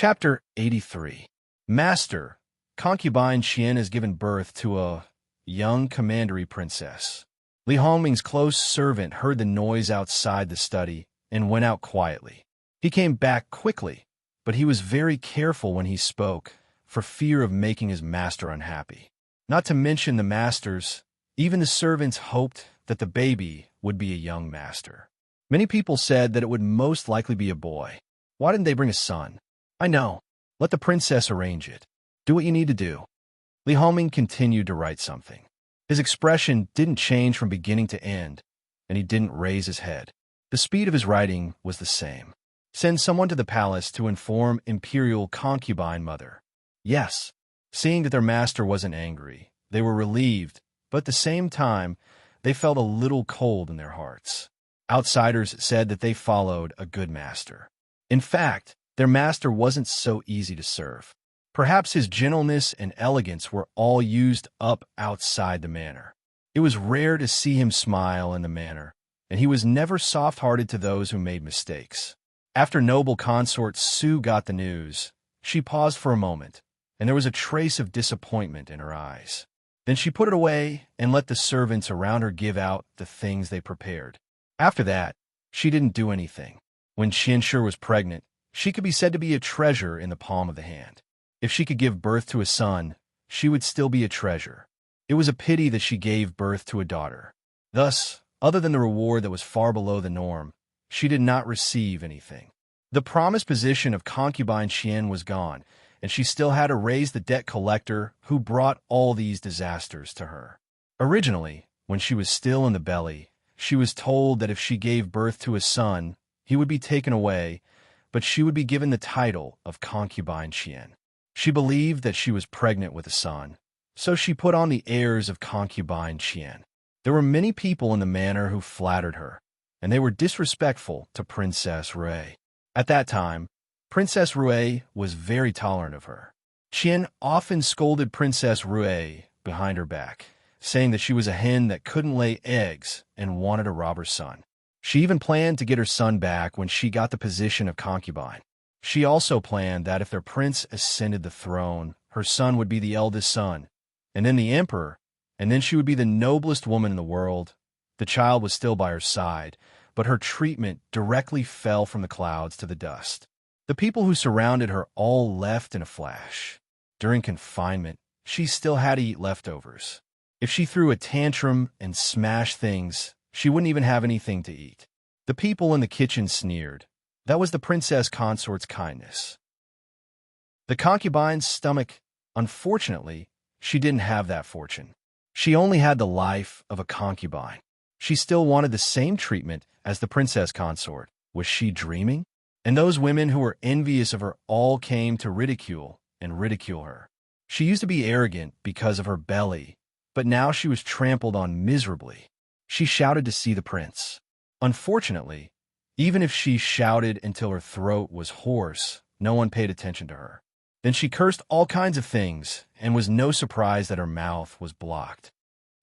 Chapter 83. Master, concubine Qian has given birth to a young commandery princess. Li Hongming's close servant heard the noise outside the study and went out quietly. He came back quickly, but he was very careful when he spoke, for fear of making his master unhappy. Not to mention the masters, even the servants hoped that the baby would be a young master. Many people said that it would most likely be a boy. Why didn't they bring a son? I know. Let the princess arrange it. Do what you need to do. Li Hongming continued to write something. His expression didn't change from beginning to end, and he didn't raise his head. The speed of his writing was the same. Send someone to the palace to inform imperial concubine mother. Yes. Seeing that their master wasn't angry, they were relieved, but at the same time, they felt a little cold in their hearts. Outsiders said that they followed a good master. In fact, their master wasn't so easy to serve. Perhaps his gentleness and elegance were all used up outside the manor. It was rare to see him smile in the manor, and he was never soft-hearted to those who made mistakes. After noble consort Su got the news, she paused for a moment, and there was a trace of disappointment in her eyes. Then she put it away and let the servants around her give out the things they prepared. After that, she didn't do anything. When Qianshi was pregnant, she could be said to be a treasure in the palm of the hand. If she could give birth to a son, she would still be a treasure. It was a pity that she gave birth to a daughter. Thus, other than the reward that was far below the norm, she did not receive anything. The promised position of concubine Qian was gone, and she still had to raise the debt collector who brought all these disasters to her. Originally, when she was still in the belly, she was told that if she gave birth to a son, he would be taken away, but she would be given the title of concubine Qian. She believed that she was pregnant with a son, so she put on the airs of concubine Qian. There were many people in the manor who flattered her, and they were disrespectful to Princess Rui. At that time, Princess Rui was very tolerant of her. Qian often scolded Princess Rui behind her back, saying that she was a hen that couldn't lay eggs and wanted to rob her son. She even planned to get her son back when she got the position of concubine. She also planned that if their prince ascended the throne, her son would be the eldest son, and then the emperor, and then she would be the noblest woman in the world. The child was still by her side, but her treatment directly fell from the clouds to the dust. The people who surrounded her all left in a flash. During confinement, she still had to eat leftovers. If she threw a tantrum and smashed things, she wouldn't even have anything to eat. The people in the kitchen sneered. That was the princess consort's kindness. The concubine's stomach, unfortunately, she didn't have that fortune. She only had the life of a concubine. She still wanted the same treatment as the princess consort. Was she dreaming? And those women who were envious of her all came to ridicule her. She used to be arrogant because of her belly, but now she was trampled on miserably. She shouted to see the prince. Unfortunately, even if she shouted until her throat was hoarse, no one paid attention to her. Then she cursed all kinds of things and was no surprise that her mouth was blocked.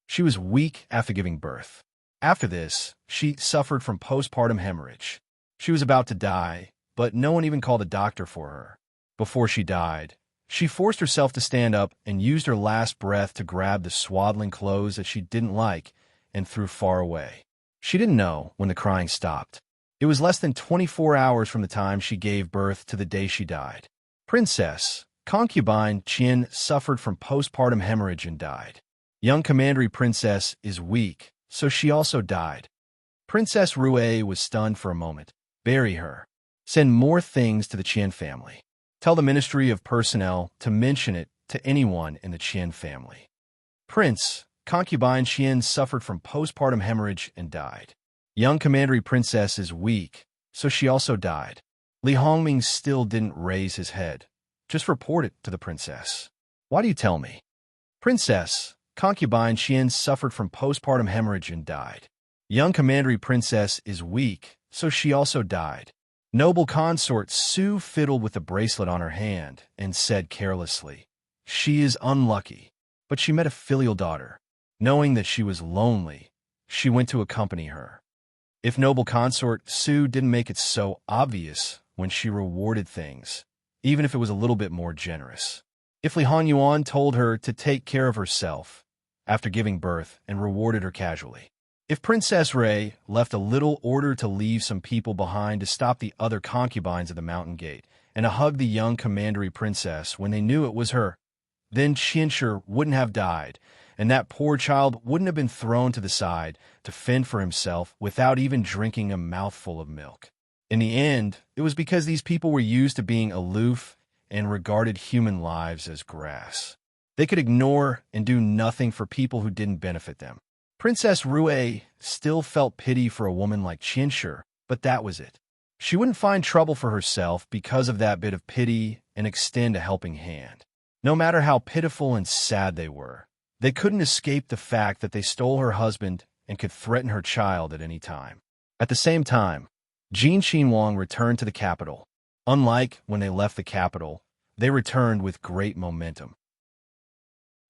She was weak after giving birth. After this, she suffered from postpartum hemorrhage. She was about to die, but no one even called a doctor for her. Before she died, she forced herself to stand up and used her last breath to grab the swaddling clothes that she didn't like and threw far away. She didn't know when the crying stopped. It was less than 24 hours from the time she gave birth to the day she died. Princess, concubine Qian suffered from postpartum hemorrhage and died. Young commandery princess is weak, so she also died. Princess Rui was stunned for a moment. Bury her. Send more things to the Qian family. Tell the Ministry of Personnel to mention it to anyone in the Qian family. Prince, concubine Qian suffered from postpartum hemorrhage and died. Young commandery princess is weak, so she also died. Li Hongming still didn't raise his head. Just report it to the princess. Why do you tell me? Princess, concubine Qian suffered from postpartum hemorrhage and died. Young commandery princess is weak, so she also died. Noble consort Su fiddled with the bracelet on her hand and said carelessly, "She is unlucky, but she met a filial daughter. Knowing that she was lonely, she went to accompany her." If noble consort Su didn't make it so obvious when she rewarded things, even if it was a little bit more generous. If Li Hongyuan told her to take care of herself after giving birth and rewarded her casually. If Princess Ray left a little order to leave some people behind to stop the other concubines at the mountain gate and to hug the young commandery princess when they knew it was her, then Qianshi wouldn't have died, and that poor child wouldn't have been thrown to the side to fend for himself without even drinking a mouthful of milk. In the end, it was because these people were used to being aloof and regarded human lives as grass. They could ignore and do nothing for people who didn't benefit them. Princess Rue still felt pity for a woman like Qianshi, but that was it. She wouldn't find trouble for herself because of that bit of pity and extend a helping hand. No matter how pitiful and sad they were, they couldn't escape the fact that they stole her husband and could threaten her child at any time. At the same time, Jin Xinhuang returned to the capital. Unlike when they left the capital, they returned with great momentum.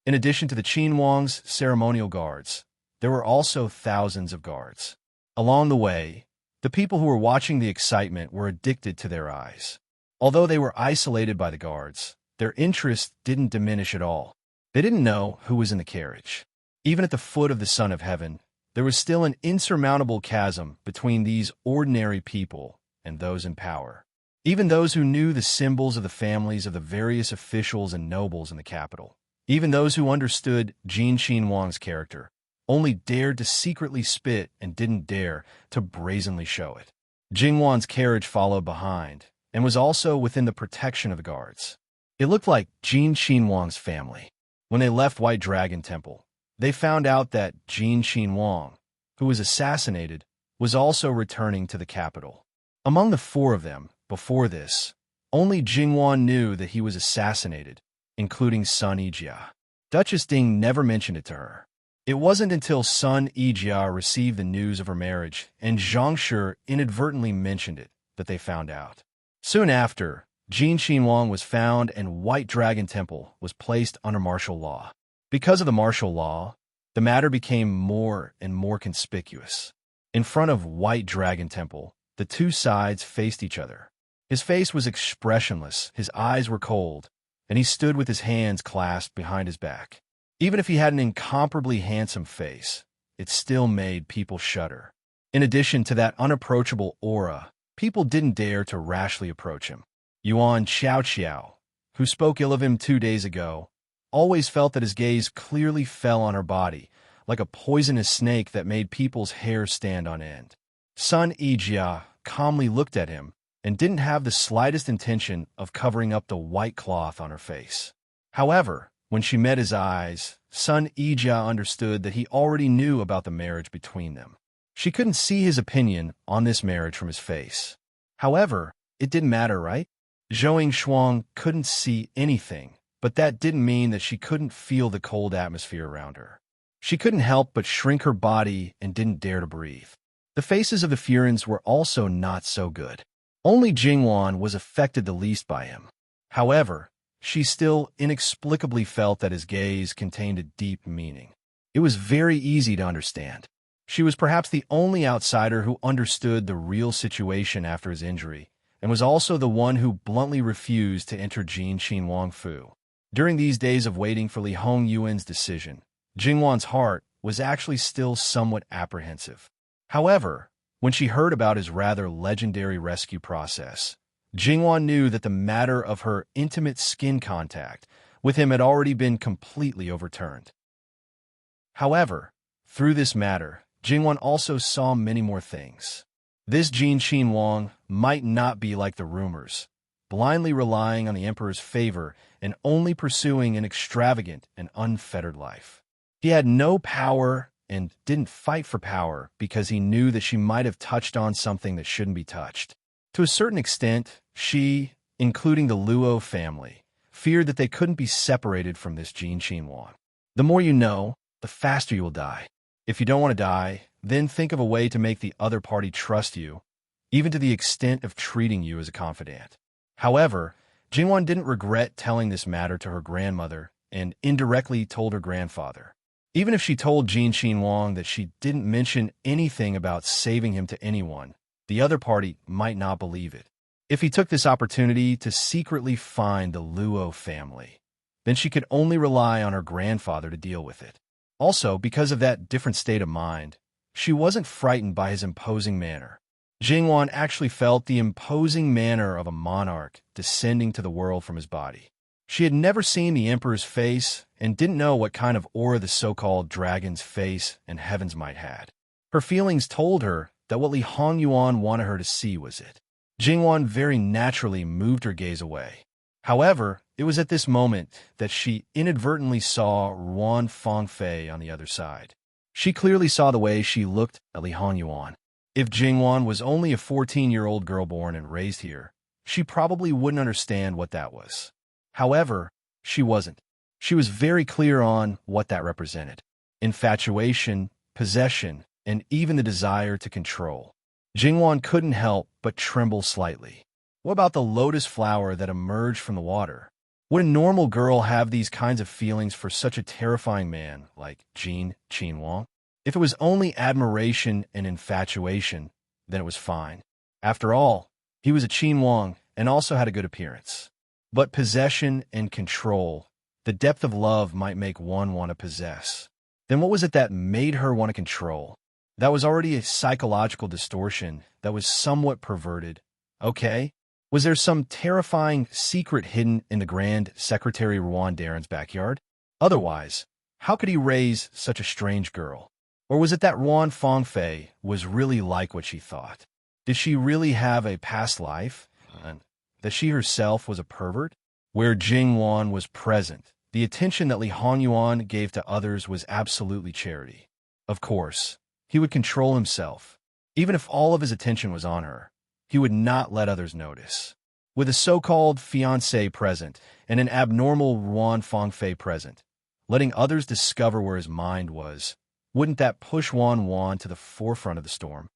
In addition to the Xinhuang's ceremonial guards, there were also thousands of guards. Along the way, the people who were watching the excitement were addicted to their eyes. Although they were isolated by the guards, their interest didn't diminish at all. They didn't know who was in the carriage. Even at the foot of the Son of Heaven, there was still an insurmountable chasm between these ordinary people and those in power. Even those who knew the symbols of the families of the various officials and nobles in the capital, even those who understood Jin Xinhuang's character, only dared to secretly spit and didn't dare to brazenly show it. Jingwan's carriage followed behind and was also within the protection of the guards. It looked like Jin Xinhuang's family. When they left White Dragon Temple, they found out that Jin Xinhuang, who was assassinated, was also returning to the capital. Among the four of them, before this, only Jingwan knew that he was assassinated, including Sun Yijia. Duchess Ding never mentioned it to her. It wasn't until Sun Yijia received the news of her marriage and Zhang Shi inadvertently mentioned it that they found out. Soon after, Jin Xinhuang was found and White Dragon Temple was placed under martial law. Because of the martial law, the matter became more and more conspicuous. In front of White Dragon Temple, the two sides faced each other. His face was expressionless, his eyes were cold, and he stood with his hands clasped behind his back. Even if he had an incomparably handsome face, it still made people shudder. In addition to that unapproachable aura, people didn't dare to rashly approach him. Yuan Xiaoqiao, who spoke ill of him 2 days ago, always felt that his gaze clearly fell on her body, like a poisonous snake that made people's hair stand on end. Sun Yijia calmly looked at him and didn't have the slightest intention of covering up the white cloth on her face. However, when she met his eyes, Sun Yijia understood that he already knew about the marriage between them. She couldn't see his opinion on this marriage from his face. However, it didn't matter, right? Zhou Shuang couldn't see anything, but that didn't mean that she couldn't feel the cold atmosphere around her. She couldn't help but shrink her body and didn't dare to breathe. The faces of the Furins were also not so good. Only Jingwan was affected the least by him. However, she still inexplicably felt that his gaze contained a deep meaning. It was very easy to understand. She was perhaps the only outsider who understood the real situation after his injury, and was also the one who bluntly refused to enter Jin Xinhuang Fu. During these days of waiting for Li Hongyuan's decision, Jingwan's heart was actually still somewhat apprehensive. However, when she heard about his rather legendary rescue process, Jingwan knew that the matter of her intimate skin contact with him had already been completely overturned. However, through this matter, Jingwan also saw many more things. This Jin Xinhuang might not be like the rumors, blindly relying on the emperor's favor and only pursuing an extravagant and unfettered life. He had no power and didn't fight for power because he knew that she might have touched on something that shouldn't be touched. To a certain extent, she, including the Luo family, feared that they couldn't be separated from this Jin Xinhuang. The more you know, the faster you will die. If you don't want to die, then think of a way to make the other party trust you, even to the extent of treating you as a confidant. However, Jingwan didn't regret telling this matter to her grandmother and indirectly told her grandfather. Even if she told Jin Xinhuang that she didn't mention anything about saving him to anyone, the other party might not believe it. If he took this opportunity to secretly find the Luo family, then she could only rely on her grandfather to deal with it. Also, because of that different state of mind, she wasn't frightened by his imposing manner. Jingwan actually felt the imposing manner of a monarch descending to the world from his body. She had never seen the emperor's face and didn't know what kind of aura the so-called dragon's face and heavens might had. Her feelings told her that what Li Hongyuan wanted her to see was it. Jingwan very naturally moved her gaze away. However, it was at this moment that she inadvertently saw Ruan Fangfei on the other side. She clearly saw the way she looked at Li Hongyuan. If Jingwan was only a 14-year-old girl born and raised here, she probably wouldn't understand what that was. However, she wasn't. She was very clear on what that represented: infatuation, possession, and even the desire to control. Jingwan couldn't help but tremble slightly. What about the lotus flower that emerged from the water? Would a normal girl have these kinds of feelings for such a terrifying man like Jin Qinhuang? If it was only admiration and infatuation, then it was fine. After all, he was a Qinhuang and also had a good appearance. But possession and control, the depth of love might make one want to possess. Then what was it that made her want to control? That was already a psychological distortion that was somewhat perverted. Okay? Was there some terrifying secret hidden in the Grand Secretary Ruan Darren's backyard? Otherwise, how could he raise such a strange girl? Or was it that Ruan Fangfei was really like what she thought? Did she really have a past life? And that she herself was a pervert? Where Jingwan was present, the attention that Li Hongyuan gave to others was absolutely charity. Of course, he would control himself. Even if all of his attention was on her, he would not let others notice. With a so-called fiancé present and an abnormal Ruan Fangfei present, letting others discover where his mind was, wouldn't that push Wan to the forefront of the storm?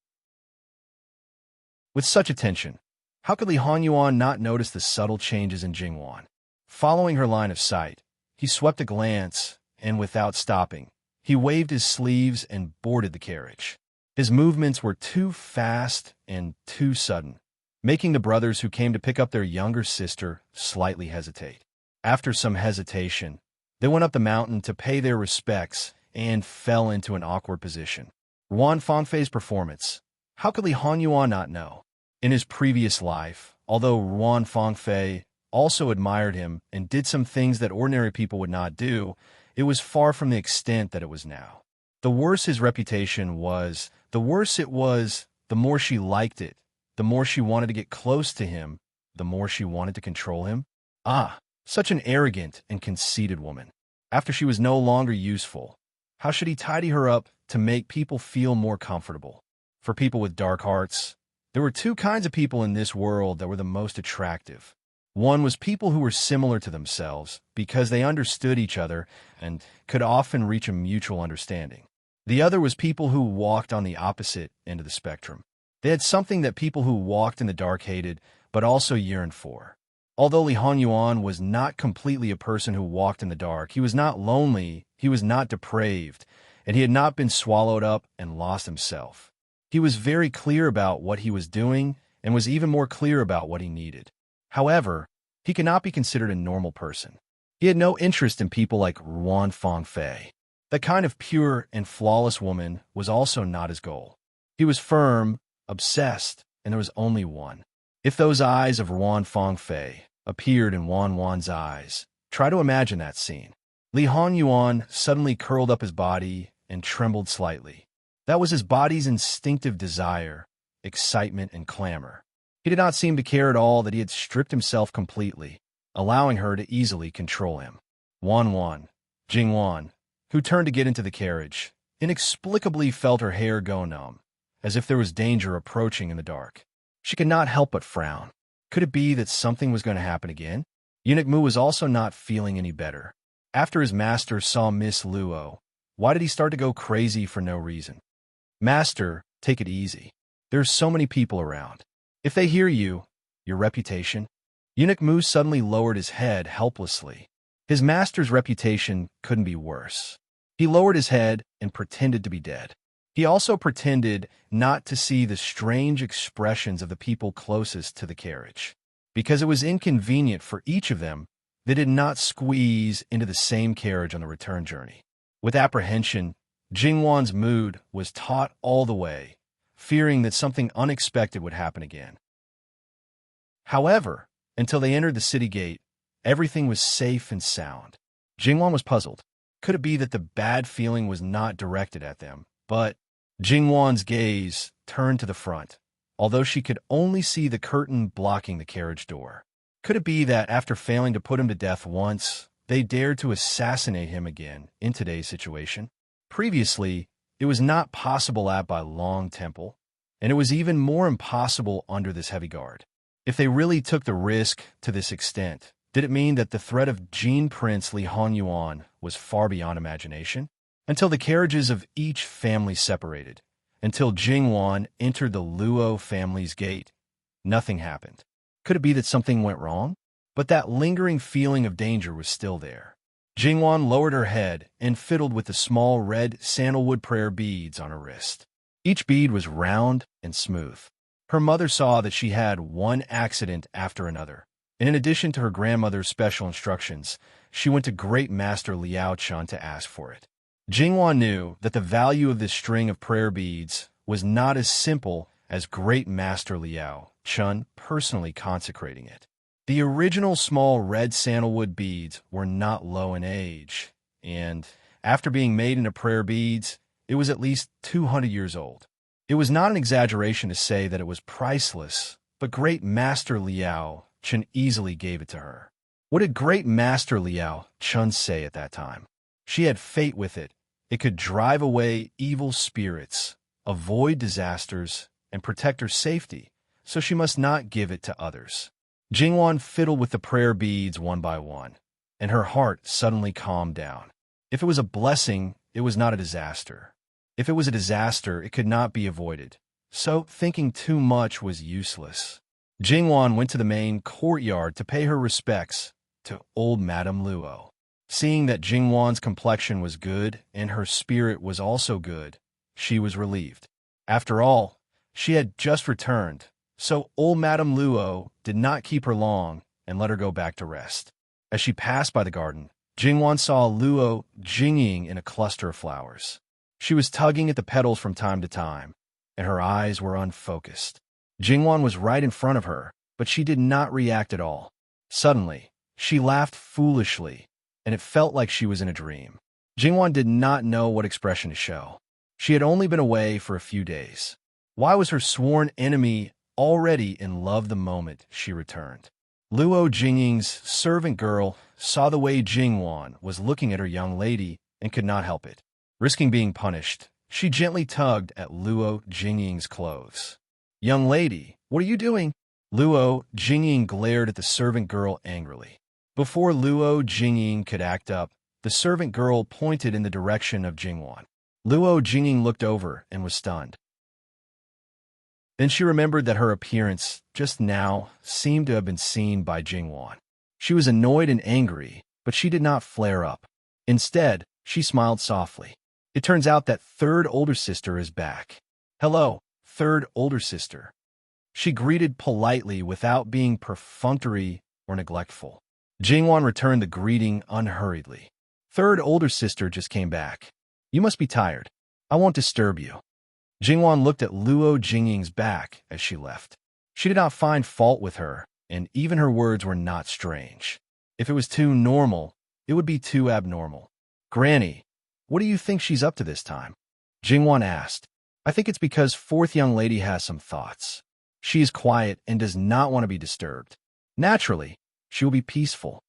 With such attention, how could Li Hongyuan not notice the subtle changes in Jingwan? Following her line of sight, he swept a glance, and without stopping, he waved his sleeves and boarded the carriage. His movements were too fast and too sudden, making the brothers who came to pick up their younger sister slightly hesitate. After some hesitation, they went up the mountain to pay their respects and fell into an awkward position. Ruan Fangfei's performance. How could Li Hongyuan not know? In his previous life, although Ruan Fangfei also admired him and did some things that ordinary people would not do, it was far from the extent that it was now. The worse his reputation was, the worse it was, the more she liked it, the more she wanted to get close to him, the more she wanted to control him. Ah, such an arrogant and conceited woman. After she was no longer useful, how should he tidy her up to make people feel more comfortable? For people with dark hearts, there were two kinds of people in this world that were the most attractive. One was people who were similar to themselves because they understood each other and could often reach a mutual understanding. The other was people who walked on the opposite end of the spectrum. They had something that people who walked in the dark hated, but also yearned for. Although Li Hongyuan was not completely a person who walked in the dark, he was not lonely, he was not depraved, and he had not been swallowed up and lost himself. He was very clear about what he was doing and was even more clear about what he needed. However, he could not be considered a normal person. He had no interest in people like Ruan Fangfei. That kind of pure and flawless woman was also not his goal. He was firm, obsessed, and there was only one. If those eyes of Ruan Fangfei appeared in Wan's eyes, try to imagine that scene. Li Hongyuan suddenly curled up his body and trembled slightly. That was his body's instinctive desire, excitement, and clamor. He did not seem to care at all that he had stripped himself completely, allowing her to easily control him. Jingwan, who turned to get into the carriage, inexplicably felt her hair go numb, as if there was danger approaching in the dark. She could not help but frown. Could it be that something was going to happen again? Eunuch Mu was also not feeling any better. After his master saw Miss Luo, why did he start to go crazy for no reason? Master, take it easy. There's so many people around. If they hear you, your reputation. Eunuch Mu suddenly lowered his head helplessly. His master's reputation couldn't be worse. He lowered his head and pretended to be dead. He also pretended not to see the strange expressions of the people closest to the carriage. Because it was inconvenient for each of them, they did not squeeze into the same carriage on the return journey. With apprehension, Jingwan's mood was taut all the way, fearing that something unexpected would happen again. However, until they entered the city gate, everything was safe and sound. Jingwan was puzzled. Could it be that the bad feeling was not directed at them? But Jingwan's gaze turned to the front, although she could only see the curtain blocking the carriage door. Could it be that after failing to put him to death once, they dared to assassinate him again in today's situation? Previously, it was not possible at Bai Long Temple, and it was even more impossible under this heavy guard. If they really took the risk to this extent, did it mean that the threat of Jin Prince Li Hongyuan was far beyond imagination? Until the carriages of each family separated, until Jingwan entered the Luo family's gate, nothing happened. Could it be that something went wrong? But that lingering feeling of danger was still there. Jingwan lowered her head and fiddled with the small red sandalwood prayer beads on her wrist. Each bead was round and smooth. Her mother saw that she had one accident after another, and in addition to her grandmother's special instructions, she went to Great Master Liao Chun to ask for it. Jingwan knew that the value of this string of prayer beads was not as simple as Great Master Liao Chun personally consecrating it. The original small red sandalwood beads were not low in age, and after being made into prayer beads, it was at least 200 years old. It was not an exaggeration to say that it was priceless, but Great Master Liao Chun easily gave it to her. What did Great Master Liao Chun say at that time? She had fate with it. It could drive away evil spirits, avoid disasters, and protect her safety, so she must not give it to others. Jingwan fiddled with the prayer beads one by one, and her heart suddenly calmed down. If it was a blessing, it was not a disaster. If it was a disaster, it could not be avoided. So thinking too much was useless. Jingwan went to the main courtyard to pay her respects to old Madame Luo. Seeing that Jingwan's complexion was good and her spirit was also good, she was relieved. After all, she had just returned, so old Madame Luo did not keep her long and let her go back to rest. As she passed by the garden, Jingwan saw Luo jingling in a cluster of flowers. She was tugging at the petals from time to time, and her eyes were unfocused. Jingwan was right in front of her, but she did not react at all. Suddenly, she laughed foolishly, and it felt like she was in a dream. Jingwan did not know what expression to show. She had only been away for a few days. Why was her sworn enemy already in love the moment she returned? Luo Jingying's servant girl saw the way Jingwan was looking at her young lady and could not help it. Risking being punished, she gently tugged at Luo Jingying's clothes. "Young lady, what are you doing?" Luo Jingying glared at the servant girl angrily. Before Luo Jingying could act up, the servant girl pointed in the direction of Jingwan. Luo Jingying looked over and was stunned. Then she remembered that her appearance just now seemed to have been seen by Jingwan. She was annoyed and angry, but she did not flare up. Instead, she smiled softly. It turns out that third older sister is back. "Hello, third older sister." She greeted politely without being perfunctory or neglectful. Jingwan returned the greeting unhurriedly. "Third older sister just came back. You must be tired. I won't disturb you." Jingwan looked at Luo Jingying's back as she left. She did not find fault with her, and even her words were not strange. If it was too normal, it would be too abnormal. "Granny, what do you think she's up to this time?" Jingwan asked. "I think it's because fourth young lady has some thoughts. She is quiet and does not want to be disturbed. Naturally, she will be peaceful."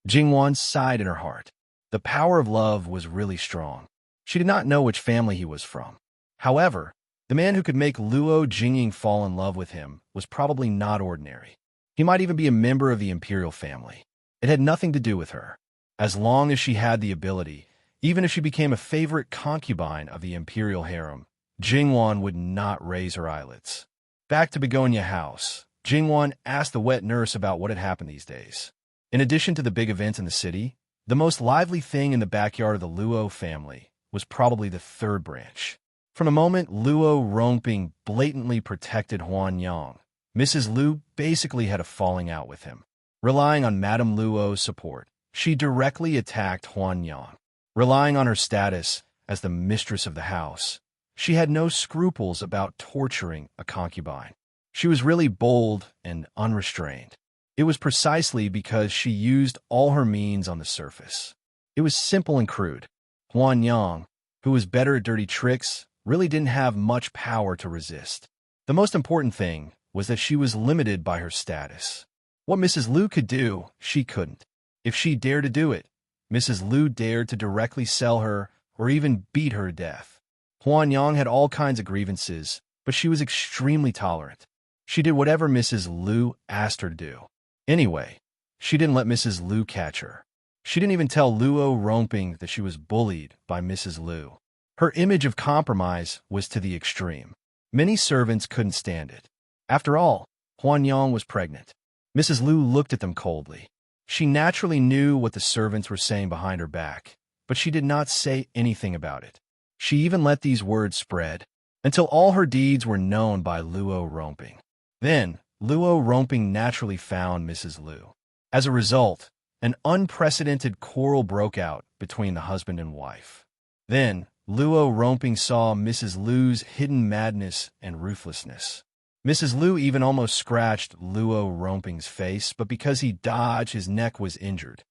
Jingwan sighed in her heart. The power of love was really strong. She did not know which family he was from. However, the man who could make Luo Jingying fall in love with him was probably not ordinary. He might even be a member of the imperial family. It had nothing to do with her. As long as she had the ability, even if she became a favorite concubine of the imperial harem, Jingwan would not raise her eyelids. Back to Begonia House, Jingwan asked the wet nurse about what had happened these days. In addition to the big events in the city, the most lively thing in the backyard of the Luo family was probably the third branch. From the moment Luo Rongping blatantly protected Huan Yang, Mrs. Lu basically had a falling out with him. Relying on Madame Luo's support, she directly attacked Huan Yang. Relying on her status as the mistress of the house, she had no scruples about torturing a concubine. She was really bold and unrestrained. It was precisely because she used all her means on the surface. It was simple and crude. Huan Yang, who was better at dirty tricks, really didn't have much power to resist. The most important thing was that she was limited by her status. What Mrs. Lu could do, she couldn't. If she dared to do it, Mrs. Lu dared to directly sell her or even beat her to death. Huan Yang had all kinds of grievances, but she was extremely tolerant. She did whatever Mrs. Lu asked her to do. Anyway, she didn't let Mrs. Lu catch her. She didn't even tell Luo Rongping that she was bullied by Mrs. Lu. Her image of compromise was to the extreme. Many servants couldn't stand it. After all, Huan Yang was pregnant. Mrs. Lu looked at them coldly. She naturally knew what the servants were saying behind her back, but she did not say anything about it. She even let these words spread until all her deeds were known by Luo Rongping. Then, Luo Rongping naturally found Mrs. Lu. As a result, an unprecedented quarrel broke out between the husband and wife. Then, Luo Rongping saw Mrs. Lu's hidden madness and ruthlessness. Mrs. Lu even almost scratched Luo Rongping's face, but because he dodged, his neck was injured.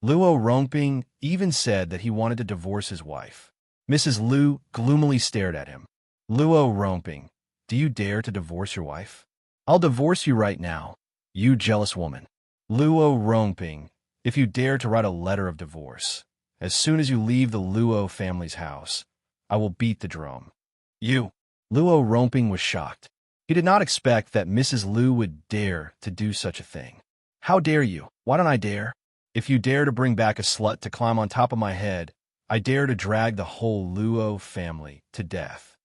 Luo Rongping even said that he wanted to divorce his wife. Mrs. Lu gloomily stared at him. Luo Rongping, do you dare to divorce your wife? I'll divorce you right now, you jealous woman. Luo Rongping, if you dare to write a letter of divorce, as soon as you leave the Luo family's house, I will beat the drum. You. Luo Rongping was shocked. He did not expect that Mrs. Lu would dare to do such a thing. How dare you? Why don't I dare? If you dare to bring back a slut to climb on top of my head, I dare to drag the whole Luo family to death.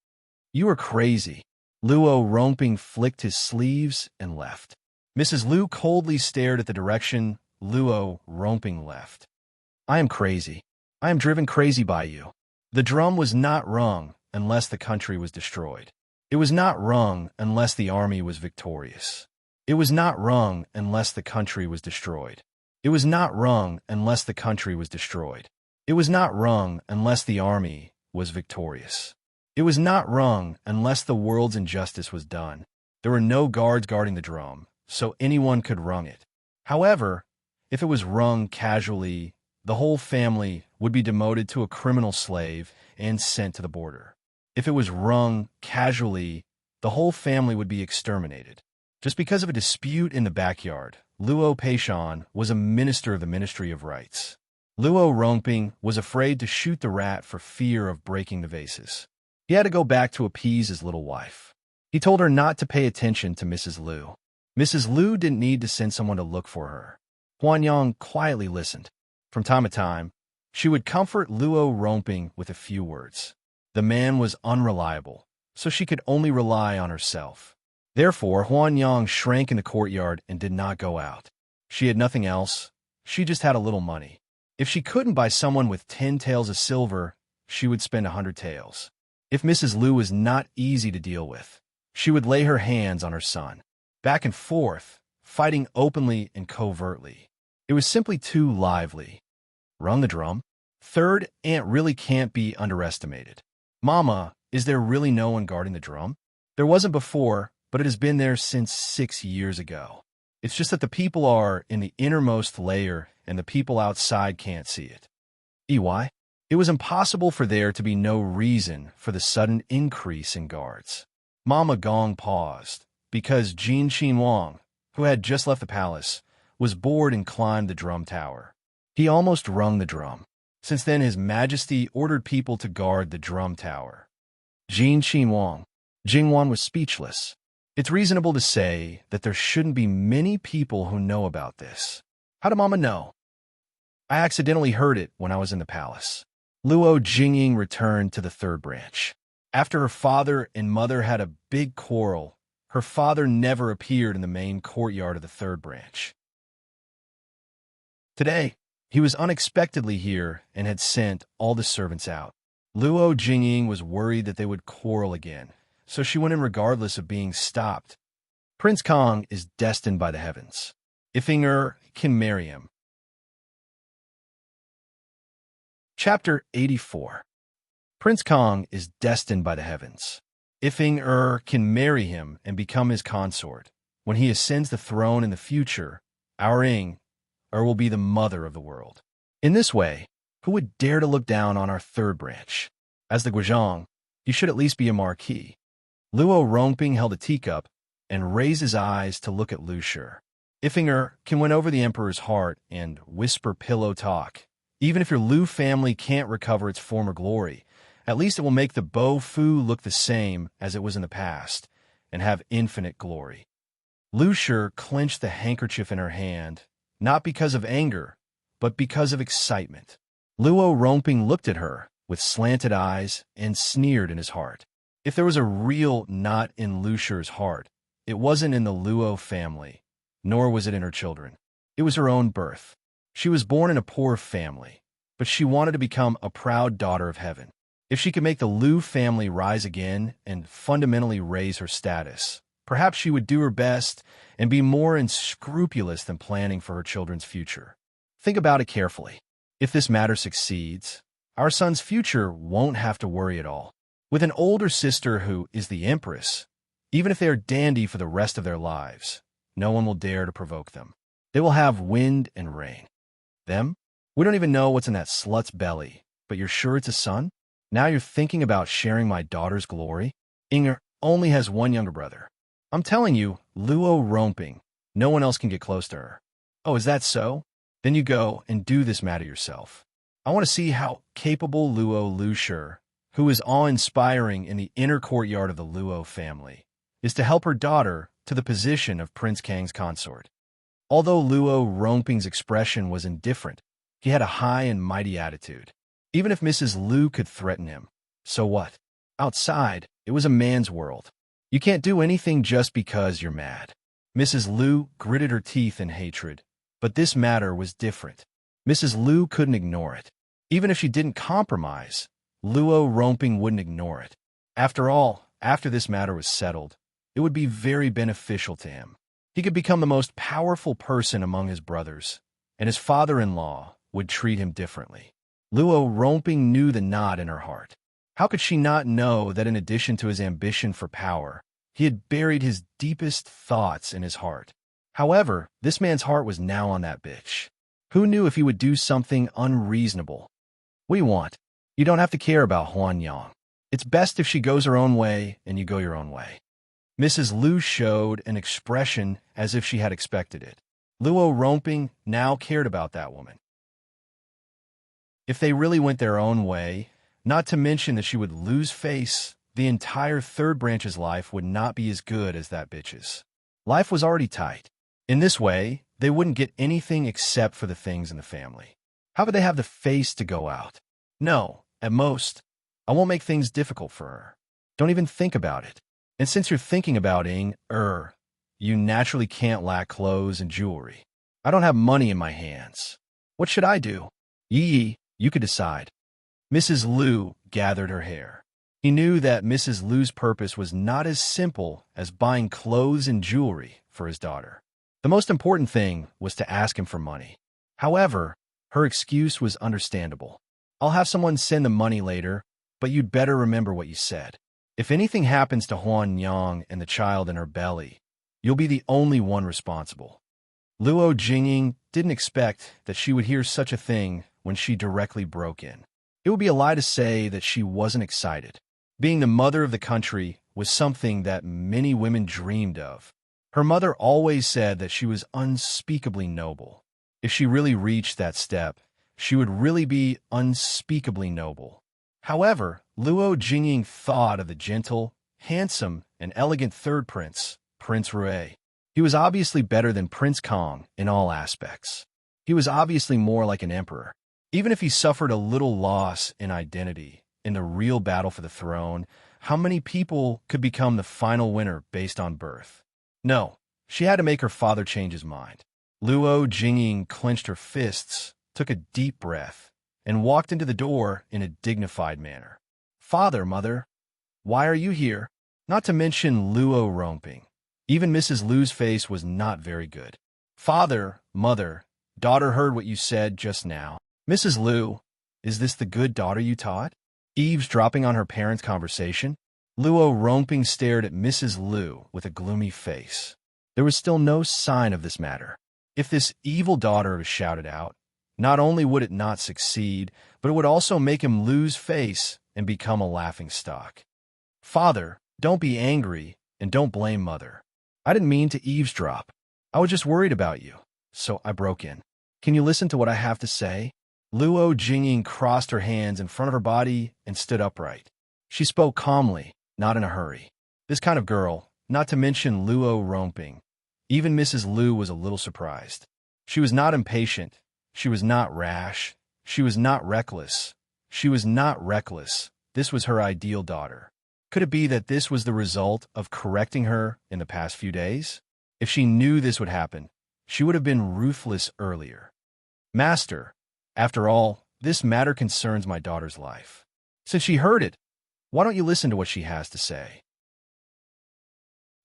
You are crazy. Luo Rongping flicked his sleeves and left. Mrs. Lu coldly stared at the direction Luo Rongping left. I am crazy. I am driven crazy by you. The drum was not rung unless the country was destroyed. It was not rung unless the army was victorious. It was not rung unless the country was destroyed. It was not rung unless the country was destroyed. It was not rung unless the army was victorious. It was not rung unless the world's injustice was done. There were no guards guarding the drum, so anyone could rung it. However, if it was rung casually, the whole family would be demoted to a criminal slave and sent to the border. If it was rung casually, the whole family would be exterminated. Just because of a dispute in the backyard, Luo Peishan was a minister of the Ministry of Rights. Luo Rongping was afraid to shoot the rat for fear of breaking the vases. He had to go back to appease his little wife. He told her not to pay attention to Mrs. Lu. Mrs. Lu didn't need to send someone to look for her. Huan Yang quietly listened. From time to time, she would comfort Luo Rongping with a few words. The man was unreliable, so she could only rely on herself. Therefore, Huan Yang shrank in the courtyard and did not go out. She had nothing else. She just had a little money. If she couldn't buy someone with 10 taels of silver, she would spend 100 taels. If Mrs. Lu was not easy to deal with, she would lay her hands on her son. Back and forth, fighting openly and covertly. It was simply too lively. Rung the drum. Third aunt really can't be underestimated. Mama, is there really no one guarding the drum? There wasn't before, but it has been there since 6 years ago. It's just that the people are in the innermost layer and the people outside can't see it. EY? It was impossible for there to be no reason for the sudden increase in guards. Mama Gong paused, because Jin Xinwang, who had just left the palace, was bored and climbed the drum tower. He almost rung the drum. Since then, His Majesty ordered people to guard the drum tower. Jin Xinwang. Jingwan was speechless. It's reasonable to say that there shouldn't be many people who know about this. How did Mama know? I accidentally heard it when I was in the palace. Luo Jingying returned to the third branch. After her father and mother had a big quarrel, her father never appeared in the main courtyard of the third branch. Today, he was unexpectedly here and had sent all the servants out. Luo Jingying was worried that they would quarrel again, so she went in regardless of being stopped. Prince Kong is destined by the heavens. If Immerse can marry him. Chapter 84. Prince Kong is destined by the heavens. If Immerse can marry him and become his consort, when he ascends the throne in the future, our Immerse will be the mother of the world. In this way, who would dare to look down on our third branch? As the Guizhong, you should at least be a marquis. Luo Rongping held a teacup and raised his eyes to look at Lu Shi. If Immerse can win over the emperor's heart and whisper pillow talk, even if your Lu family can't recover its former glory, at least it will make the Bo Fu look the same as it was in the past and have infinite glory. Lu Shi clenched the handkerchief in her hand, not because of anger, but because of excitement. Luo Rongping looked at her with slanted eyes and sneered in his heart. If there was a real knot in Lu Shi's heart, it wasn't in the Luo family, nor was it in her children. It was her own birth. She was born in a poor family, but she wanted to become a proud daughter of heaven. If she could make the Lu family rise again and fundamentally raise her status, perhaps she would do her best and be more unscrupulous than planning for her children's future. Think about it carefully. If this matter succeeds, our son's future won't have to worry at all. With an older sister who is the empress, even if they are dandy for the rest of their lives, no one will dare to provoke them. They will have wind and rain. Them? We don't even know what's in that slut's belly, but you're sure it's a son? Now you're thinking about sharing my daughter's glory? Immerse only has one younger brother. I'm telling you, Luo Rongping, no one else can get close to her. Oh, is that so? Then you go and do this matter yourself. I want to see how capable Luo Lu Shi, who is awe-inspiring in the inner courtyard of the Luo family, is to help her daughter to the position of Prince Kang's consort. Although Luo Rongping's expression was indifferent, he had a high and mighty attitude. Even if Mrs. Lu could threaten him, so what? Outside, it was a man's world. You can't do anything just because you're mad. Mrs. Lu gritted her teeth in hatred, but this matter was different. Mrs. Lu couldn't ignore it. Even if she didn't compromise, Luo Rongping wouldn't ignore it. After all, after this matter was settled, it would be very beneficial to him. He could become the most powerful person among his brothers, and his father-in-law would treat him differently. Luo Rongping knew the knot in her heart. How could she not know that in addition to his ambition for power, he had buried his deepest thoughts in his heart? However, this man's heart was now on that bitch. Who knew if he would do something unreasonable? What do you want? You don't have to care about Huan Yang. It's best if she goes her own way and you go your own way. Mrs. Lu showed an expression as if she had expected it. Luo Rongping now cared about that woman. If they really went their own way, not to mention that she would lose face, the entire third branch's life would not be as good as that bitch's. Life was already tight. In this way, they wouldn't get anything except for the things in the family. How would they have the face to go out? No, at most, I won't make things difficult for her. Don't even think about it. And since you're thinking about Immerse, you naturally can't lack clothes and jewelry. I don't have money in my hands. What should I do? Yi, you could decide. Mrs. Lu gathered her hair. He knew that Mrs. Lu's purpose was not as simple as buying clothes and jewelry for his daughter. The most important thing was to ask him for money. However, her excuse was understandable. I'll have someone send the money later, but you'd better remember what you said. If anything happens to Huan Yang and the child in her belly, you'll be the only one responsible. Luo Jingying didn't expect that she would hear such a thing when she directly broke in. It would be a lie to say that she wasn't excited. Being the mother of the country was something that many women dreamed of. Her mother always said that she was unspeakably noble. If she really reached that step, she would really be unspeakably noble. However, Luo Jingying thought of the gentle, handsome, and elegant third prince, Prince Rue. He was obviously better than Prince Kong in all aspects. He was obviously more like an emperor. Even if he suffered a little loss in identity in the real battle for the throne, how many people could become the final winner based on birth? No, she had to make her father change his mind. Luo Jingying clenched her fists, took a deep breath, and walked into the door in a dignified manner. Father, mother, why are you here? Not to mention Luo romping. Even Mrs. Lu's face was not very good. Father, mother, daughter heard what you said just now. Mrs. Lu, is this the good daughter you taught? Eavesdropping on her parents' conversation? Luo romping stared at Mrs. Lu with a gloomy face. There was still no sign of this matter. If this evil daughter was shouted out, not only would it not succeed, but it would also make him lose face and become a laughingstock. Father, don't be angry and don't blame mother. I didn't mean to eavesdrop. I was just worried about you, so I broke in. Can you listen to what I have to say? Luo Jingying crossed her hands in front of her body and stood upright. She spoke calmly, not in a hurry. This kind of girl, not to mention Luo romping. Even Mrs. Lu was a little surprised. She was not impatient. She was not rash. She was not reckless. She was not reckless. This was her ideal daughter. Could it be that this was the result of correcting her in the past few days? If she knew this would happen, she would have been ruthless earlier. Master, after all, this matter concerns my daughter's life. Since she heard it, why don't you listen to what she has to say?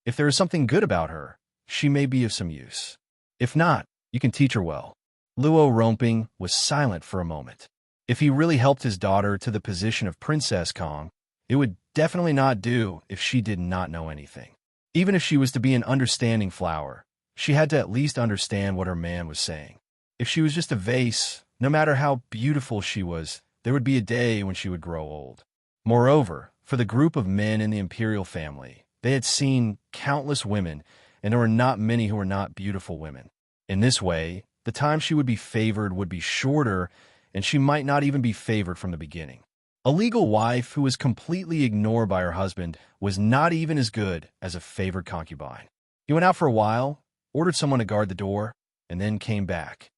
If there is something good about her, she may be of some use. If not, you can teach her well. Luo romping was silent for a moment. If he really helped his daughter to the position of Princess Kong, it would definitely not do if she did not know anything. Even if she was to be an understanding flower, she had to at least understand what her man was saying. If she was just a vase, no matter how beautiful she was, there would be a day when she would grow old. Moreover, for the group of men in the imperial family, they had seen countless women, and there were not many who were not beautiful women. In this way, the time she would be favored would be shorter, and she might not even be favored from the beginning. A legal wife who was completely ignored by her husband was not even as good as a favored concubine. He went out for a while, ordered someone to guard the door, and then came back.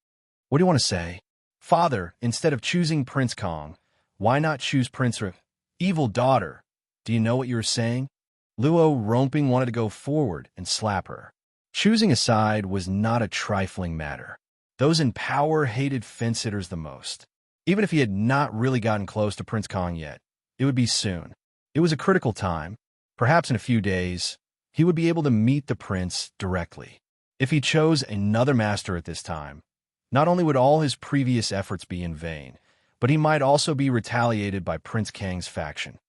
What do you want to say? Father, instead of choosing Prince Kong, why not choose Prince Evil daughter? Do you know what you were saying? Luo romping wanted to go forward and slap her. Choosing a side was not a trifling matter. Those in power hated fence-sitters the most. Even if he had not really gotten close to Prince Kong yet, it would be soon. It was a critical time. Perhaps in a few days, he would be able to meet the prince directly. If he chose another master at this time, not only would all his previous efforts be in vain, but he might also be retaliated by Prince Kang's faction.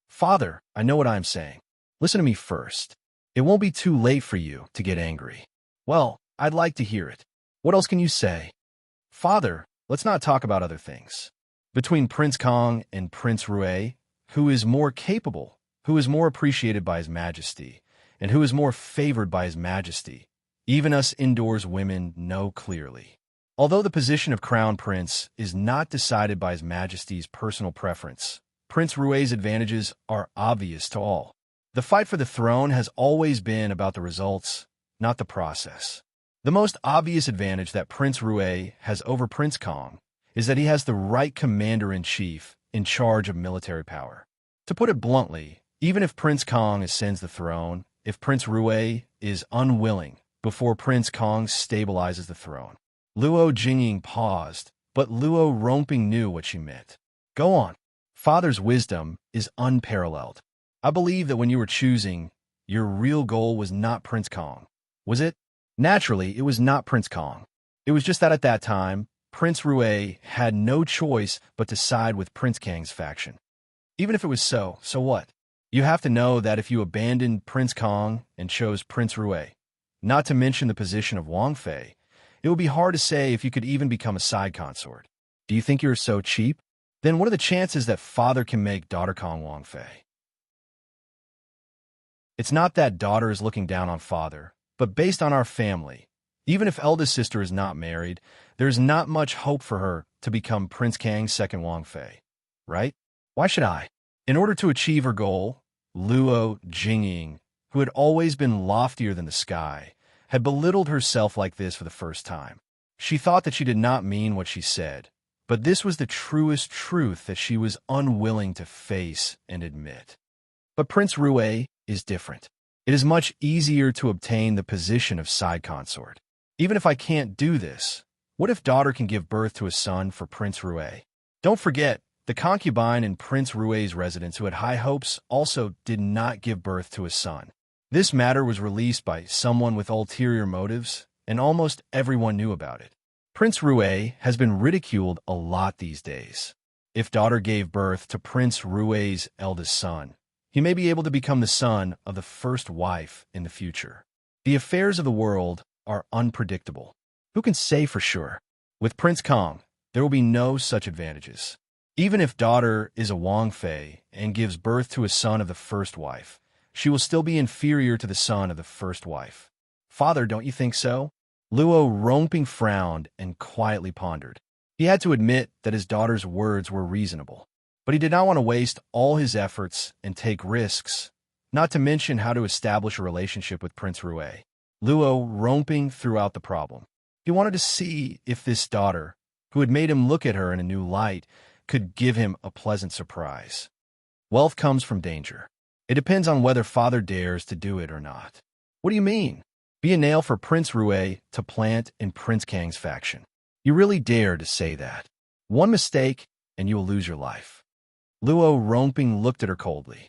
Father, I know what I am saying. Listen to me first. It won't be too late for you to get angry. Well, I'd like to hear it. What else can you say? Father, let's not talk about other things. Between Prince Kong and Prince Rue, who is more capable, who is more appreciated by His Majesty, and who is more favored by His Majesty, even us indoors women know clearly. Although the position of Crown Prince is not decided by His Majesty's personal preference, Prince Rue's advantages are obvious to all. The fight for the throne has always been about the results, not the process. The most obvious advantage that Prince Rue has over Prince Kong is that he has the right commander-in-chief in charge of military power. To put it bluntly, even if Prince Kong ascends the throne, if Prince Rue is unwilling before Prince Kong stabilizes the throne. Luo Jingying paused, but Luo romping knew what she meant. Go on. Father's wisdom is unparalleled. I believe that when you were choosing, your real goal was not Prince Kong. Was it? Naturally, it was not Prince Kong. It was just that at that time, Prince Rue had no choice but to side with Prince Kang's faction. Even if it was so what? You have to know that if you abandoned Prince Kong and chose Prince Rue, not to mention the position of Wang Fei, it would be hard to say if you could even become a side consort. Do you think you're so cheap? Then what are the chances that father can make daughter Kong Wang Fei? It's not that daughter is looking down on father, but based on our family, even if eldest sister is not married, there's not much hope for her to become Prince Kang's second Wang Fei, right? Why should I? In order to achieve her goal, Luo Jingying, who had always been loftier than the sky, had belittled herself like this for the first time. She thought that she did not mean what she said, but this was the truest truth that she was unwilling to face and admit. But Prince Rue is different. It is much easier to obtain the position of side consort. Even if I can't do this, what if daughter can give birth to a son for Prince Rue? Don't forget The concubine in Prince Rue's residence who had high hopes also did not give birth to a son. This matter was released by someone with ulterior motives, and almost everyone knew about it. Prince Rue has been ridiculed a lot these days. If daughter gave birth to Prince Rue's eldest son, he may be able to become the son of the first wife in the future. The affairs of the world are unpredictable. Who can say for sure? With Prince Kong, there will be no such advantages. Even if daughter is a Wang Fei and gives birth to a son of the first wife, she will still be inferior to the son of the first wife. Father, don't you think so? Luo Rongbing frowned and quietly pondered. He had to admit that his daughter's words were reasonable, but he did not want to waste all his efforts and take risks, not to mention how to establish a relationship with Prince Rue. Luo Rongbing threw out the problem. He wanted to see if this daughter, who had made him look at her in a new light, could give him a pleasant surprise. Wealth comes from danger. It depends on whether father dares to do it or not. What do you mean? Be a nail for Prince Rue to plant in Prince Kang's faction. You really dare to say that. One mistake, and you will lose your life. Luo Rongbing looked at her coldly.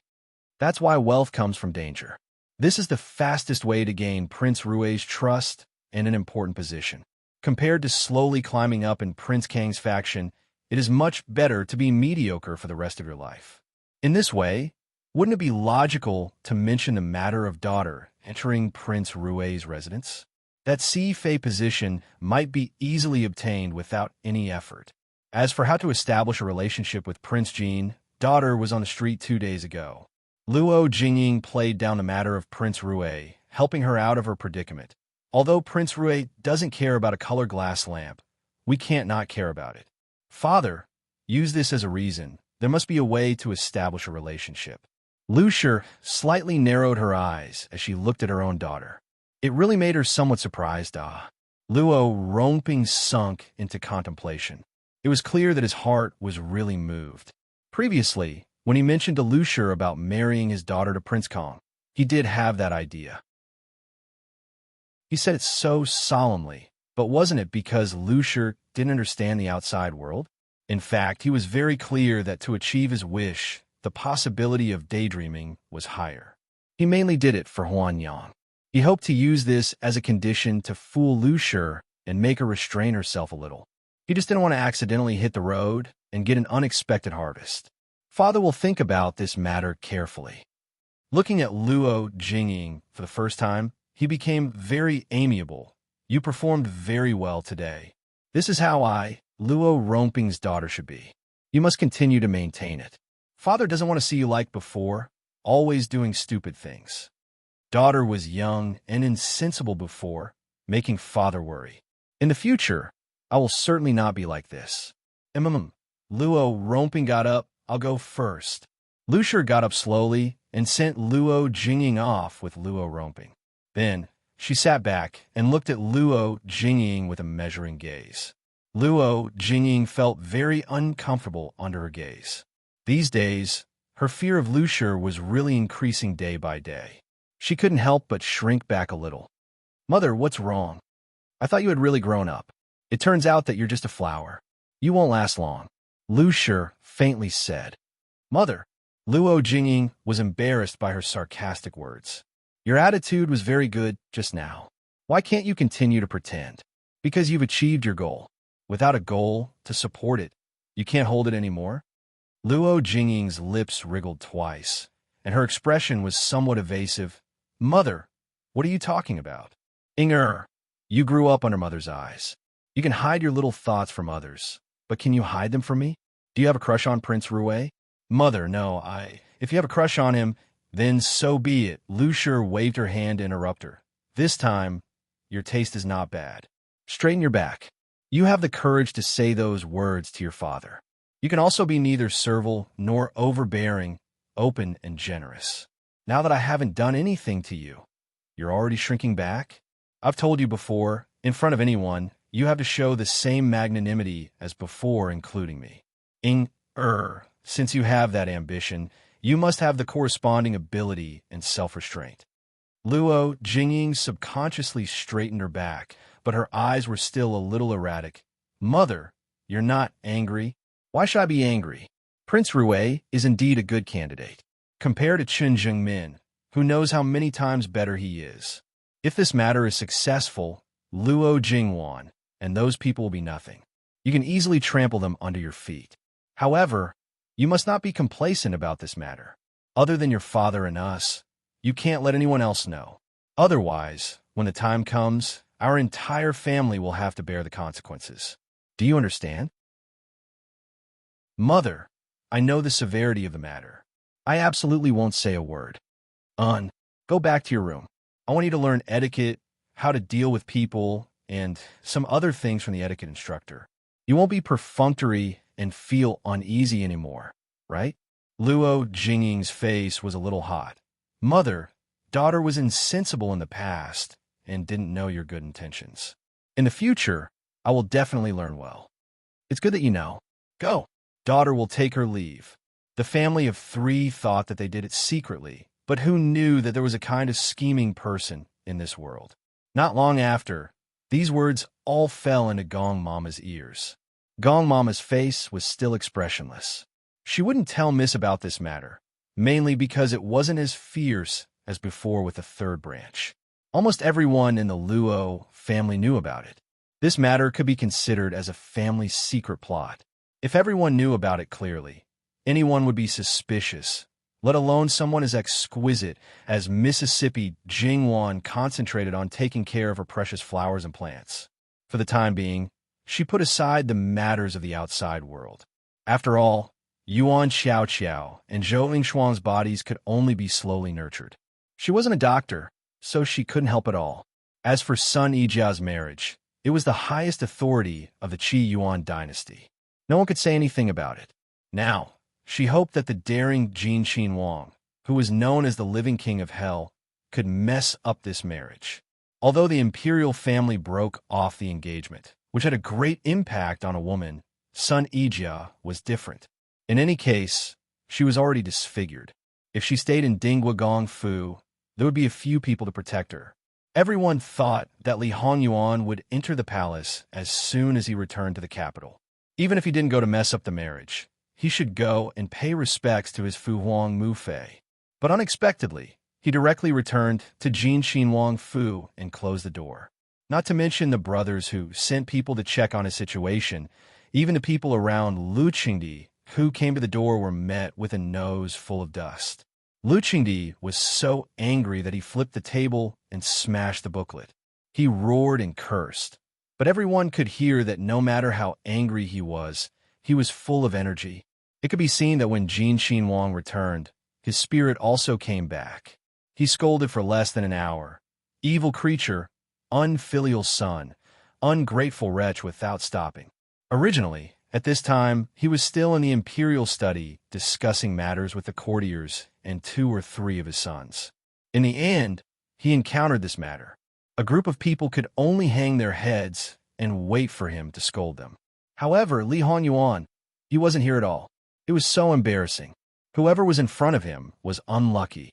That's why wealth comes from danger. This is the fastest way to gain Prince Rue's trust and an important position. Compared to slowly climbing up in Prince Kang's faction, it is much better to be mediocre for the rest of your life. In this way, wouldn't it be logical to mention the matter of daughter entering Prince Rue's residence? That Si Fei position might be easily obtained without any effort. As for how to establish a relationship with Prince Jin, daughter was on the street 2 days ago. Luo Jingying played down the matter of Prince Rue, helping her out of her predicament. Although Prince Rue doesn't care about a color glass lamp, we can't not care about it. Father, use this as a reason. There must be a way to establish a relationship. Lucia slightly narrowed her eyes as she looked at her own daughter. It really made her somewhat surprised. Luo Rongbing sunk into contemplation. It was clear that his heart was really moved. Previously, when he mentioned to Lucia about marrying his daughter to Prince Kong, he did have that idea. He said it so solemnly, but wasn't it because Lucia didn't understand the outside world? In fact, he was very clear that to achieve his wish, the possibility of daydreaming was higher. He mainly did it for Huan Yang. He hoped to use this as a condition to fool Lucia and make her restrain herself a little. He just didn't want to accidentally hit the road and get an unexpected harvest. Father will think about this matter carefully. Looking at Luo Jingying for the first time, he became very amiable. You performed very well today. This is how Luo Rongbing's daughter should be. You must continue to maintain it. Father doesn't want to see you like before, always doing stupid things. Daughter was young and insensible before, making father worry. In the future, I will certainly not be like this. Luo Rongbing got up. I'll go first. Lucia got up slowly and sent Luo Jingying off with Luo Rongbing. Then, she sat back and looked at Luo Jingying with a measuring gaze. Luo Jingying felt very uncomfortable under her gaze. These days, her fear of Lucia was really increasing day by day. She couldn't help but shrink back a little. Mother, what's wrong? I thought you had really grown up. It turns out that you're just a flower. You won't last long. Lucia faintly said. Mother, Luo Jingying was embarrassed by her sarcastic words. Your attitude was very good just now. Why can't you continue to pretend? Because you've achieved your goal. Without a goal to support it, you can't hold it anymore? Luo Jingying's lips wriggled twice, and her expression was somewhat evasive. Mother, what are you talking about? You grew up under mother's eyes. You can hide your little thoughts from others, but can you hide them from me? Do you have a crush on Prince Rue? Mother, no, if you have a crush on him, then so be it. Lucia waved her hand to interrupt her. This time, your taste is not bad. Straighten your back. You have the courage to say those words to your father. You can also be neither servile nor overbearing, open and generous. Now that I haven't done anything to you, you're already shrinking back? I've told you before, in front of anyone, you have to show the same magnanimity as before, including me. Since you have that ambition, you must have the corresponding ability and self-restraint. Luo Jingying subconsciously straightened her back, but her eyes were still a little erratic. Mother, you're not angry? Why should I be angry? Prince Rue is indeed a good candidate. Compare to Chen Jingmin, who knows how many times better he is. If this matter is successful, Luo Jingwan and those people will be nothing. You can easily trample them under your feet. However, you must not be complacent about this matter. Other than your father and us, you can't let anyone else know. Otherwise, when the time comes, our entire family will have to bear the consequences. Do you understand? Mother, I know the severity of the matter. I absolutely won't say a word. Go back to your room. I want you to learn etiquette, how to deal with people, and some other things from the etiquette instructor. You won't be perfunctory and feel uneasy anymore, right? Luo Jingying's face was a little hot. Mother, daughter was insensible in the past and didn't know your good intentions. In the future, I will definitely learn well. It's good that you know. Go. Daughter will take her leave. The family of three thought that they did it secretly, but who knew that there was a kind of scheming person in this world? Not long after, these words all fell into Gong Mama's ears. Gong Mama's face was still expressionless. She wouldn't tell Miss about this matter, mainly because it wasn't as fierce as before with the third branch. Almost everyone in the Luo family knew about it. This matter could be considered as a family secret plot. If everyone knew about it clearly, anyone would be suspicious, let alone someone as exquisite as Mississippi Jingwan concentrated on taking care of her precious flowers and plants. For the time being, she put aside the matters of the outside world. After all, Yuan Xiaoqiao and Zhou Lingshuang's bodies could only be slowly nurtured. She wasn't a doctor, so she couldn't help at all. As for Sun Yijia's marriage, it was the highest authority of the Qi Yuan dynasty. No one could say anything about it. Now, she hoped that the daring Jin Qinhuang, who was known as the living king of hell, could mess up this marriage. Although the imperial family broke off the engagement, which had a great impact on a woman, Sun Yijia was different. In any case, she was already disfigured. If she stayed in Dingwa Gongfu, there would be a few people to protect her. Everyone thought that Li Hongyuan would enter the palace as soon as he returned to the capital. Even if he didn't go to mess up the marriage, he should go and pay respects to his Fu Huang Mufei. But unexpectedly, he directly returned to Jin Xinhuang Fu and closed the door. Not to mention the brothers who sent people to check on his situation. Even the people around Lu Qingdi who came to the door were met with a nose full of dust. Lu Qingdi was so angry that he flipped the table and smashed the booklet. He roared and cursed, but everyone could hear that no matter how angry he was full of energy. It could be seen that when Jin Xinhuang returned, his spirit also came back. He scolded for less than an hour. Evil creature, unfilial son, ungrateful wretch without stopping. Originally, at this time, he was still in the imperial study discussing matters with the courtiers and 2 or 3 of his sons. In the end, he encountered this matter. A group of people could only hang their heads and wait for him to scold them. However, Li Hongyuan, he wasn't here at all. It was so embarrassing. Whoever was in front of him was unlucky.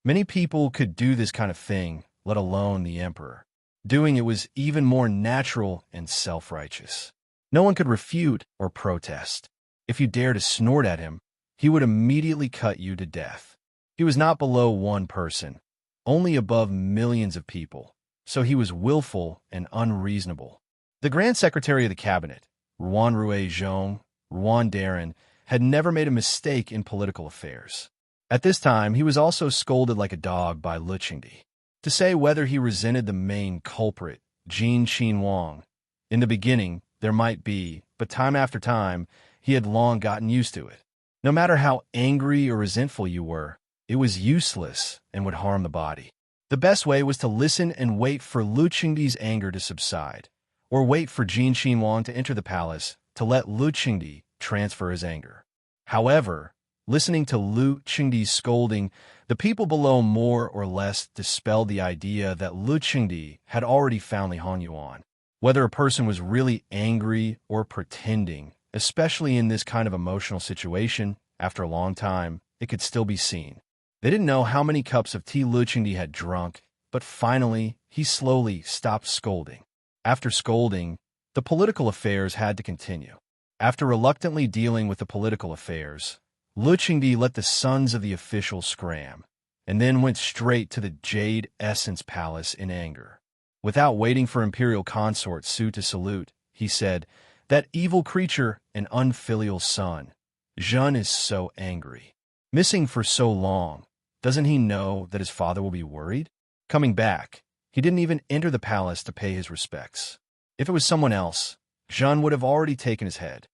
Many people could do this kind of thing, let alone the emperor. Doing it was even more natural and self-righteous. No one could refute or protest. If you dared to snort at him, he would immediately cut you to death. He was not below one person, only above millions of people, so he was willful and unreasonable. The Grand Secretary of the Cabinet, Ruan Rue Zhong, Ruan Darren, had never made a mistake in political affairs. At this time, he was also scolded like a dog by Lu Qingdi. To say whether he resented the main culprit, Jin Xinhuang, in the beginning, there might be, but time after time, he had long gotten used to it. No matter how angry or resentful you were, it was useless and would harm the body. The best way was to listen and wait for Lu Qingdi's anger to subside, or wait for Jin Xinhuang to enter the palace to let Lu Qingdi transfer his anger. However, listening to Lu Qingdi's scolding, the people below more or less dispelled the idea that Lu Qingdi had already found Li Hongyuan. Whether a person was really angry or pretending, especially in this kind of emotional situation, after a long time, it could still be seen. They didn't know how many cups of tea Lu Qingdi had drunk, but finally, he slowly stopped scolding. After scolding, the political affairs had to continue. After reluctantly dealing with the political affairs, Lu Qingdi let the sons of the officials scram, and then went straight to the Jade Essence Palace in anger. Without waiting for Imperial Consort Su to salute, he said, "That evil creature, an unfilial son. Zhen is so angry. Missing for so long, doesn't he know that his father will be worried?" Coming back, he didn't even enter the palace to pay his respects. If it was someone else, Zhen would have already taken his head.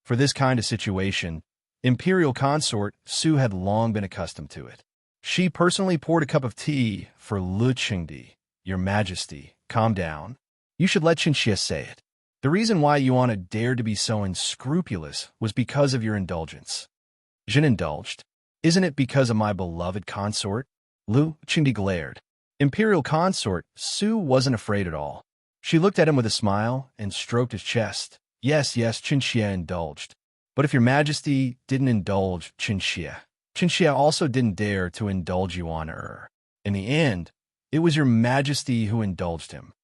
For this kind of situation, Imperial Consort Su had long been accustomed to it. She personally poured a cup of tea for Lu Qingdi. "Your Majesty, calm down. You should let Qinxie say it. The reason why Yuana dared to be so unscrupulous was because of your indulgence." Jin indulged. "Isn't it because of my beloved consort?" Lu Qingdi glared. Imperial Consort Su wasn't afraid at all. She looked at him with a smile and stroked his chest. Yes, Qinxie indulged. But if your Majesty didn't indulge Qinxie also didn't dare to indulge Yuana. In the end, it was your Majesty who indulged him.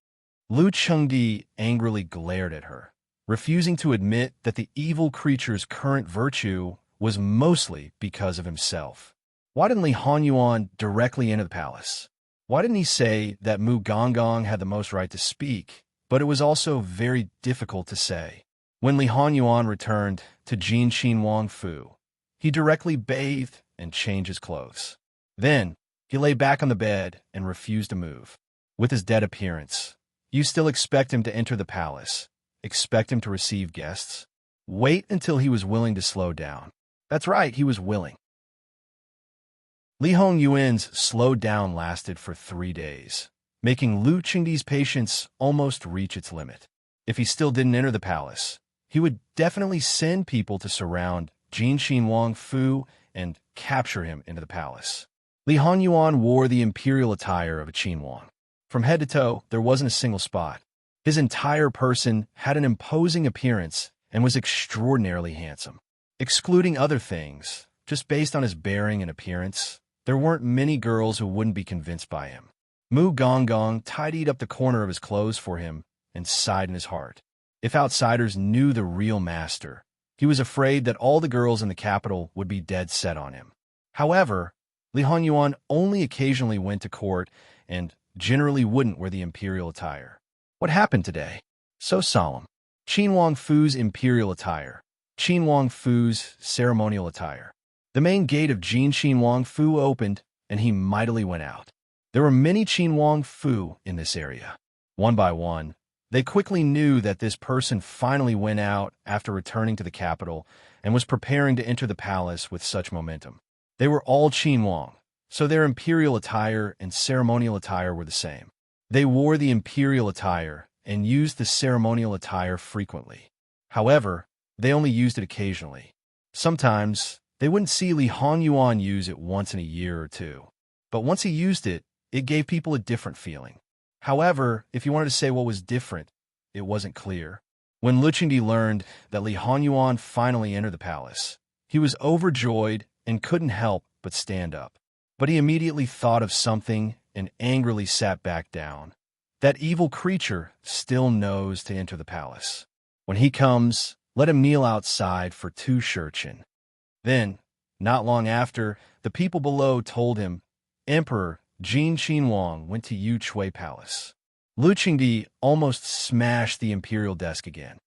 Lu Qingdi angrily glared at her, refusing to admit that the evil creature's current virtue was mostly because of himself. Why didn't Li Hanyuan directly enter the palace? Why didn't he say that Mu Gonggong had the most right to speak, but it was also very difficult to say? When Li Hanyuan returned to Jin Xinhuang Fu, he directly bathed and changed his clothes. Then, he lay back on the bed and refused to move. With his dead appearance, you still expect him to enter the palace, expect him to receive guests? Wait until he was willing to slow down. That's right, he was willing. Li Hongyuan's slowed down lasted for 3 days, making Lu Qingdi's patience almost reach its limit. If he still didn't enter the palace, he would definitely send people to surround Jin Xinhuang Fu and capture him into the palace. Li Hanyuan wore the imperial attire of a Qinhuang. From head to toe, there wasn't a single spot. His entire person had an imposing appearance and was extraordinarily handsome. Excluding other things, just based on his bearing and appearance, there weren't many girls who wouldn't be convinced by him. Mu Gonggong tidied up the corner of his clothes for him and sighed in his heart. If outsiders knew the real master, he was afraid that all the girls in the capital would be dead set on him. However, Li Hanyuan only occasionally went to court and generally wouldn't wear the imperial attire. What happened today? So solemn. Xinhuang Fu's imperial attire. Xinhuang Fu's ceremonial attire. The main gate of Jin Xinhuang Fu opened, and he mightily went out. There were many Xinhuang Fu in this area. One by one, they quickly knew that this person finally went out after returning to the capital and was preparing to enter the palace with such momentum. They were all Xinhuang, so their imperial attire and ceremonial attire were the same. They wore the imperial attire and used the ceremonial attire frequently. However, they only used it occasionally. Sometimes, they wouldn't see Li Hanyuan use it once in a year or two. But once he used it, it gave people a different feeling. However, if you wanted to say what was different, it wasn't clear. When Lu Qingdi learned that Li Hanyuan finally entered the palace, he was overjoyed and couldn't help but stand up. But he immediately thought of something and angrily sat back down. That evil creature still knows to enter the palace. When he comes, let him kneel outside for 2 shurchen. Then, not long after, the people below told him, Emperor Jin Xinhuang went to Yu Chui Palace. Lu Qingdi almost smashed the imperial desk again.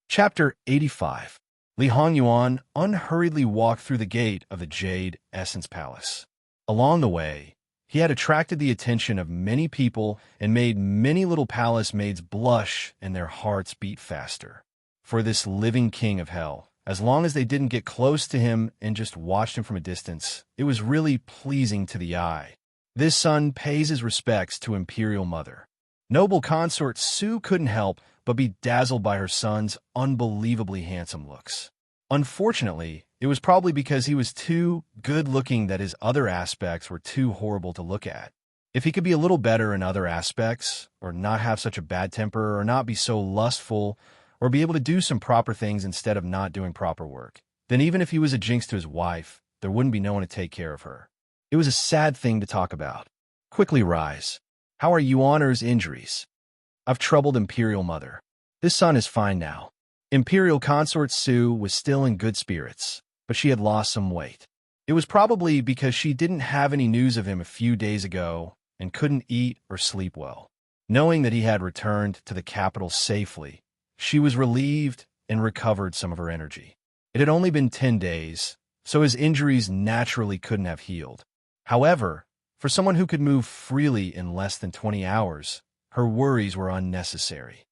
Chapter 85. Li Hanyuan unhurriedly walked through the gate of the Jade Essence Palace. Along the way, he had attracted the attention of many people and made many little palace maids blush and their hearts beat faster. For this living king of hell, as long as they didn't get close to him and just watched him from a distance, it was really pleasing to the eye. This son pays his respects to Imperial Mother. Noble consort Su couldn't help but be dazzled by her son's unbelievably handsome looks. Unfortunately, it was probably because he was too good-looking that his other aspects were too horrible to look at. If he could be a little better in other aspects, or not have such a bad temper, or not be so lustful, or be able to do some proper things instead of not doing proper work, then even if he was a jinx to his wife, there wouldn't be no one to take care of her. It was a sad thing to talk about. Quickly rise. How are Yuaner's injuries? I've troubled Imperial Mother. This son is fine now. Imperial Consort Su was still in good spirits, but she had lost some weight. It was probably because she didn't have any news of him a few days ago and couldn't eat or sleep well. Knowing that he had returned to the capital safely, she was relieved and recovered some of her energy. It had only been 10 days, so his injuries naturally couldn't have healed. However, for someone who could move freely in less than 20 hours, her worries were unnecessary.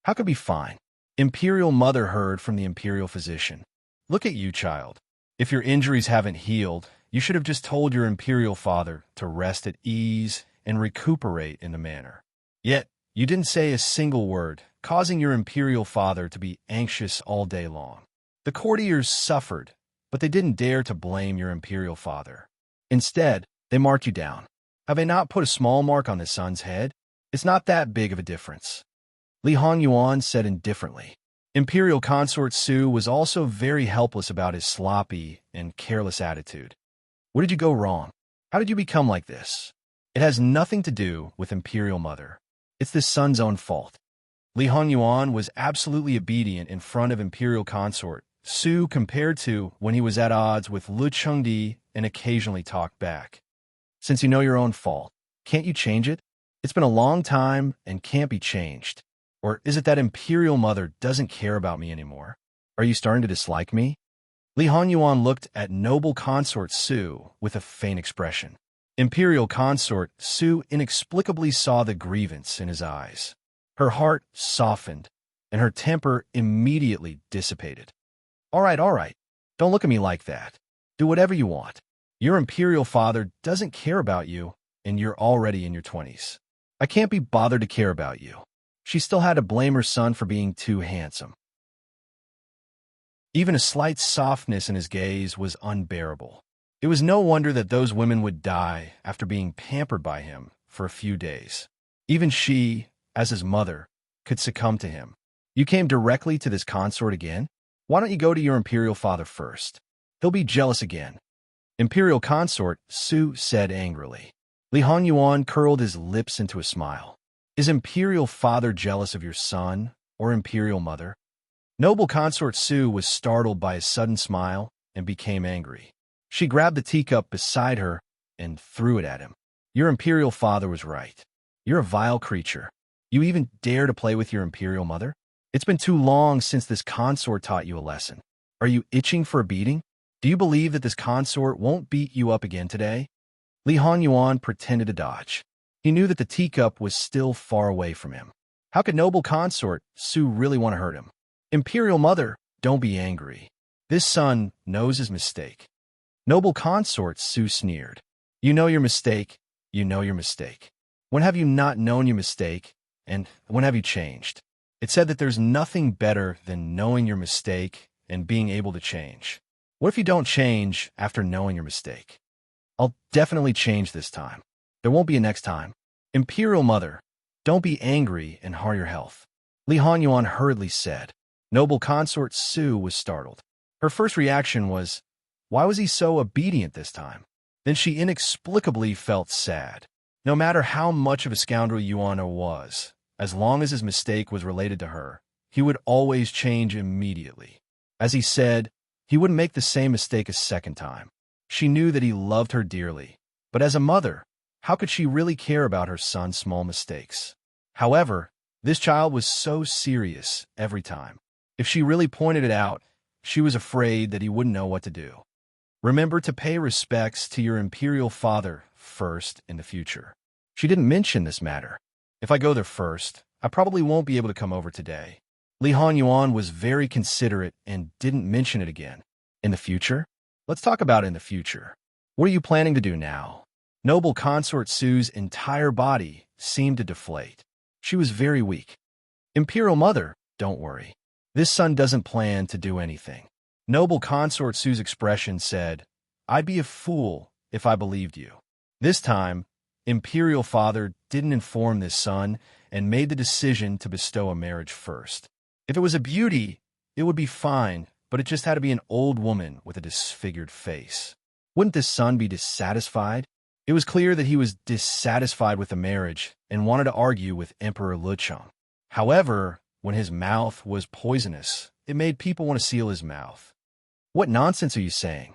How could be fine? Imperial Mother heard from the Imperial Physician. Look at you, child. If your injuries haven't healed, you should have just told your Imperial Father to rest at ease and recuperate in the manner. Yet, you didn't say a single word, causing your Imperial Father to be anxious all day long. The courtiers suffered, but they didn't dare to blame your Imperial Father. Instead, they marked you down. Have they not put a small mark on the son's head? It's not that big of a difference. Li Hongyuan said indifferently. Imperial Consort Su was also very helpless about his sloppy and careless attitude. Where did you go wrong? How did you become like this? It has nothing to do with Imperial Mother. It's this son's own fault. Li Hongyuan was absolutely obedient in front of Imperial Consort Su compared to when he was at odds with Lu Chengdi and occasionally talked back. Since you know your own fault, can't you change it? It's been a long time and can't be changed. Or is it that Imperial Mother doesn't care about me anymore? Are you starting to dislike me? Li Hongyuan looked at noble Consort Su with a faint expression. Imperial Consort Su inexplicably saw the grievance in his eyes. Her heart softened, and her temper immediately dissipated. All right. Don't look at me like that. Do whatever you want. Your Imperial Father doesn't care about you, and you're already in your 20s. I can't be bothered to care about you. She still had to blame her son for being too handsome. Even a slight softness in his gaze was unbearable. It was no wonder that those women would die after being pampered by him for a few days. Even she, as his mother, could succumb to him. You came directly to this consort again? Why don't you go to your Imperial Father first? He'll be jealous again. Imperial Consort Su said angrily. Li Hongyuan curled his lips into a smile. Is Imperial Father jealous of your son or Imperial Mother? Noble Consort Su was startled by his sudden smile and became angry. She grabbed the teacup beside her and threw it at him. Your Imperial Father was right. You're a vile creature. You even dare to play with your Imperial Mother? It's been too long since this consort taught you a lesson. Are you itching for a beating? Do you believe that this consort won't beat you up again today? Li Hongyuan pretended to dodge. He knew that the teacup was still far away from him. How could noble Consort Su really want to hurt him? Imperial Mother, don't be angry. This son knows his mistake. Noble Consort Su sneered. You know your mistake. You know your mistake. When have you not known your mistake, and when have you changed? It said that there's nothing better than knowing your mistake and being able to change. What if you don't change after knowing your mistake? I'll definitely change this time. There won't be a next time. Imperial Mother, don't be angry and harm your health. Li Hongyuan hurriedly said. Noble Consort Su was startled. Her first reaction was, why was he so obedient this time? Then she inexplicably felt sad. No matter how much of a scoundrel Yuano was, as long as his mistake was related to her, he would always change immediately. As he said, he wouldn't make the same mistake a second time. She knew that he loved her dearly, but as a mother, how could she really care about her son's small mistakes? However, this child was so serious every time. If she really pointed it out, she was afraid that he wouldn't know what to do. Remember to pay respects to your Imperial Father first in the future. She didn't mention this matter. If I go there first, I probably won't be able to come over today. Li Hongyuan was very considerate and didn't mention it again. In the future? Let's talk about it in the future. What are you planning to do now? Noble Consort Su's entire body seemed to deflate. She was very weak. Imperial Mother, don't worry. This son doesn't plan to do anything. Noble Consort Su's expression said, I'd be a fool if I believed you. This time, Imperial Father didn't inform this son and made the decision to bestow a marriage first. If it was a beauty, it would be fine, but it just had to be an old woman with a disfigured face. Wouldn't this son be dissatisfied? It was clear that he was dissatisfied with the marriage and wanted to argue with Emperor Lucheng. However, when his mouth was poisonous, it made people want to seal his mouth. What nonsense are you saying?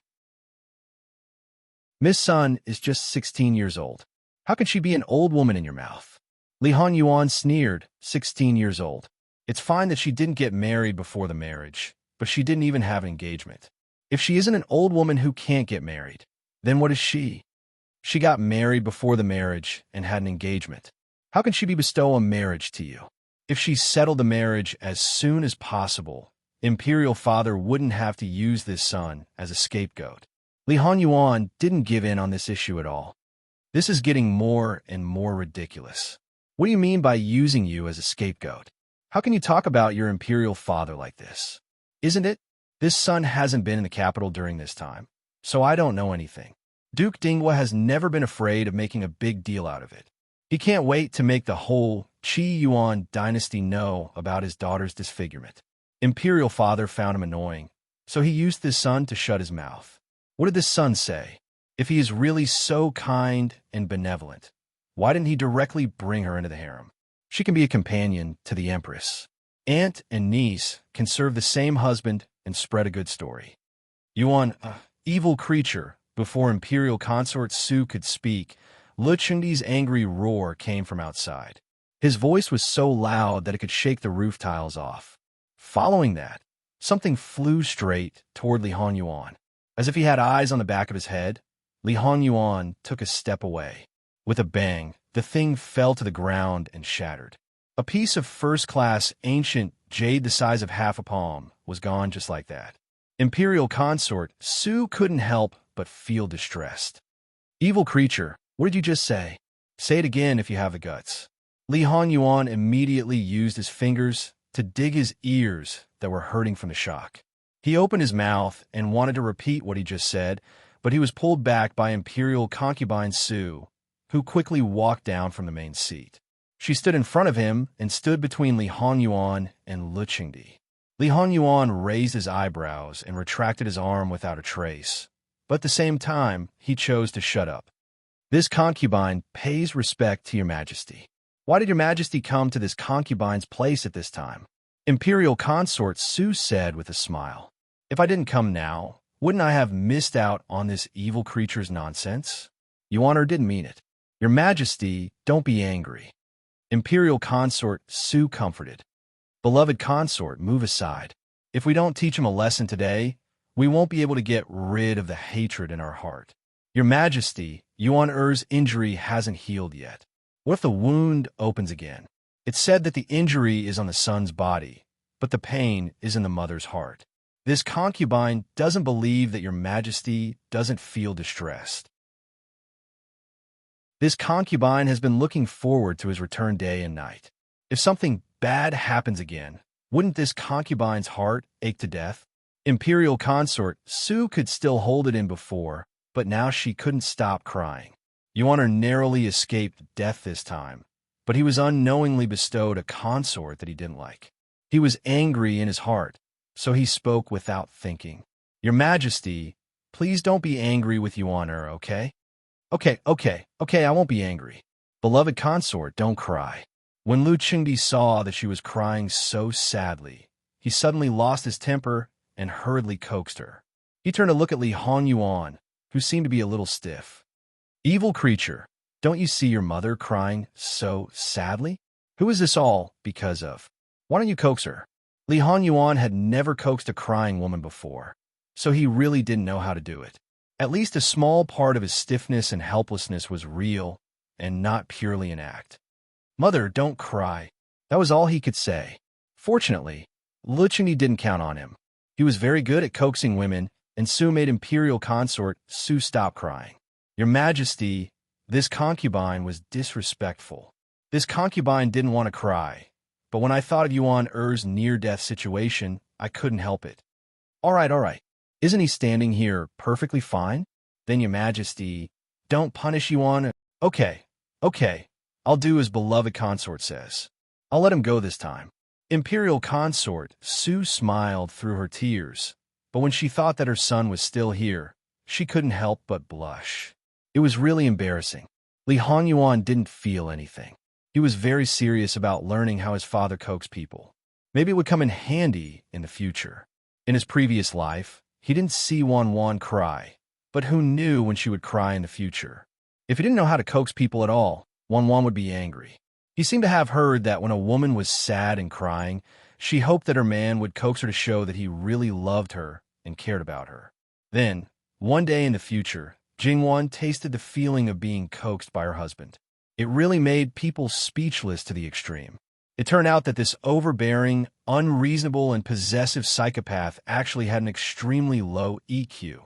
Miss Sun is just 16 years old. How can she be an old woman in your mouth? Li Han Yuan sneered, 16 years old. It's fine that she didn't get married before the marriage, but she didn't even have an engagement. If she isn't an old woman who can't get married, then what is she? She got married before the marriage and had an engagement. How can she be bestow a marriage to you? If she settled the marriage as soon as possible, Imperial Father wouldn't have to use this son as a scapegoat. Li Han Yuan didn't give in on this issue at all. This is getting more and more ridiculous. What do you mean by using you as a scapegoat? How can you talk about your Imperial Father like this? Isn't it? This son hasn't been in the capital during this time, so I don't know anything. Duke Dinghua has never been afraid of making a big deal out of it. He can't wait to make the whole Qi Yuan dynasty know about his daughter's disfigurement. Imperial Father found him annoying, so he used this son to shut his mouth. What did this son say? If he is really so kind and benevolent, why didn't he directly bring her into the harem? She can be a companion to the Empress. Aunt and niece can serve the same husband and spread a good story. Yuan, evil creature. Before Imperial Consort Su could speak, Lu Chengdi's angry roar came from outside. His voice was so loud that it could shake the roof tiles off. Following that, something flew straight toward Li Han Yuan. As if he had eyes on the back of his head, Li Han Yuan took a step away. With a bang, the thing fell to the ground and shattered. A piece of first-class ancient jade the size of half a palm was gone just like that. Imperial Consort Su couldn't help but feel distressed. Evil creature, what did you just say? Say it again if you have the guts. Li Han Yuan immediately used his fingers to dig his ears that were hurting from the shock. He opened his mouth and wanted to repeat what he just said, but he was pulled back by Imperial Concubine Su, who quickly walked down from the main seat. She stood in front of him and stood between Li Han Yuan and Lu Chengdi. Li Han Yuan raised his eyebrows and retracted his arm without a trace, but at the same time, he chose to shut up. This concubine pays respect to your majesty. Why did your majesty come to this concubine's place at this time? Imperial Consort Su said with a smile. If I didn't come now, wouldn't I have missed out on this evil creature's nonsense? Yuan didn't mean it. Your majesty, don't be angry. Imperial Consort Su comforted. Beloved consort, move aside. If we don't teach him a lesson today, we won't be able to get rid of the hatred in our heart. Your majesty, Yuan-Er's injury hasn't healed yet. What if the wound opens again? It's said that the injury is on the son's body, but the pain is in the mother's heart. This concubine doesn't believe that your majesty doesn't feel distressed. This concubine has been looking forward to his return day and night. If something bad happens again, wouldn't this concubine's heart ache to death? Imperial Consort Su could still hold it in before, but now she couldn't stop crying. Yuan narrowly escaped death this time, but he was unknowingly bestowed a consort that he didn't like. He was angry in his heart, so he spoke without thinking. Your Majesty, please don't be angry with Yuan, okay? Okay, I won't be angry. Beloved consort, don't cry. When Lu Chengdi saw that she was crying so sadly, he suddenly lost his temper and hurriedly coaxed her. He turned to look at Li Han Yuan, who seemed to be a little stiff. Evil creature, don't you see your mother crying so sadly? Who is this all because of? Why don't you coax her? Li Han Yuan had never coaxed a crying woman before, so he really didn't know how to do it. At least a small part of his stiffness and helplessness was real and not purely an act. Mother, don't cry. That was all he could say. Fortunately, Lu Chengdi didn't count on him. He was very good at coaxing women, and Su made Imperial Consort Su stop crying. Your Majesty, this concubine was disrespectful. This concubine didn't want to cry, but when I thought of Yuan-Er's near-death situation, I couldn't help it. All right. Isn't he standing here perfectly fine? Then Your Majesty, don't punish Yuan. Okay. I'll do as beloved consort says. I'll let him go this time. Imperial Consort Su smiled through her tears, but when she thought that her son was still here, she couldn't help but blush. It was really embarrassing. Li Han Yuan didn't feel anything. He was very serious about learning how his father coaxed people. Maybe it would come in handy in the future. In his previous life, he didn't see Wan cry, but who knew when she would cry in the future? If he didn't know how to coax people at all, Wan would be angry. He seemed to have heard that when a woman was sad and crying, she hoped that her man would coax her to show that he really loved her and cared about her. Then, one day in the future, Jingwan tasted the feeling of being coaxed by her husband. It really made people speechless to the extreme. It turned out that this overbearing, unreasonable, and possessive psychopath actually had an extremely low EQ.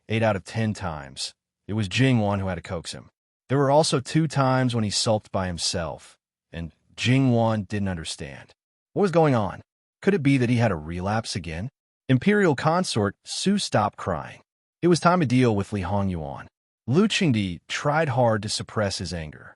8 out of 10 times, it was Jingwan who had to coax him. There were also 2 times when he sulked by himself, and Jingwan didn't understand. What was going on? Could it be that he had a relapse again? Imperial consort Su stopped crying. It was time to deal with Li Hongyuan. Lu Qingdi tried hard to suppress his anger.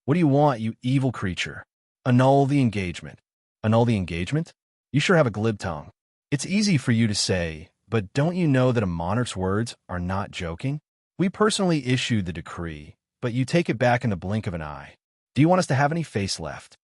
What do you want, you evil creature? Annul the engagement. Annul the engagement? You sure have a glib tongue. It's easy for you to say, but don't you know that a monarch's words are not joking? We personally issued the decree, but you take it back in the blink of an eye. Do you want us to have any face left?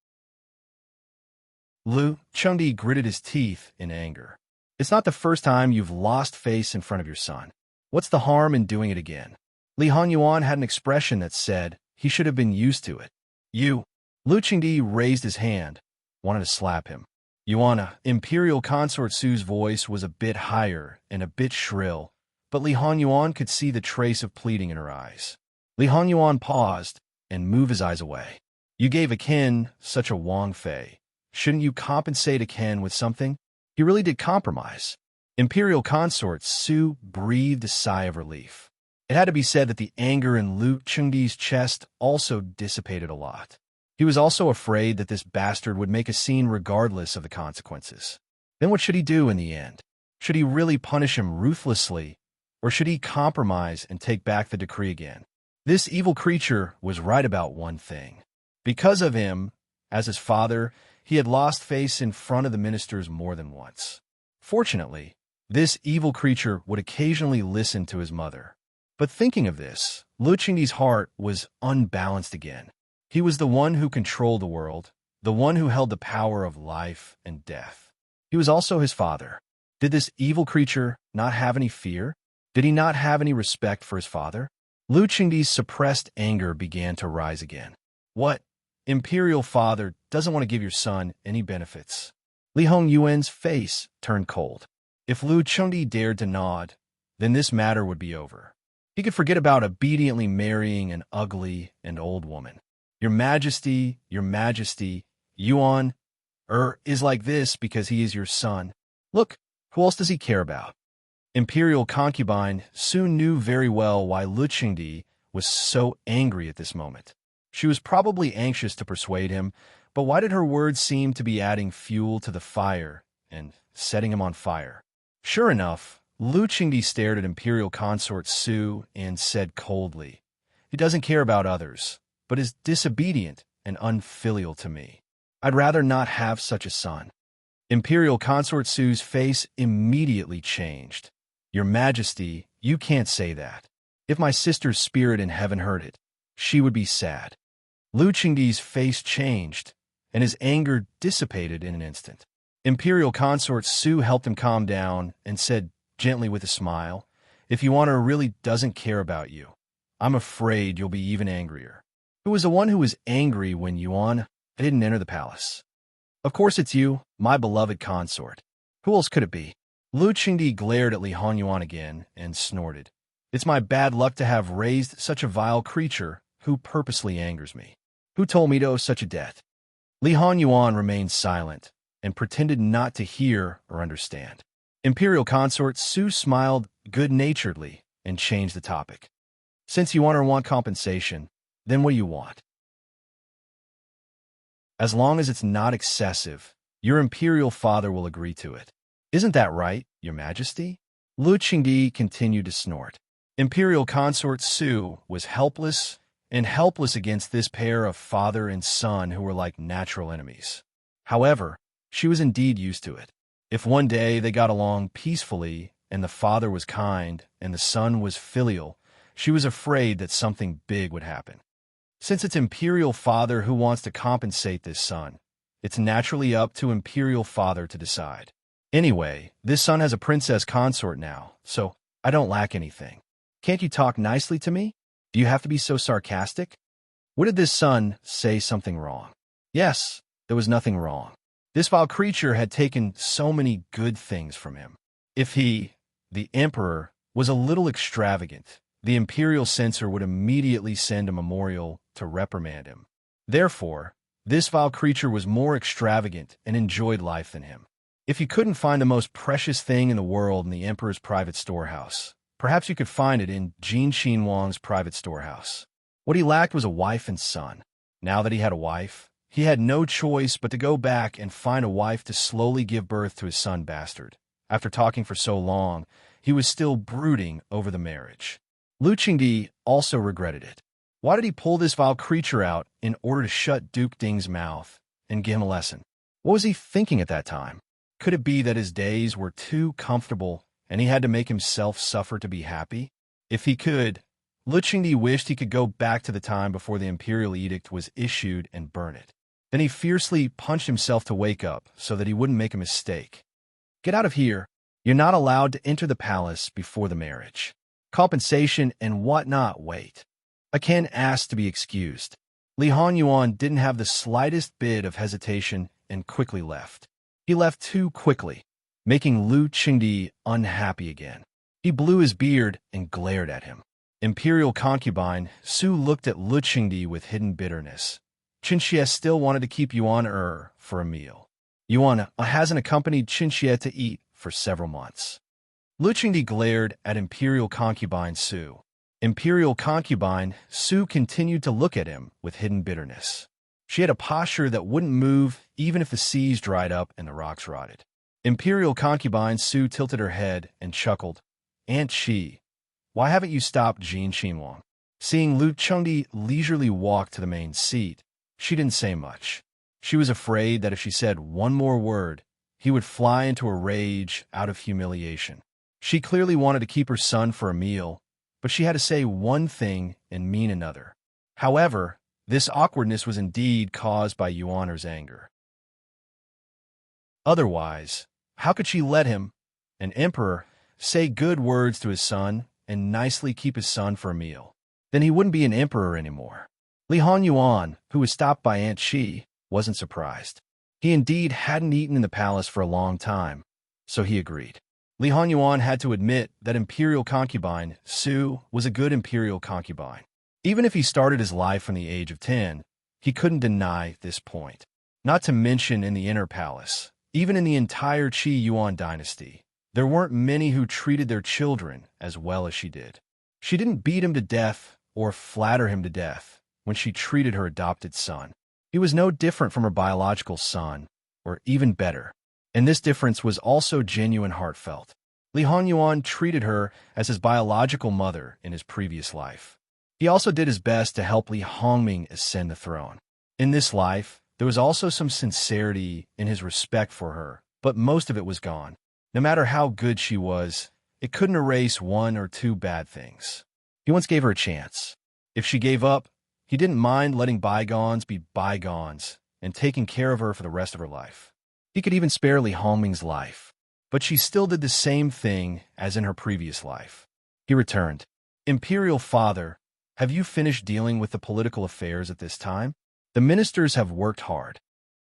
Lu Qingdi gritted his teeth in anger. It's not the first time you've lost face in front of your son. What's the harm in doing it again? Li Hongyuan had an expression that said he should have been used to it. You. Lu Qingdi raised his hand, wanted to slap him. Yuana, Imperial Consort Su's voice was a bit higher and a bit shrill, but Li Hongyuan could see the trace of pleading in her eyes. Li Hongyuan paused and moved his eyes away. You gave Akin such a Wang Fei. Shouldn't you compensate Akin with something? He really did compromise. Imperial Consort Su breathed a sigh of relief. It had to be said that the anger in Lu Qingdi's chest also dissipated a lot. He was also afraid that this bastard would make a scene regardless of the consequences. Then what should he do in the end? Should he really punish him ruthlessly, or should he compromise and take back the decree again? This evil creature was right about one thing. Because of him, as his father, he had lost face in front of the ministers more than once. Fortunately, this evil creature would occasionally listen to his mother. But thinking of this, Lu Qingdi's heart was unbalanced again. He was the one who controlled the world, the one who held the power of life and death. He was also his father. Did this evil creature not have any fear? Did he not have any respect for his father? Lu Qingdi's suppressed anger began to rise again. What? Imperial father doesn't want to give your son any benefits. Li Hongyuan's face turned cold. If Lu Qingdi dared to nod, then this matter would be over. He could forget about obediently marrying an ugly and old woman. Your Majesty, Yuan, is like this because he is your son. Look, who else does he care about? Imperial concubine soon knew very well why Lu Qingdi was so angry at this moment. She was probably anxious to persuade him, but why did her words seem to be adding fuel to the fire and setting him on fire? Sure enough, Lu Qingdi stared at Imperial Consort Su and said coldly, "He doesn't care about others, but is disobedient and unfilial to me. I'd rather not have such a son." Imperial Consort Su's face immediately changed. Your Majesty, you can't say that. If my sister's spirit in heaven heard it, she would be sad. Lu Qingdi's face changed, and his anger dissipated in an instant. Imperial Consort Su helped him calm down and said gently with a smile, "If Yuana really doesn't care about you, I'm afraid you'll be even angrier." Who was the one who was angry when Yuan didn't enter the palace? Of course it's you, my beloved consort. Who else could it be? Lu Qingdi glared at Li Hongyuan again and snorted. It's my bad luck to have raised such a vile creature who purposely angers me. Who told me to owe such a debt? Li Hongyuan remained silent and pretended not to hear or understand. Imperial Consort Su smiled good-naturedly and changed the topic. Since you want compensation, then what do you want? As long as it's not excessive, your imperial father will agree to it. Isn't that right, Your Majesty? Lu Qingdi continued to snort. Imperial Consort Su was helpless against this pair of father and son who were like natural enemies. However, she was indeed used to it. If one day they got along peacefully and the father was kind and the son was filial, she was afraid that something big would happen. Since it's Imperial Father who wants to compensate this son, it's naturally up to Imperial Father to decide. Anyway, this son has a princess consort now, so I don't lack anything. Can't you talk nicely to me? Do you have to be so sarcastic? What did this son say something wrong? Yes, there was nothing wrong. This vile creature had taken so many good things from him. If he, the Emperor, was a little extravagant, the Imperial censor would immediately send a memorial to reprimand him. Therefore, this vile creature was more extravagant and enjoyed life than him. If you couldn't find the most precious thing in the world in the Emperor's private storehouse, perhaps you could find it in Jin Xinhuang's private storehouse. What he lacked was a wife and son. Now that he had a wife, he had no choice but to go back and find a wife to slowly give birth to his son bastard. After talking for so long, he was still brooding over the marriage. Lu Qingdi also regretted it. Why did he pull this vile creature out in order to shut Duke Ding's mouth and give him a lesson? What was he thinking at that time? Could it be that his days were too comfortable and he had to make himself suffer to be happy? If he could, Lu Qingdi wished he could go back to the time before the imperial edict was issued and burn it. Then he fiercely punched himself to wake up so that he wouldn't make a mistake. Get out of here. You're not allowed to enter the palace before the marriage. Compensation and whatnot wait. Aqan asked to be excused. Li Honyuan didn't have the slightest bit of hesitation and quickly left. He left too quickly, making Lu Qingdi unhappy again. He blew his beard and glared at him. Imperial concubine Su looked at Lu Qingdi with hidden bitterness. Qinxie still wanted to keep Yuan for a meal. Yuan hasn't accompanied Qinxie to eat for several months. Lu Qingdi glared at Imperial concubine Su. Imperial concubine Su continued to look at him with hidden bitterness. She had a posture that wouldn't move even if the seas dried up and the rocks rotted. Imperial concubine Su tilted her head and chuckled. Aunt Shi, why haven't you stopped Jin Xinhuang? Seeing Lu Qingdi leisurely walk to the main seat, she didn't say much. She was afraid that if she said one more word, he would fly into a rage out of humiliation. She clearly wanted to keep her son for a meal, but she had to say one thing and mean another. However, this awkwardness was indeed caused by Yuaner's anger. Otherwise, how could she let him, an emperor, say good words to his son and nicely keep his son for a meal? Then he wouldn't be an emperor anymore. Li Honyuan, who was stopped by Aunt Shi, wasn't surprised. He indeed hadn't eaten in the palace for a long time, so he agreed. Li Honyuan had to admit that Imperial concubine Su was a good Imperial concubine. Even if he started his life from the age of 10, he couldn't deny this point. Not to mention in the inner palace, even in the entire Qi Yuan dynasty, there weren't many who treated their children as well as she did. She didn't beat him to death or flatter him to death when she treated her adopted son. He was no different from her biological son, or even better, and this difference was also genuine heartfelt. Li Honyuan treated her as his biological mother in his previous life. He also did his best to help Li Hongming ascend the throne. In this life, there was also some sincerity in his respect for her, but most of it was gone. No matter how good she was, it couldn't erase one or two bad things. He once gave her a chance. If she gave up, he didn't mind letting bygones be bygones and taking care of her for the rest of her life. He could even spare Li Hongming's life, but she still did the same thing as in her previous life. He returned. Imperial Father, have you finished dealing with the political affairs at this time? The ministers have worked hard.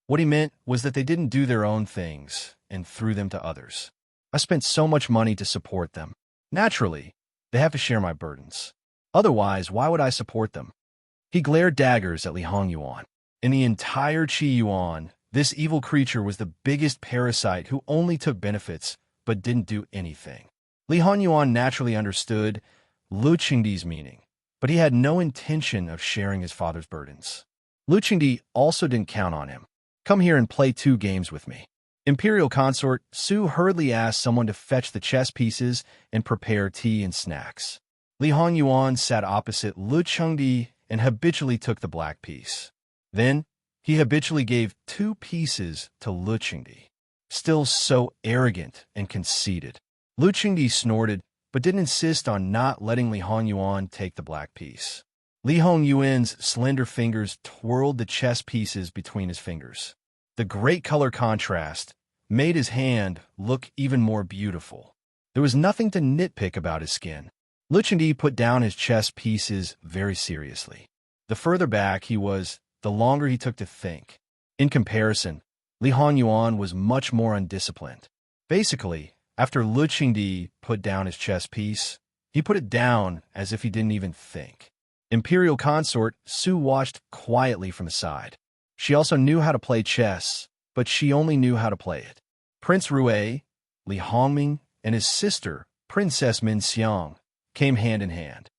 What he meant was that they didn't do their own things and threw them to others. I spent so much money to support them. Naturally, they have to share my burdens. Otherwise, why would I support them? He glared daggers at Li Honyuan. In the entire Qi Yuan, this evil creature was the biggest parasite who only took benefits but didn't do anything. Li Honyuan naturally understood Lu Qingdi's meaning, but he had no intention of sharing his father's burdens. Lu Qingdi also didn't count on him. Come here and play 2 games with me. Imperial consort Su hurriedly asked someone to fetch the chess pieces and prepare tea and snacks. Li Honyuan sat opposite Lu Qingdi and habitually took the black piece. Then, he habitually gave 2 pieces to Lu Qingdi. Still so arrogant and conceited, Lu Qingdi snorted, but didn't insist on not letting Li Honyuan take the black piece. Li Hongyuan's slender fingers twirled the chess pieces between his fingers. The great color contrast made his hand look even more beautiful. There was nothing to nitpick about his skin. Lu Chengdi put down his chess pieces very seriously. The further back he was, the longer he took to think. In comparison, Li Hongyuan was much more undisciplined. Basically, after Lu Chengdi put down his chess piece, he put it down as if he didn't even think. Imperial consort Su watched quietly from the side. She also knew how to play chess, but she only knew how to play it. Prince Rui, Li Hongming, and his sister, Princess Min Xiang, came hand in hand.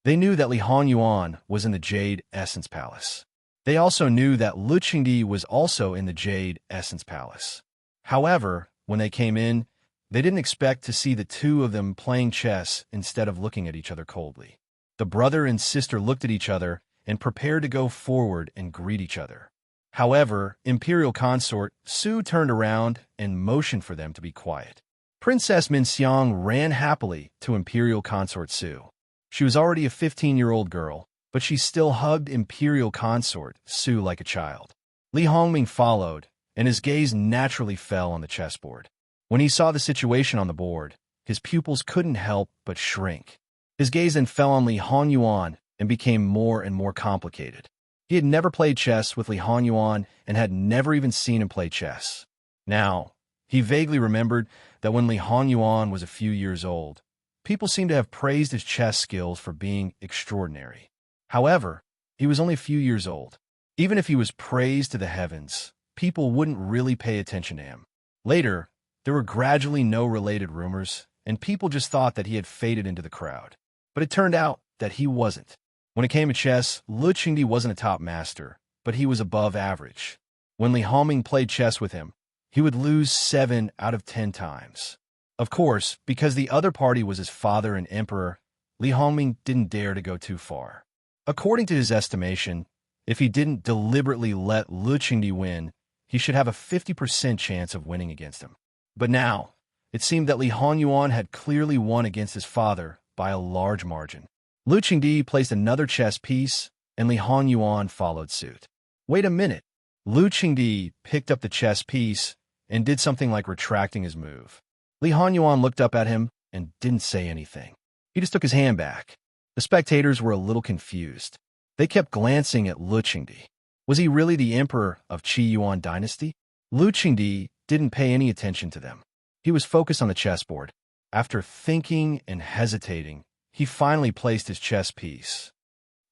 They knew that Li Hongyuan was in the Jade Essence Palace. They also knew that Lu Chengdi was also in the Jade Essence Palace. However, when they came in, they didn't expect to see the two of them playing chess instead of looking at each other coldly. The brother and sister looked at each other and prepared to go forward and greet each other. However, Imperial Consort Su turned around and motioned for them to be quiet. Princess Min Xiang ran happily to Imperial Consort Su. She was already a 15-year-old girl, but she still hugged Imperial Consort Su like a child. Li Hongming followed, and his gaze naturally fell on the chessboard. When he saw the situation on the board, his pupils couldn't help but shrink. His gaze then fell on Li Hongyuan and became more and more complicated. He had never played chess with Li Hongyuan and had never even seen him play chess. Now, he vaguely remembered that when Li Hongyuan was a few years old, people seemed to have praised his chess skills for being extraordinary. However, he was only a few years old. Even if he was praised to the heavens, people wouldn't really pay attention to him. Later, there were gradually no related rumors, and people just thought that he had faded into the crowd. But it turned out that he wasn't. When it came to chess, Lu Chengdi wasn't a top master, but he was above average. When Li Hongming played chess with him, he would lose 7 out of 10 times. Of course, because the other party was his father and emperor, Li Hongming didn't dare to go too far. According to his estimation, if he didn't deliberately let Lu Chengdi win, he should have a 50% chance of winning against him. But now, it seemed that Li Hongyuan had clearly won against his father by a large margin. Lu Chengdi placed another chess piece, and Li Hongyuan followed suit. Wait a minute. Lu Chengdi picked up the chess piece and did something like retracting his move. Li Hongyuan looked up at him and didn't say anything. He just took his hand back. The spectators were a little confused. They kept glancing at Lu Chengdi. Was he really the emperor of Qi Yuan dynasty? Lu Chengdi didn't pay any attention to them. He was focused on the chessboard. After thinking and hesitating, he finally placed his chess piece.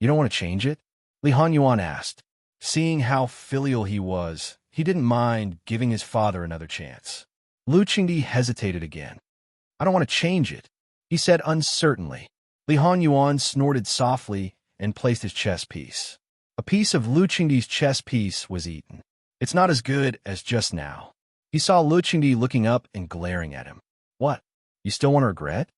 You don't want to change it? Li Hongyuan asked. Seeing how filial he was, he didn't mind giving his father another chance. Lu Chengdi hesitated again. I don't want to change it, he said uncertainly. Li Hongyuan snorted softly and placed his chess piece. A piece of Lu Chengdi's chess piece was eaten. It's not as good as just now. He saw Lu Chengdi looking up and glaring at him. What? You still want to regret?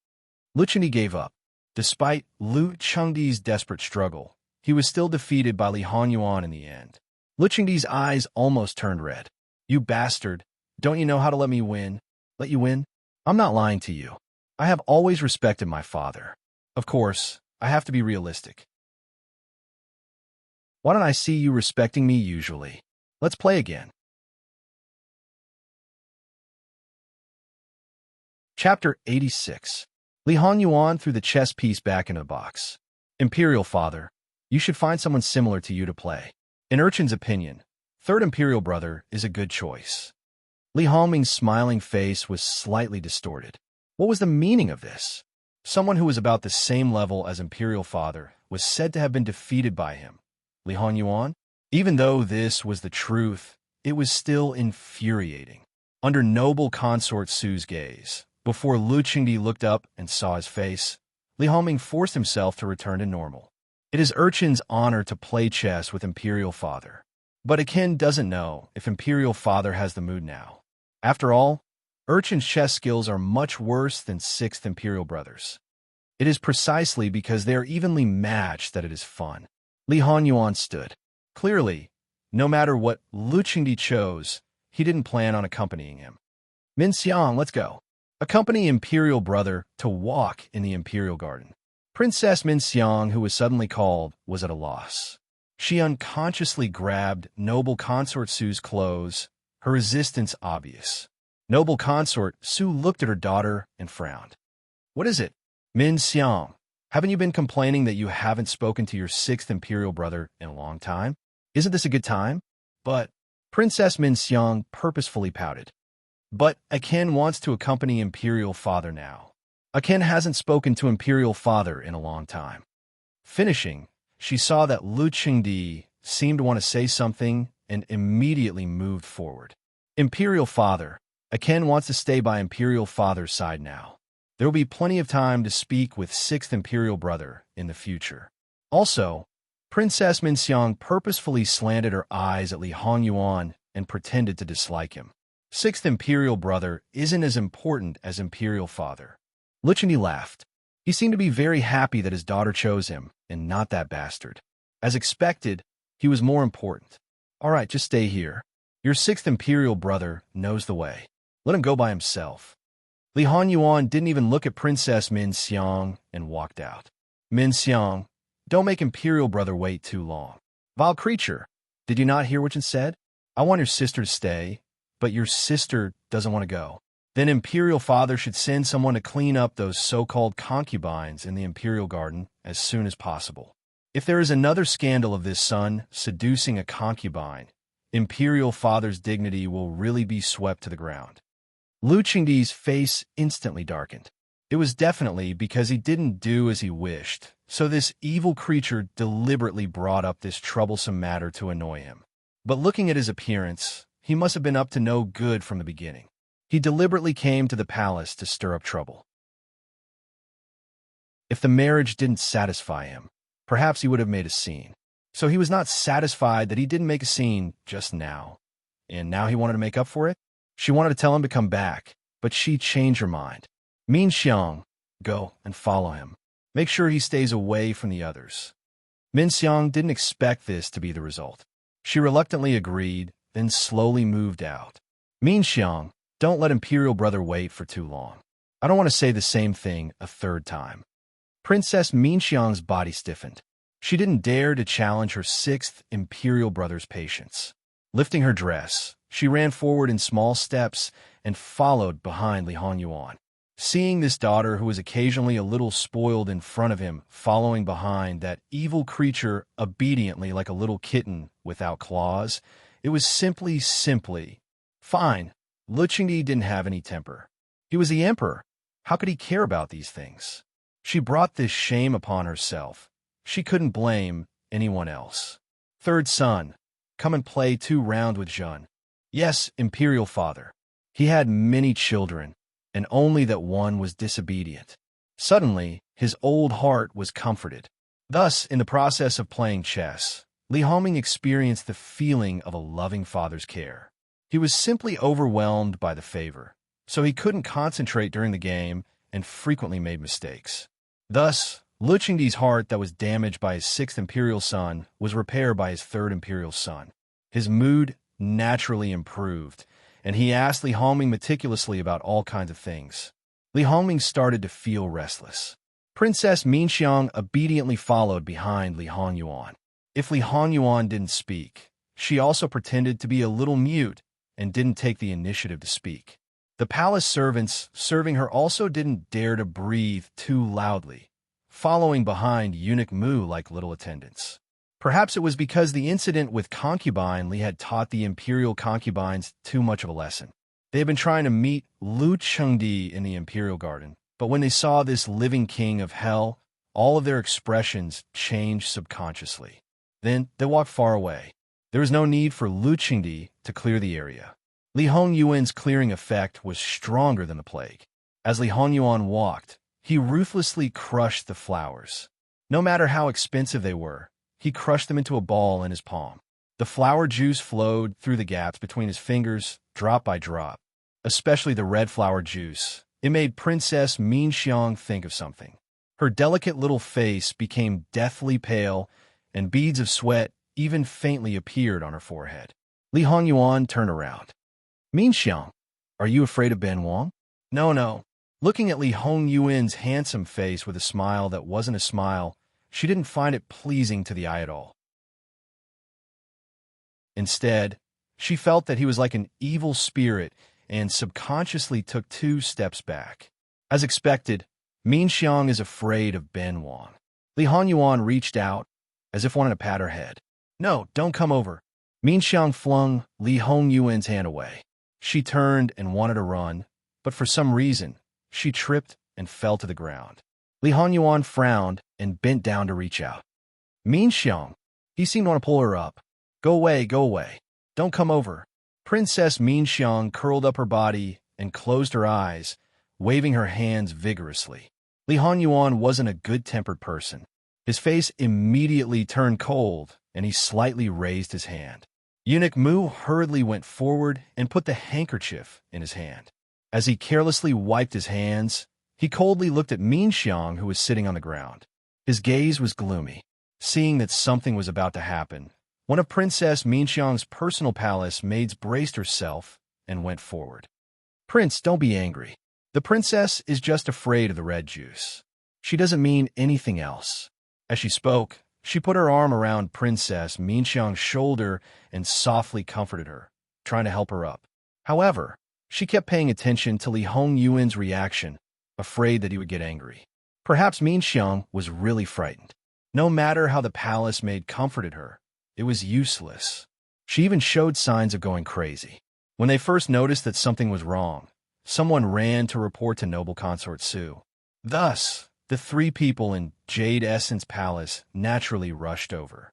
Lu Chengdi gave up. Despite Lu Chengdi's desperate struggle, he was still defeated by Li Hongyuan in the end. Lu Chengdi's eyes almost turned red. You bastard. Don't you know how to let me win? Let you win? I'm not lying to you. I have always respected my father. Of course, I have to be realistic. Why don't I see you respecting me usually? Let's play again. Chapter 86. Li Hongyuan threw the chess piece back in a box. Imperial father, you should find someone similar to you to play. In Urchin's opinion, third Imperial brother is a good choice. Li Hongming's smiling face was slightly distorted. What was the meaning of this? Someone who was about the same level as Imperial father was said to have been defeated by him. Li Hongyuan? Even though this was the truth, it was still infuriating. Under noble consort Su's gaze, before Lu Chengdi looked up and saw his face, Li Hongming forced himself to return to normal. It is Urchin's honor to play chess with Imperial father. But Akin doesn't know if Imperial father has the mood now. After all, Urchin's chess skills are much worse than 6th Imperial brothers. It is precisely because they are evenly matched that it is fun. Li Hongyuan stood. Clearly, no matter what Lu Chengdi chose, he didn't plan on accompanying him. Min Xiang, let's go. Accompany Imperial brother to walk in the Imperial garden. Princess Minxiang, who was suddenly called, was at a loss. She unconsciously grabbed noble consort Su's clothes, her resistance obvious. Noble consort Su looked at her daughter and frowned. "What is it? Minxiang, haven't you been complaining that you haven't spoken to your sixth imperial brother in a long time? Isn't this a good time?" But Princess Minxiang purposefully pouted. "But Aken wants to accompany Imperial Father now. Aken hasn't spoken to Imperial Father in a long time." Finishing, she saw that Lu Qingdi seemed to want to say something and immediately moved forward. "Imperial Father, Aken wants to stay by Imperial Father's side now. There will be plenty of time to speak with sixth Imperial Brother in the future." Also, Princess Minxiang purposefully slanted her eyes at Li Hongyuan and pretended to dislike him. "Sixth Imperial Brother isn't as important as Imperial Father." Lu Qingdi laughed. He seemed to be very happy that his daughter chose him, and not that bastard. As expected, he was more important. "All right, just stay here. Your sixth Imperial Brother knows the way. Let him go by himself." Li Hongyuan didn't even look at Princess Minxiang and walked out. "Minxiang, don't make Imperial Brother wait too long. Vile creature, did you not hear what you said? I want your sister to stay, but your sister doesn't want to go. Then Imperial Father should send someone to clean up those so-called concubines in the Imperial Garden as soon as possible. If there is another scandal of this son seducing a concubine, Imperial Father's dignity will really be swept to the ground." Lu Qingdi's face instantly darkened. It was definitely because he didn't do as he wished, so this evil creature deliberately brought up this troublesome matter to annoy him. But looking at his appearance, he must have been up to no good from the beginning. He deliberately came to the palace to stir up trouble. If the marriage didn't satisfy him, perhaps he would have made a scene. So he was not satisfied that he didn't make a scene just now. And now he wanted to make up for it? She wanted to tell him to come back, but she changed her mind. "Minxiang, go and follow him. Make sure he stays away from the others." Minxiang didn't expect this to be the result. She reluctantly agreed, then slowly moved out. "Minxiang, don't let Imperial Brother wait for too long. I don't want to say the same thing a third time." Princess Minxiang's body stiffened. She didn't dare to challenge her sixth Imperial Brother's patience. Lifting her dress, she ran forward in small steps and followed behind Li Hongyuan. Seeing this daughter who was occasionally a little spoiled in front of him, following behind that evil creature obediently like a little kitten without claws, it was simply fine. Lu Qingdi didn't have any temper. He was the emperor. How could he care about these things? She brought this shame upon herself. She couldn't blame anyone else. "Third son, come and play 2 rounds with Jean." "Yes, Imperial Father." He had many children, and only that one was disobedient. Suddenly, his old heart was comforted. Thus, in the process of playing chess, Li Hongming experienced the feeling of a loving father's care. He was simply overwhelmed by the favor, so he couldn't concentrate during the game and frequently made mistakes. Thus, Lu Qingdi's heart that was damaged by his sixth imperial son was repaired by his third imperial son. His mood naturally improved, and he asked Li Hongming meticulously about all kinds of things. Li Hongming started to feel restless. Princess Minxiang obediently followed behind Li Hongyuan. If Li Hongyuan didn't speak, she also pretended to be a little mute and didn't take the initiative to speak. The palace servants serving her also didn't dare to breathe too loudly, following behind Eunuch Mu like little attendants. Perhaps it was because the incident with concubine Li had taught the imperial concubines too much of a lesson. They had been trying to meet Lu Chengdi in the imperial garden, but when they saw this living king of hell, all of their expressions changed subconsciously. Then they walked far away. There was no need for Lu Chengdi to clear the area. Li Hongyuan's clearing effect was stronger than the plague. As Li Hongyuan walked, he ruthlessly crushed the flowers. No matter how expensive they were, he crushed them into a ball in his palm. The flower juice flowed through the gaps between his fingers, drop by drop. Especially the red flower juice. It made Princess Minxiang think of something. Her delicate little face became deathly pale, and beads of sweat even faintly appeared on her forehead. Li Hongyuan turned around. "Minxiang, are you afraid of Ben Wang?" No, Looking at Li Hongyuan's handsome face with a smile that wasn't a smile, she didn't find it pleasing to the eye at all. Instead, she felt that he was like an evil spirit and subconsciously took 2 steps back. As expected, Min Xiang is afraid of Ben Wang. Li Hongyuan reached out, as if wanting to pat her head. "No, don't come over." Min Xiang flung Li Hongyuan's hand away. She turned and wanted to run, but for some reason, she tripped and fell to the ground. Li Hongyuan frowned and bent down to reach out. "Min Xiang," he seemed to want to pull her up. Go away, don't come over." Princess Min Xiang curled up her body and closed her eyes, waving her hands vigorously. Li Hongyuan wasn't a good-tempered person. His face immediately turned cold, and he slightly raised his hand. Eunuch Mu hurriedly went forward and put the handkerchief in his hand. As he carelessly wiped his hands, he coldly looked at Min Xiang, who was sitting on the ground. His gaze was gloomy. Seeing that something was about to happen, one of Princess Min Xiang's personal palace maids braced herself and went forward. "Prince, don't be angry. The princess is just afraid of the red juice. She doesn't mean anything else." As she spoke, she put her arm around Princess Min Xiang's shoulder and softly comforted her, trying to help her up. However, she kept paying attention to Li Hongyuan's reaction, afraid that he would get angry. Perhaps Min Xiang was really frightened. No matter how the palace maid comforted her, it was useless. She even showed signs of going crazy. When they first noticed that something was wrong, someone ran to report to noble consort Su. Thus, the 3 people in Jade Essence Palace naturally rushed over.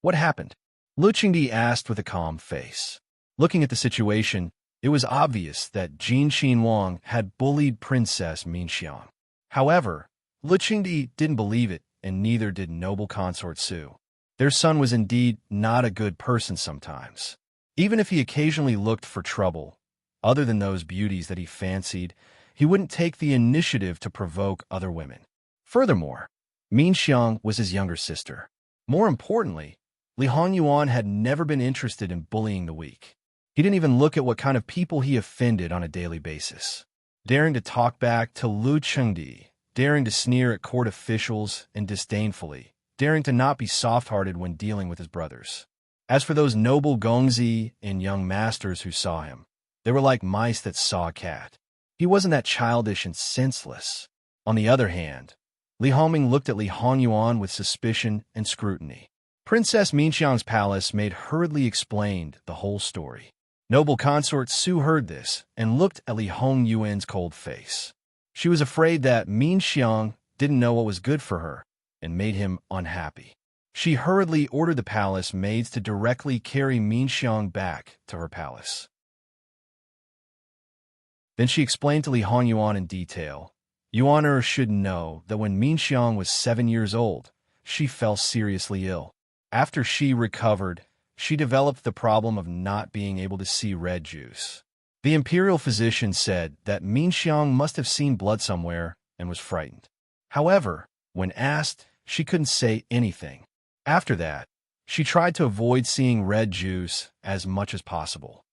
"What happened?" Lu Qingdi asked with a calm face. Looking at the situation, it was obvious that Jin Xinwang had bullied Princess Min Xiang. However, Lu Qingdi didn't believe it, and neither did noble consort Su. Their son was indeed not a good person sometimes. Even if he occasionally looked for trouble, other than those beauties that he fancied, he wouldn't take the initiative to provoke other women. Furthermore, Min Xiang was his younger sister. More importantly, Li Hongyuan had never been interested in bullying the weak. He didn't even look at what kind of people he offended on a daily basis. Daring to talk back to Lu Qingdi, daring to sneer at court officials and disdainfully, daring to not be soft-hearted when dealing with his brothers. As for those noble gongzi and young masters who saw him, they were like mice that saw a cat. He wasn't that childish and senseless. On the other hand, Li Hongming looked at Li Hongyuan with suspicion and scrutiny. Princess Min Xiang's palace maid hurriedly explained the whole story. Noble consort Su heard this and looked at Li Hongyuan's cold face. She was afraid that Min Xiang didn't know what was good for her and made him unhappy. She hurriedly ordered the palace maids to directly carry Min Xiang back to her palace. Then she explained to Li Hongyuan in detail, "Yuan should know that when Min Xiang was 7 years old, she fell seriously ill. After she recovered, she developed the problem of not being able to see red juice. The imperial physician said that Min Xiang must have seen blood somewhere and was frightened. However, when asked, she couldn't say anything. After that, she tried to avoid seeing red juice as much as possible."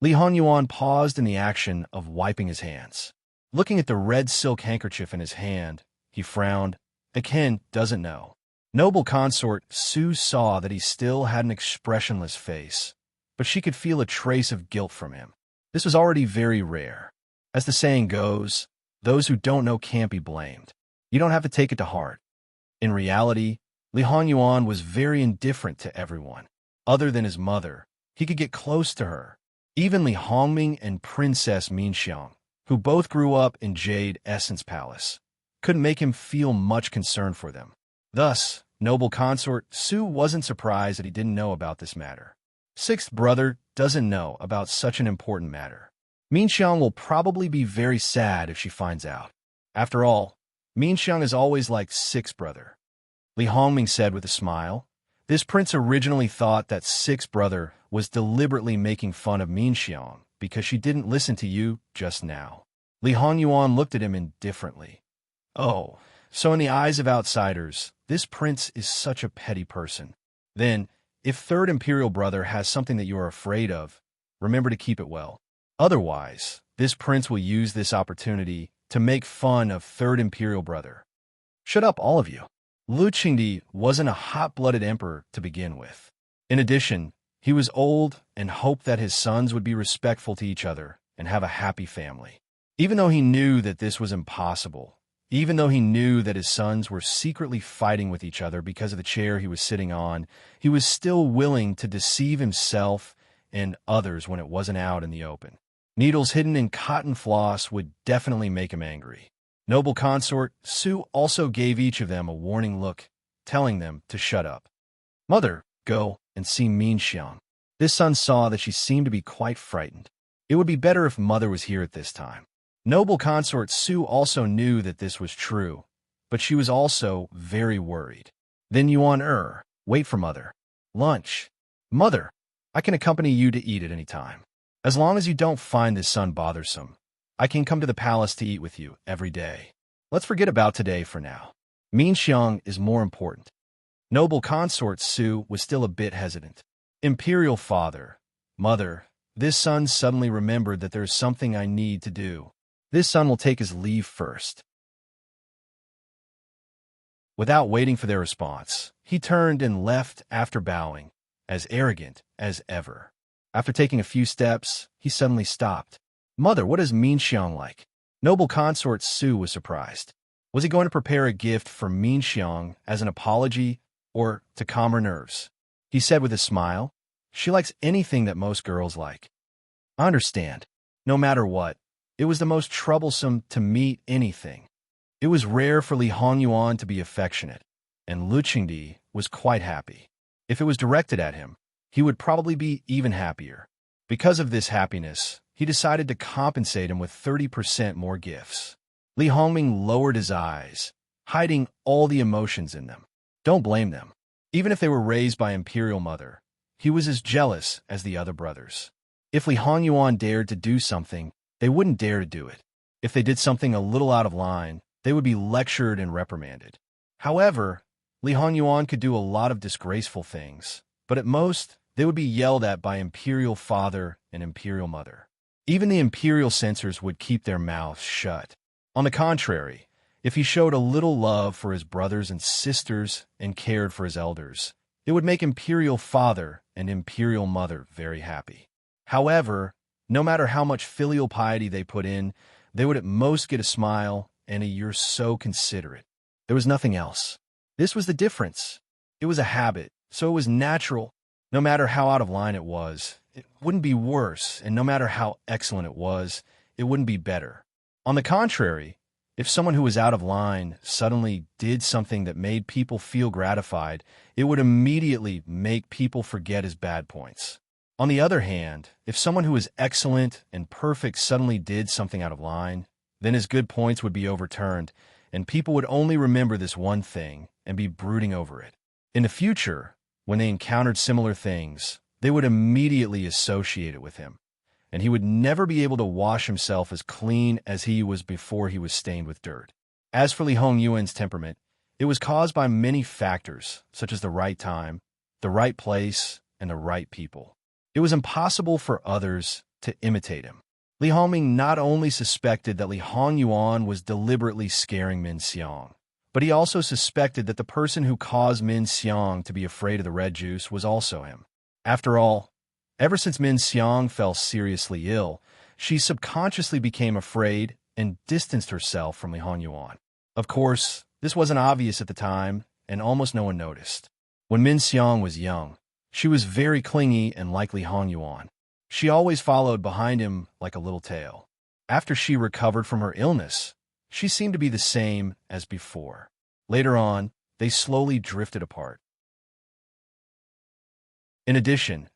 Li Hongyuan paused in the action of wiping his hands. Looking at the red silk handkerchief in his hand, he frowned. The Ken doesn't know. Noble consort Su saw that he still had an expressionless face, but she could feel a trace of guilt from him. This was already very rare. As the saying goes, those who don't know can't be blamed. You don't have to take it to heart. In reality, Li Hongyuan was very indifferent to everyone. Other than his mother, he could get close to her. Even Li Hongming and Princess Min Xiang, who both grew up in Jade Essence Palace, couldn't make him feel much concern for them. Thus, noble consort Su wasn't surprised that he didn't know about this matter. Sixth brother doesn't know about such an important matter. Min Xiang will probably be very sad if she finds out. After all, Min Xiang is always like sixth brother. Li Hongming said with a smile. This prince originally thought that sixth brother was deliberately making fun of Min Xiang because she didn't listen to you just now. Li Hongyuan looked at him indifferently. Oh, so in the eyes of outsiders, this prince is such a petty person. Then, if third imperial brother has something that you are afraid of, remember to keep it well. Otherwise, this prince will use this opportunity to make fun of third imperial brother. Shut up, all of you. Lu Qingdi wasn't a hot-blooded emperor to begin with. In addition, he was old and hoped that his sons would be respectful to each other and have a happy family. Even though he knew that this was impossible, even though he knew that his sons were secretly fighting with each other because of the chair he was sitting on, he was still willing to deceive himself and others when it wasn't out in the open. Needles hidden in cotton floss would definitely make him angry. Noble consort Su also gave each of them a warning look, telling them to shut up. Mother, go and see Min Xiang. This son saw that she seemed to be quite frightened. It would be better if mother was here at this time. Noble consort Su also knew that this was true, but she was also very worried. Then Yuan wait for mother. Lunch. Mother, I can accompany you to eat at any time. As long as you don't find this son bothersome, I can come to the palace to eat with you every day. Let's forget about today for now. Min Xiang is more important. Noble consort Su was still a bit hesitant. Imperial father, mother, this son suddenly remembered that there's something I need to do. This son will take his leave first. Without waiting for their response, he turned and left after bowing, as arrogant as ever. After taking a few steps, he suddenly stopped. Mother, what is Min Xiang like? Noble consort Su was surprised. Was he going to prepare a gift for Min Xiang as an apology or to calm her nerves? He said with a smile, she likes anything that most girls like. I understand. No matter what, it was the most troublesome to meet anything. It was rare for Li Hongyuan to be affectionate, and Lu Qingdi was quite happy. If it was directed at him, he would probably be even happier. Because of this happiness, he decided to compensate him with 30% more gifts. Li Hongming lowered his eyes, hiding all the emotions in them. Don't blame them. Even if they were raised by imperial mother, he was as jealous as the other brothers. If Li Hongyuan dared to do something, they wouldn't dare to do it. If they did something a little out of line, they would be lectured and reprimanded. However, Li Hongyuan could do a lot of disgraceful things, but at most, they would be yelled at by imperial father and imperial mother. Even the imperial censors would keep their mouths shut. On the contrary, if he showed a little love for his brothers and sisters and cared for his elders, it would make imperial father and imperial mother very happy. However, no matter how much filial piety they put in, they would at most get a smile and a "you're so considerate." There was nothing else. This was the difference. It was a habit, so it was natural. No matter how out of line it wouldn't be worse, and no matter how excellent it wouldn't be better. On the contrary, if someone who was out of line suddenly did something that made people feel gratified, it would immediately make people forget his bad points. On the other hand, if someone who was excellent and perfect suddenly did something out of line, then his good points would be overturned, and people would only remember this one thing and be brooding over it. In the future, when they encountered similar things, they would immediately associate it with him, and he would never be able to wash himself as clean as he was before he was stained with dirt. As for Li Hongyuan's temperament, it was caused by many factors, such as the right time, the right place, and the right people. It was impossible for others to imitate him. Li Hongming not only suspected that Li Hongyuan was deliberately scaring Min Xiang, but he also suspected that the person who caused Min Xiang to be afraid of the red juice was also him. After all, ever since Min Xiang fell seriously ill, she subconsciously became afraid and distanced herself from Li Hongyuan. Of course, this wasn't obvious at the time, and almost no one noticed. When Min Xiang was young, she was very clingy and like Li Hongyuan. She always followed behind him like a little tail. After she recovered from her illness, she seemed to be the same as before. Later on, they slowly drifted apart. In addition,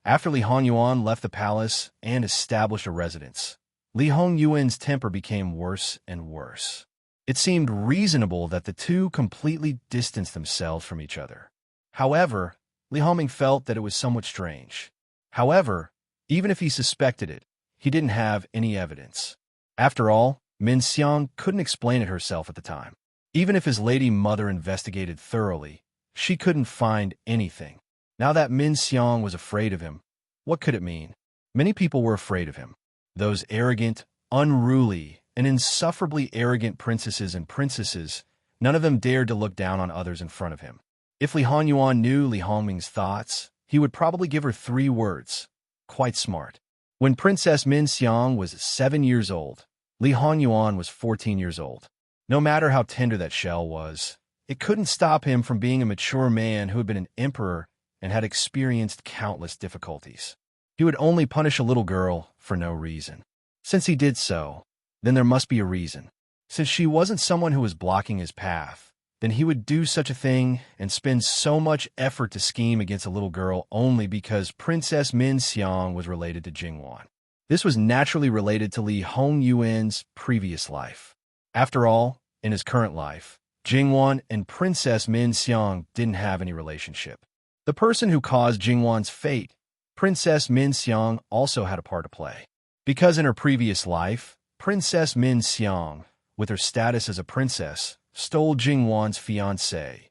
after Li Hongyuan left the palace and established a residence, Li Hongyuan's temper became worse and worse. It seemed reasonable that the two completely distanced themselves from each other. However, Li Hongming felt that it was somewhat strange. However, even if he suspected it, he didn't have any evidence. After all, Min Xiang couldn't explain it herself at the time. Even if his lady mother investigated thoroughly, she couldn't find anything. Now that Min Xiang was afraid of him, what could it mean? Many people were afraid of him. Those arrogant, unruly, and insufferably arrogant princesses and princesses, none of them dared to look down on others in front of him. If Li Hongyuan knew Li Hongming's thoughts, he would probably give her 3 words. Quite smart. When Princess Min Xiang was 7 years old, Li Hongyuan was 14 years old. No matter how tender that shell was, it couldn't stop him from being a mature man who had been an emperor and had experienced countless difficulties. He would only punish a little girl for no reason. Since he did so, then there must be a reason. Since she wasn't someone who was blocking his path, then he would do such a thing and spend so much effort to scheme against a little girl only because Princess Min Xiang was related to Jingwan. This was naturally related to Li Hongyuan's previous life. After all, in his current life, Jingwan and Princess Min Xiang didn't have any relationship. The person who caused Jingwan's fate, Princess Min Xiang, also had a part to play. Because in her previous life, Princess Min Xiang, with her status as a princess, stole Jingwan's fiancé,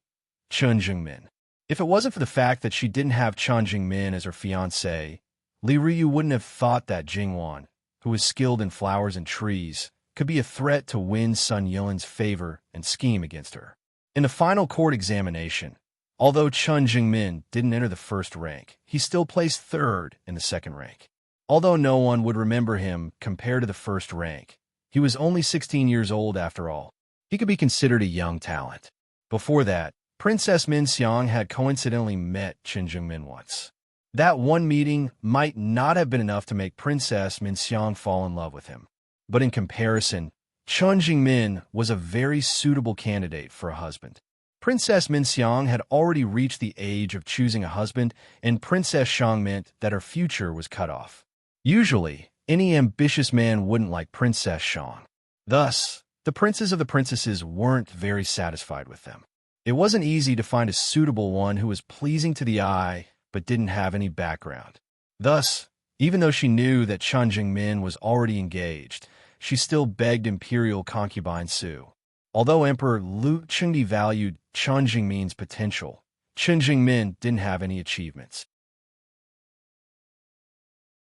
Chen Jingmin. If it wasn't for the fact that she didn't have Chen Jingmin as her fiancé, Li Ruyu wouldn't have thought that Jingwan, who was skilled in flowers and trees, could be a threat to win Sun Yilan's favor and scheme against her. In the final court examination, although Chen Jingmin didn't enter the first rank, he still placed 3rd in the second rank. Although no one would remember him compared to the first rank, he was only 16 years old after all. He could be considered a young talent. Before that, Princess Min Xiang had coincidentally met Chen Jingmin once. That one meeting might not have been enough to make Princess Min Xiang fall in love with him. But in comparison, Chen Jingmin was a very suitable candidate for a husband. Princess Min Xiang had already reached the age of choosing a husband, and Princess Xiang meant that her future was cut off. Usually, any ambitious man wouldn't like Princess Xiang. Thus, the princes of the princesses weren't very satisfied with them. It wasn't easy to find a suitable one who was pleasing to the eye but didn't have any background. Thus, even though she knew that Chen Jingmin was already engaged, she still begged imperial concubine Su. Although Emperor Lu Chengdi valued Chen Jingmin's potential, Chen Jingmin didn't have any achievements.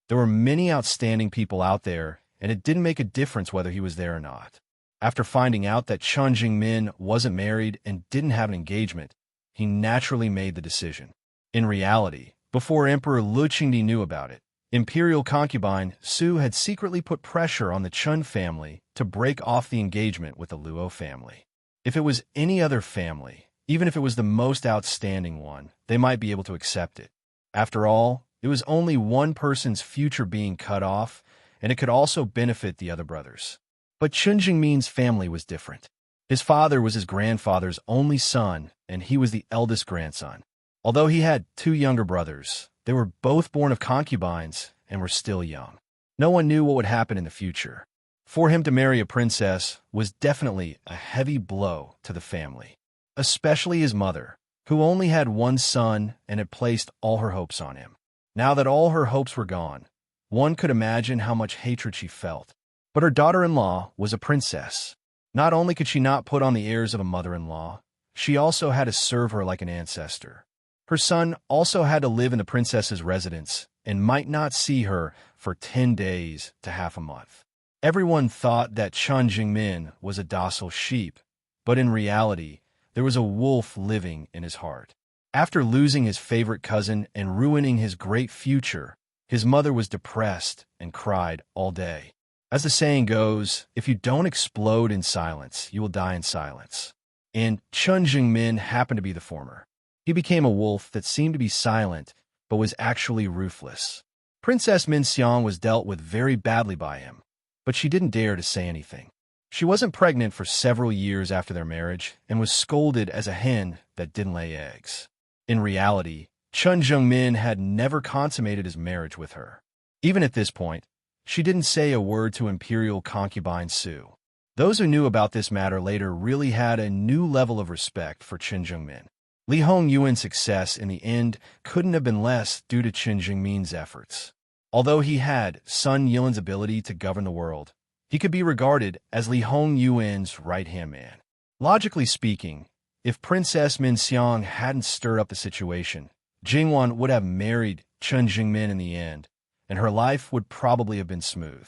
There were many outstanding people out there, and it didn't make a difference whether he was there or not. After finding out that Chen Jingmin wasn't married and didn't have an engagement, he naturally made the decision. In reality, before Emperor Lu Chengdi knew about it, imperial concubine Su had secretly put pressure on the Chen family to break off the engagement with the Luo family. If it was any other family, even if it was the most outstanding one, they might be able to accept it. After all, it was only one person's future being cut off, and it could also benefit the other brothers. But Chen Jingmin's family was different. His father was his grandfather's only son, and he was the eldest grandson. Although he had 2 younger brothers, they were both born of concubines and were still young. No one knew what would happen in the future. For him to marry a princess was definitely a heavy blow to the family, especially his mother, who only had 1 son and had placed all her hopes on him. Now that all her hopes were gone, one could imagine how much hatred she felt. But her daughter-in-law was a princess. Not only could she not put on the airs of a mother-in-law, she also had to serve her like an ancestor. Her son also had to live in the princess's residence and might not see her for 10 days to half a month. Everyone thought that Chen Jingmin was a docile sheep, but in reality, there was a wolf living in his heart. After losing his favorite cousin and ruining his great future, his mother was depressed and cried all day. As the saying goes, if you don't explode in silence, you will die in silence. And Chen Jingmin happened to be the former. He became a wolf that seemed to be silent, but was actually ruthless. Princess Min Xiang was dealt with very badly by him, but she didn't dare to say anything. She wasn't pregnant for several years after their marriage and was scolded as a hen that didn't lay eggs. In reality, Chen Jingmin had never consummated his marriage with her. Even at this point, she didn't say a word to imperial concubine Su. Those who knew about this matter later really had a new level of respect for Chen Jingmin. Li Hongyuan's success in the end couldn't have been less due to Chen Jingmin's efforts. Although he had Sun Yilan's ability to govern the world, he could be regarded as Li Hongyuan's right-hand man. Logically speaking, if Princess Min Xiang hadn't stirred up the situation, Jingwan would have married Chen Jingmin in the end, and her life would probably have been smooth.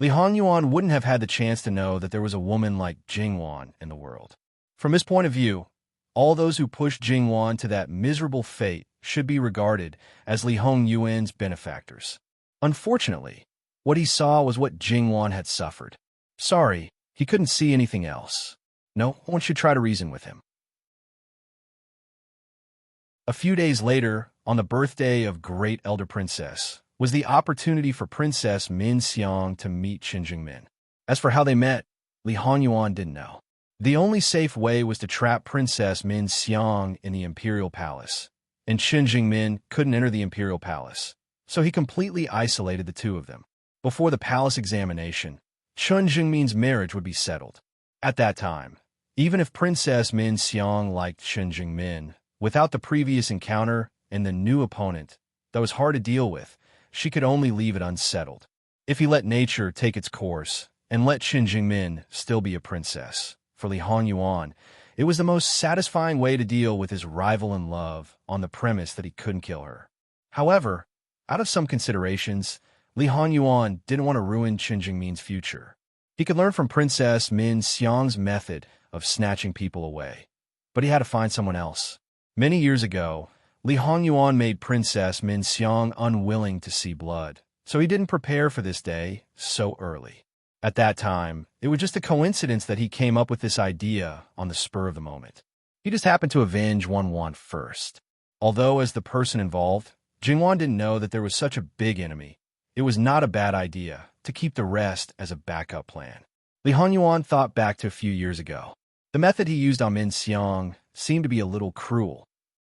Li Hongyuan wouldn't have had the chance to know that there was a woman like Jingwan in the world. From his point of view, all those who pushed Jingwan to that miserable fate should be regarded as Li Hongyuan's benefactors. Unfortunately, what he saw was what Jingwan had suffered. Sorry, he couldn't see anything else. No one should try to reason with him. A few days later, on the birthday of Great Elder Princess, was the opportunity for Princess Min Xiang to meet Qin Jingmin. As for how they met, Li Hongyuan didn't know. The only safe way was to trap Princess Min Xiang in the Imperial Palace, and Qin Jingmin couldn't enter the Imperial Palace, so he completely isolated the two of them. Before the palace examination, Qin Jingmin's marriage would be settled. At that time, even if Princess Min Xiang liked Qin Jingmin, without the previous encounter and the new opponent that was hard to deal with, she could only leave it unsettled. If he let nature take its course and let Qin Jingmin still be a princess, for Li Hongyuan, it was the most satisfying way to deal with his rival in love on the premise that he couldn't kill her. However, out of some considerations, Li Hongyuan didn't want to ruin Qin Jingmin's future. He could learn from Princess Min Xiang's method of snatching people away, but he had to find someone else. Many years ago, Li Hongyuan made Princess Min Xiang unwilling to see blood, so he didn't prepare for this day so early. At that time, it was just a coincidence that he came up with this idea on the spur of the moment. He just happened to avenge Wan first. Although as the person involved, Jingwan didn't know that there was such a big enemy, it was not a bad idea to keep the rest as a backup plan. Li Hongyuan thought back to a few years ago. The method he used on Min Xiang seemed to be a little cruel.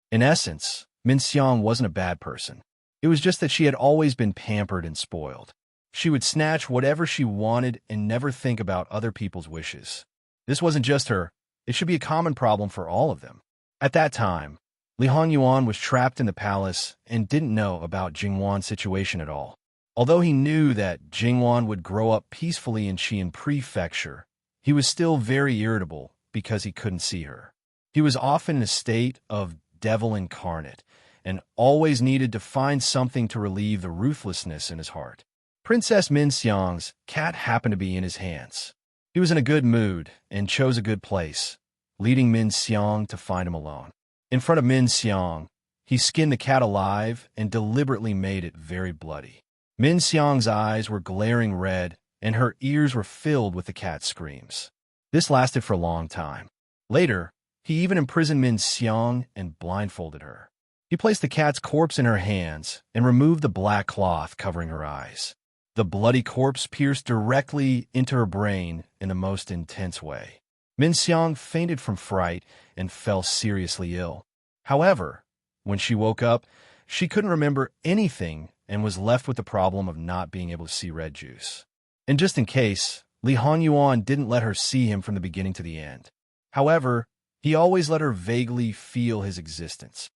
In essence, Min Xiang wasn't a bad person. It was just that she had always been pampered and spoiled. She would snatch whatever she wanted and never think about other people's wishes. This wasn't just her. It should be a common problem for all of them. At that time, Li Hongyuan was trapped in the palace and didn't know about Jingwan's situation at all. Although he knew that Jingwan would grow up peacefully in Xi'an Prefecture, he was still very irritable because he couldn't see her. He was often in a state of devil incarnate and always needed to find something to relieve the ruthlessness in his heart. Princess Min Xiang's cat happened to be in his hands. He was in a good mood and chose a good place, leading Min Xiang to find him alone. In front of Min Xiang, he skinned the cat alive and deliberately made it very bloody. Min Xiang's eyes were glaring red, and her ears were filled with the cat's screams. This lasted for a long time. Later, he even imprisoned Min Xiang and blindfolded her. He placed the cat's corpse in her hands and removed the black cloth covering her eyes. The bloody corpse pierced directly into her brain in the most intense way. Min Xiang fainted from fright and fell seriously ill. However, when she woke up, she couldn't remember anything and was left with the problem of not being able to see red juice. And just in case, Li Hongyuan didn't let her see him from the beginning to the end. However, he always let her vaguely feel his existence.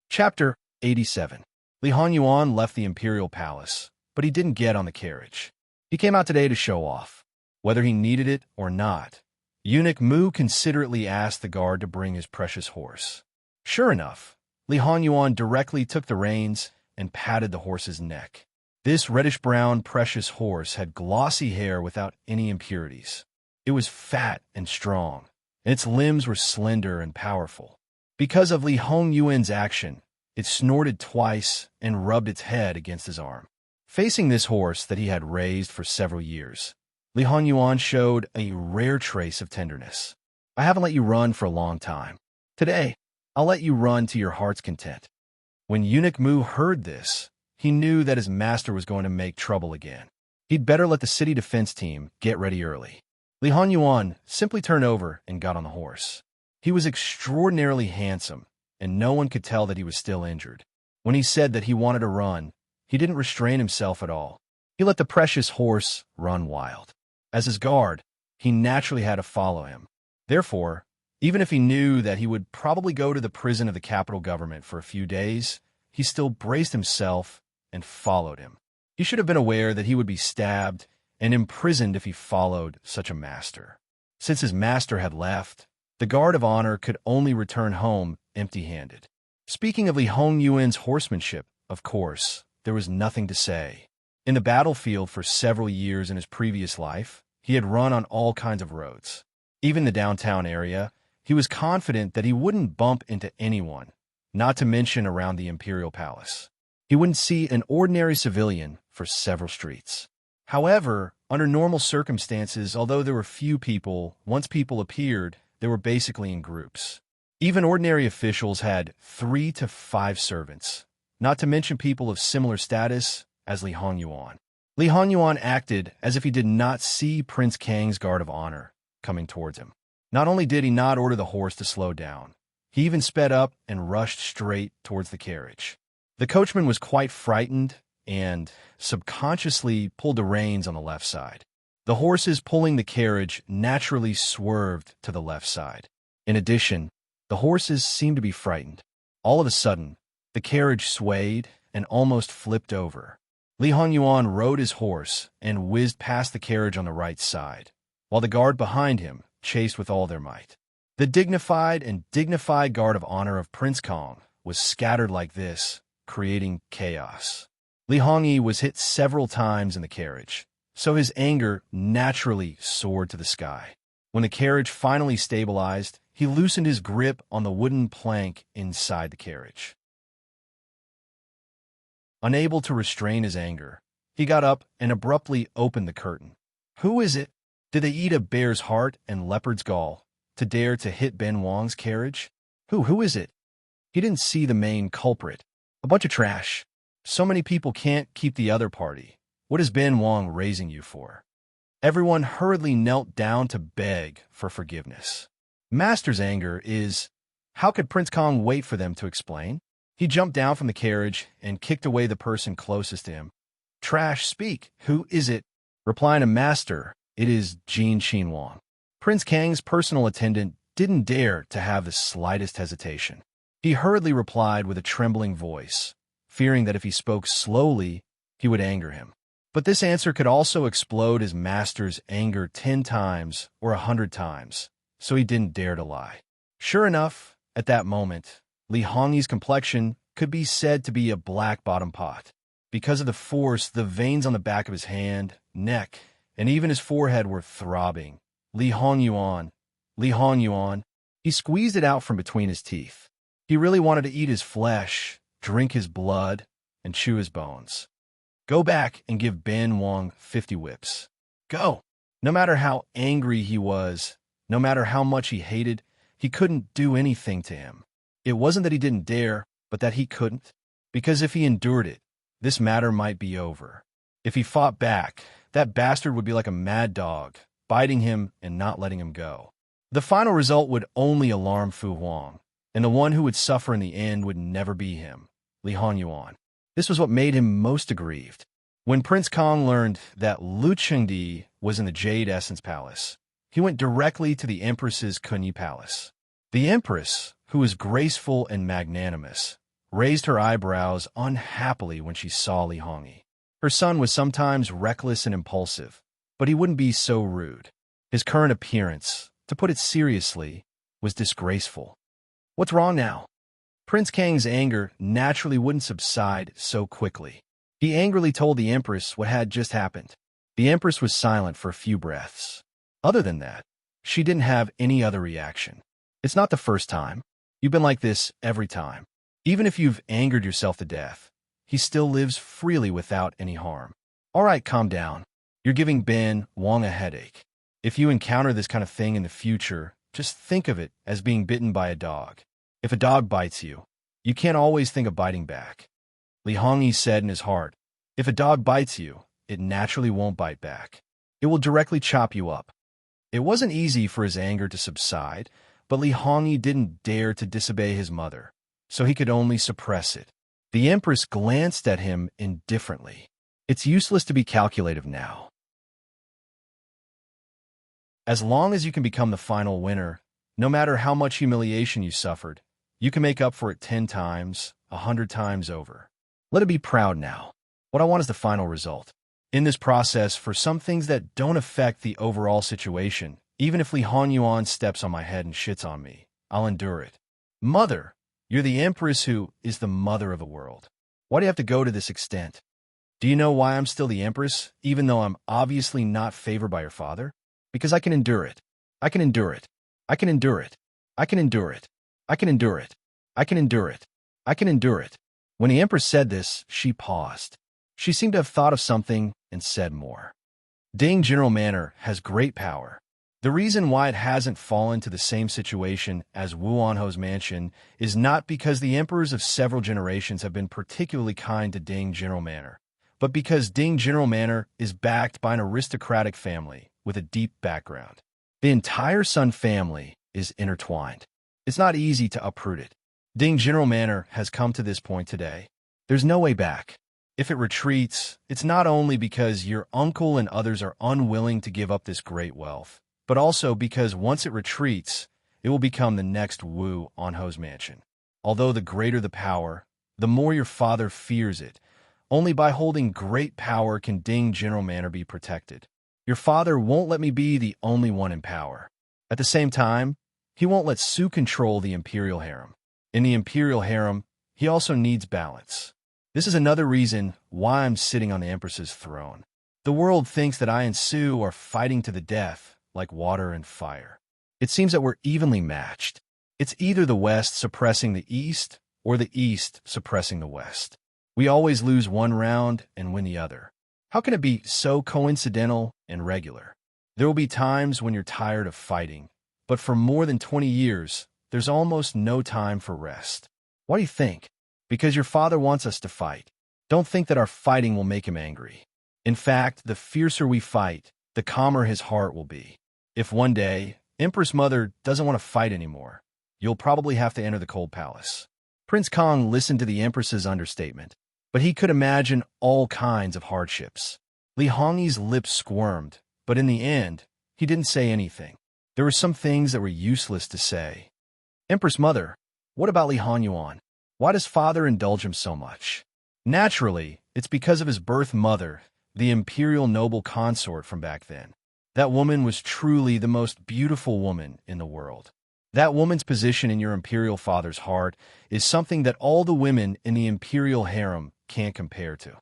Chapter 87. Li Hongyuan left the Imperial Palace, but he didn't get on the carriage. He came out today to show off. Whether he needed it or not, Eunuch Mu considerately asked the guard to bring his precious horse. Sure enough, Li Hongyuan directly took the reins and patted the horse's neck. This reddish-brown precious horse had glossy hair without any impurities. It was fat and strong, and its limbs were slender and powerful. Because of Li Hongyuan's action, it snorted twice and rubbed its head against his arm. Facing this horse that he had raised for several years, Li Hongyuan showed a rare trace of tenderness. I haven't let you run for a long time. Today, I'll let you run to your heart's content. When Eunuch Mu heard this, he knew that his master was going to make trouble again. He'd better let the city defense team get ready early. Li Hongyuan simply turned over and got on the horse. He was extraordinarily handsome, and no one could tell that he was still injured. When he said that he wanted to run, he didn't restrain himself at all. He let the precious horse run wild. As his guard, he naturally had to follow him. Therefore, even if he knew that he would probably go to the prison of the capital government for a few days, he still braced himself and followed him. He should have been aware that he would be stabbed and imprisoned if he followed such a master. Since his master had left, the guard of honor could only return home empty-handed. Speaking of Li Hongyuan's horsemanship, of course, there was nothing to say. In the battlefield for several years in his previous life, he had run on all kinds of roads. Even the downtown area, he was confident that he wouldn't bump into anyone, not to mention around the Imperial Palace. He wouldn't see an ordinary civilian for several streets. However, under normal circumstances, although there were few people, once people appeared, they were basically in groups. Even ordinary officials had 3 to 5 servants, not to mention people of similar status as Li Hongyuan. Li Hongyuan acted as if he did not see Prince Kang's guard of honor coming towards him. Not only did he not order the horse to slow down, he even sped up and rushed straight towards the carriage. The coachman was quite frightened and subconsciously pulled the reins on the left side. The horses pulling the carriage naturally swerved to the left side. In addition, the horses seemed to be frightened. All of a sudden, the carriage swayed and almost flipped over. Li Hongyuan rode his horse and whizzed past the carriage on the right side, while the guard behind him chased with all their might. The dignified guard of honor of Prince Kang was scattered like this, creating chaos. Li Hongyi was hit several times in the carriage, so his anger naturally soared to the sky. When the carriage finally stabilized, he loosened his grip on the wooden plank inside the carriage. Unable to restrain his anger, he got up and abruptly opened the curtain. Who is it? Did they eat a bear's heart and leopard's gall to dare to hit Ben Wang's carriage? Who is it? He didn't see the main culprit. A bunch of trash. So many people can't keep the other party. What is Ben Wang raising you for? Everyone hurriedly knelt down to beg for forgiveness. Master's anger is, how could Prince Kang wait for them to explain? He jumped down from the carriage and kicked away the person closest to him. Trash, speak. Who is it? Replying to Master, it is Jin Xinwang. Prince Kang's personal attendant didn't dare to have the slightest hesitation. He hurriedly replied with a trembling voice, fearing that if he spoke slowly, he would anger him. But this answer could also explode his master's anger 10 times or 100 times, so he didn't dare to lie. Sure enough, at that moment, Li Hongyi's complexion could be said to be a black bottom pot. Because of the force, the veins on the back of his hand, neck, and even his forehead were throbbing. Li Hongyuan, he squeezed it out from between his teeth. He really wanted to eat his flesh, drink his blood, and chew his bones. Go back and give Ben Wang 50 whips. Go! No matter how angry he was, no matter how much he hated, he couldn't do anything to him. It wasn't that he didn't dare, but that he couldn't. Because if he endured it, this matter might be over. If he fought back, that bastard would be like a mad dog, biting him and not letting him go. The final result would only alarm Fu Huang, and the one who would suffer in the end would never be him, Li Hongyuan. This was what made him most aggrieved. When Prince Kang learned that Lu Chengdi was in the Jade Essence Palace, he went directly to the Empress's Kunyi Palace. The Empress, who was graceful and magnanimous, raised her eyebrows unhappily when she saw Li Hongyi. Her son was sometimes reckless and impulsive, but he wouldn't be so rude. His current appearance, to put it seriously, was disgraceful. What's wrong now? Prince Kang's anger naturally wouldn't subside so quickly. He angrily told the Empress what had just happened. The Empress was silent for a few breaths. Other than that, she didn't have any other reaction. It's not the first time. You've been like this every time. Even if you've angered yourself to death, he still lives freely without any harm. All right, calm down. You're giving Ben Wang a headache. If you encounter this kind of thing in the future, just think of it as being bitten by a dog. If a dog bites you, you can't always think of biting back. Li Hongyi said in his heart, if a dog bites you, it naturally won't bite back. It will directly chop you up. It wasn't easy for his anger to subside, but Li Hongyi didn't dare to disobey his mother, so he could only suppress it. The Empress glanced at him indifferently. It's useless to be calculative now. As long as you can become the final winner, no matter how much humiliation you suffered, you can make up for it 10 times, 100 times over. Let it be proud now. What I want is the final result. In this process, for some things that don't affect the overall situation, even if Li Hongyuan steps on my head and shits on me, I'll endure it. Mother, you're the Empress who is the mother of the world. Why do you have to go to this extent? Do you know why I'm still the empress, even though I'm obviously not favored by your father? Because I can endure it. I can endure it. I can endure it. I can endure it. I can endure it. I can endure it. I can endure it. When the empress said this, she paused. She seemed to have thought of something and said more. Ding General Manor has great power. The reason why it hasn't fallen to the same situation as Wuanho's mansion is not because the emperors of several generations have been particularly kind to Ding General Manor, but because Ding General Manor is backed by an aristocratic family with a deep background. The entire Sun family is intertwined. It's not easy to uproot it. Ding General Manor has come to this point today. There's no way back. If it retreats, it's not only because your uncle and others are unwilling to give up this great wealth, but also because once it retreats, it will become the next Wu Anho's mansion. Although the greater the power, the more your father fears it. Only by holding great power can Ding General Manor be protected. Your father won't let me be the only one in power. At the same time, he won't let Su control the imperial harem. In the imperial harem, he also needs balance. This is another reason why I'm sitting on the Empress's throne. The world thinks that I and Su are fighting to the death, like water and fire. It seems that we're evenly matched. It's either the West suppressing the East, or the East suppressing the West. We always lose one round and win the other. How can it be so coincidental and regular? There will be times when you're tired of fighting, but for more than 20 years, there's almost no time for rest. Why do you think? Because your father wants us to fight. Don't think that our fighting will make him angry. In fact, the fiercer we fight, the calmer his heart will be. If one day, Empress Mother doesn't want to fight anymore, you'll probably have to enter the Cold Palace. Prince Kong listened to the Empress's understatement, but he could imagine all kinds of hardships. Li Hongyi's lips squirmed, but in the end, he didn't say anything. There were some things that were useless to say. Empress Mother, what about Li Hongyuan? Why does father indulge him so much? Naturally, it's because of his birth mother, the imperial noble consort from back then. That woman was truly the most beautiful woman in the world. That woman's position in your imperial father's heart is something that all the women in the imperial harem can't compare to.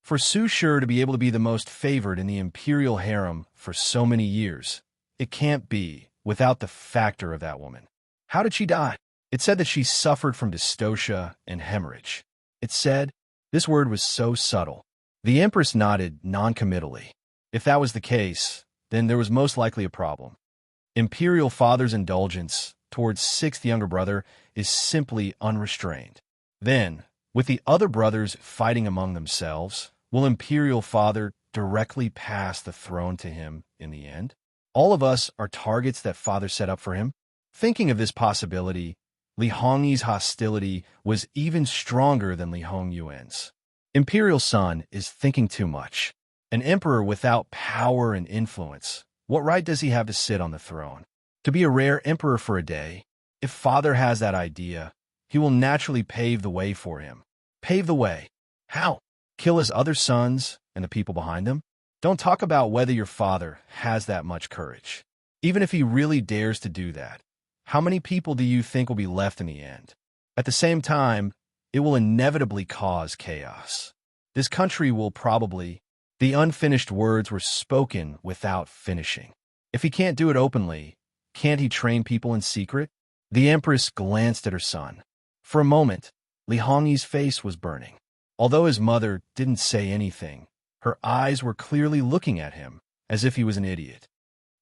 For Su Shi to be able to be the most favored in the imperial harem for so many years, it can't be without the factor of that woman. How did she die? It said that she suffered from dystocia and hemorrhage. It said, this word was so subtle. The Empress nodded non-committally. If that was the case, then there was most likely a problem. Imperial father's indulgence towards sixth younger brother is simply unrestrained. Then, with the other brothers fighting among themselves, will imperial father directly pass the throne to him in the end? All of us are targets that father set up for him. Thinking of this possibility, Li Hongyi's hostility was even stronger than Li Hongyuan's. Imperial son is thinking too much. An emperor without power and influence, what right does he have to sit on the throne? To be a rare emperor for a day, if father has that idea, he will naturally pave the way for him. Pave the way. How? Kill his other sons and the people behind him? Don't talk about whether your father has that much courage. Even if he really dares to do that, how many people do you think will be left in the end? At the same time, it will inevitably cause chaos. This country will probably... The unfinished words were spoken without finishing. If he can't do it openly, can't he train people in secret? The Empress glanced at her son. For a moment, Li Hongyi's face was burning. Although his mother didn't say anything, her eyes were clearly looking at him, as if he was an idiot.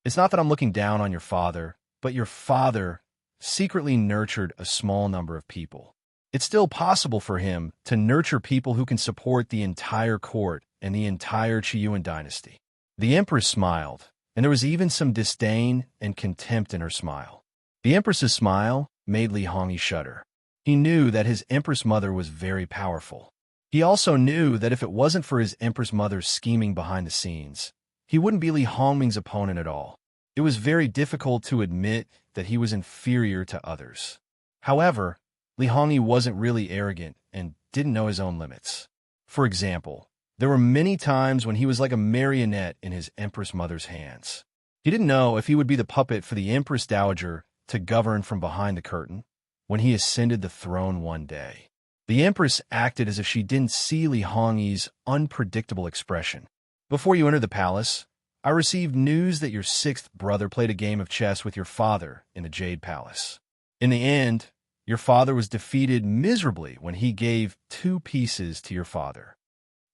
It's not that I'm looking down on your father, but your father secretly nurtured a small number of people. It's still possible for him to nurture people who can support the entire court and the entire Qiyuan dynasty. The Empress smiled, and there was even some disdain and contempt in her smile. The Empress's smile made Li Hongyi shudder. He knew that his Empress mother was very powerful. He also knew that if it wasn't for his Empress mother's scheming behind the scenes, he wouldn't be Li Hongming's opponent at all. It was very difficult to admit that he was inferior to others. However, Li Hongyi wasn't really arrogant and didn't know his own limits. For example, there were many times when he was like a marionette in his Empress mother's hands. He didn't know if he would be the puppet for the Empress Dowager to govern from behind the curtain. when he ascended the throne one day. The Empress acted as if she didn't see Li Hongyi's unpredictable expression. "Before you entered the palace, I received news that your sixth brother played a game of chess with your father in the Jade Palace. In the end, your father was defeated miserably when he gave 2 pieces to your father."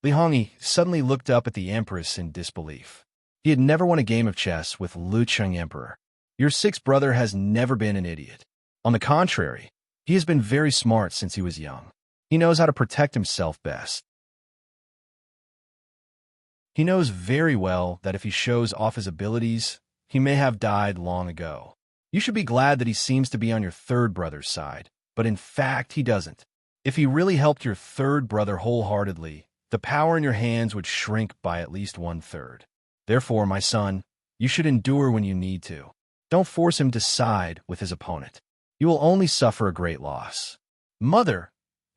Li Hongyi suddenly looked up at the Empress in disbelief. He had never won a game of chess with Lu Cheng Emperor. "Your sixth brother has never been an idiot. On the contrary, he has been very smart since he was young. He knows how to protect himself best. He knows very well that if he shows off his abilities, he may have died long ago. You should be glad that he seems to be on your third brother's side, but in fact he doesn't. If he really helped your third brother wholeheartedly, the power in your hands would shrink by at least 1/3. Therefore, my son, you should endure when you need to. Don't force him to side with his opponent. You will only suffer a great loss." "Mother,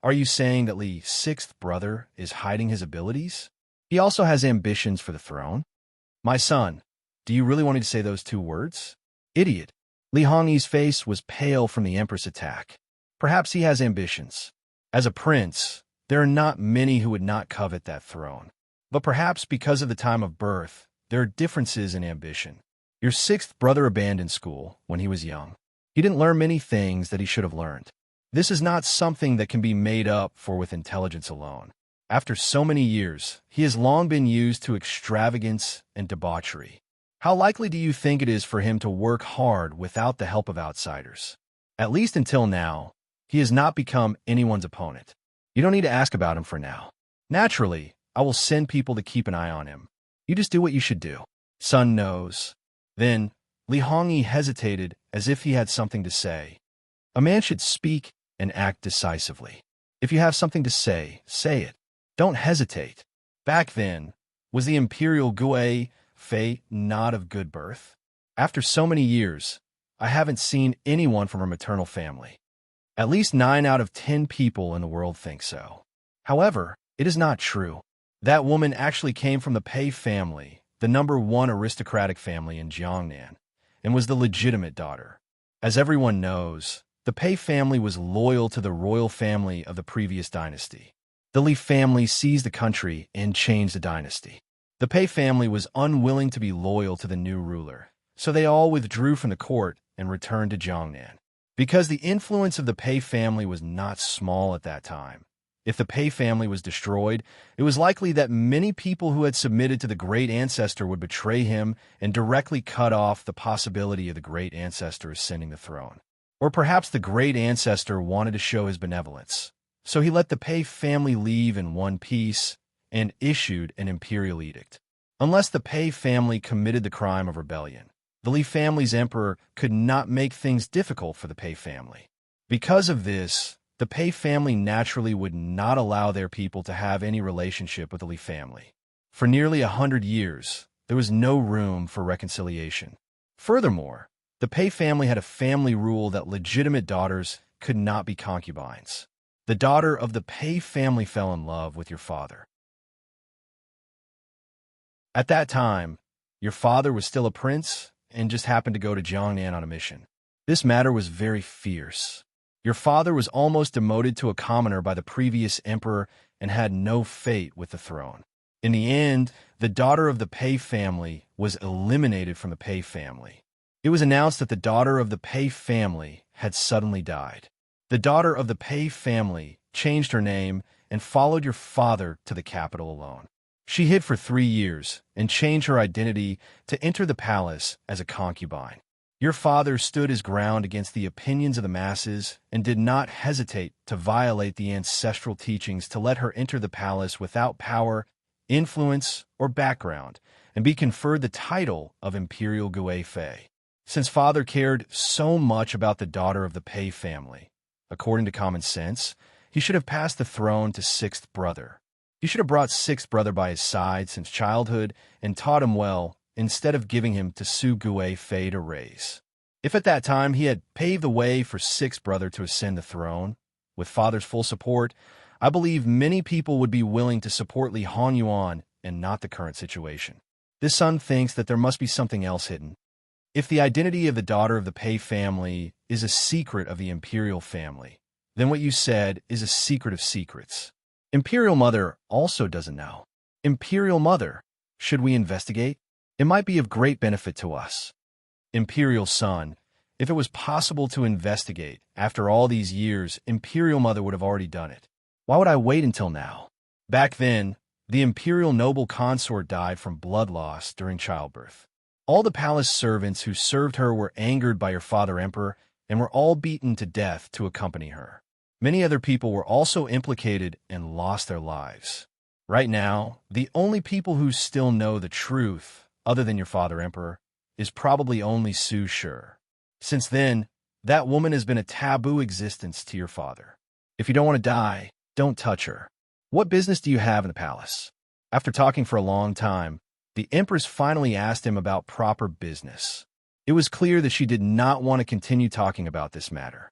are you saying that Li's sixth brother is hiding his abilities? He also has ambitions for the throne?" "My son, do you really want me to say those 2 words? Idiot." Li Hongyi's face was pale from the Empress' attack. "Perhaps he has ambitions. As a prince, there are not many who would not covet that throne. But perhaps because of the time of birth, there are differences in ambition. Your sixth brother abandoned school when he was young. He didn't learn many things that he should have learned. This is not something that can be made up for with intelligence alone. After so many years, he has long been used to extravagance and debauchery. How likely do you think it is for him to work hard without the help of outsiders? At least until now, he has not become anyone's opponent. You don't need to ask about him for now. Naturally, I will send people to keep an eye on him. You just do what you should do. Son knows." Then, Li Hongyi hesitated as if he had something to say. A man should speak and act decisively. If you have something to say it. Don't hesitate. Back then, was the imperial Gui Fei not of good birth? After so many years, I haven't seen anyone from her maternal family. At least 9 out of 10 people in the world think so. However, it is not true. That woman actually came from the Pei family, the #1 aristocratic family in Jiangnan, and was the legitimate daughter. As everyone knows, the Pei family was loyal to the royal family of the previous dynasty. The Li family seized the country and changed the dynasty. The Pei family was unwilling to be loyal to the new ruler, so they all withdrew from the court and returned to Jiangnan. Because the influence of the Pei family was not small at that time, if the Pei family was destroyed, it was likely that many people who had submitted to the great ancestor would betray him and directly cut off the possibility of the great ancestor ascending the throne. Or perhaps the great ancestor wanted to show his benevolence, so he let the Pei family leave in one piece and issued an imperial edict. Unless the Pei family committed the crime of rebellion, the Li family's emperor could not make things difficult for the Pei family. Because of this, the Pei family naturally would not allow their people to have any relationship with the Li family. For nearly 100 years, there was no room for reconciliation. Furthermore, the Pei family had a family rule that legitimate daughters could not be concubines. The daughter of the Pei family fell in love with your father. At that time, your father was still a prince and just happened to go to Jiangnan on a mission. This matter was very fierce. Your father was almost demoted to a commoner by the previous emperor and had no fate with the throne. In the end, the daughter of the Pei family was eliminated from the Pei family. It was announced that the daughter of the Pei family had suddenly died. The daughter of the Pei family changed her name and followed your father to the capital alone. She hid for 3 years and changed her identity to enter the palace as a concubine. Your father stood his ground against the opinions of the masses and did not hesitate to violate the ancestral teachings to let her enter the palace without power, influence, or background, and be conferred the title of Imperial Gui Fei. Since father cared so much about the daughter of the Pei family, according to common sense, he should have passed the throne to sixth brother. He should have brought sixth brother by his side since childhood and taught him well, instead of giving him to Su Gui Fei to raise. If at that time he had paved the way for sixth brother to ascend the throne, with father's full support, I believe many people would be willing to support Li Hongyuan and not the current situation. This son thinks that there must be something else hidden. If the identity of the daughter of the Pei family is a secret of the imperial family, then what you said is a secret of secrets. Imperial Mother also doesn't know. Imperial Mother, should we investigate? It might be of great benefit to us. Imperial Son, if it was possible to investigate, after all these years, Imperial Mother would have already done it. Why would I wait until now? Back then, the imperial noble consort died from blood loss during childbirth. All the palace servants who served her were angered by your father emperor and were all beaten to death to accompany her. Many other people were also implicated and lost their lives. Right now, the only people who still know the truth, other than your father emperor, is probably only Su Shi. Since then, that woman has been a taboo existence to your father. If you don't want to die, don't touch her. What business do you have in the palace? After talking for a long time, the Empress finally asked him about proper business. It was clear that she did not want to continue talking about this matter.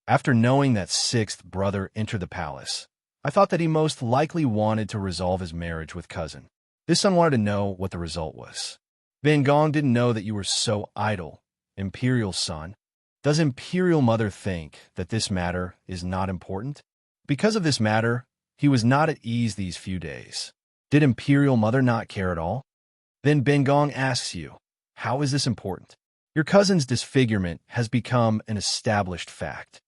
After knowing that sixth brother entered the palace, I thought that he most likely wanted to resolve his marriage with cousin. This son wanted to know what the result was. Van Gong didn't know that you were so idle, Imperial Son. Does Imperial Mother think that this matter is not important? Because of this matter, he was not at ease these few days. Did Imperial Mother not care at all? Then Ben Gong asks you, how is this important? Your cousin's disfigurement has become an established fact.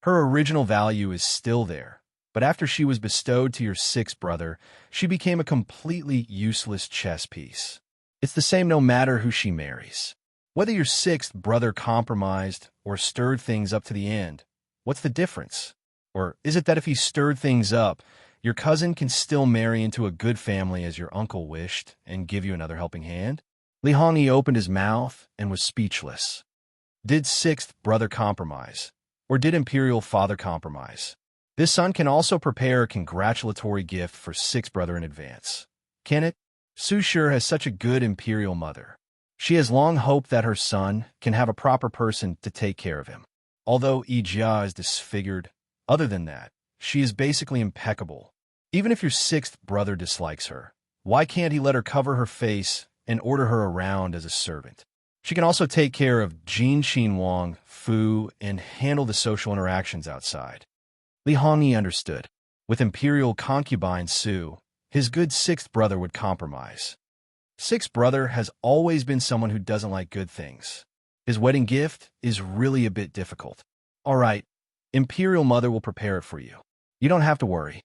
Her original value is still there, but after she was bestowed to your sixth brother, she became a completely useless chess piece. It's the same no matter who she marries. Whether your sixth brother compromised or stirred things up to the end, what's the difference? Or is it that if he stirred things up, your cousin can still marry into a good family as your uncle wished and give you another helping hand? Li Hongyi opened his mouth and was speechless. Did sixth brother compromise? Or did Imperial Father compromise? This son can also prepare a congratulatory gift for sixth brother in advance. Can it? Su Shi has such a good Imperial Mother. She has long hoped that her son can have a proper person to take care of him. Although Yijia is disfigured, other than that, she is basically impeccable. Even if your sixth brother dislikes her, why can't he let her cover her face and order her around as a servant? She can also take care of Jin Xinwang, Fu, and handle the social interactions outside. Li Hongyi understood. With imperial concubine Su, his good sixth brother would compromise. Sixth brother has always been someone who doesn't like good things. His wedding gift is really a bit difficult. All right, Imperial Mother will prepare it for you. You don't have to worry.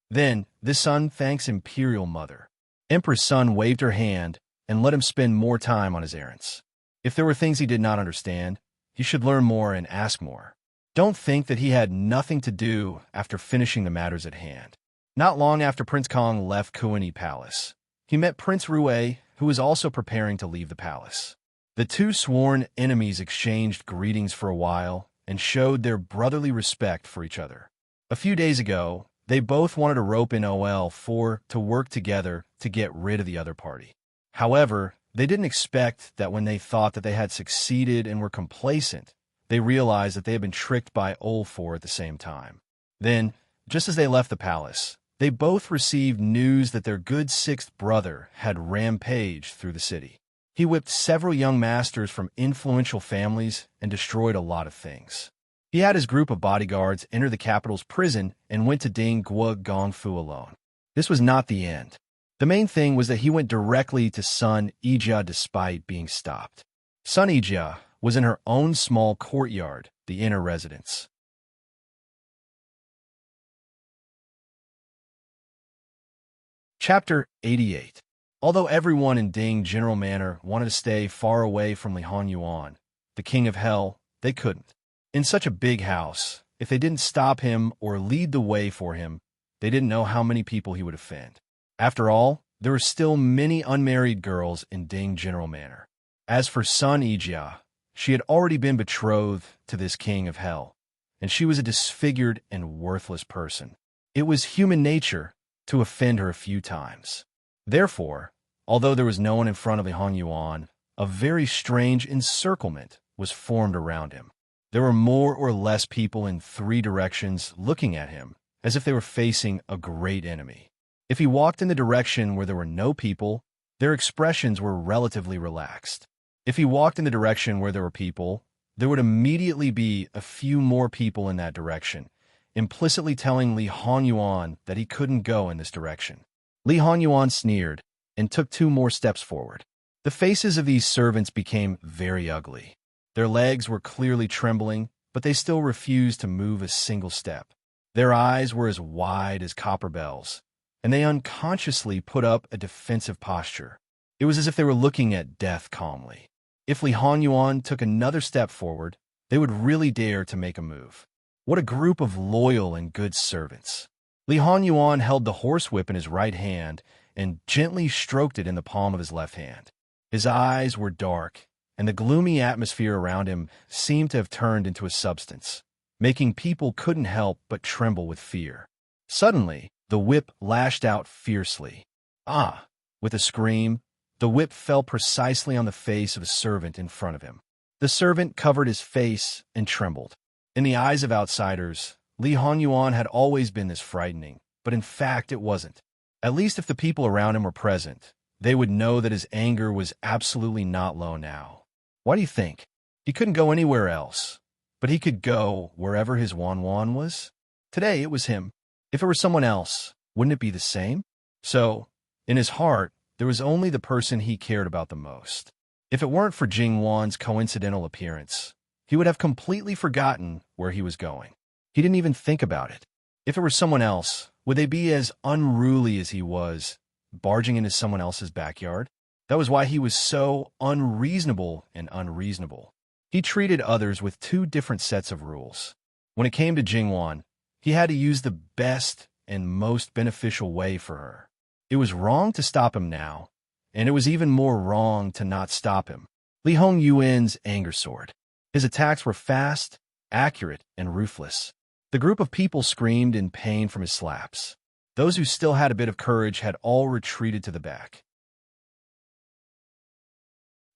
Then, this son thanks Imperial Mother. Empress Sun waved her hand and let him spend more time on his errands. If there were things he did not understand, he should learn more and ask more. Don't think that he had nothing to do after finishing the matters at hand. Not long after Prince Kong left Kuani Palace, he met Prince Rue, who was also preparing to leave the palace. The two sworn enemies exchanged greetings for a while and showed their brotherly respect for each other. A few days ago, they both wanted to rope in OL4 to work together to get rid of the other party. However, they didn't expect that when they thought that they had succeeded and were complacent, they realized that they had been tricked by OL4 at the same time. Then, just as they left the palace, they both received news that their good sixth brother had rampaged through the city. He whipped several young masters from influential families and destroyed a lot of things. He had his group of bodyguards enter the capital's prison and went to Ding Guo Gongfu alone. This was not the end. The main thing was that he went directly to Sun Yijia despite being stopped. Sun Yijia was in her own small courtyard, the inner residence. Chapter 88. Although everyone in Ding General Manor wanted to stay far away from Li Honyuan, the king of hell, they couldn't. In such a big house, if they didn't stop him or lead the way for him, they didn't know how many people he would offend. After all, there were still many unmarried girls in Ding General Manor. As for Sun Yijia, she had already been betrothed to this king of hell, and she was a disfigured and worthless person. It was human nature to offend her a few times. Therefore, although there was no one in front of Li Honyuan, a very strange encirclement was formed around him. There were more or less people in three directions looking at him, as if they were facing a great enemy. If he walked in the direction where there were no people, Their expressions were relatively relaxed. If he walked in the direction where there were people, there would immediately be a few more people in that direction, implicitly telling Li Honyuan that he couldn't go in this direction. Li Honyuan sneered and took 2 more steps forward. The faces of these servants became very ugly. Their legs were clearly trembling, but they still refused to move a single step. Their eyes were as wide as copper bells, and they unconsciously put up a defensive posture. It was as if they were looking at death calmly. If Li Honyuan took another step forward, they would really dare to make a move. What a group of loyal and good servants. Li Honyuan held the horsewhip in his right hand and gently stroked it in the palm of his left hand. His eyes were dark, and the gloomy atmosphere around him seemed to have turned into a substance, making people couldn't help but tremble with fear. Suddenly, the whip lashed out fiercely. Ah! With a scream, the whip fell precisely on the face of a servant in front of him. The servant covered his face and trembled. In the eyes of outsiders, Li Honyuan had always been this frightening, but in fact it wasn't. At least if the people around him were present, they would know that his anger was absolutely not low now. Why do you think? He couldn't go anywhere else, but he could go wherever his Wan was. Today it was him. If it were someone else, wouldn't it be the same? So, in his heart, there was only the person he cared about the most. If it weren't for Jing Wan's coincidental appearance, he would have completely forgotten where he was going. He didn't even think about it. If it were someone else, would they be as unruly as he was, barging into someone else's backyard? That was why he was so unreasonable and unreasonable. He treated others with 2 different sets of rules. When it came to Jing Wan, he had to use the best and most beneficial way for her. It was wrong to stop him now, and it was even more wrong to not stop him. Li Hongyuan's anger soared. His attacks were fast, accurate, and ruthless. The group of people screamed in pain from his slaps. Those who still had a bit of courage had all retreated to the back.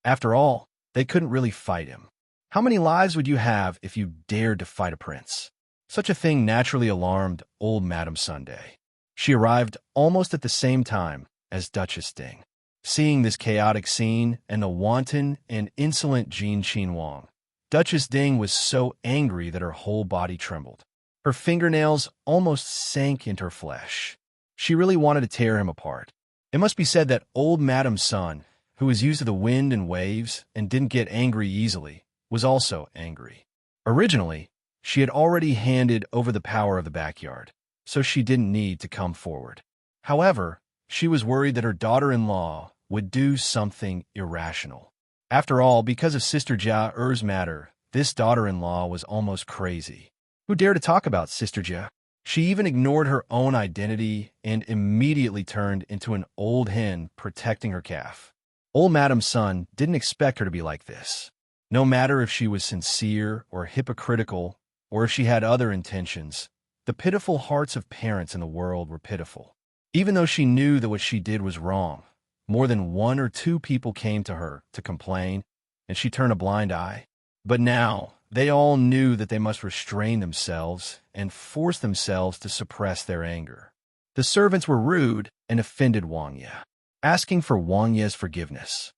After all, they couldn't really fight him. How many lives would you have if you dared to fight a prince? Such a thing naturally alarmed old Madame Sunday. She arrived almost at the same time as Duchess Ding. Seeing this chaotic scene and the wanton and insolent Jin Qin Wang, Duchess Ding was so angry that her whole body trembled. Her fingernails almost sank into her flesh. She really wanted to tear him apart. It must be said that old Madame Sun, who was used to the wind and waves and didn't get angry easily, was also angry. Originally, she had already handed over the power of the backyard, so she didn't need to come forward. However, she was worried that her daughter-in-law would do something irrational. After all, because of Sister Jia Er's matter, this daughter-in-law was almost crazy. Who dared to talk about Sister Jia? She even ignored her own identity and immediately turned into an old hen protecting her calf. Old Madame Sun didn't expect her to be like this. No matter if she was sincere or hypocritical, or if she had other intentions, the pitiful hearts of parents in the world were pitiful. Even though she knew that what she did was wrong, more than 1 or 2 people came to her to complain, and she turned a blind eye. But now, they all knew that they must restrain themselves and force themselves to suppress their anger. The servants were rude and offended Wang Ye, asking for Wang Ye's forgiveness.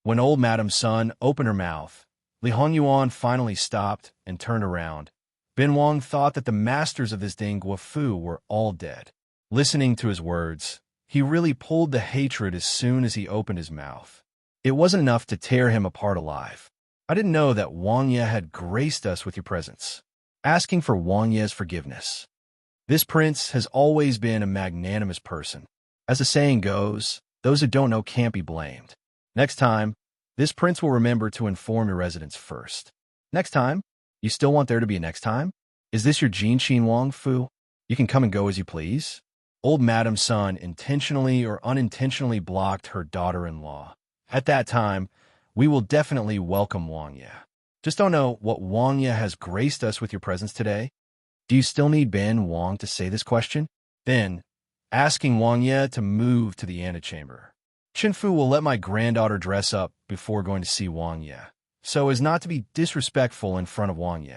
When old Madame Sun opened her mouth, Li Honyuan finally stopped and turned around. Ben Wang thought that the masters of this Ding Guofu were all dead. Listening to his words, he really pulled the hatred as soon as he opened his mouth. It wasn't enough to tear him apart alive. I didn't know that Wang Ye had graced us with your presence, asking for Wang Ye's forgiveness. This prince has always been a magnanimous person. As the saying goes, those who don't know can't be blamed. Next time, this prince will remember to inform your residents first. Next time? You still want there to be a next time? Is this your Jin Qin Wang Fu? You can come and go as you please? Old Madame Sun intentionally or unintentionally blocked her daughter-in-law. At that time, we will definitely welcome Wang Ye. Just don't know what Wang Ye has graced us with your presence today. Do you still need Ben Wang to say this question? Then, asking Wang Ye to move to the antechamber. Chen Fu will let my granddaughter dress up before going to see Wang Ye, so as not to be disrespectful in front of Wang Ye.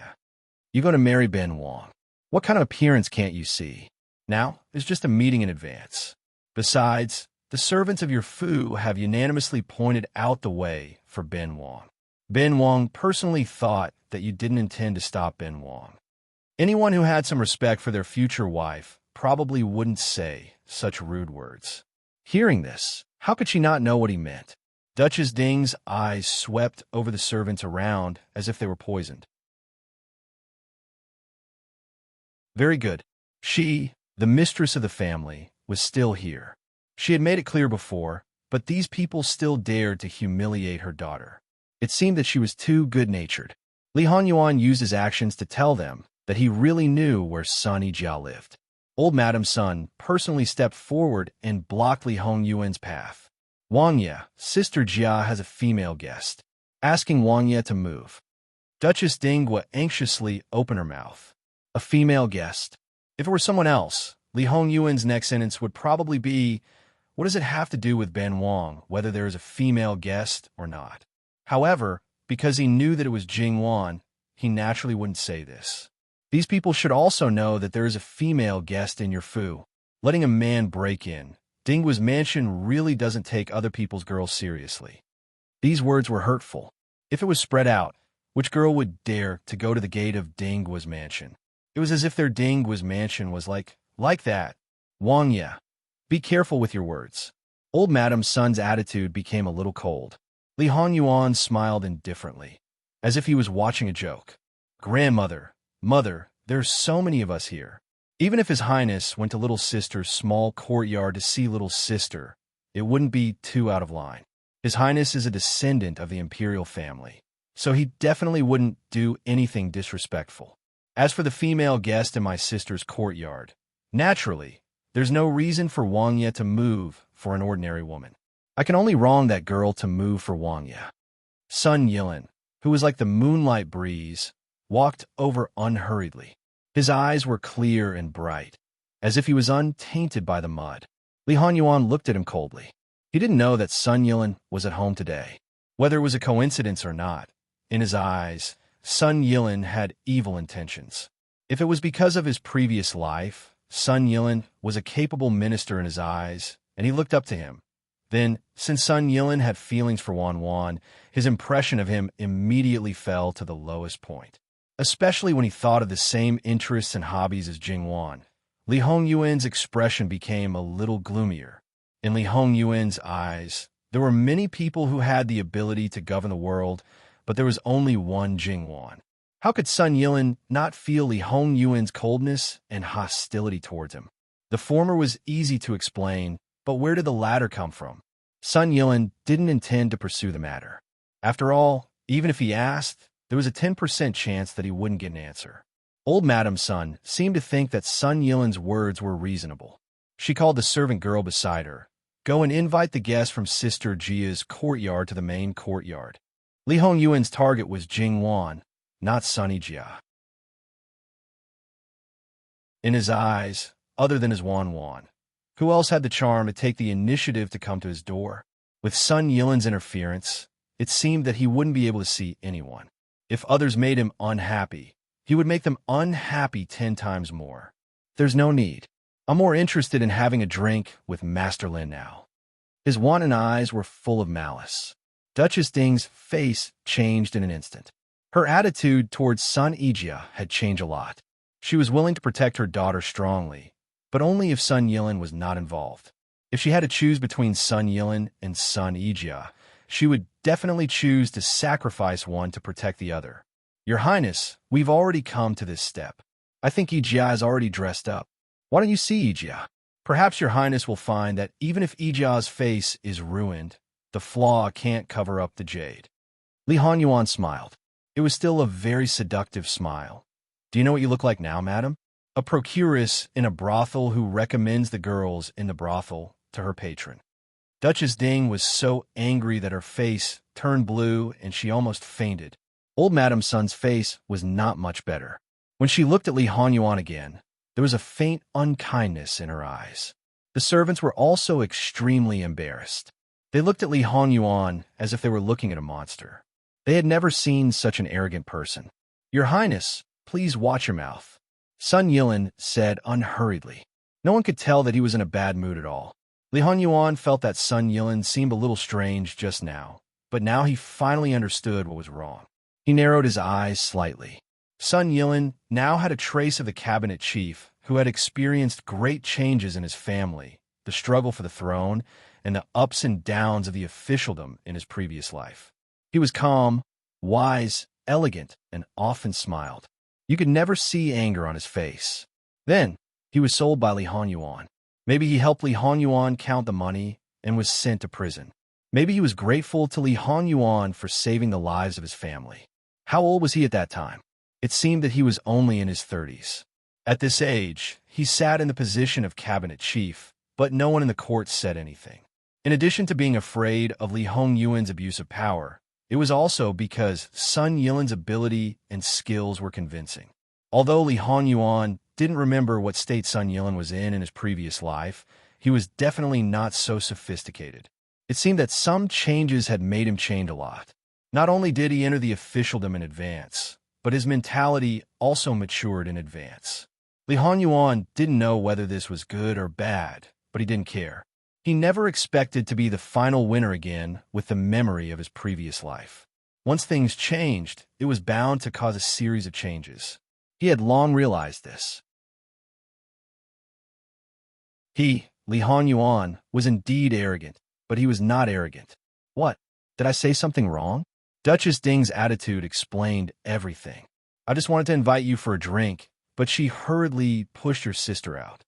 You're going to marry Ben Wang. What kind of appearance can't you see? Now, it's just a meeting in advance. Besides, The servants of your Fu have unanimously pointed out the way for Ben Wang. Ben Wang personally thought that you didn't intend to stop Ben Wang. Anyone who had some respect for their future wife probably wouldn't say such rude words. Hearing this, how could she not know what he meant? Duchess Ding's eyes swept over the servants around as if they were poisoned. Very good. She, the mistress of the family, was still here. She had made it clear before, but these people still dared to humiliate her daughter. It seemed that she was too good-natured. Li Hongyuan used his actions to tell them that he really knew where Sun Yijia lived. Old Madam Sun personally stepped forward and blocked Li Hongyuan's path. Wang Ye, Sister Jia has a female guest, asking Wang Ye to move. Duchess Ding would anxiously open her mouth. A female guest. If it were someone else, Li Hongyuan's next sentence would probably be, what does it have to do with Ben Wang, whether there is a female guest or not? However, because he knew that it was Jing Wan, he naturally wouldn't say this. These people should also know that there is a female guest in your Fu. Letting a man break in. Dinggua's mansion really doesn't take other people's girls seriously. These words were hurtful. If it was spread out, which girl would dare to go to the gate of Dinggua's mansion? It was as if their Dinggua's mansion was like that. Wang Ye, be careful with your words. Old Madam Sun's attitude became a little cold. Li Hongyuan smiled indifferently, as if he was watching a joke. Grandmother, mother, there's so many of us here. Even if His Highness went to Little Sister's small courtyard to see Little Sister, it wouldn't be too out of line. His Highness is a descendant of the imperial family, so he definitely wouldn't do anything disrespectful. As for the female guest in my sister's courtyard, naturally, there's no reason for Wang Ye to move for an ordinary woman. I can only wrong that girl to move for Wang Ye. Sun Yilin, who was like the moonlight breeze, walked over unhurriedly. His eyes were clear and bright, as if he was untainted by the mud. Li Hongyuan looked at him coldly. He didn't know that Sun Yilin was at home today. Whether it was a coincidence or not, in his eyes, Sun Yilin had evil intentions. If it was because of his previous life, Sun Yilin was a capable minister in his eyes, and he looked up to him. Then, since Sun Yilin had feelings for Wan Wan, his impression of him immediately fell to the lowest point. Especially when he thought of the same interests and hobbies as Jing Wan. Li Hongyuan's expression became a little gloomier. In Li Hongyuan's eyes, there were many people who had the ability to govern the world, but there was only one Jing Wan. How could Sun Yilin not feel Li Hongyuan's coldness and hostility towards him? The former was easy to explain, but where did the latter come from? Sun Yilin didn't intend to pursue the matter. After all, even if he asked, there was a 10% chance that he wouldn't get an answer. Old Madam Sun seemed to think that Sun Yilin's words were reasonable. She called the servant girl beside her. Go and invite the guests from Sister Jia's courtyard to the main courtyard. Li Hongyuan's target was Jing Wan, not Sun Yijia. In his eyes, other than his Wan Wan, who else had the charm to take the initiative to come to his door? With Sun Yilin's interference, it seemed that he wouldn't be able to see anyone. If others made him unhappy, he would make them unhappy 10 times more. There's no need. I'm more interested in having a drink with Master Lin now. His wanton eyes were full of malice. Duchess Ding's face changed in an instant. Her attitude towards Sun Yijia had changed a lot. She was willing to protect her daughter strongly, but only if Sun Yilin was not involved. If she had to choose between Sun Yilin and Sun Yijia, she would definitely choose to sacrifice one to protect the other. Your Highness, we've already come to this step. I think Yijia is already dressed up. Why don't you see Yijia? Perhaps your Highness will find that even if Yijia's face is ruined, the flaw can't cover up the jade. Li Hongyuan smiled. It was still a very seductive smile. Do you know what you look like now, madam? A procuress in a brothel who recommends the girls in the brothel to her patron. Duchess Ding was so angry that her face turned blue and she almost fainted. Old Madam Sun's face was not much better. When she looked at Li Hongyuan again, there was a faint unkindness in her eyes. The servants were also extremely embarrassed. They looked at Li Hongyuan as if they were looking at a monster. They had never seen such an arrogant person. Your Highness, please watch your mouth, Sun Yilin said unhurriedly. No one could tell that he was in a bad mood at all. Li Honyuan felt that Sun Yilin seemed a little strange just now, but now he finally understood what was wrong. He narrowed his eyes slightly. Sun Yilin now had a trace of the cabinet chief who had experienced great changes in his family, the struggle for the throne, and the ups and downs of the officialdom in his previous life. He was calm, wise, elegant, and often smiled. You could never see anger on his face. Then, he was sold by Li Honyuan. Maybe he helped Li Honyuan count the money and was sent to prison. Maybe he was grateful to Li Honyuan for saving the lives of his family. How old was he at that time? It seemed that he was only in his 30s. At this age, he sat in the position of cabinet chief, but no one in the court said anything. In addition to being afraid of Li Hongyuan's abuse of power, it was also because Sun Yilin's ability and skills were convincing. Although Li Honyuan didn't remember what state Sun Yilin was in his previous life, he was definitely not so sophisticated. It seemed that some changes had made him change a lot. Not only did he enter the officialdom in advance, but his mentality also matured in advance. Li Honyuan didn't know whether this was good or bad, but he didn't care. He never expected to be the final winner again with the memory of his previous life. Once things changed, it was bound to cause a series of changes. He had long realized this. He, Li Honyuan, was indeed arrogant, but he was not arrogant. What? Did I say something wrong? Duchess Ding's attitude explained everything. I just wanted to invite you for a drink, but she hurriedly pushed her sister out.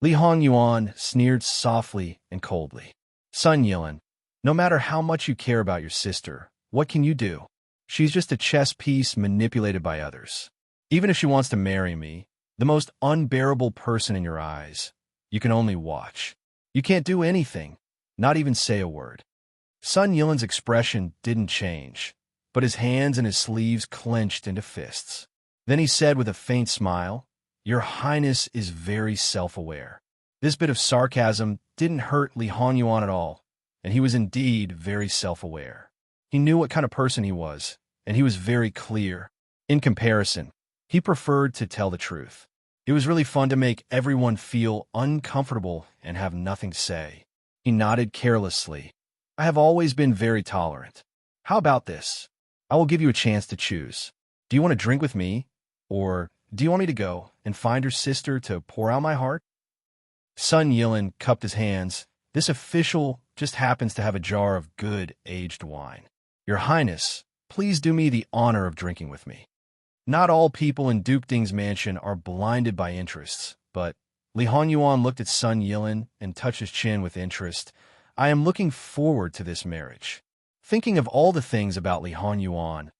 Li Honyuan sneered softly and coldly. Sun Yilin, no matter how much you care about your sister, what can you do? She's just a chess piece manipulated by others. Even if she wants to marry me, the most unbearable person in your eyes, you can only watch. You can't do anything, not even say a word. Sun Yilin's expression didn't change, but his hands and his sleeves clenched into fists. Then he said with a faint smile, Your Highness is very self-aware. This bit of sarcasm didn't hurt Li Honyuan at all, and he was indeed very self-aware. He knew what kind of person he was, and he was very clear. In comparison, he preferred to tell the truth. It was really fun to make everyone feel uncomfortable and have nothing to say. He nodded carelessly. I have always been very tolerant. How about this? I will give you a chance to choose. Do you want to drink with me? Or do you want me to go and find your sister to pour out my heart? Sun Yilin cupped his hands. This official just happens to have a jar of good aged wine. Your Highness, please do me the honor of drinking with me. Not all people in Duke Ding's mansion are blinded by interests, but Li Honyuan looked at Sun Yilin and touched his chin with interest. I am looking forward to this marriage. Thinking of all the things about Li Honyuan,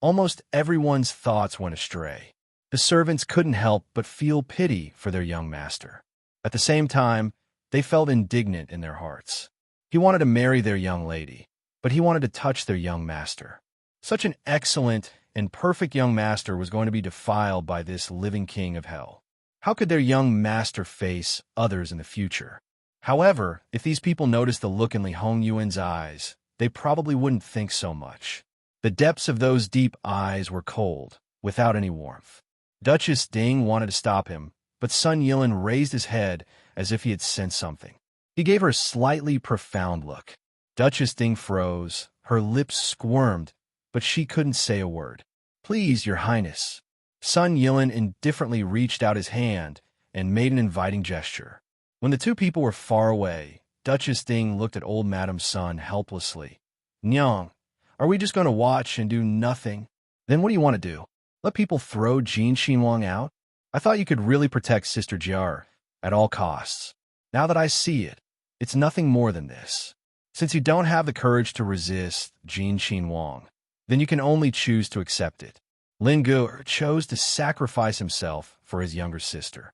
almost everyone's thoughts went astray. The servants couldn't help but feel pity for their young master. At the same time, they felt indignant in their hearts. He wanted to marry their young lady, but he wanted to touch their young master. Such an excellent and perfect young master was going to be defiled by this living king of hell. How could their young master face others in the future? However, if these people noticed the look in Li Hongyuan's eyes, they probably wouldn't think so much. The depths of those deep eyes were cold, without any warmth. Duchess Ding wanted to stop him, but Sun Yilin raised his head as if he had sensed something. He gave her a slightly profound look. Duchess Ding froze, her lips squirmed, but she couldn't say a word. Please, Your Highness. Sun Yilin indifferently reached out his hand and made an inviting gesture. When the two people were far away, Duchess Ding looked at old Madame Sun helplessly. Nyang, are we just going to watch and do nothing? Then what do you want to do? Let people throw Jin Xinwang out? I thought you could really protect Sister Jiar at all costs. Now that I see it, it's nothing more than this. Since you don't have the courage to resist Jin Xinwang, then you can only choose to accept it. Lin Gu chose to sacrifice himself for his younger sister.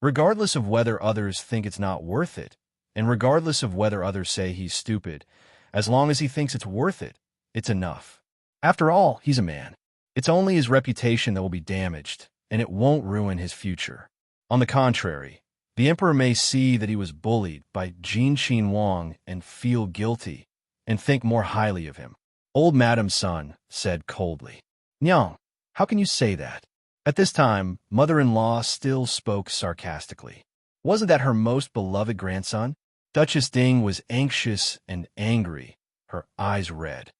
Regardless of whether others think it's not worth it, and regardless of whether others say he's stupid, as long as he thinks it's worth it, it's enough. After all, he's a man. It's only his reputation that will be damaged, and it won't ruin his future. On the contrary, the emperor may see that he was bullied by Jin Xinwang and feel guilty, and think more highly of him. Old Madame Sun said coldly. Nyang, how can you say that? At this time, mother-in-law still spoke sarcastically. Wasn't that her most beloved grandson? Duchess Ding was anxious and angry, her eyes red.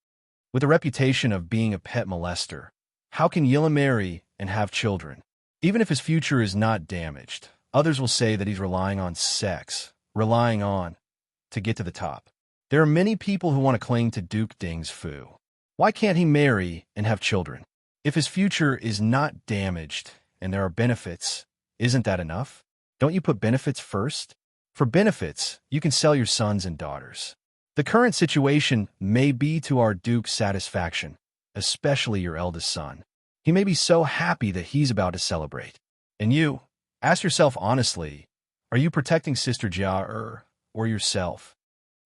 With a reputation of being a pet molester, how can Yilin marry and have children? Even if his future is not damaged, others will say that he's relying on sex, to get to the top. There are many people who want to cling to Duke Ding's foo. Why can't he marry and have children? If his future is not damaged and there are benefits, isn't that enough? Don't you put benefits first? For benefits, you can sell your sons and daughters. The current situation may be to our Duke's satisfaction, especially your eldest son. He may be so happy that he's about to celebrate. And you, ask yourself honestly, are you protecting Sister Jia or yourself?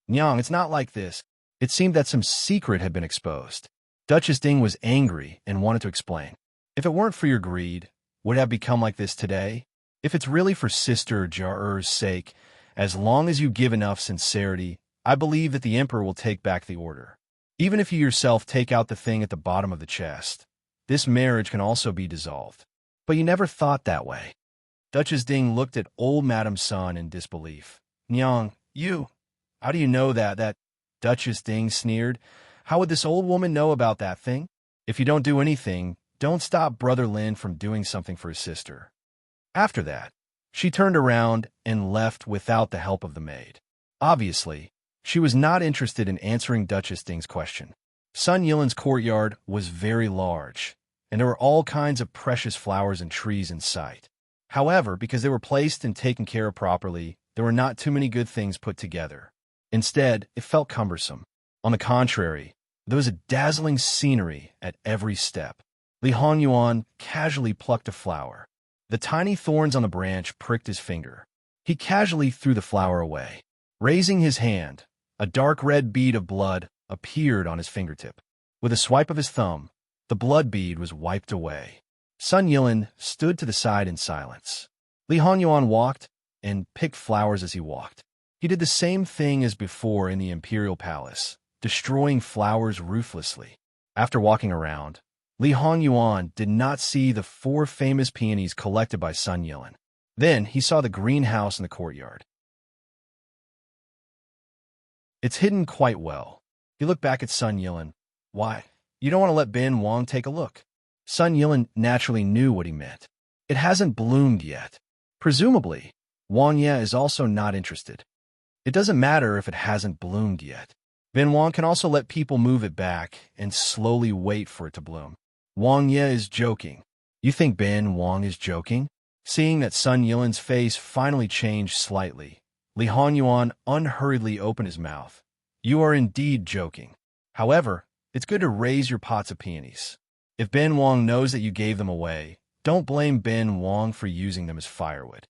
Nyang, it's not like this. It seemed that some secret had been exposed. Duchess Ding was angry and wanted to explain. If it weren't for your greed, would it have become like this today? If it's really for Sister Jia's sake, as long as you give enough sincerity, I believe that the Emperor will take back the order. Even if you yourself take out the thing at the bottom of the chest, this marriage can also be dissolved. But you never thought that way. Duchess Ding looked at old Madame Sun in disbelief. Nyang, how do you know that? Duchess Ding sneered. How would this old woman know about that thing? If you don't do anything, don't stop Brother Lin from doing something for his sister. After that, she turned around and left without the help of the maid. Obviously, she was not interested in answering Duchess Ding's question. Sun Yilin's courtyard was very large, and there were all kinds of precious flowers and trees in sight. However, because they were placed and taken care of properly, there were not too many good things put together. Instead, it felt cumbersome. On the contrary, there was a dazzling scenery at every step. Li Honyuan casually plucked a flower. The tiny thorns on the branch pricked his finger. He casually threw the flower away. Raising his hand, a dark red bead of blood appeared on his fingertip. With a swipe of his thumb, the blood bead was wiped away. Sun Yilin stood to the side in silence. Li Honyuan walked and picked flowers as he walked. He did the same thing as before in the imperial palace, destroying flowers ruthlessly. After walking around, Li Honyuan did not see the 4 famous peonies collected by Sun Yilin. Then he saw the greenhouse in the courtyard. It's hidden quite well. He looked back at Sun Yilin. Why? You don't want to let Ben Wang take a look. Sun Yilin naturally knew what he meant. It hasn't bloomed yet. Presumably, Wang Ye is also not interested. It doesn't matter if it hasn't bloomed yet. Ben Wang can also let people move it back and slowly wait for it to bloom. Wang Ye is joking. You think Ben Wang is joking? Seeing that Sun Yilin's face finally changed slightly, Li Honyuan unhurriedly opened his mouth. You are indeed joking. However, it's good to raise your pots of peonies. If Ben Wang knows that you gave them away, don't blame Ben Wang for using them as firewood.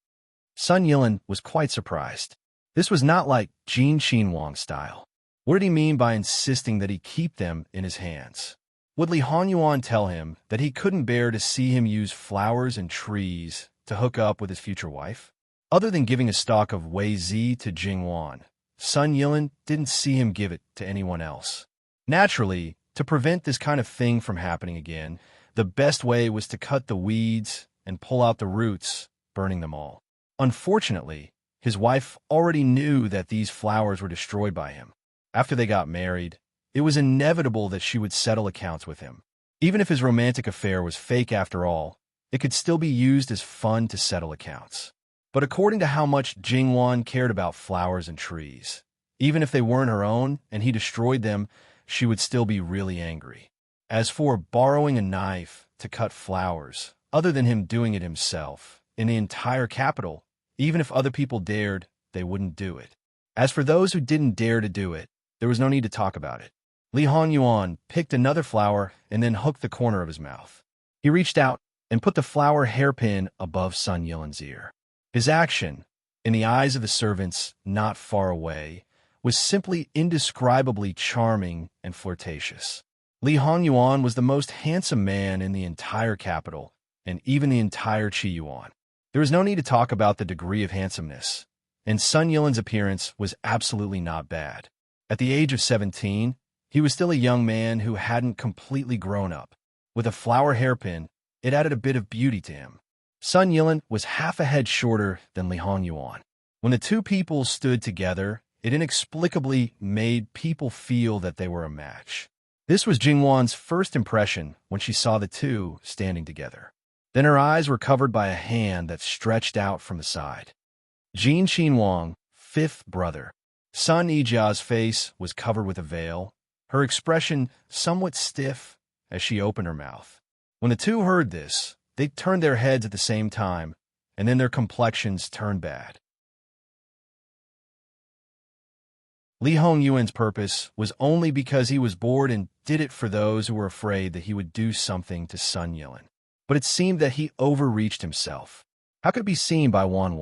Sun Yilin was quite surprised. This was not like Jin Qin Wang style. What did he mean by insisting that he keep them in his hands? Would Li Honyuan tell him that he couldn't bear to see him use flowers and trees to hook up with his future wife? Other than giving a stalk of Wei Zi to Jingwan, Sun Yilin didn't see him give it to anyone else. Naturally, to prevent this kind of thing from happening again, the best way was to cut the weeds and pull out the roots, burning them all. Unfortunately, his wife already knew that these flowers were destroyed by him. After they got married, it was inevitable that she would settle accounts with him. Even if his romantic affair was fake after all, it could still be used as fun to settle accounts. But according to how much Jingwan cared about flowers and trees, even if they weren't her own and he destroyed them, she would still be really angry. As for borrowing a knife to cut flowers, other than him doing it himself, in the entire capital, even if other people dared, they wouldn't do it. As for those who didn't dare to do it, there was no need to talk about it. Li Honyuan picked another flower and then hooked the corner of his mouth. He reached out and put the flower hairpin above Sun Yilin's ear. His action, in the eyes of the servants not far away, was simply indescribably charming and flirtatious. Li Honyuan was the most handsome man in the entire capital, and even the entire Qiyuan. There was no need to talk about the degree of handsomeness, and Sun Yilin's appearance was absolutely not bad. At the age of 17, he was still a young man who hadn't completely grown up. With a flower hairpin, it added a bit of beauty to him. Sun Yilin was half a head shorter than Li Hongyuan. When the two people stood together, it inexplicably made people feel that they were a match. This was Jingwan's first impression when she saw the two standing together. Then her eyes were covered by a hand that stretched out from the side. Jin Qinhuang, fifth brother. Sun Yijia's face was covered with a veil, her expression somewhat stiff as she opened her mouth. When the two heard this, they turned their heads at the same time, and then their complexions turned bad. Li Hongyuan's purpose was only because he was bored and did it for those who were afraid that he would do something to Sun Yilin. But it seemed that he overreached himself. How could it be seen by Wan?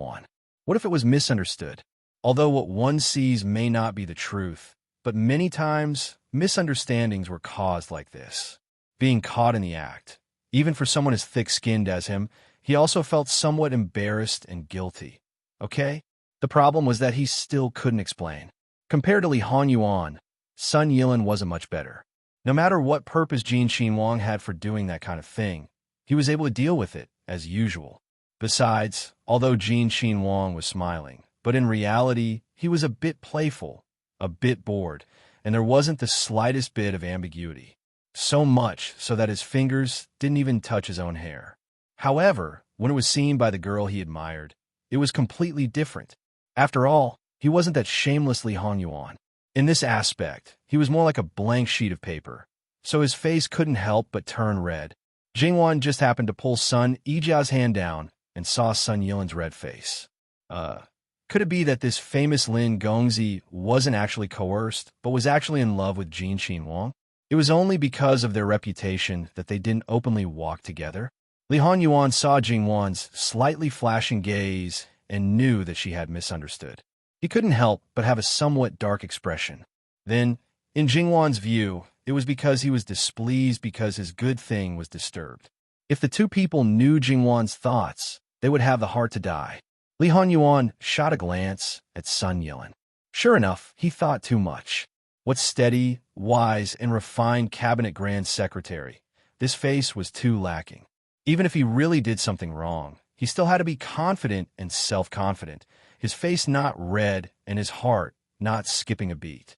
What if it was misunderstood? Although what one sees may not be the truth, but many times misunderstandings were caused like this. Being caught in the act. Even for someone as thick-skinned as him, he also felt somewhat embarrassed and guilty. Okay? The problem was that he still couldn't explain. Compared to Li Hongyuan, Sun Yilin wasn't much better. No matter what purpose Jin Qinhuang had for doing that kind of thing, he was able to deal with it, as usual. Besides, although Jin Qinhuang was smiling, but in reality, he was a bit playful, a bit bored, and there wasn't the slightest bit of ambiguity. So much so that his fingers didn't even touch his own hair. However, when it was seen by the girl he admired, it was completely different. After all, he wasn't that shameless Li Hongyuan. In this aspect, he was more like a blank sheet of paper, so his face couldn't help but turn red. Jingwan just happened to pull Sun Yijia's hand down and saw Sun Yilin's red face. Could it be that this famous Lin Gongzi wasn't actually coerced, but was actually in love with Jin Qinhuang? It was only because of their reputation that they didn't openly walk together. Li Hongyuan saw Jingwan's slightly flashing gaze and knew that she had misunderstood. He couldn't help but have a somewhat dark expression. Then, in Jingwan's view, it was because he was displeased because his good thing was disturbed. If the two people knew Jingwan's thoughts, they would have the heart to die. Li Hongyuan shot a glance at Sun Yilin. Sure enough, he thought too much. What steady, wise, and refined cabinet grand secretary. This face was too lacking. Even if he really did something wrong, he still had to be confident and self-confident, his face not red and his heart not skipping a beat.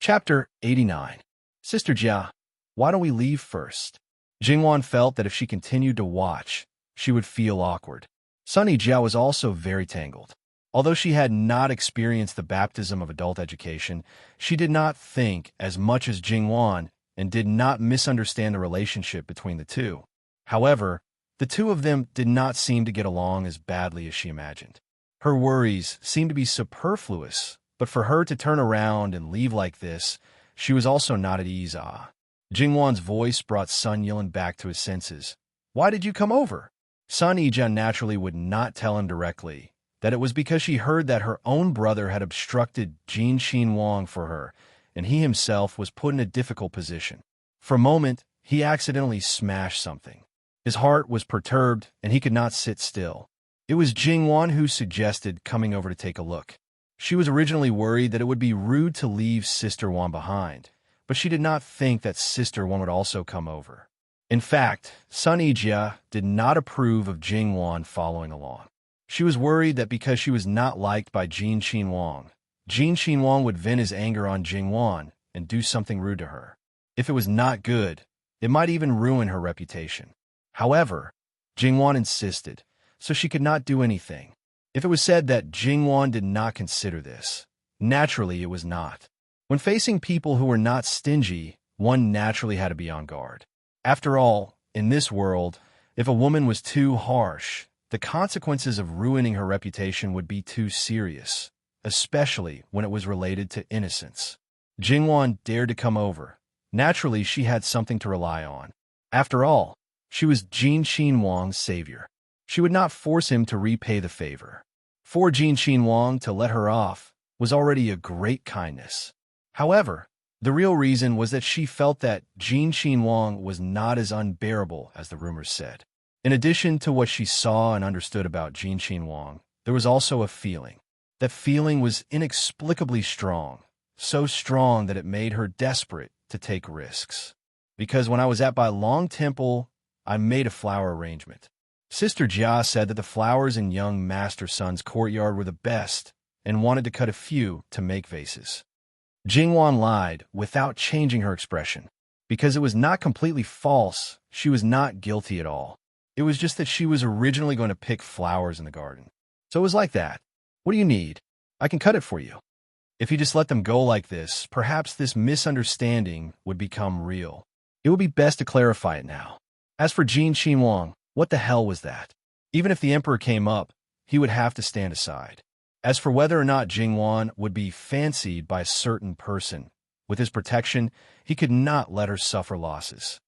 Chapter 89. Sister Jia, why don't we leave first? Jingwan felt that if she continued to watch, she would feel awkward. Sun Yijia was also very tangled. Although she had not experienced the baptism of adult education, she did not think as much as Jingwan and did not misunderstand the relationship between the two. However, the two of them did not seem to get along as badly as she imagined. Her worries seemed to be superfluous, but for her to turn around and leave like this, she was also not at ease. Jingwan's voice brought Sun Yilin back to his senses. Why did you come over? Sun Yijia naturally would not tell him directly that it was because she heard that her own brother had obstructed Jin Qinhuang for her, and he himself was put in a difficult position. For a moment, he accidentally smashed something. His heart was perturbed, and he could not sit still. It was Jingwan who suggested coming over to take a look. She was originally worried that it would be rude to leave Sister Wan behind, but she did not think that Sister Wan would also come over. In fact, Sun Yijia did not approve of Jingwan following along. She was worried that because she was not liked by Jin Qinhuang would vent his anger on Jingwan and do something rude to her. If it was not good, it might even ruin her reputation. However, Jingwan insisted, so she could not do anything. If it was said that Jingwan did not consider this, naturally it was not. When facing people who were not stingy, one naturally had to be on guard. After all, in this world, if a woman was too harsh, the consequences of ruining her reputation would be too serious, especially when it was related to innocence. Jingwan dared to come over. Naturally, she had something to rely on. After all, she was Jin Qinhuang's savior. She would not force him to repay the favor. For Jin Qinhuang to let her off was already a great kindness. However, the real reason was that she felt that Jin Qinhuang was not as unbearable as the rumors said. In addition to what she saw and understood about Jin Qinhuang, there was also a feeling. That feeling was inexplicably strong, so strong that it made her desperate to take risks. Because when I was at my Long Temple, I made a flower arrangement. Sister Jia said that the flowers in young Master Sun's courtyard were the best and wanted to cut a few to make vases. Jingwan lied without changing her expression. Because it was not completely false, she was not guilty at all. It was just that she was originally going to pick flowers in the garden. So it was like that. What do you need? I can cut it for you. If you just let them go like this, perhaps this misunderstanding would become real. It would be best to clarify it now. As for Jin Qinhuang, what the hell was that? Even if the emperor came up, he would have to stand aside. As for whether or not Jingwan would be fancied by a certain person, with his protection, he could not let her suffer losses.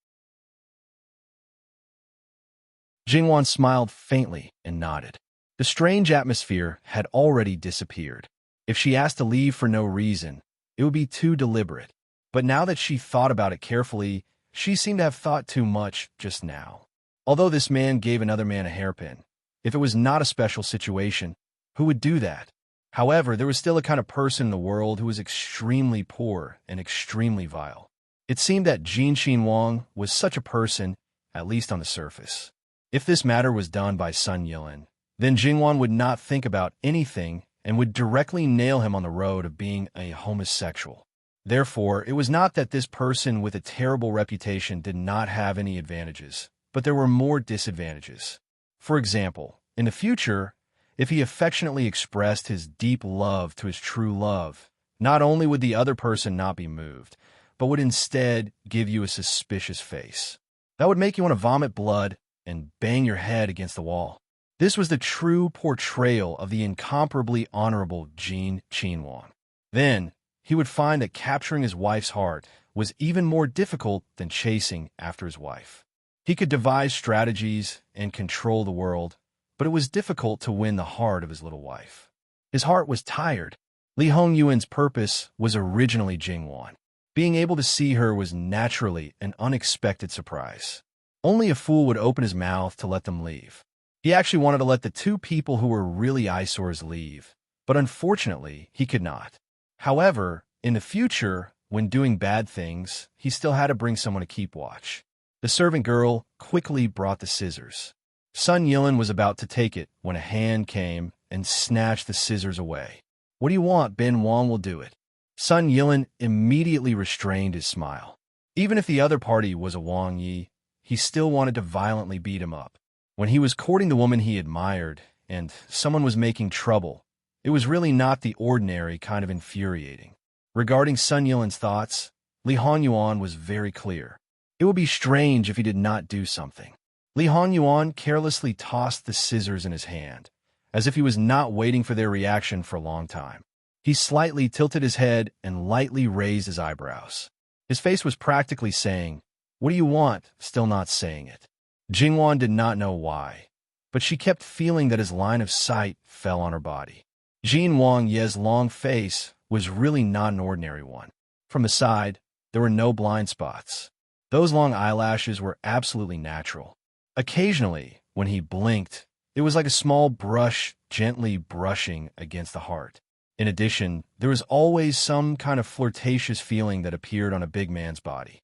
Jingwan smiled faintly and nodded. The strange atmosphere had already disappeared. If she asked to leave for no reason, it would be too deliberate. But now that she thought about it carefully, she seemed to have thought too much just now. Although this man gave another man a hairpin, if it was not a special situation, who would do that? However, there was still a kind of person in the world who was extremely poor and extremely vile. It seemed that Jin Qinhuang was such a person, at least on the surface. If this matter was done by Sun Yilin, then Jingwan would not think about anything and would directly nail him on the road of being a homosexual. Therefore, it was not that this person with a terrible reputation did not have any advantages, but there were more disadvantages. For example, in the future, if he affectionately expressed his deep love to his true love, not only would the other person not be moved, but would instead give you a suspicious face. That would make you want to vomit blood and bang your head against the wall. This was the true portrayal of the incomparably honorable Jin Qinhuang. Then, he would find that capturing his wife's heart was even more difficult than chasing after his wife. He could devise strategies and control the world, but it was difficult to win the heart of his little wife. His heart was tired. Li Hongyuan's purpose was originally Jingwan. Being able to see her was naturally an unexpected surprise. Only a fool would open his mouth to let them leave. He actually wanted to let the two people who were really eyesores leave, but unfortunately, he could not. However, in the future, when doing bad things, he still had to bring someone to keep watch. The servant girl quickly brought the scissors. Sun Yilin was about to take it when a hand came and snatched the scissors away. "What do you want? Ben Wang will do it." Sun Yilin immediately restrained his smile. Even if the other party was a Wang Yi, he still wanted to violently beat him up. When he was courting the woman he admired, and someone was making trouble, it was really not the ordinary kind of infuriating. Regarding Sun Yilin's thoughts, Li Hongyuan was very clear. It would be strange if he did not do something. Li Hongyuan carelessly tossed the scissors in his hand, as if he was not waiting for their reaction for a long time. He slightly tilted his head and lightly raised his eyebrows. His face was practically saying, "What do you want?" still not saying it. Jingwan did not know why, but she kept feeling that his line of sight fell on her body. Jin Wang Ye's long face was really not an ordinary one. From the side, there were no blind spots. Those long eyelashes were absolutely natural. Occasionally, when he blinked, it was like a small brush gently brushing against the heart. In addition, there was always some kind of flirtatious feeling that appeared on a big man's body.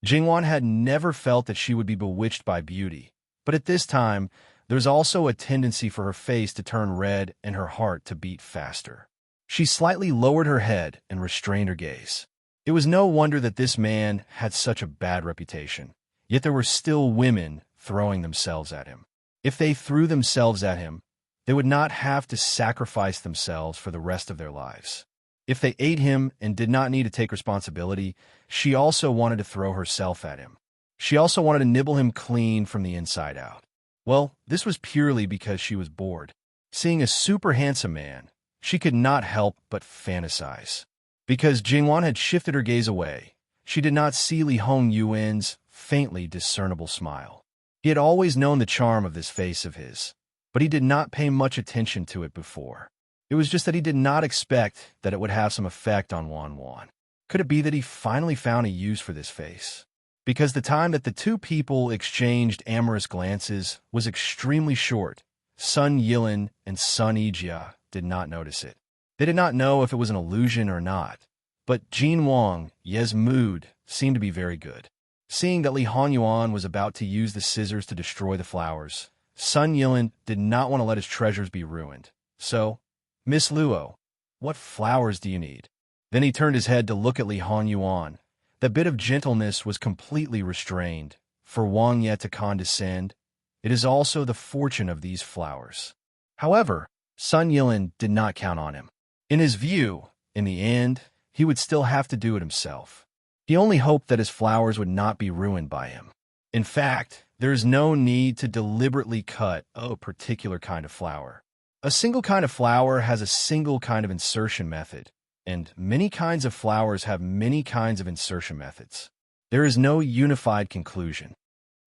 Jingwan had never felt that she would be bewitched by beauty, but at this time, there was also a tendency for her face to turn red and her heart to beat faster. She slightly lowered her head and restrained her gaze. It was no wonder that this man had such a bad reputation, yet there were still women throwing themselves at him. If they threw themselves at him, they would not have to sacrifice themselves for the rest of their lives. If they ate him and did not need to take responsibility, she also wanted to throw herself at him. She also wanted to nibble him clean from the inside out. Well, this was purely because she was bored. Seeing a super handsome man, she could not help but fantasize. Because Jingwan had shifted her gaze away, she did not see Li Hongyuan's faintly discernible smile. He had always known the charm of this face of his, but he did not pay much attention to it before. It was just that he did not expect that it would have some effect on Wan Wan. Could it be that he finally found a use for this face? Because the time that the two people exchanged amorous glances was extremely short, Sun Yilin and Sun Yijia did not notice it. They did not know if it was an illusion or not, But Jin Wang Ye's mood seemed to be very good. Seeing that Li Honyuan was about to use the scissors to destroy the flowers, Sun Yilin did not want to let his treasures be ruined. So, Miss Luo, what flowers do you need? Then he turned his head to look at Li Honyuan. That bit of gentleness was completely restrained. For Wang Ye to condescend, it is also the fortune of these flowers. However, Sun Yilin did not count on him. In his view, in the end, he would still have to do it himself. He only hoped that his flowers would not be ruined by him. In fact, there is no need to deliberately cut a particular kind of flower. A single kind of flower has a single kind of insertion method, and many kinds of flowers have many kinds of insertion methods. There is no unified conclusion.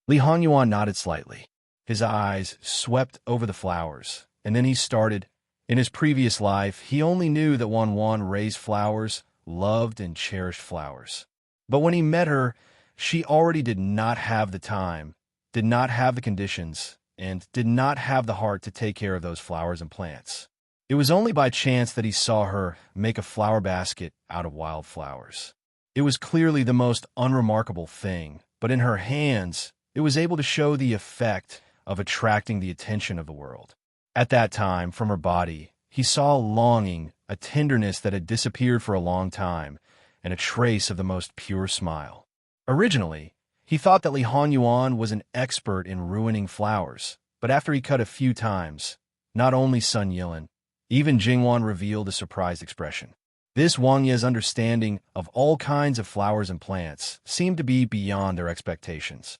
Li Honyuan nodded slightly. His eyes swept over the flowers, and then he started. In his previous life, he only knew that Wan raised flowers, loved and cherished flowers. But when he met her, she already did not have the time, did not have the conditions, and did not have the heart to take care of those flowers and plants. It was only by chance that he saw her make a flower basket out of wildflowers. It was clearly the most unremarkable thing, but in her hands, it was able to show the effect of attracting the attention of the world. At that time, from her body, he saw a longing, a tenderness that had disappeared for a long time, and a trace of the most pure smile. Originally, he thought that Li Honyuan was an expert in ruining flowers, but after he cut a few times, not only Sun Yilin, even Jingwan revealed a surprised expression. This Wang Ye's understanding of all kinds of flowers and plants seemed to be beyond their expectations.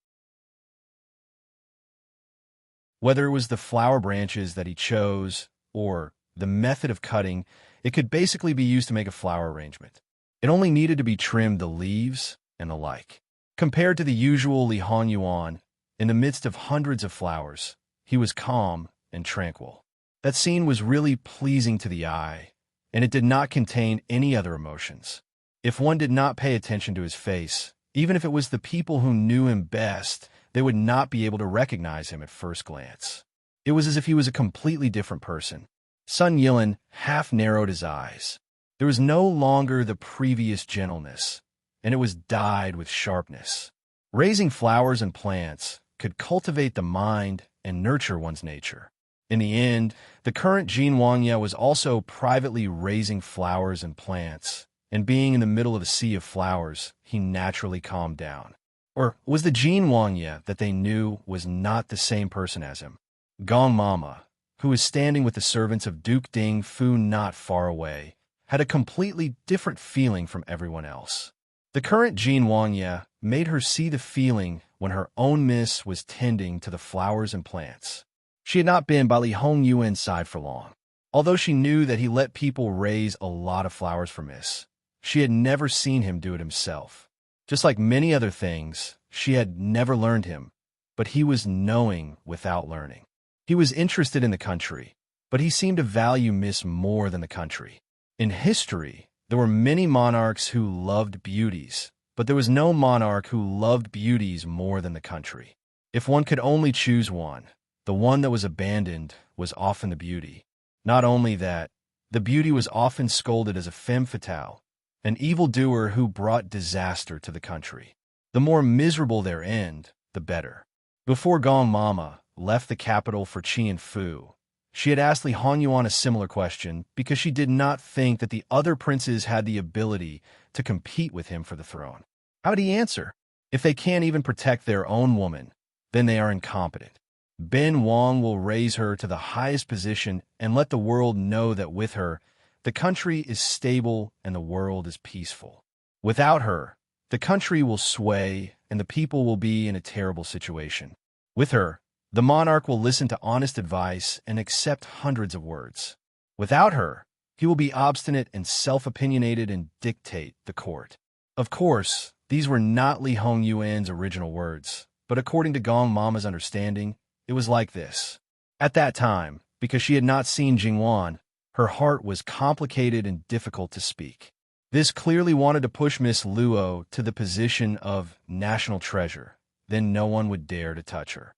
Whether it was the flower branches that he chose or the method of cutting, it could basically be used to make a flower arrangement. It only needed to be trimmed the leaves and the like. Compared to the usual Li Honyuan, in the midst of hundreds of flowers, he was calm and tranquil. That scene was really pleasing to the eye, and it did not contain any other emotions. If one did not pay attention to his face, even if it was the people who knew him best, they would not be able to recognize him at first glance. It was as if he was a completely different person. Sun Yilin half narrowed his eyes. There was no longer the previous gentleness, and it was dyed with sharpness. Raising flowers and plants could cultivate the mind and nurture one's nature. In the end, the current Jin Wangya was also privately raising flowers and plants, and being in the middle of a sea of flowers, he naturally calmed down. Or was the Jin Wangya that they knew was not the same person as him? Gong Mama, who was standing with the servants of Duke Ding Fu not far away, had a completely different feeling from everyone else. The current Jin Wangya made her see the feeling when her own miss was tending to the flowers and plants. She had not been by Li Hongyuan's side for long. Although she knew that he let people raise a lot of flowers for Miss, she had never seen him do it himself. Just like many other things, she had never learned him, but he was knowing without learning. He was interested in the country, but he seemed to value Miss more than the country. In history, there were many monarchs who loved beauties, but there was no monarch who loved beauties more than the country. If one could only choose one, the one that was abandoned was often the beauty. Not only that, the beauty was often scolded as a femme fatale, an evildoer who brought disaster to the country. The more miserable their end, the better. Before Gong Mama left the capital for Qianfu, she had asked Li Honyuan a similar question because she did not think that the other princes had the ability to compete with him for the throne. How did he answer? If they can't even protect their own woman, then they are incompetent. Ben Wang will raise her to the highest position and let the world know that with her, the country is stable and the world is peaceful. Without her, the country will sway and the people will be in a terrible situation. With her, the monarch will listen to honest advice and accept hundreds of words. Without her, he will be obstinate and self-opinionated and dictate the court. Of course, these were not Li Hongyuan's original words, but according to Gong Mama's understanding, it was like this. At that time, because she had not seen Jingwan, her heart was complicated and difficult to speak. This clearly wanted to push Miss Luo to the position of national treasure. Then no one would dare to touch her.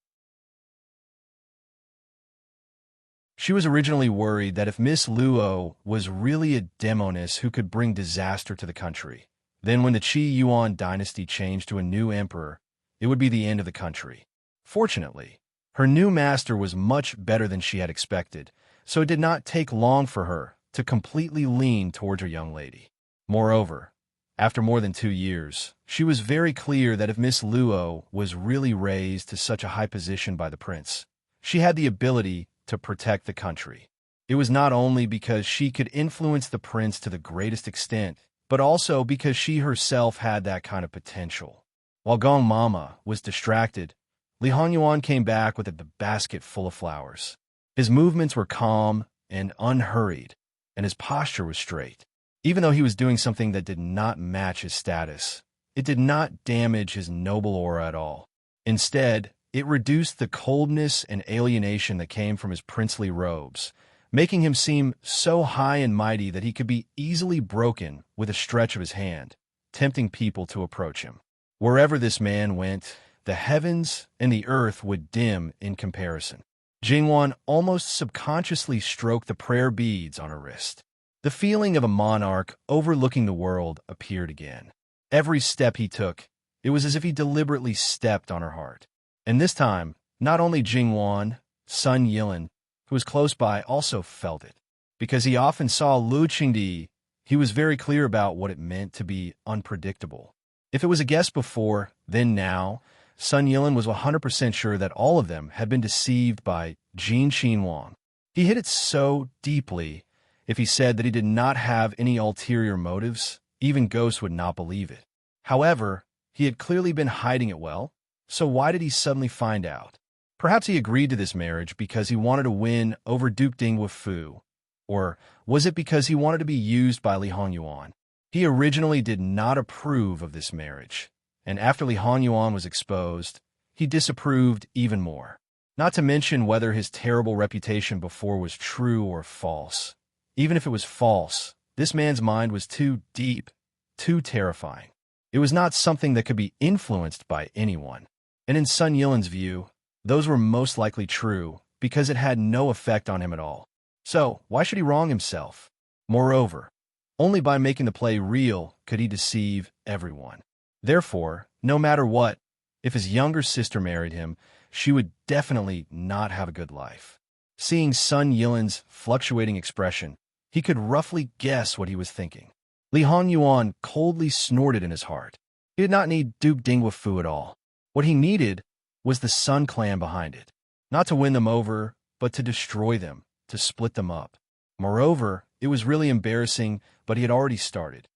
She was originally worried that if Miss Luo was really a demoness who could bring disaster to the country, then when the Qi Yuan dynasty changed to a new emperor, it would be the end of the country. Fortunately, her new master was much better than she had expected, so it did not take long for her to completely lean towards her young lady. Moreover, after more than 2 years, she was very clear that if Miss Luo was really raised to such a high position by the prince, she had the ability to protect the country. It was not only because she could influence the prince to the greatest extent, but also because she herself had that kind of potential. While Gong Mama was distracted, Li Hongyuan came back with a basket full of flowers. His movements were calm and unhurried, and his posture was straight. Even though he was doing something that did not match his status, it did not damage his noble aura at all. Instead, it reduced the coldness and alienation that came from his princely robes, making him seem so high and mighty that he could be easily broken with a stretch of his hand, tempting people to approach him. Wherever this man went, the heavens and the earth would dim in comparison. Jingwan almost subconsciously stroked the prayer beads on her wrist. The feeling of a monarch overlooking the world appeared again. Every step he took, it was as if he deliberately stepped on her heart. And this time, not only Jingwan, Sun Yilin, who was close by, also felt it. Because he often saw Lu Qingdi, he was very clear about what it meant to be unpredictable. If it was a guess before, then now, Sun Yilin was 100% sure that all of them had been deceived by Jin Xinhuang. He hit it so deeply, if he said that he did not have any ulterior motives, even ghosts would not believe it. However, he had clearly been hiding it well, so why did he suddenly find out? Perhaps he agreed to this marriage because he wanted to win over Duke Dingwu, or was it because he wanted to be used by Li Hongyuan? He originally did not approve of this marriage, and after Li Hongyuan was exposed, he disapproved even more. Not to mention whether his terrible reputation before was true or false. Even if it was false, this man's mind was too deep, too terrifying. It was not something that could be influenced by anyone. And in Sun Yilin's view, those were most likely true because it had no effect on him at all. So, why should he wrong himself? Moreover, only by making the play real could he deceive everyone. Therefore, no matter what, if his younger sister married him, she would definitely not have a good life. Seeing Sun Yilin's fluctuating expression, he could roughly guess what he was thinking. Li Hongyuan coldly snorted in his heart. He did not need Duke Dingwu at all. What he needed was the Sun clan behind it. Not to win them over, but to destroy them, to split them up. Moreover, it was really embarrassing, but he had already started.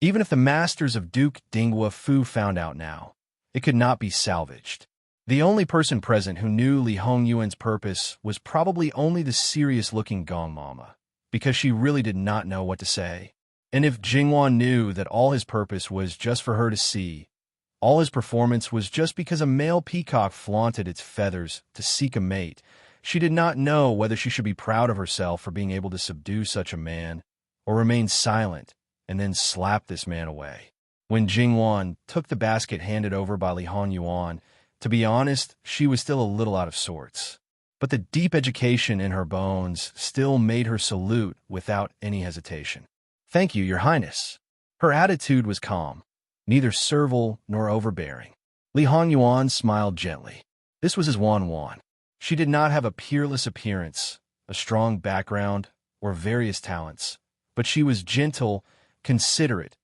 Even if the masters of Duke Dingwu found out now, it could not be salvaged. The only person present who knew Li Hongyuan's purpose was probably only the serious-looking Gong Mama, because she really did not know what to say. And if Jingwan knew that all his purpose was just for her to see, all his performance was just because a male peacock flaunted its feathers to seek a mate, she did not know whether she should be proud of herself for being able to subdue such a man, or remain silent and then slap this man away. When Jingwan took the basket handed over by Li Hongyuan, to be honest, she was still a little out of sorts. But the deep education in her bones still made her salute without any hesitation. "Thank you, Your Highness." Her attitude was calm, neither servile nor overbearing. Li Hongyuan smiled gently. This was his Wan. She did not have a peerless appearance, a strong background, or various talents, but she was gentle, considerate,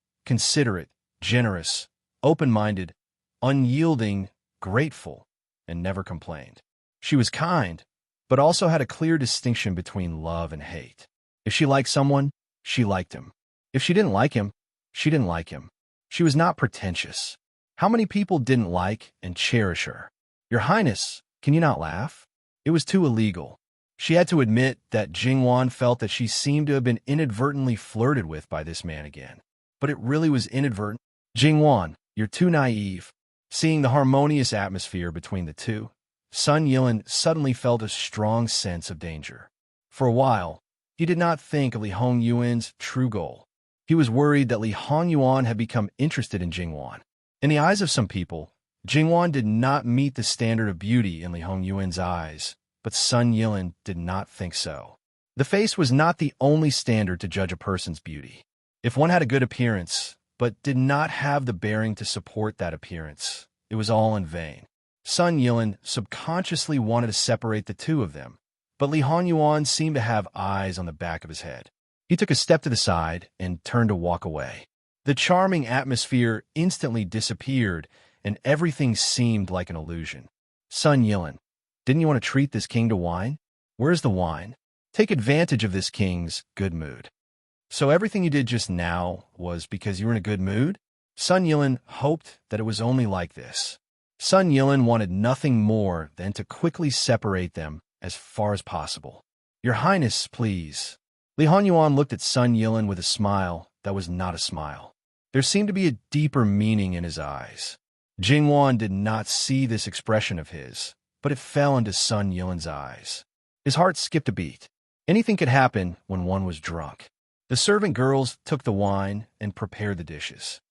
generous, open-minded, unyielding, grateful, and never complained. She was kind, but also had a clear distinction between love and hate. If she liked someone, she liked him. If she didn't like him, she didn't like him. She was not pretentious. How many people didn't like and cherish her? "Your Highness, can you not laugh?" It was too illegal. She had to admit that Jingwan felt that she seemed to have been inadvertently flirted with by this man again. But it really was inadvertent. "Jingwan, you're too naive." Seeing the harmonious atmosphere between the two, Sun Yilin suddenly felt a strong sense of danger. For a while, he did not think of Li Hongyuan's true goal. He was worried that Li Hongyuan had become interested in Jingwan. In the eyes of some people, Jingwan did not meet the standard of beauty in Li Hongyuan's eyes, but Sun Yilin did not think so. The face was not the only standard to judge a person's beauty. If one had a good appearance, but did not have the bearing to support that appearance, it was all in vain. Sun Yilin subconsciously wanted to separate the two of them, but Li Hongyuan seemed to have eyes on the back of his head. He took a step to the side and turned to walk away. The charming atmosphere instantly disappeared, and everything seemed like an illusion. Sun Yilin, didn't you want to treat this king to wine? Where's the wine? Take advantage of this king's good mood. So everything you did just now was because you were in a good mood? Sun Yilin hoped that it was only like this. Sun Yilin wanted nothing more than to quickly separate them as far as possible. Your Highness, please. Li Hongyuan looked at Sun Yilin with a smile that was not a smile. There seemed to be a deeper meaning in his eyes. Jingwan did not see this expression of his, but it fell into Sun Yilin's eyes. His heart skipped a beat. Anything could happen when one was drunk. The servant girls took the wine and prepared the dishes.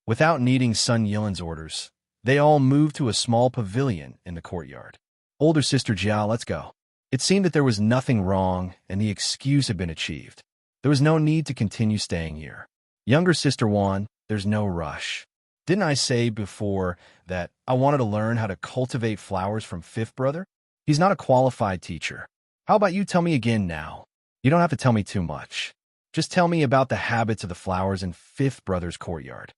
Without needing Sun Yilin's orders, they all moved to a small pavilion in the courtyard. Older sister Jia, let's go. It seemed that there was nothing wrong and the excuse had been achieved. There was no need to continue staying here. Younger sister Wan, there's no rush. Didn't I say before that I wanted to learn how to cultivate flowers from fifth brother? He's not a qualified teacher. How about you tell me again now? You don't have to tell me too much. Just tell me about the habits of the flowers in fifth brother's courtyard.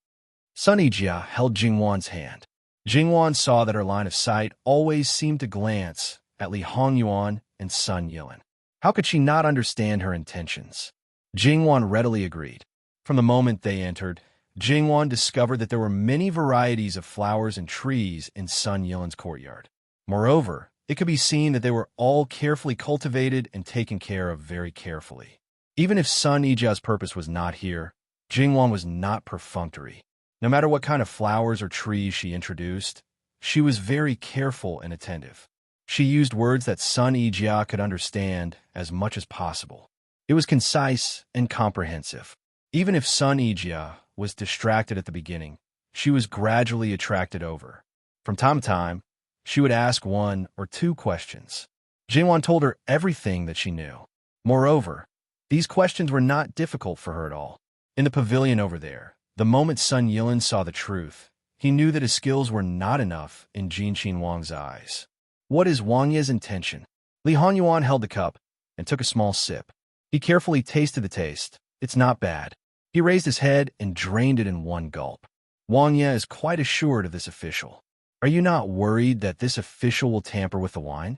Sun Yijia held Jingwan's hand. Jingwan saw that her line of sight always seemed to glance at Li Hongyuan and Sun Yilin. How could she not understand her intentions? Jingwan readily agreed. From the moment they entered, Jingwan discovered that there were many varieties of flowers and trees in Sun Yilin's courtyard. Moreover, it could be seen that they were all carefully cultivated and taken care of very carefully. Even if Sun Yijia's purpose was not here, Jingwan was not perfunctory. No matter what kind of flowers or trees she introduced, she was very careful and attentive. She used words that Sun Yijia could understand as much as possible. It was concise and comprehensive. Even if Sun Yijia was distracted at the beginning, she was gradually attracted over. From time to time, she would ask one or two questions. Jingwan told her everything that she knew. Moreover, these questions were not difficult for her at all. In the pavilion over there, the moment Sun Yilin saw the truth, he knew that his skills were not enough in Jinqin Wang's eyes. What is Wang Ye's intention? Li Hongyuan held the cup and took a small sip. He carefully tasted the taste. It's not bad. He raised his head and drained it in one gulp. Wang Ye is quite assured of this official. Are you not worried that this official will tamper with the wine?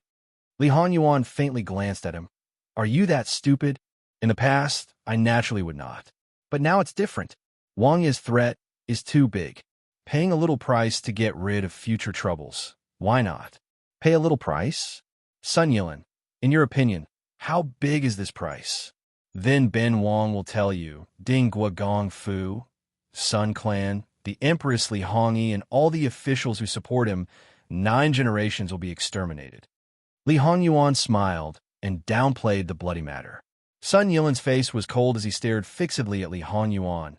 Li Hongyuan faintly glanced at him. Are you that stupid? In the past, I naturally would not. But now it's different. Wang Ye's threat is too big. Paying a little price to get rid of future troubles. Why not? Pay a little price? Sun Yilin, in your opinion, how big is this price? Then Ben Wang will tell you, Ding Gua Gong Fu, Sun Clan, the Empress Li Hongyi, and all the officials who support him, 9 generations will be exterminated. Li Hongyuan smiled and downplayed the bloody matter. Sun Yilin's face was cold as he stared fixedly at Li Hongyuan.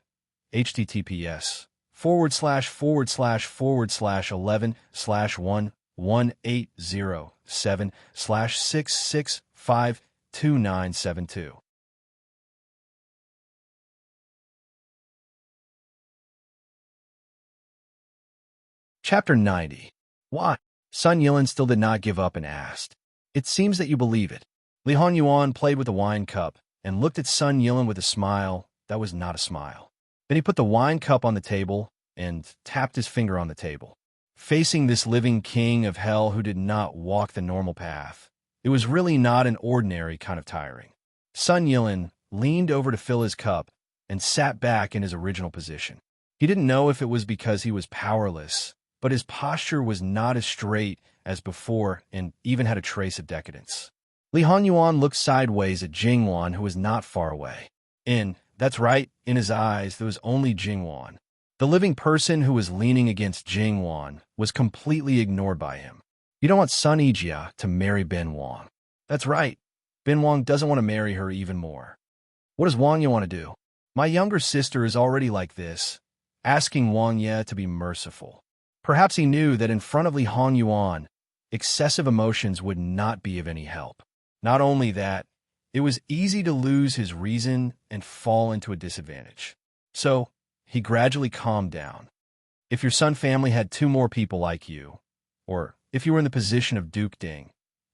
https://11/11/1807/6652972. Chapter 90. Why? Sun Yilin still did not give up and asked. It seems that you believe it. Li Hongyuan played with the wine cup and looked at Sun Yilin with a smile that was not a smile. Then he put the wine cup on the table and tapped his finger on the table. Facing this living king of hell who did not walk the normal path, it was really not an ordinary kind of tiring. Sun Yilin leaned over to fill his cup and sat back in his original position. He didn't know if it was because he was powerless, but his posture was not as straight as before and even had a trace of decadence. Li Hongyuan looked sideways at Jingwan, who was not far away. That's right, in his eyes there was only Jingwan. The living person who was leaning against Jingwan was completely ignored by him. You don't want Sun Yijia to marry Ben Wang. That's right. Ben Wang doesn't want to marry her even more. What does Wang Ye want to do? My younger sister is already like this, asking Wang Ye to be merciful. Perhaps he knew that in front of Li Hongyuan, excessive emotions would not be of any help. Not only that, it was easy to lose his reason and fall into a disadvantage. So, he gradually calmed down. If your Sun family had two more people like you, or if you were in the position of Duke Ding,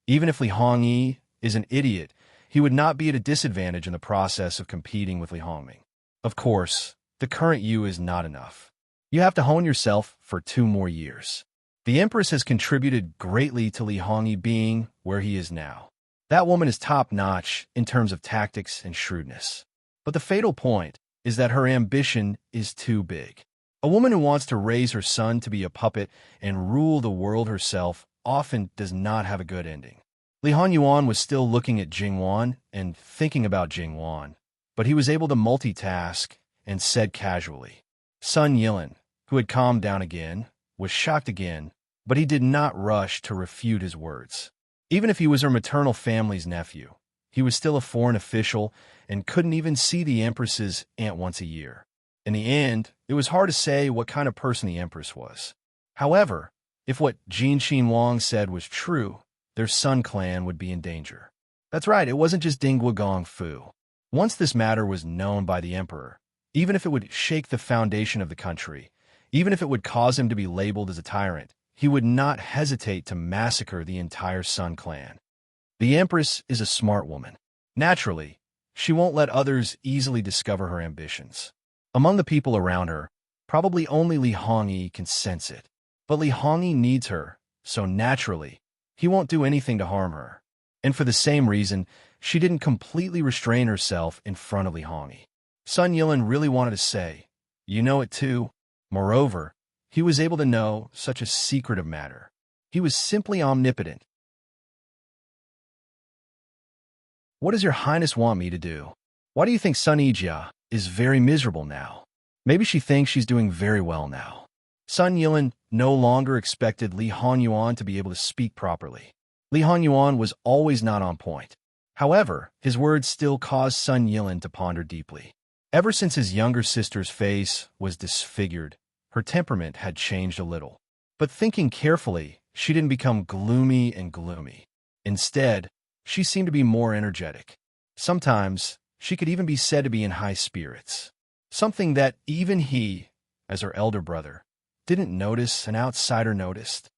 even if Li Hongyi is an idiot, he would not be at a disadvantage in the process of competing with Li Hongming. Of course, the current you is not enough. You have to hone yourself for 2 more years. The Empress has contributed greatly to Li Hongyi being where he is now. That woman is top-notch in terms of tactics and shrewdness. But the fatal point is that her ambition is too big. A woman who wants to raise her son to be a puppet and rule the world herself often does not have a good ending. Li Hongyuan was still looking at Jingwan and thinking about Jingwan, but he was able to multitask and said casually. Sun Yilin, who had calmed down again, was shocked again, but he did not rush to refute his words. Even if he was her maternal family's nephew, he was still a foreign official and couldn't even see the Empress's aunt once a year. In the end, it was hard to say what kind of person the Empress was. However, if what Jin Xinwang said was true, their Sun clan would be in danger. That's right, it wasn't just Ding Guogong Fu. Once this matter was known by the Emperor, even if it would shake the foundation of the country, even if it would cause him to be labeled as a tyrant, he would not hesitate to massacre the entire Sun clan. The Empress is a smart woman. Naturally, she won't let others easily discover her ambitions. Among the people around her, probably only Li Hongyi can sense it. But Li Hongyi needs her, so naturally, he won't do anything to harm her. And for the same reason, she didn't completely restrain herself in front of Li Hongyi. Sun Yilin really wanted to say, "You know it too." Moreover, he was able to know such a secretive matter. He was simply omnipotent. What does your Highness want me to do? Why do you think Sun Yijia is very miserable now? Maybe she thinks she's doing very well now. Sun Yilin no longer expected Li Hongyuan to be able to speak properly. Li Hongyuan was always not on point. However, his words still caused Sun Yilin to ponder deeply. Ever since his younger sister's face was disfigured, her temperament had changed a little. But thinking carefully, she didn't become gloomy and gloomy. Instead, she seemed to be more energetic. Sometimes, she could even be said to be in high spirits. Something that even he, as her elder brother, didn't notice an outsider noticed.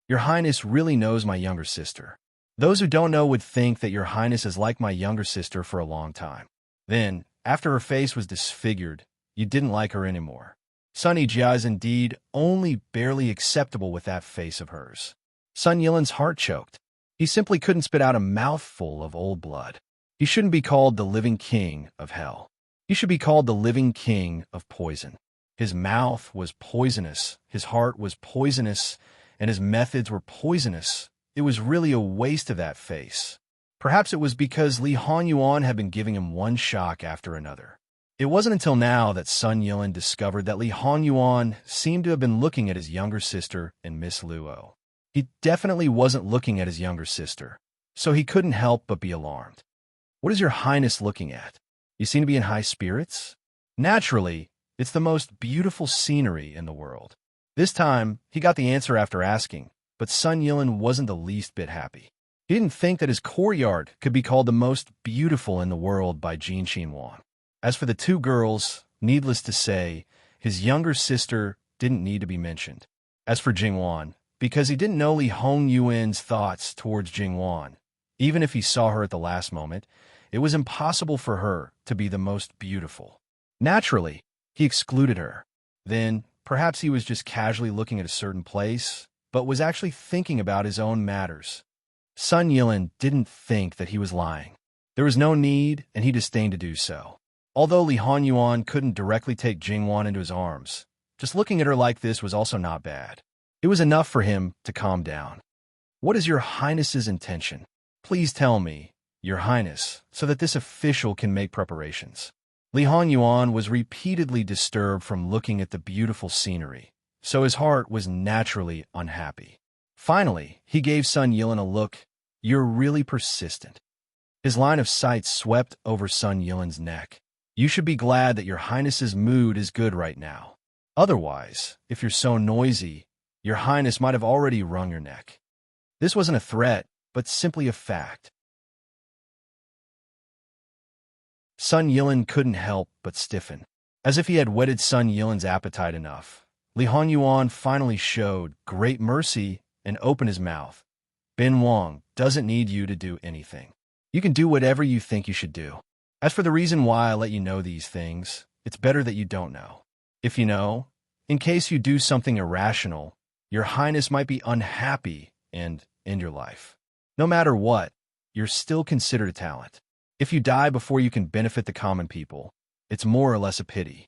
Your Highness really knows my younger sister. Those who don't know would think that your Highness has liked my younger sister for a long time. Then, after her face was disfigured, you didn't like her anymore. Sun Yijia is indeed only barely acceptable with that face of hers. Sun Yilin's heart choked. He simply couldn't spit out a mouthful of old blood. He shouldn't be called the living king of hell. He should be called the living king of poison. His mouth was poisonous, his heart was poisonous, and his methods were poisonous. It was really a waste of that face. Perhaps it was because Li Hongyuan had been giving him one shock after another. It wasn't until now that Sun Yilin discovered that Li Hongyuan seemed to have been looking at his younger sister and Miss Luo. He definitely wasn't looking at his younger sister, so he couldn't help but be alarmed. What is your Highness looking at? You seem to be in high spirits? Naturally, it's the most beautiful scenery in the world. This time, he got the answer after asking, but Sun Yilin wasn't the least bit happy. He didn't think that his courtyard could be called the most beautiful in the world by Jin Xinwang. As for the two girls, needless to say, his younger sister didn't need to be mentioned. As for Jingwan, because he didn't know Li Hongyuan's thoughts towards Jingwan, even if he saw her at the last moment, it was impossible for her to be the most beautiful. Naturally, he excluded her. Then, perhaps he was just casually looking at a certain place, but was actually thinking about his own matters. Sun Yilin didn't think that he was lying. There was no need, and he disdained to do so. Although Li Hongyuan couldn't directly take Jingwan into his arms, just looking at her like this was also not bad. It was enough for him to calm down. What is your Highness's intention? Please tell me, your Highness, so that this official can make preparations. Li Hongyuan was repeatedly disturbed from looking at the beautiful scenery, so his heart was naturally unhappy. Finally, he gave Sun Yilin a look. You're really persistent. His line of sight swept over Sun Yilin's neck. You should be glad that your Highness's mood is good right now. Otherwise, if you're so noisy, your highness might have already wrung your neck. This wasn't a threat, but simply a fact. Sun Yilin couldn't help but stiffen. As if he had whetted Sun Yilin's appetite enough, Li Honyuan finally showed great mercy and opened his mouth. "Bin Wang doesn't need you to do anything. You can do whatever you think you should do. As for the reason why I let you know these things, it's better that you don't know. If you know, in case you do something irrational, your highness might be unhappy and end your life. No matter what, you're still considered a talent. If you die before you can benefit the common people, it's more or less a pity."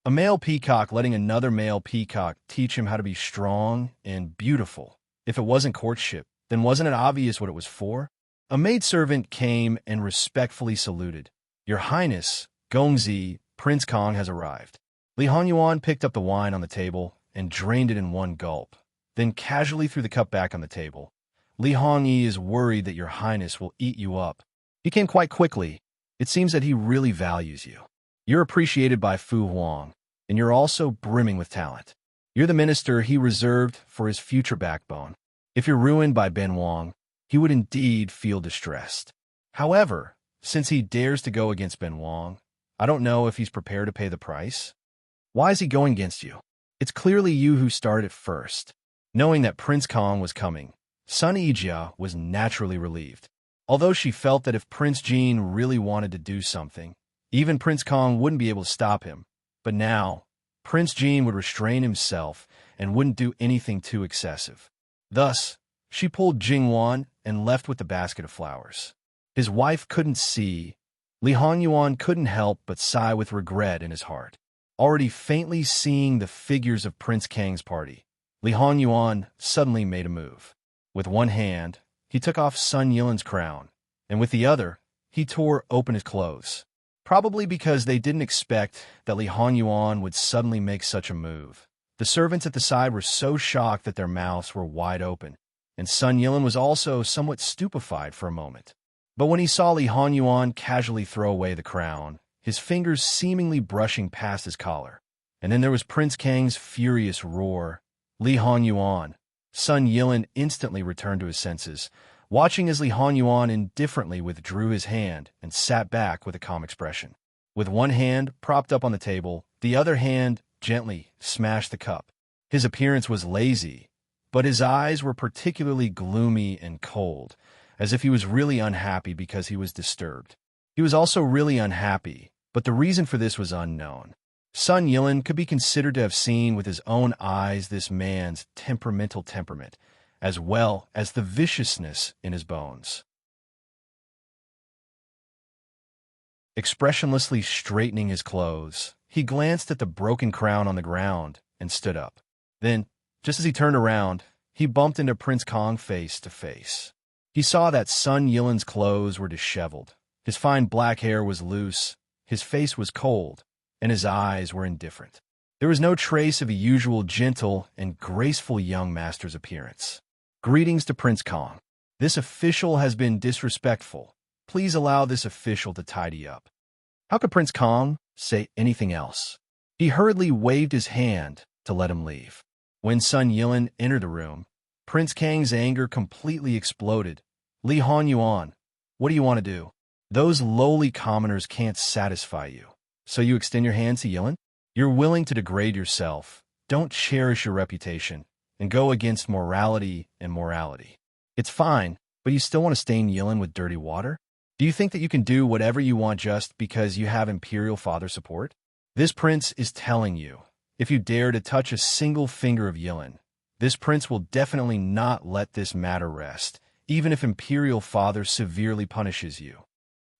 A male peacock letting another male peacock teach him how to be strong and beautiful. If it wasn't courtship, then wasn't it obvious what it was for? A maidservant came and respectfully saluted. "Your Highness, Gongzi, Prince Kong has arrived." Li Honyuan picked up the wine on the table and drained it in one gulp, then casually threw the cup back on the table. "Li Hongyi is worried that your Highness will eat you up. He came quite quickly. It seems that he really values you. You're appreciated by Fu Huang, and you're also brimming with talent. You're the minister he reserved for his future backbone. If you're ruined by Ben Wang, he would indeed feel distressed. However, since he dares to go against Ben Wang, I don't know if he's prepared to pay the price. Why is he going against you? It's clearly you who started it first." Knowing that Prince Kong was coming, Sun Yijia was naturally relieved. Although she felt that if Prince Jean really wanted to do something, even Prince Kong wouldn't be able to stop him. But now, Prince Jean would restrain himself and wouldn't do anything too excessive. Thus, she pulled Jingwan and left with the basket of flowers. His wife couldn't see. Li Honyuan couldn't help but sigh with regret in his heart. Already faintly seeing the figures of Prince Kang's party, Li Honyuan suddenly made a move. With one hand, he took off Sun Yilin's crown, and with the other, he tore open his clothes. Probably because they didn't expect that Li Honyuan would suddenly make such a move. The servants at the side were so shocked that their mouths were wide open, and Sun Yilin was also somewhat stupefied for a moment. But when he saw Li Honyuan casually throw away the crown, his fingers seemingly brushing past his collar, and then there was Prince Kang's furious roar. "Li Honyuan!" Sun Yilin instantly returned to his senses, watching as Li Honyuan indifferently withdrew his hand and sat back with a calm expression. With one hand propped up on the table, the other hand gently smashed the cup. His appearance was lazy, but his eyes were particularly gloomy and cold, as if he was really unhappy because he was disturbed. He was also really unhappy, but the reason for this was unknown. Sun Yilin could be considered to have seen with his own eyes this man's temperamental temperament, as well as the viciousness in his bones. Expressionlessly straightening his clothes, he glanced at the broken crown on the ground and stood up. Then, just as he turned around, he bumped into Prince Kong face to face. He saw that Sun Yilin's clothes were disheveled. His fine black hair was loose, his face was cold, and his eyes were indifferent. There was no trace of a usual gentle and graceful young master's appearance. "Greetings to Prince Kong. This official has been disrespectful. Please allow this official to tidy up." How could Prince Kong say anything else? He hurriedly waved his hand to let him leave. When Sun Yilin entered the room, Prince Kang's anger completely exploded. "Li Honyuan, what do you want to do? Those lowly commoners can't satisfy you. So you extend your hand to Yilin? You're willing to degrade yourself, don't cherish your reputation, and go against morality and morality. It's fine, but you still want to stain Yilin with dirty water? Do you think that you can do whatever you want just because you have imperial father support? This prince is telling you, if you dare to touch a single finger of Yilin, this prince will definitely not let this matter rest, even if imperial father severely punishes you."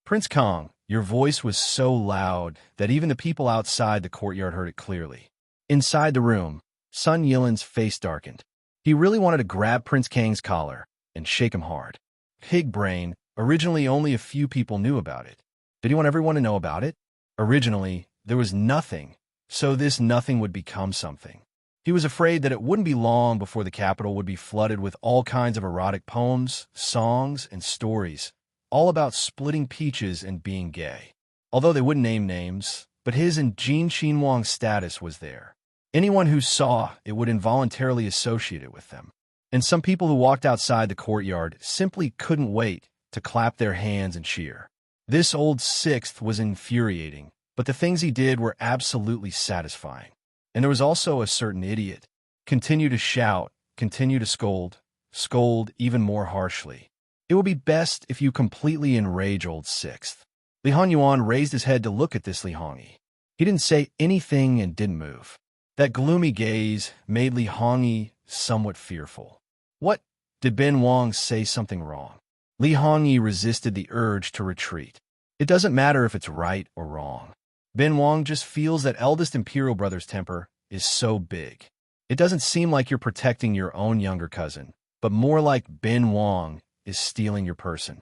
"Prince Kong, your voice was so loud that even the people outside the courtyard heard it clearly." Inside the room, Sun Yilin's face darkened. He really wanted to grab Prince Kang's collar and shake him hard. Pig brain, originally only a few people knew about it. Did he want everyone to know about it? Originally, there was nothing, so this nothing would become something. He was afraid that it wouldn't be long before the capital would be flooded with all kinds of erotic poems, songs, and stories, all about splitting peaches and being gay. Although they wouldn't name names, but his and Jin Xinhuang's status was there. Anyone who saw it would involuntarily associate it with them. And some people who walked outside the courtyard simply couldn't wait to clap their hands and cheer. This old sixth was infuriating, but the things he did were absolutely satisfying. And there was also a certain idiot. Continue to shout, continue to scold even more harshly. It will be best if you completely enrage old sixth. Li Honyuan raised his head to look at this Li Hongyi. He didn't say anything and didn't move. That gloomy gaze made Li Hongyi somewhat fearful. What? Did Ben Wang say something wrong? Li Hongyi resisted the urge to retreat. It doesn't matter if it's right or wrong. Ben Wang just feels that eldest imperial brother's temper is so big. It doesn't seem like you're protecting your own younger cousin, but more like Ben Wang is stealing your person.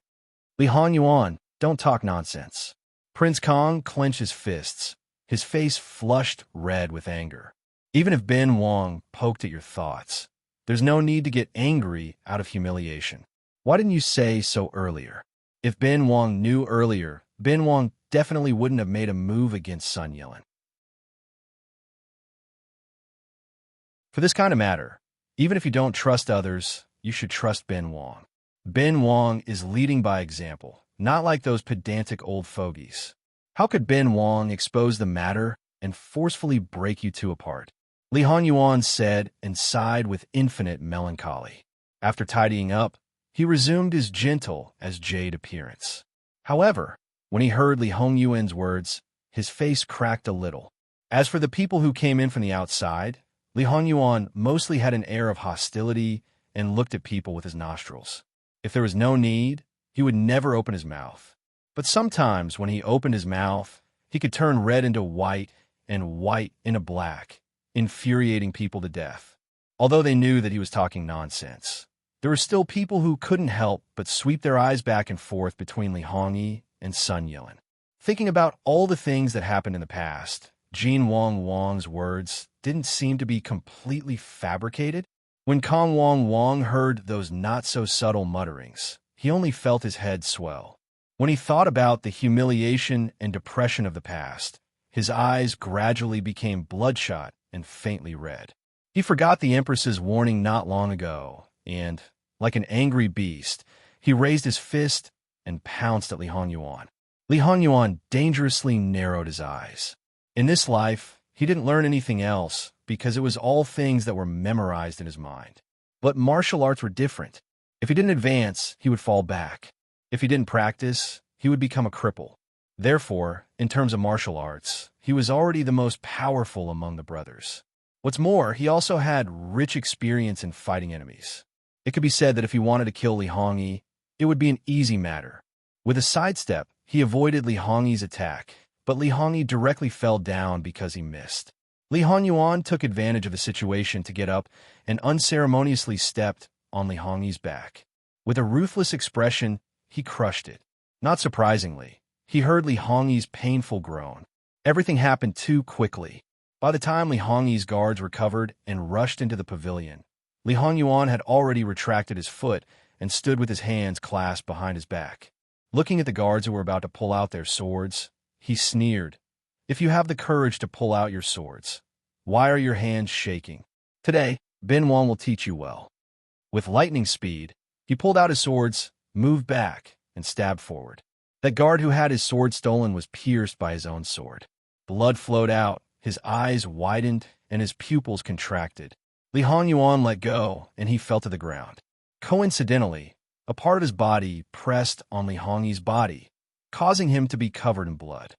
Li Honyuan, don't talk nonsense. Prince Kong clenched his fists, his face flushed red with anger. Even if Ben Wang poked at your thoughts, there's no need to get angry out of humiliation. Why didn't you say so earlier? If Ben Wang knew earlier, Ben Wang definitely wouldn't have made a move against Sun Yilin. For this kind of matter, even if you don't trust others, you should trust Ben Wang. Ben Wang is leading by example, not like those pedantic old fogies. How could Ben Wang expose the matter and forcefully break you two apart? Li Honyuan said and sighed with infinite melancholy. After tidying up, he resumed his gentle as jade appearance. However, when he heard Li Hongyuan's words, his face cracked a little. As for the people who came in from the outside, Li Honyuan mostly had an air of hostility and looked at people with his nostrils. If there was no need, he would never open his mouth. But sometimes when he opened his mouth, he could turn red into white and white into black, infuriating people to death. Although they knew that he was talking nonsense, there were still people who couldn't help but sweep their eyes back and forth between Li Hongyi and Sun Yilin. Thinking about all the things that happened in the past, Jin Wang's words didn't seem to be completely fabricated. When Kong Wang heard those not-so-subtle mutterings, he only felt his head swell. When he thought about the humiliation and depression of the past, his eyes gradually became bloodshot and faintly red. He forgot the Empress's warning not long ago, and, like an angry beast, he raised his fist and pounced at Li Honyuan. Li Honyuan dangerously narrowed his eyes. In this life, he didn't learn anything else because it was all things that were memorized in his mind. But martial arts were different. If he didn't advance, he would fall back. If he didn't practice, he would become a cripple. Therefore, in terms of martial arts, he was already the most powerful among the brothers. What's more, he also had rich experience in fighting enemies. It could be said that if he wanted to kill Li Hongyi, it would be an easy matter. With a sidestep, he avoided Li Hongyi's attack, but Li Hongyi directly fell down because he missed. Li Honyuan took advantage of the situation to get up and unceremoniously stepped on Li Hongyi's back. With a ruthless expression, he crushed it. Not surprisingly, he heard Li Hongyi's painful groan. Everything happened too quickly. By the time Li Hongyi's guards recovered and rushed into the pavilion, Li Honyuan had already retracted his foot and stood with his hands clasped behind his back. Looking at the guards who were about to pull out their swords, he sneered, "If you have the courage to pull out your swords, why are your hands shaking? Today, Ben Wang will teach you well." With lightning speed, he pulled out his swords, moved back, and stabbed forward. That guard who had his sword stolen was pierced by his own sword. Blood flowed out, his eyes widened, and his pupils contracted. Li Honyuan let go, and he fell to the ground. Coincidentally, a part of his body pressed on Li Hongyi's body, causing him to be covered in blood.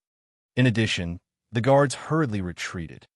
In addition, the guards hurriedly retreated.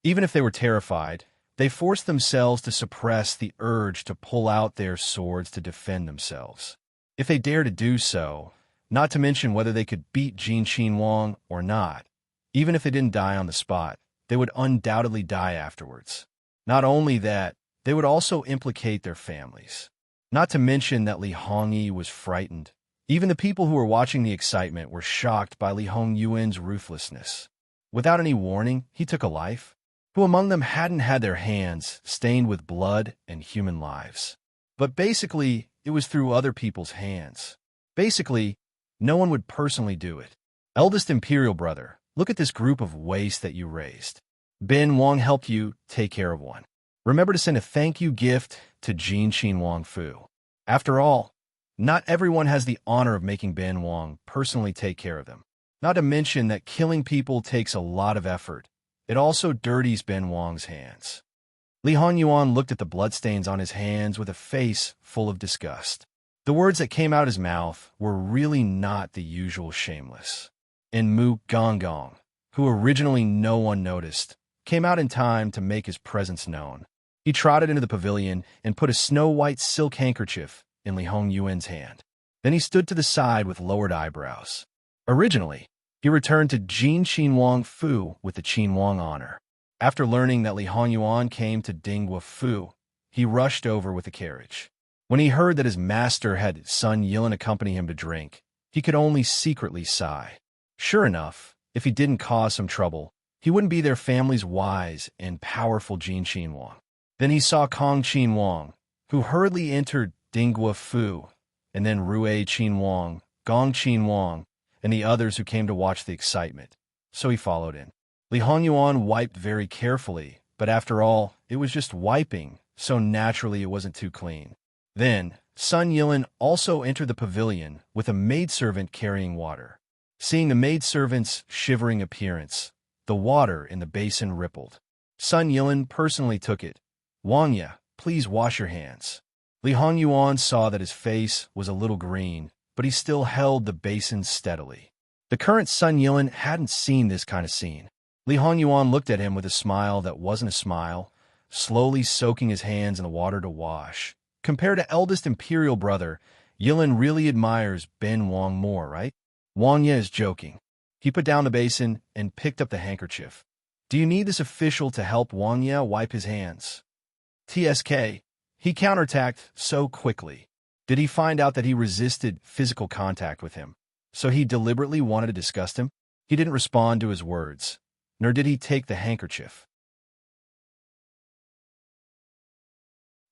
Even if they were terrified, they forced themselves to suppress the urge to pull out their swords to defend themselves. If they dared to do so, not to mention whether they could beat Jin Wang or not, even if they didn't die on the spot, they would undoubtedly die afterwards. Not only that, they would also implicate their families. Not to mention that Li Hongyi was frightened. Even the people who were watching the excitement were shocked by Li Hongyuan's ruthlessness. Without any warning, he took a life. Who among them hadn't had their hands stained with blood and human lives? But basically, it was through other people's hands. Basically, no one would personally do it. Eldest imperial brother, Look at this group of waste that you raised. Ben Wang helped you take care of one. Remember to send a thank you gift to Jin Qin Wang Fu. After all, not everyone has the honor of making Ben Wang personally take care of them. Not to mention that killing people takes a lot of effort. It also dirties Ben Wang's hands. Li Honyuan looked at the bloodstains on his hands with a face full of disgust. The words that came out his mouth were really not the usual shameless. And Mu Gonggong, who originally no one noticed, came out in time to make his presence known. He trotted into the pavilion and put a snow-white silk handkerchief in Li Hongyuan's hand. Then he stood to the side with lowered eyebrows. Originally, he returned to Jin Qin Wang Fu with the Qin Wang honor. After learning that Li Honyuan came to Dingwa Fu, he rushed over with a carriage. When he heard that his master had Sun Yilin accompany him to drink, he could only secretly sigh. Sure enough, if he didn't cause some trouble, he wouldn't be their family's wise and powerful Jin Qin Wang. Then he saw Kong Qin Wang, who hurriedly entered Dingwa Fu, and then Rue Qin Wang, Gong Qin Wang, and the others who came to watch the excitement. So he followed in. Li Honyuan wiped very carefully, but after all, it was just wiping, so naturally it wasn't too clean. Then, Sun Yilin also entered the pavilion with a maidservant carrying water. Seeing the maidservant's shivering appearance, the water in the basin rippled. Sun Yilin personally took it. Wangya, please wash your hands. Li Honyuan saw that his face was a little green, but he still held the basin steadily. The current Sun Yilin hadn't seen this kind of scene. Li Honyuan looked at him with a smile that wasn't a smile, slowly soaking his hands in the water to wash. Compared to eldest imperial brother, Yilin really admires Ben Wang more, right? Wangya is joking. He put down the basin and picked up the handkerchief. Do you need this official to help Wangya wipe his hands? TSK. He counterattacked so quickly. Did he find out that he resisted physical contact with him? So he deliberately wanted to disgust him? He didn't respond to his words, nor did he take the handkerchief.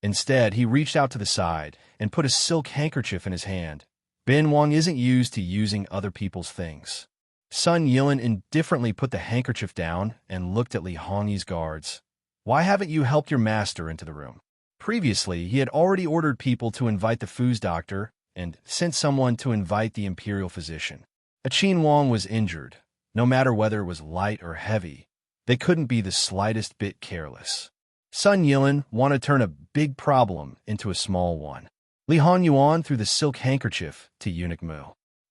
Instead, he reached out to the side and put a silk handkerchief in his hand. Ben Wang isn't used to using other people's things. Sun Yilin indifferently put the handkerchief down and looked at Li Hongyi's guards. Why haven't you helped your master into the room? Previously, he had already ordered people to invite the Fu's doctor and sent someone to invite the imperial physician. A Qin Wang was injured. No matter whether it was light or heavy, they couldn't be the slightest bit careless. Sun Yilin wanted to turn a big problem into a small one. Li Honyuan threw the silk handkerchief to Eunuch Mu.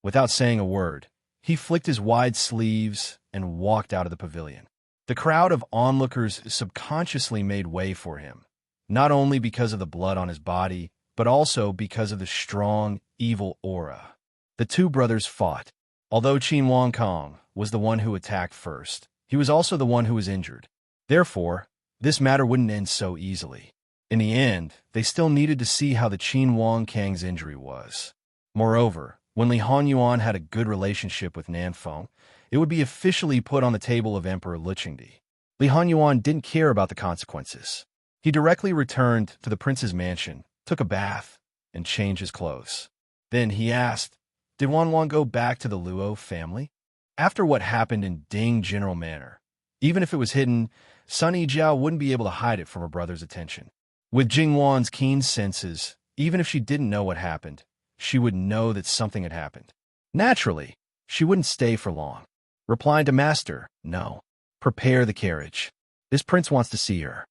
Without saying a word, he flicked his wide sleeves and walked out of the pavilion. The crowd of onlookers subconsciously made way for him, not only because of the blood on his body, but also because of the strong, evil aura. The two brothers fought. Although Qin Wang Kong was the one who attacked first, he was also the one who was injured. Therefore, this matter wouldn't end so easily. In the end, they still needed to see how the Qin Wang Kang's injury was. Moreover, when Li Honyuan had a good relationship with Nanfeng, it would be officially put on the table of Emperor Liqingdi. Li Honyuan didn't care about the consequences. He directly returned to the prince's mansion, took a bath, and changed his clothes. Then he asked, did Wanwan go back to the Luo family? After what happened in Ding General Manor, even if it was hidden, Sun Yijiao wouldn't be able to hide it from her brother's attention. With Jingwan's keen senses, even if she didn't know what happened, she would know that something had happened. Naturally, she wouldn't stay for long. Replying to Master, no. Prepare the carriage. This prince wants to see her.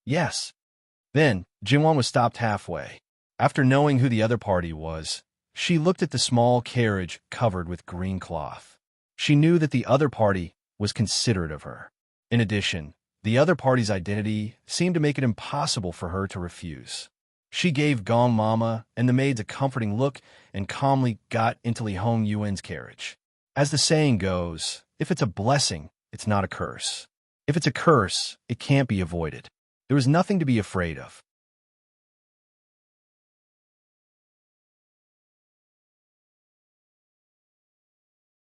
Yes. Then, Jingwan was stopped halfway. After knowing who the other party was, she looked at the small carriage covered with green cloth. She knew that the other party was considerate of her. In addition, the other party's identity seemed to make it impossible for her to refuse. She gave Gong Mama and the maids a comforting look and calmly got into Li Hongyuan's carriage. As the saying goes, if it's a blessing, it's not a curse. If it's a curse, it can't be avoided. There was nothing to be afraid of.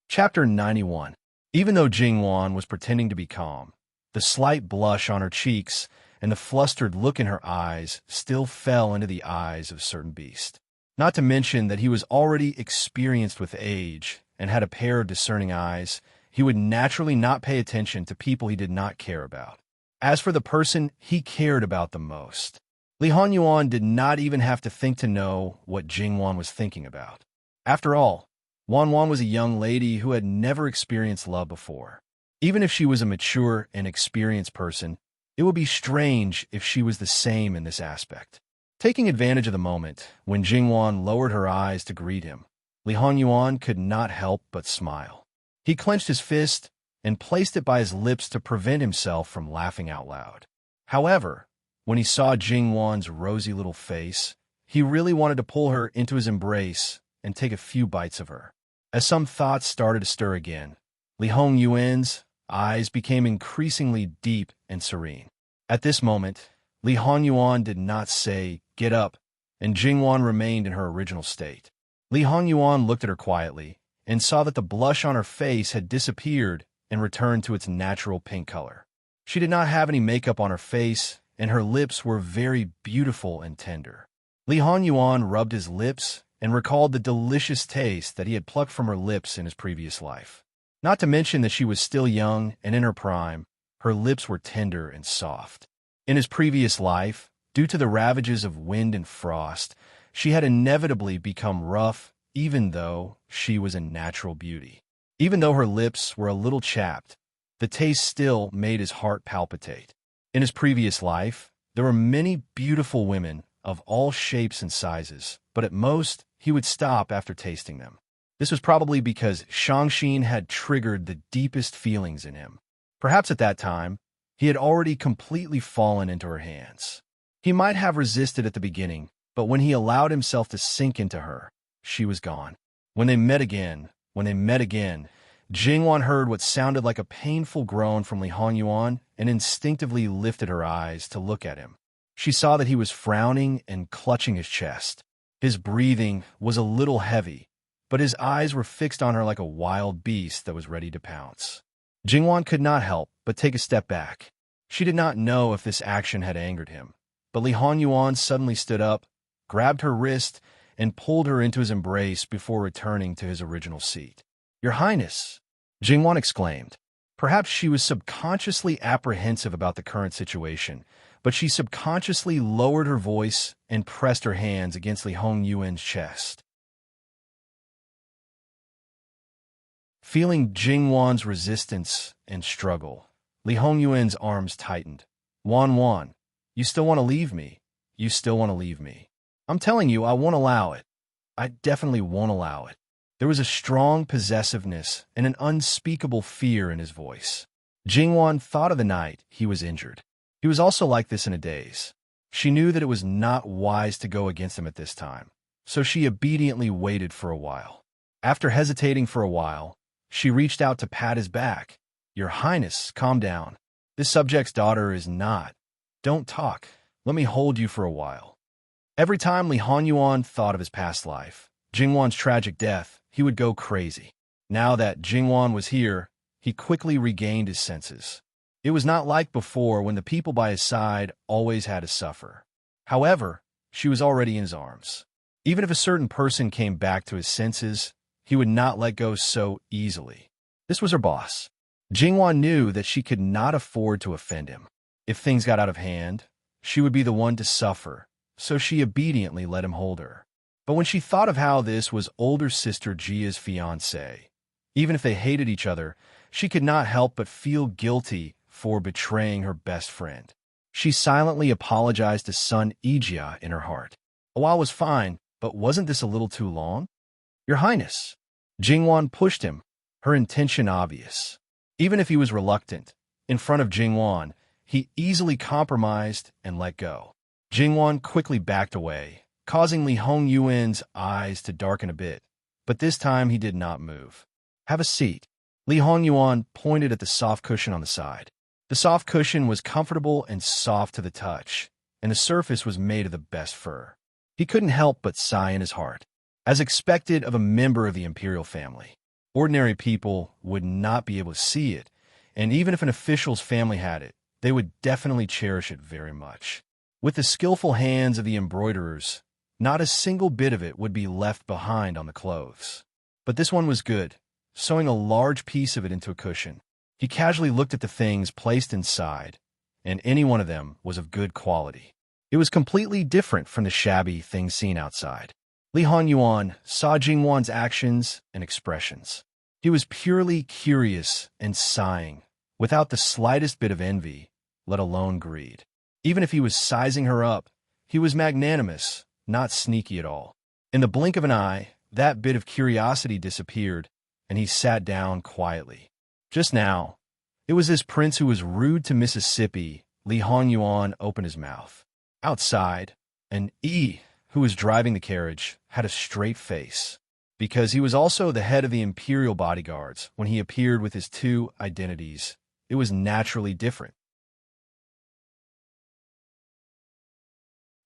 Chapter 91. Even though Jingwan was pretending to be calm, the slight blush on her cheeks and the flustered look in her eyes still fell into the eyes of a certain beast. Not to mention that he was already experienced with age and had a pair of discerning eyes, he would naturally not pay attention to people he did not care about. As for the person he cared about the most, Li Honyuan did not even have to think to know what Jingwan was thinking about. After all, Wanwan was a young lady who had never experienced love before. Even if she was a mature and experienced person, it would be strange if she was the same in this aspect. Taking advantage of the moment, when Jingwan lowered her eyes to greet him, Li Honyuan could not help but smile. He clenched his fist and placed it by his lips to prevent himself from laughing out loud. However, when he saw Jingwan's rosy little face, he really wanted to pull her into his embrace and take a few bites of her. As some thoughts started to stir again, Li Honyuan's eyes became increasingly deep and serene. At this moment, Li Honyuan did not say, "Get up," and Jingwan remained in her original state. Li Honyuan looked at her quietly and saw that the blush on her face had disappeared and returned to its natural pink color. She did not have any makeup on her face, and her lips were very beautiful and tender. Li Honyuan rubbed his lips and recalled the delicious taste that he had plucked from her lips in his previous life. Not to mention that she was still young and in her prime, her lips were tender and soft. In his previous life, due to the ravages of wind and frost, she had inevitably become rough, even though she was a natural beauty. Even though her lips were a little chapped, the taste still made his heart palpitate. In his previous life, there were many beautiful women of all shapes and sizes, but at most, he would stop after tasting them. This was probably because Shangxin had triggered the deepest feelings in him. Perhaps at that time, he had already completely fallen into her hands. He might have resisted at the beginning, but when he allowed himself to sink into her, she was gone. When they met again, Jingwan heard what sounded like a painful groan from Li Honyuan and instinctively lifted her eyes to look at him. She saw that he was frowning and clutching his chest. His breathing was a little heavy, but his eyes were fixed on her like a wild beast that was ready to pounce. Jingwan could not help but take a step back. She did not know if this action had angered him, but Li Honyuan suddenly stood up, grabbed her wrist, and pulled her into his embrace before returning to his original seat. "Your Highness," Jingwan exclaimed. Perhaps she was subconsciously apprehensive about the current situation, but she subconsciously lowered her voice and pressed her hands against Li Honyuan's chest. Feeling Jingwan's resistance and struggle, Li Honyuan's arms tightened. "Wan, you still want to leave me? You still want to leave me? I'm telling you, I won't allow it. I definitely won't allow it." There was a strong possessiveness and an unspeakable fear in his voice. Jingwan thought of the night he was injured. He was also like this in a daze. She knew that it was not wise to go against him at this time, so she obediently waited for a while. After hesitating for a while, she reached out to pat his back. "Your Highness, calm down. This subject's daughter is not. Don't talk. Let me hold you for a while." Every time Li Honyuan thought of his past life, Jingwan's tragic death, he would go crazy. Now that Jingwan was here, he quickly regained his senses. It was not like before when the people by his side always had to suffer. However, she was already in his arms. Even if a certain person came back to his senses, he would not let go so easily. This was her boss. Jingwan knew that she could not afford to offend him. If things got out of hand, she would be the one to suffer, so she obediently let him hold her. But when she thought of how this was older sister Jia's fiancé, even if they hated each other, she could not help but feel guilty for betraying her best friend. She silently apologized to son Ijia in her heart. A while was fine, but wasn't this a little too long? "Your Highness." Jingwan pushed him, her intention obvious. Even if he was reluctant, in front of Jingwan, he easily compromised and let go. Jingwan quickly backed away, causing Li Honyuan's eyes to darken a bit, but this time he did not move. "Have a seat." Li Honyuan pointed at the soft cushion on the side. The soft cushion was comfortable and soft to the touch, and the surface was made of the best fur. He couldn't help but sigh in his heart. As expected of a member of the imperial family, ordinary people would not be able to see it, and even if an official's family had it, they would definitely cherish it very much. With the skillful hands of the embroiderers, not a single bit of it would be left behind on the clothes. But this one was good, sewing a large piece of it into a cushion. He casually looked at the things placed inside, and any one of them was of good quality. It was completely different from the shabby things seen outside. Li Honyuan saw Jingwan's actions and expressions. He was purely curious and sighing, without the slightest bit of envy, let alone greed. Even if he was sizing her up, he was magnanimous, not sneaky at all. In the blink of an eye, that bit of curiosity disappeared, and he sat down quietly. Just now, it was this prince who was rude to Mississippi. Li Honyuan opened his mouth. Outside, an who was driving the carriage, had a straight face, because he was also the head of the imperial bodyguards. When he appeared with his two identities, it was naturally different.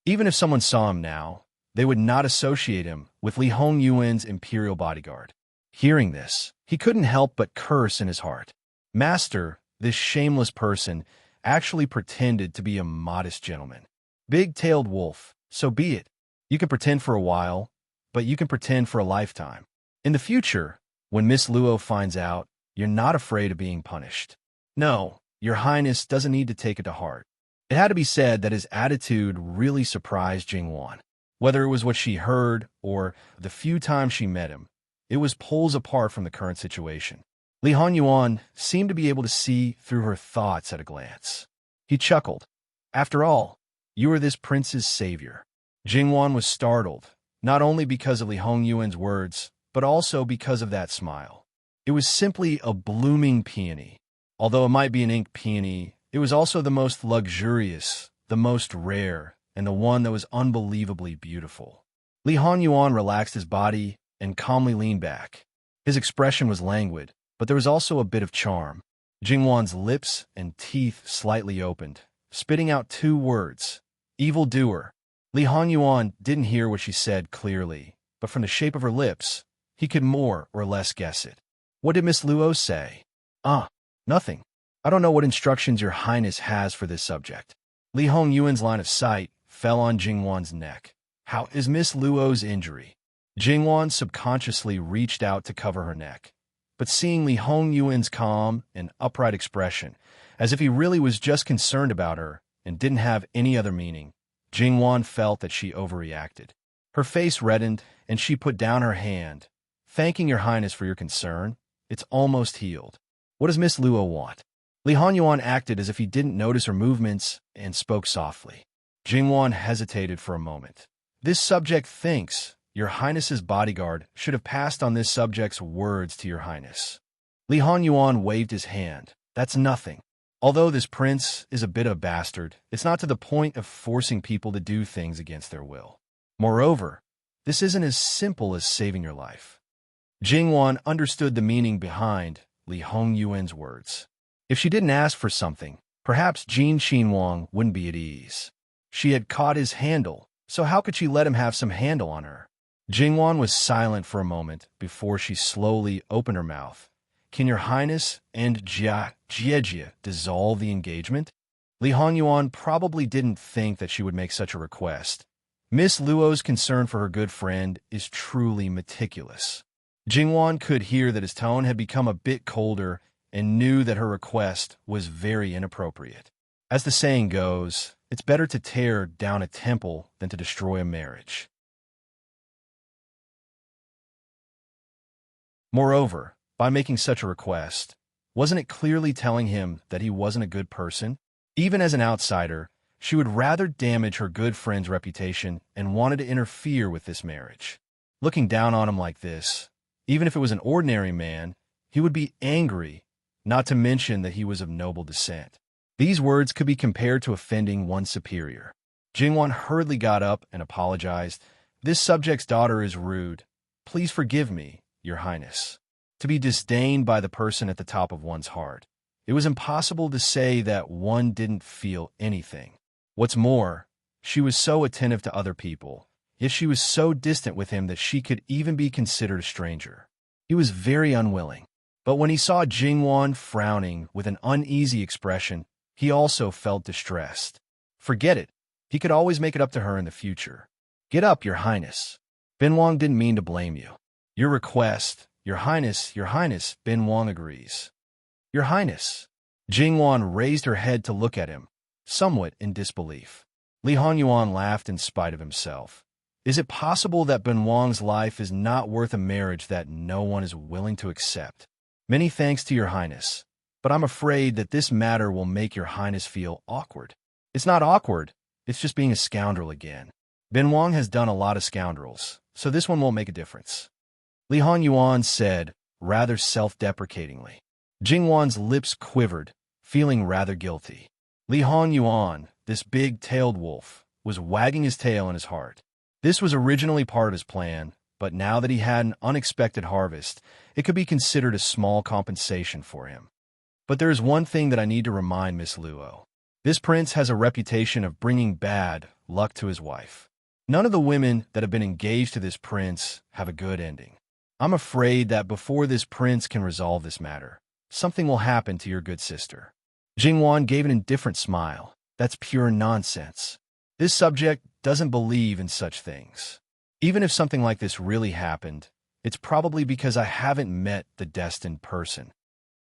Even if someone saw him now, they would not associate him with Li Hongyuan's imperial bodyguard. Hearing this, he couldn't help but curse in his heart. Master, this shameless person, actually pretended to be a modest gentleman. Big-tailed wolf, so be it. You can pretend for a while, but you can pretend for a lifetime. In the future, when Miss Luo finds out, you're not afraid of being punished. No, Your Highness doesn't need to take it to heart. It had to be said that his attitude really surprised Jingwan. Whether it was what she heard or the few times she met him, it was poles apart from the current situation. Li Honyuan seemed to be able to see through her thoughts at a glance. He chuckled. After all, you are this prince's savior. Jingwan was startled, not only because of Li Hongyuan's words, but also because of that smile. It was simply a blooming peony. Although it might be an ink peony, it was also the most luxurious, the most rare, and the one that was unbelievably beautiful. Li Honyuan relaxed his body and calmly leaned back. His expression was languid, but there was also a bit of charm. Jingwan's lips and teeth slightly opened, spitting out two words, evildoer. Li Honyuan didn't hear what she said clearly, but from the shape of her lips, he could more or less guess it. What did Miss Luo say? Nothing. I don't know what instructions Your Highness has for this subject. Li Hongyuan's line of sight fell on Jingwan's neck. How is Miss Luo's injury? Jingwan subconsciously reached out to cover her neck, but seeing Li Hongyuan's calm and upright expression, as if he really was just concerned about her and didn't have any other meaning, Jingwan felt that she overreacted. Her face reddened, and she put down her hand. Thanking Your Highness for your concern. It's almost healed. What does Miss Luo want? Li Honyuan acted as if he didn't notice her movements and spoke softly. Jingwan hesitated for a moment. This subject thinks Your Highness's bodyguard should have passed on this subject's words to Your Highness. Li Honyuan waved his hand. That's nothing. Although this prince is a bit of a bastard, it's not to the point of forcing people to do things against their will. Moreover, this isn't as simple as saving your life. Jingwan understood the meaning behind Li Hongyuan's words. If she didn't ask for something, perhaps Jin Xinwang wouldn't be at ease. She had caught his handle, so how could she let him have some handle on her? Jingwan was silent for a moment before she slowly opened her mouth. Can Your Highness and Jie dissolve the engagement? Li Honyuan probably didn't think that she would make such a request. Miss Luo's concern for her good friend is truly meticulous. Jingwan could hear that his tone had become a bit colder and knew that her request was very inappropriate. As the saying goes, it's better to tear down a temple than to destroy a marriage. Moreover, by making such a request, wasn't it clearly telling him that he wasn't a good person? Even as an outsider, she would rather damage her good friend's reputation and wanted to interfere with this marriage. Looking down on him like this, even if it was an ordinary man, he would be angry, not to mention that he was of noble descent. These words could be compared to offending one's superior. Jingwan hurriedly got up and apologized. This subject's daughter is rude. Please forgive me, Your Highness. To be disdained by the person at the top of one's heart. It was impossible to say that one didn't feel anything. What's more, she was so attentive to other people, yet she was so distant with him that she could even be considered a stranger. He was very unwilling. But when he saw Jingwan frowning with an uneasy expression, he also felt distressed. Forget it. He could always make it up to her in the future. Get up, Your Highness. Bin Wang didn't mean to blame you. Your request, Your Highness, Ben Wang agrees. Your Highness. Jing Yuan raised her head to look at him, somewhat in disbelief. Li Honyuan laughed in spite of himself. Is it possible that Ben Wang's life is not worth a marriage that no one is willing to accept? Many thanks to Your Highness, but I'm afraid that this matter will make Your Highness feel awkward. It's not awkward, it's just being a scoundrel again. Ben Wang has done a lot of scoundrels, so this one won't make a difference. Li Honyuan said, rather self-deprecatingly. Jing Yuan's lips quivered, feeling rather guilty. Li Honyuan, this big-tailed wolf, was wagging his tail in his heart. This was originally part of his plan, but now that he had an unexpected harvest, it could be considered a small compensation for him. But there is one thing that I need to remind Miss Luo. This prince has a reputation of bringing bad luck to his wife. None of the women that have been engaged to this prince have a good ending. I'm afraid that before this prince can resolve this matter, something will happen to your good sister. Jing Yuan gave an indifferent smile. That's pure nonsense. This subject doesn't believe in such things. Even if something like this really happened, it's probably because I haven't met the destined person.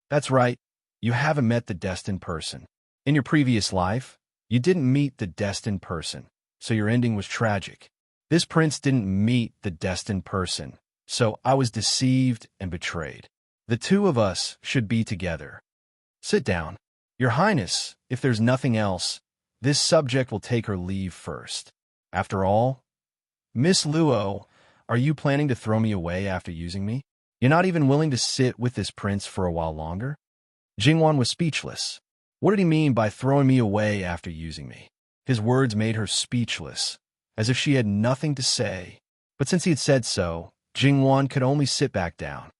That's right, you haven't met the destined person. In your previous life, you didn't meet the destined person, so your ending was tragic. This prince didn't meet the destined person, so I was deceived and betrayed. The two of us should be together. Sit down. Your Highness, if there's nothing else, this subject will take her leave first. After all, Miss Luo, are you planning to throw me away after using me? You're not even willing to sit with this prince for a while longer? Jing Yuan was speechless. What did he mean by throwing me away after using me? His words made her speechless, as if she had nothing to say. But since he had said so, Jing Yuan could only sit back down.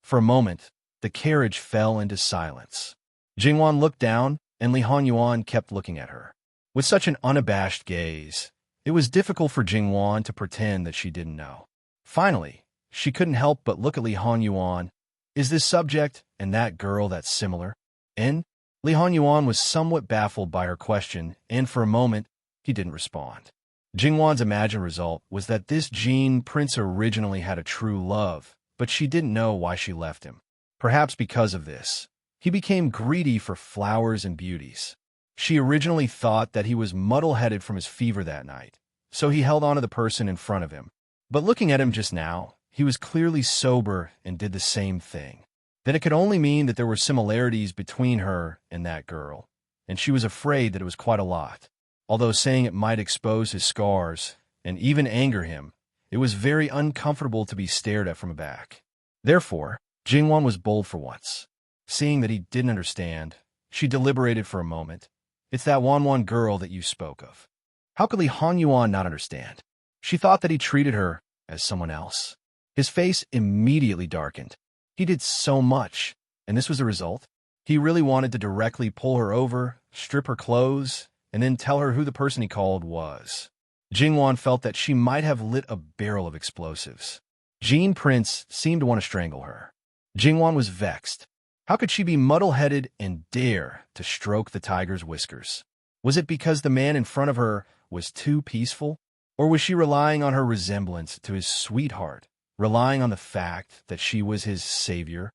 For a moment, the carriage fell into silence. Jing Yuan looked down, and Li Honyuan kept looking at her. With such an unabashed gaze, it was difficult for Jing Yuan to pretend that she didn't know. Finally, she couldn't help but look at Li Honyuan. Is this subject and that girl that similar? And Li Honyuan was somewhat baffled by her question, and for a moment, he didn't respond. Jing Yuan's imagined result was that this Jean prince originally had a true love, but she didn't know why she left him. Perhaps because of this, he became greedy for flowers and beauties. She originally thought that he was muddle-headed from his fever that night, so he held on to the person in front of him. But looking at him just now, he was clearly sober and did the same thing. Then it could only mean that there were similarities between her and that girl, and she was afraid that it was quite a lot. Although saying it might expose his scars and even anger him, it was very uncomfortable to be stared at from back. Therefore, Jing Yuan was bold for once. Seeing that he didn't understand, she deliberated for a moment. It's that Wanwan girl that you spoke of. How could Li Honyuan not understand? She thought that he treated her as someone else. His face immediately darkened. He did so much, and this was the result. He really wanted to directly pull her over, strip her clothes, and then tell her who the person he called was. Jing Yuan felt that she might have lit a barrel of explosives. Jean Prince seemed to want to strangle her. Jing Yuan was vexed. How could she be muddle-headed and dare to stroke the tiger's whiskers? Was it because the man in front of her was too peaceful? Or was she relying on her resemblance to his sweetheart, relying on the fact that she was his savior?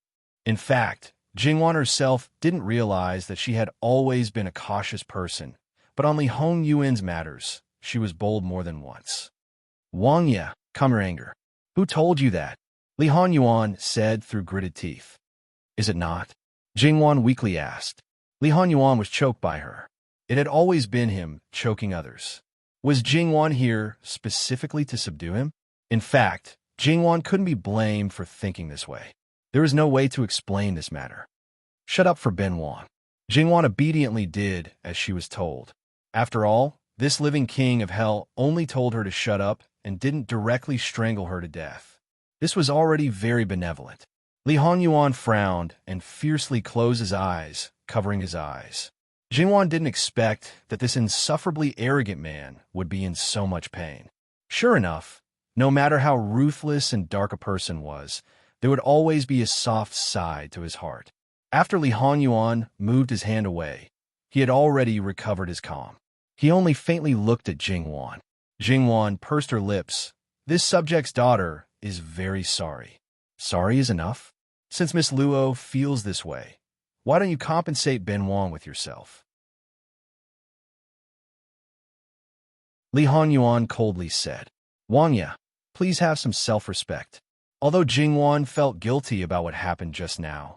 In fact, Jing Yuan herself didn't realize that she had always been a cautious person, but on Li Honyuan's matters, she was bold more than once. Wang Ye, calm your anger. Who told you that? Li Honyuan said through gritted teeth. Is it not? Jing Yuan weakly asked. Li Honyuan was choked by her. It had always been him choking others. Was Jing Yuan here specifically to subdue him? In fact, Jing Yuan couldn't be blamed for thinking this way. There was no way to explain this matter. Shut up for Ben Wang. Jing Yuan obediently did as she was told. After all, this living king of hell only told her to shut up and didn't directly strangle her to death. This was already very benevolent. Li Honyuan frowned and fiercely closed his eyes, covering his eyes. Jing Yuan didn't expect that this insufferably arrogant man would be in so much pain. Sure enough, no matter how ruthless and dark a person was, there would always be a soft side to his heart. After Li Honyuan moved his hand away, he had already recovered his calm. He only faintly looked at Jing Yuan. Jing Yuan pursed her lips, This subject's daughter is very sorry. Sorry is enough? Since Miss Luo feels this way, why don't you compensate Ben Wang with yourself? Li Honyuan coldly said. Wangya, please have some self-respect. Although Jingwan felt guilty about what happened just now,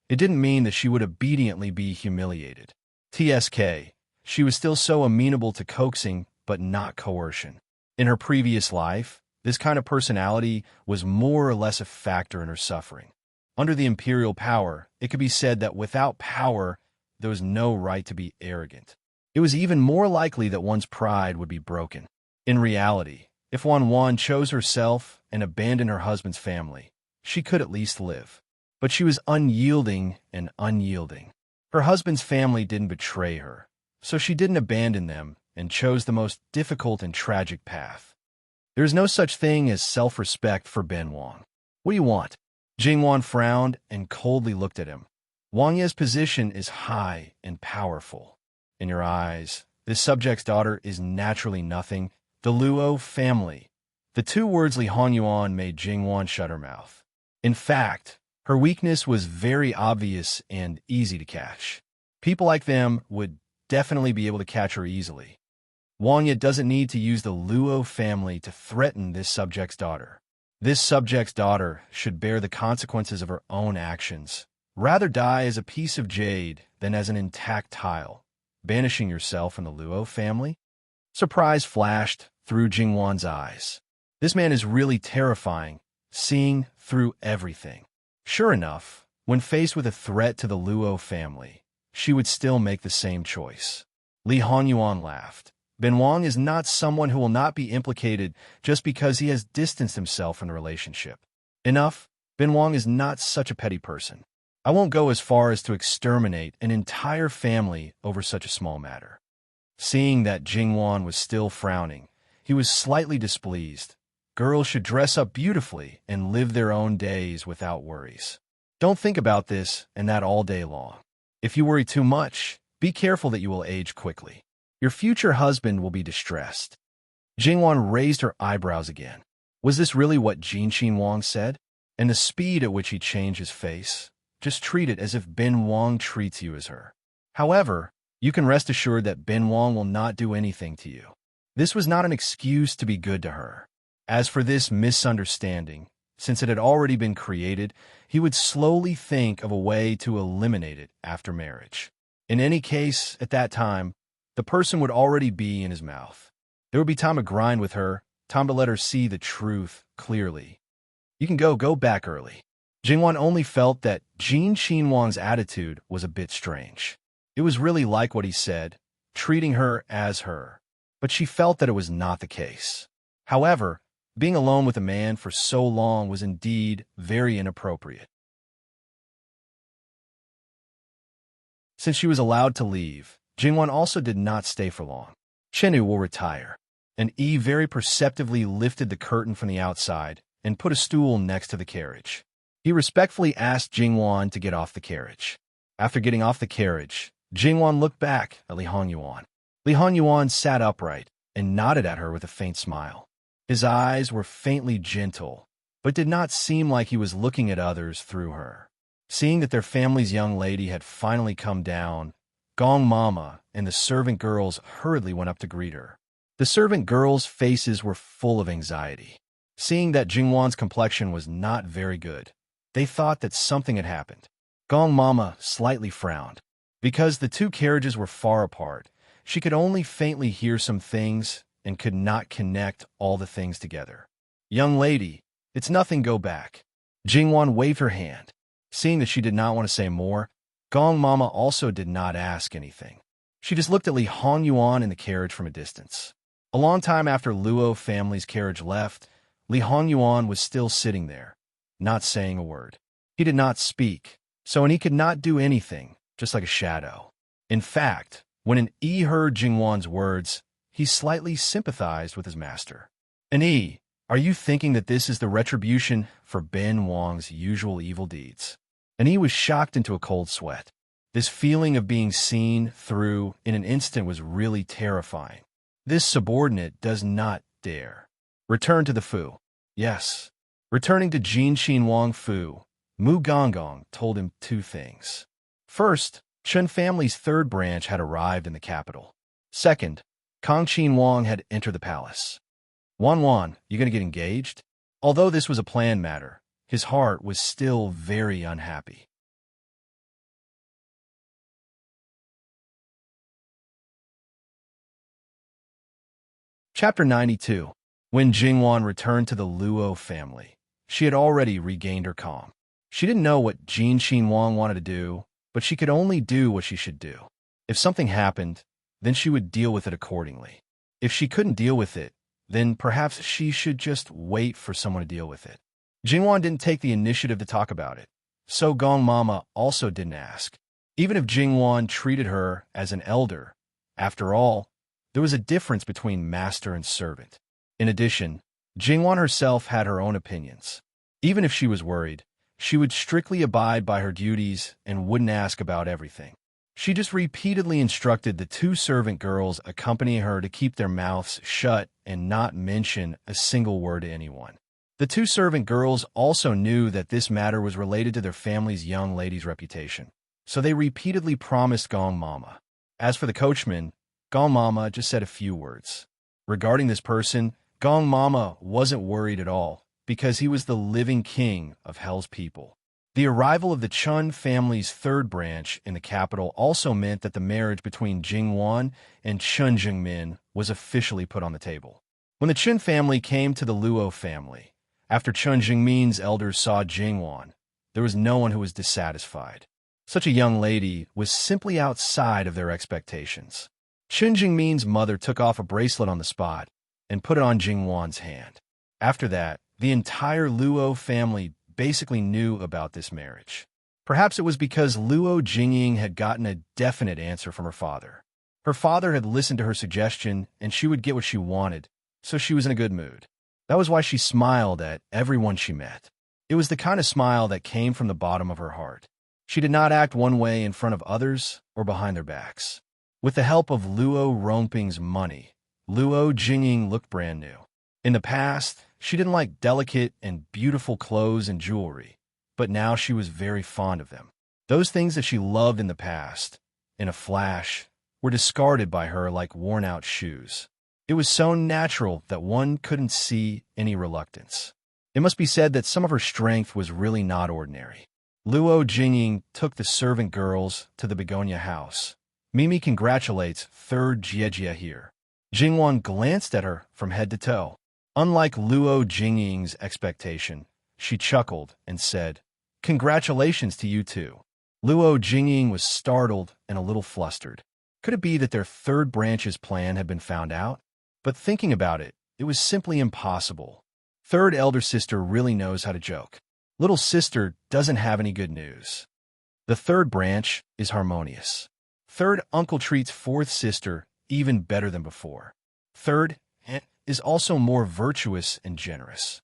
it didn't mean that she would obediently be humiliated. TSK, she was still so amenable to coaxing, but not coercion. In her previous life, this kind of personality was more or less a factor in her suffering. Under the imperial power, it could be said that without power, there was no right to be arrogant. It was even more likely that one's pride would be broken. In reality, if Wan chose herself and abandoned her husband's family, she could at least live. But she was unyielding and unyielding. Her husband's family didn't betray her, so she didn't abandon them and chose the most difficult and tragic path. There is no such thing as self-respect for Ben Wang. What do you want? Jingwan frowned and coldly looked at him. Wang Ye's position is high and powerful. In your eyes, this subject's daughter is naturally nothing. The Luo family. The two words Li Honyuan made Jingwan shut her mouth. In fact, her weakness was very obvious and easy to catch. People like them would definitely be able to catch her easily. Wang Ye doesn't need to use the Luo family to threaten this subject's daughter. This subject's daughter should bear the consequences of her own actions. Rather die as a piece of jade than as an intact tile. Banishing yourself from the Luo family? Surprise flashed through Jingwan's eyes. This man is really terrifying, seeing through everything. Sure enough, when faced with a threat to the Luo family, she would still make the same choice. Li Honyuan laughed. Ben Wang is not someone who will not be implicated just because he has distanced himself from the relationship. Enough, Ben Wang is not such a petty person. I won't go as far as to exterminate an entire family over such a small matter. Seeing that Jingwan was still frowning, he was slightly displeased. Girls should dress up beautifully and live their own days without worries. Don't think about this and that all day long. If you worry too much, be careful that you will age quickly. Your future husband will be distressed. Jingwan raised her eyebrows again. Was this really what Jinqin Wang said? And the speed at which he changed his face? Just treat it as if Ben Wang treats you as her. However, you can rest assured that Ben Wang will not do anything to you. This was not an excuse to be good to her. As for this misunderstanding, since it had already been created, he would slowly think of a way to eliminate it after marriage. In any case, at that time, the person would already be in his mouth. There would be time to grind with her, time to let her see the truth clearly. You can go back early. Jingwan only felt that Jinqin Wang's attitude was a bit strange. It was really like what he said, treating her as her. But she felt that it was not the case. However, being alone with a man for so long was indeed very inappropriate. Since she was allowed to leave, Jingwan also did not stay for long. Chenu will retire. And Yi very perceptively lifted the curtain from the outside and put a stool next to the carriage. He respectfully asked Jingwan to get off the carriage. After getting off the carriage, Jingwan looked back at Li Honyuan. Li Honyuan sat upright and nodded at her with a faint smile. His eyes were faintly gentle, but did not seem like he was looking at others through her. Seeing that their family's young lady had finally come down, Gong Mama and the servant girls hurriedly went up to greet her. The servant girls' faces were full of anxiety. Seeing that Jingwan's complexion was not very good, they thought that something had happened. Gong Mama slightly frowned. Because the two carriages were far apart, she could only faintly hear some things and could not connect all the things together. Young lady, it's nothing, go back. Jingwan waved her hand. Seeing that she did not want to say more, Gong Mama also did not ask anything. She just looked at Li Honyuan in the carriage from a distance. A long time after Luo family's carriage left, Li Honyuan was still sitting there, not saying a word. He did not speak, so he could not do anything, just like a shadow. In fact, when an Yi heard Jingwan's words, he slightly sympathized with his master. An Yi, are you thinking that this is the retribution for Ben Wang's usual evil deeds? And he was shocked into a cold sweat. This feeling of being seen through in an instant was really terrifying. This subordinate does not dare. Return to the Fu. Yes. Returning to Jin Xin Wang Fu, Mu Gonggong told him two things. First, Chen family's third branch had arrived in the capital. Second, Kong Xin Wang had entered the palace. Wan, you gonna get engaged? Although this was a planned matter, his heart was still very unhappy. Chapter 92. When Jingwan returned to the Luo family, she had already regained her calm. She didn't know what Jin Xin Wang wanted to do, but she could only do what she should do. If something happened, then she would deal with it accordingly. If she couldn't deal with it, then perhaps she should just wait for someone to deal with it. Jingwan didn't take the initiative to talk about it, so Gong Mama also didn't ask. Even if Jingwan treated her as an elder, after all, there was a difference between master and servant. In addition, Jingwan herself had her own opinions. Even if she was worried, she would strictly abide by her duties and wouldn't ask about everything. She just repeatedly instructed the two servant girls accompanying her to keep their mouths shut and not mention a single word to anyone. The two servant girls also knew that this matter was related to their family's young lady's reputation, so they repeatedly promised Gong Mama. As for the coachman, Gong Mama just said a few words. Regarding this person, Gong Mama wasn't worried at all, because he was the living king of Hell's people. The arrival of the Chun family's third branch in the capital also meant that the marriage between Jingwan and Chun Jingmin was officially put on the table. When the Chun family came to the Luo family, after Chun Jingmin's elders saw Jingwan, there was no one who was dissatisfied. Such a young lady was simply outside of their expectations. Chun Jingmin's mother took off a bracelet on the spot and put it on Jingwan's hand. After that, the entire Luo family basically knew about this marriage. Perhaps it was because Luo Jingying had gotten a definite answer from her father. Her father had listened to her suggestion, and she would get what she wanted, so she was in a good mood. That was why she smiled at everyone she met. It was the kind of smile that came from the bottom of her heart. She did not act one way in front of others or behind their backs. With the help of Luo Rongping's money, Luo Jingying looked brand new. In the past, she didn't like delicate and beautiful clothes and jewelry, but now she was very fond of them. Those things that she loved in the past, in a flash, were discarded by her like worn-out shoes. It was so natural that one couldn't see any reluctance. It must be said that some of her strength was really not ordinary. Luo Jingying took the servant girls to the begonia house. Mimi congratulates third Jiejie here. Jingwan glanced at her from head to toe. Unlike Luo Jingying's expectation, she chuckled and said, "Congratulations to you too." Luo Jingying was startled and a little flustered. Could it be that their third branch's plan had been found out? But thinking about it, it was simply impossible. Third elder sister really knows how to joke. Little sister doesn't have any good news. The third branch is harmonious. Third uncle treats fourth sister even better than before. Third is also more virtuous and generous.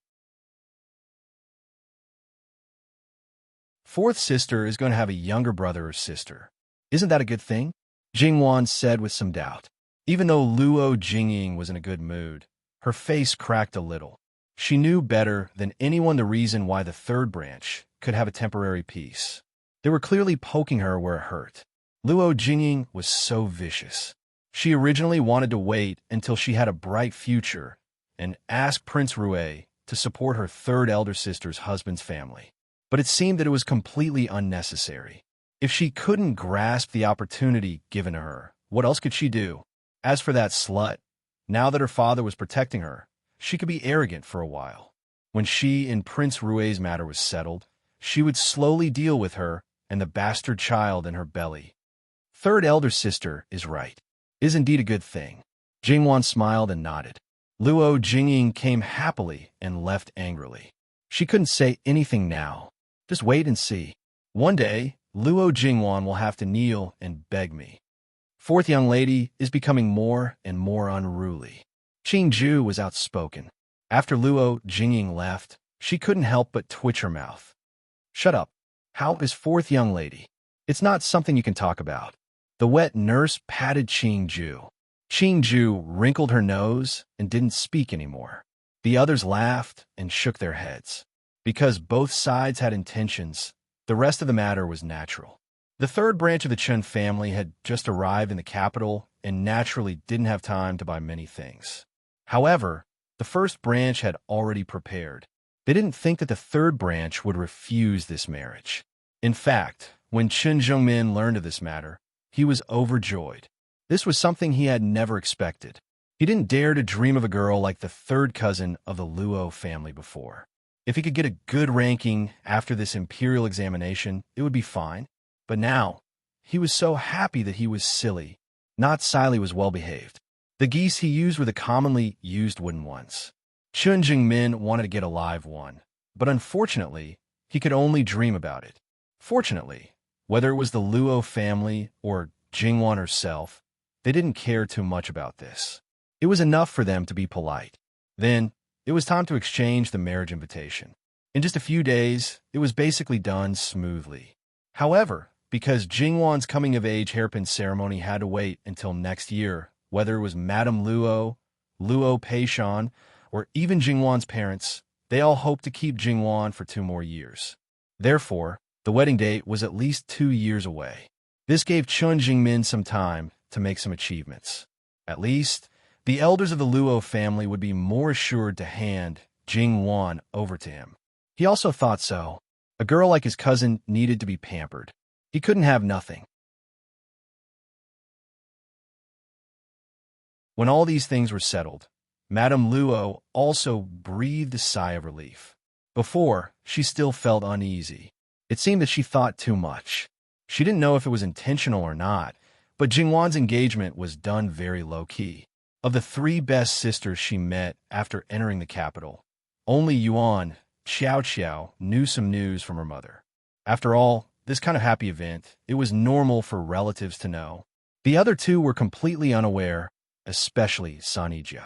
Fourth sister is going to have a younger brother or sister. Isn't that a good thing? Jingwan said with some doubt. Even though Luo Jingying was in a good mood, her face cracked a little. She knew better than anyone the reason why the third branch could have a temporary peace. They were clearly poking her where it hurt. Luo Jingying was so vicious. She originally wanted to wait until she had a bright future and ask Prince Rue to support her third elder sister's husband's family. But it seemed that it was completely unnecessary. If she couldn't grasp the opportunity given to her, what else could she do? As for that slut, now that her father was protecting her, she could be arrogant for a while. When she and Prince Rue's matter was settled, she would slowly deal with her and the bastard child in her belly. Third elder sister is right. Is indeed a good thing. Jingwan smiled and nodded. Luo Jingying came happily and left angrily. She couldn't say anything now. Just wait and see. One day, Luo Jingwan will have to kneel and beg me. Fourth young lady is becoming more and more unruly. Qingju was outspoken. After Luo Jingying left, she couldn't help but twitch her mouth. Shut up. How is fourth young lady? It's not something you can talk about. The wet nurse patted Qingju. Qingju wrinkled her nose and didn't speak anymore. The others laughed and shook their heads. Because both sides had intentions, the rest of the matter was natural. The third branch of the Chen family had just arrived in the capital and naturally didn't have time to buy many things. However, the first branch had already prepared. They didn't think that the third branch would refuse this marriage. In fact, when Chen Zhongmin learned of this matter, he was overjoyed. This was something he had never expected. He didn't dare to dream of a girl like the third cousin of the Luo family before. If he could get a good ranking after this imperial examination, it would be fine. But now, he was so happy that he was silly. Not Siley was well-behaved. The geese he used were the commonly used wooden ones. Chen Jingmin wanted to get a live one, but unfortunately, he could only dream about it. Fortunately, whether it was the Luo family or Jingwan herself, they didn't care too much about this. It was enough for them to be polite. Then, it was time to exchange the marriage invitation. In just a few days, it was basically done smoothly. However, because Jingwan's coming-of-age hairpin ceremony had to wait until next year, whether it was Madame Luo, Luo Peishan, or even Jingwan's parents, they all hoped to keep Jingwan for 2 more years. Therefore, the wedding date was at least 2 years away. This gave Chun Jingmin some time to make some achievements. At least, the elders of the Luo family would be more assured to hand Jingwan over to him. He also thought so. A girl like his cousin needed to be pampered. He couldn't have nothing. When all these things were settled, Madame Luo also breathed a sigh of relief. Before, she still felt uneasy. It seemed that she thought too much. She didn't know if it was intentional or not, but Jingwan's engagement was done very low-key. Of the 3 best sisters she met after entering the capital, only Yuan, Xiao, knew some news from her mother. After all, this kind of happy event, it was normal for relatives to know. The other 2 were completely unaware, especially Sun Yijia.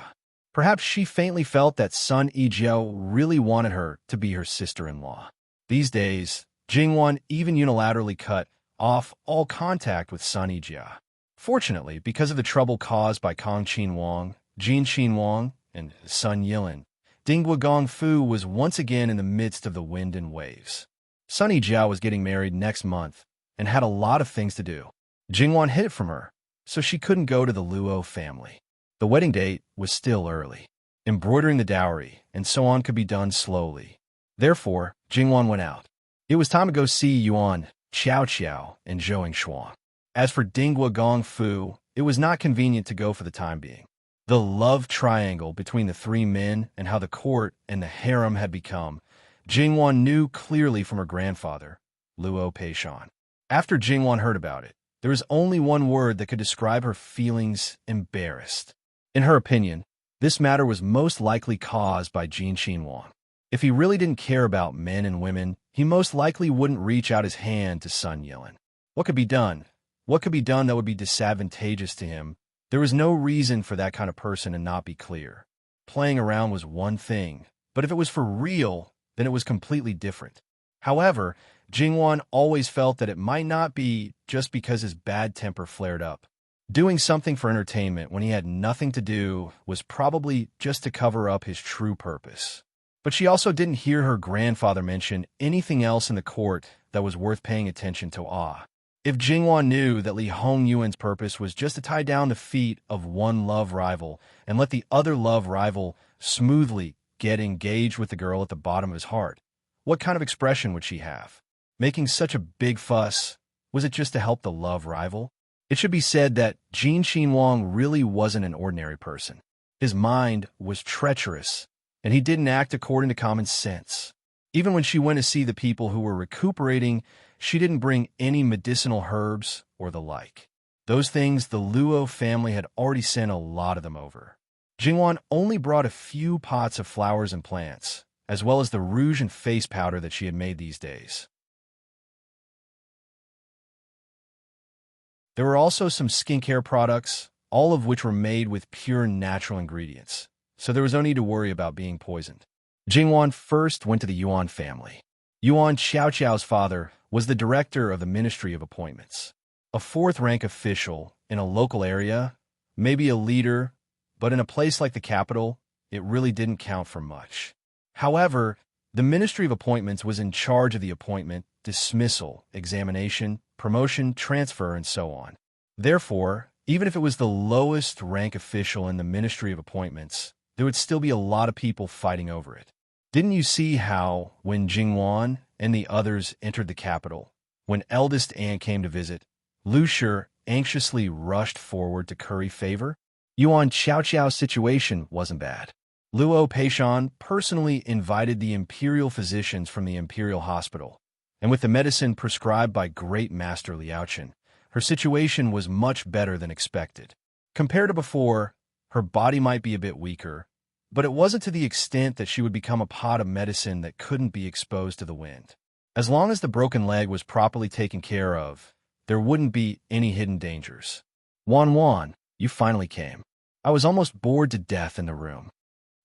Perhaps she faintly felt that Sun Yijiao really wanted her to be her sister-in-law. These days, Jingwan even unilaterally cut off all contact with Sun Yijia. Fortunately, because of the trouble caused by Kong Qinwang, Jin Qinwang, and Sun Yilin, Dinggua Gongfu was once again in the midst of the wind and waves. Sun Yijiao was getting married next month and had a lot of things to do. Jingwan hid it from her, so she couldn't go to the Luo family. The wedding date was still early. Embroidering the dowry and so on could be done slowly. Therefore, Jingwan went out. It was time to go see Yuan, Xiao, and Zhou Shuang. As for Dinggua Gongfu, it was not convenient to go for the time being. The love triangle between the 3 men and how the court and the harem had become, Jingwan knew clearly from her grandfather, Luo Peishan. After Jingwan heard about it, there was only one word that could describe her feelings: embarrassed. In her opinion, this matter was most likely caused by Jin Qinwang. If he really didn't care about men and women, he most likely wouldn't reach out his hand to Sun Yilin. What could be done? What could be done that would be disadvantageous to him? There was no reason for that kind of person to not be clear. Playing around was one thing, but if it was for real, then it was completely different. However, Jingwan always felt that it might not be just because his bad temper flared up. Doing something for entertainment when he had nothing to do was probably just to cover up his true purpose. But she also didn't hear her grandfather mention anything else in the court that was worth paying attention to. If Jingwan knew that Li Hongyuan's purpose was just to tie down the feet of one love rival and let the other love rival smoothly get engaged with the girl at the bottom of his heart, what kind of expression would she have? Making such a big fuss, was it just to help the love rival? It should be said that Jin Qinwang really wasn't an ordinary person. His mind was treacherous, and he didn't act according to common sense. Even when she went to see the people who were recuperating, she didn't bring any medicinal herbs or the like. Those things the Luo family had already sent a lot of them over. Jingwan only brought a few pots of flowers and plants, as well as the rouge and face powder that she had made these days. There were also some skincare products, all of which were made with pure natural ingredients, so there was no need to worry about being poisoned. Jingwan first went to the Yuan family. Yuan Xiao's father was the director of the Ministry of Appointments, a 4th-rank official in a local area, maybe a leader, but in a place like the capital, it really didn't count for much. However, the Ministry of Appointments was in charge of the appointment, dismissal, examination, promotion, transfer, and so on. Therefore, even if it was the lowest rank official in the Ministry of Appointments, there would still be a lot of people fighting over it. Didn't you see how, when Jingwan and the others entered the capital, when eldest Aunt came to visit, Lucier anxiously rushed forward to curry favor? Yuan Xiaoqiao's situation wasn't bad. Luo Peishan personally invited the imperial physicians from the imperial hospital, and with the medicine prescribed by great master Liaochen, her situation was much better than expected. Compared to before, her body might be a bit weaker, but it wasn't to the extent that she would become a pot of medicine that couldn't be exposed to the wind. As long as the broken leg was properly taken care of, there wouldn't be any hidden dangers. Wan, you finally came. I was almost bored to death in the room.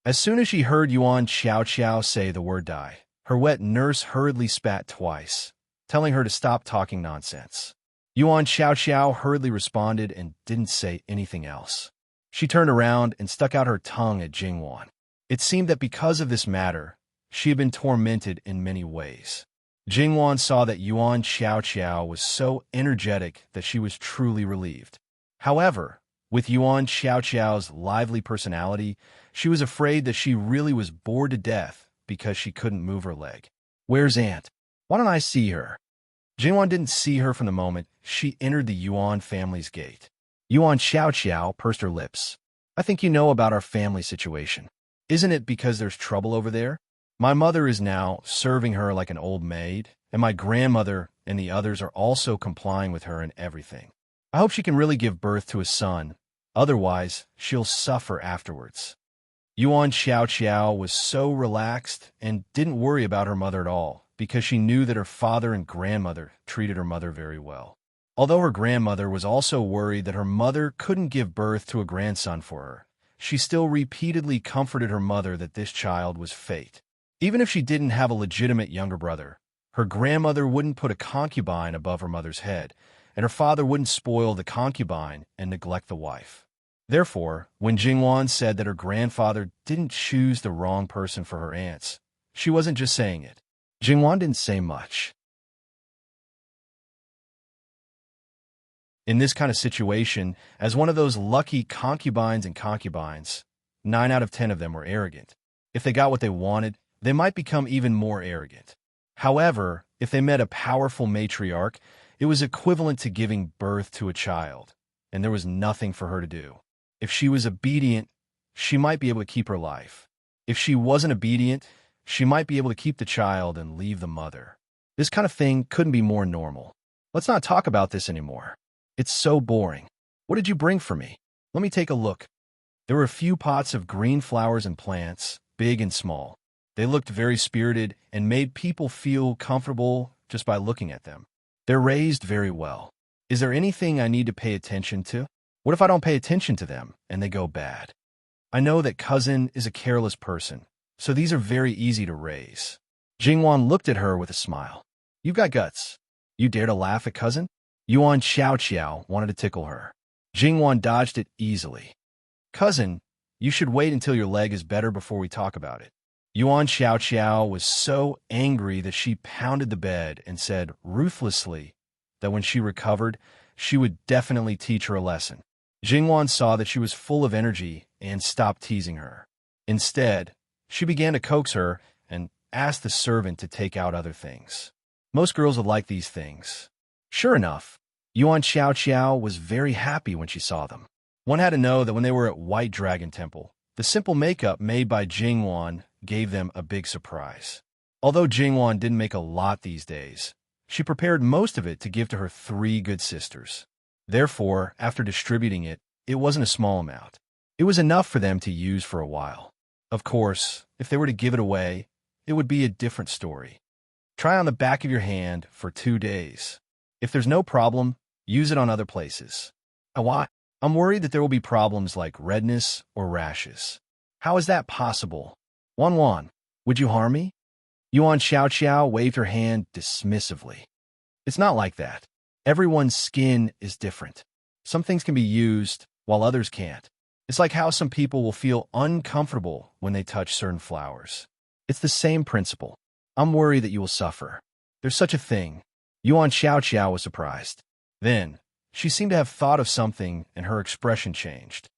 As soon as she heard Yuan Xiaoqiao say the word die, her wet nurse hurriedly spat twice, telling her to stop talking nonsense. Yuan Xiaoqiao hurriedly responded and didn't say anything else. She turned around and stuck out her tongue at Jingwan. It seemed that because of this matter, she had been tormented in many ways. Jingwan saw that Yuan Xiaoqiao was so energetic that she was truly relieved. However, with Yuan Xiaoqiao's lively personality, she was afraid that she really was bored to death because she couldn't move her leg. Where's Aunt? Why don't I see her? Jingwan didn't see her from the moment she entered the Yuan family's gate. Yuan Xiaoqiao pursed her lips. I think you know about our family situation. Isn't it because there's trouble over there? My mother is now serving her like an old maid, and my grandmother and the others are also complying with her in everything. I hope she can really give birth to a son, otherwise she'll suffer afterwards. Yuan Xiaoqiao was so relaxed and didn't worry about her mother at all, because she knew that her father and grandmother treated her mother very well. Although her grandmother was also worried that her mother couldn't give birth to a grandson for her, she still repeatedly comforted her mother that this child was fate. Even if she didn't have a legitimate younger brother, her grandmother wouldn't put a concubine above her mother's head, and her father wouldn't spoil the concubine and neglect the wife. Therefore, when Jingwan said that her grandfather didn't choose the wrong person for her aunts, she wasn't just saying it. Jingwan didn't say much. In this kind of situation, as one of those lucky concubines and concubines, 9 out of 10 of them were arrogant. If they got what they wanted, they might become even more arrogant. However, if they met a powerful matriarch, it was equivalent to giving birth to a child, and there was nothing for her to do. If she was obedient, she might be able to keep her life. If she wasn't obedient, she might be able to keep the child and leave the mother. This kind of thing couldn't be more normal. Let's not talk about this anymore. It's so boring. What did you bring for me? Let me take a look. There were a few pots of green flowers and plants, big and small. They looked very spirited and made people feel comfortable just by looking at them. They're raised very well. Is there anything I need to pay attention to? What if I don't pay attention to them and they go bad? I know that cousin is a careless person, so these are very easy to raise. Jingwan looked at her with a smile. You've got guts. You dare to laugh at cousin? Yuan Xiaoqiao wanted to tickle her. Jingwan dodged it easily. Cousin, you should wait until your leg is better before we talk about it. Yuan Xiaoqiao was so angry that she pounded the bed and said ruthlessly that when she recovered, she would definitely teach her a lesson. Jingwan saw that she was full of energy and stopped teasing her. Instead, she began to coax her and asked the servant to take out other things. Most girls would like these things. Sure enough, Yuan Xiaoqiao was very happy when she saw them. One had to know that when they were at White Dragon Temple, the simple makeup made by Jingwan gave them a big surprise. Although Jingwan didn't make a lot these days, she prepared most of it to give to her 3 good sisters. Therefore, after distributing it, it wasn't a small amount. It was enough for them to use for a while. Of course, if they were to give it away, it would be a different story. Try on the back of your hand for 2 days. If there's no problem, use it on other places. Why? I'm worried that there will be problems like redness or rashes. How is that possible? Wan, would you harm me? Yuan Xiaoqiao waved her hand dismissively. It's not like that. Everyone's skin is different. Some things can be used, while others can't. It's like how some people will feel uncomfortable when they touch certain flowers. It's the same principle. I'm worried that you will suffer. There's such a thing. Yuan Xiao was surprised. Then, she seemed to have thought of something and her expression changed.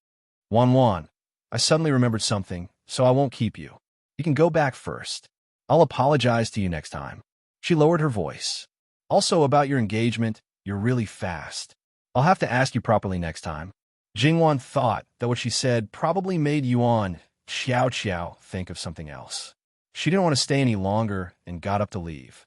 Wan, I suddenly remembered something, so I won't keep you. You can go back first. I'll apologize to you next time. She lowered her voice. Also, about your engagement, you're really fast. I'll have to ask you properly next time. Jingwan thought that what she said probably made Yuan Xiao think of something else. She didn't want to stay any longer and got up to leave.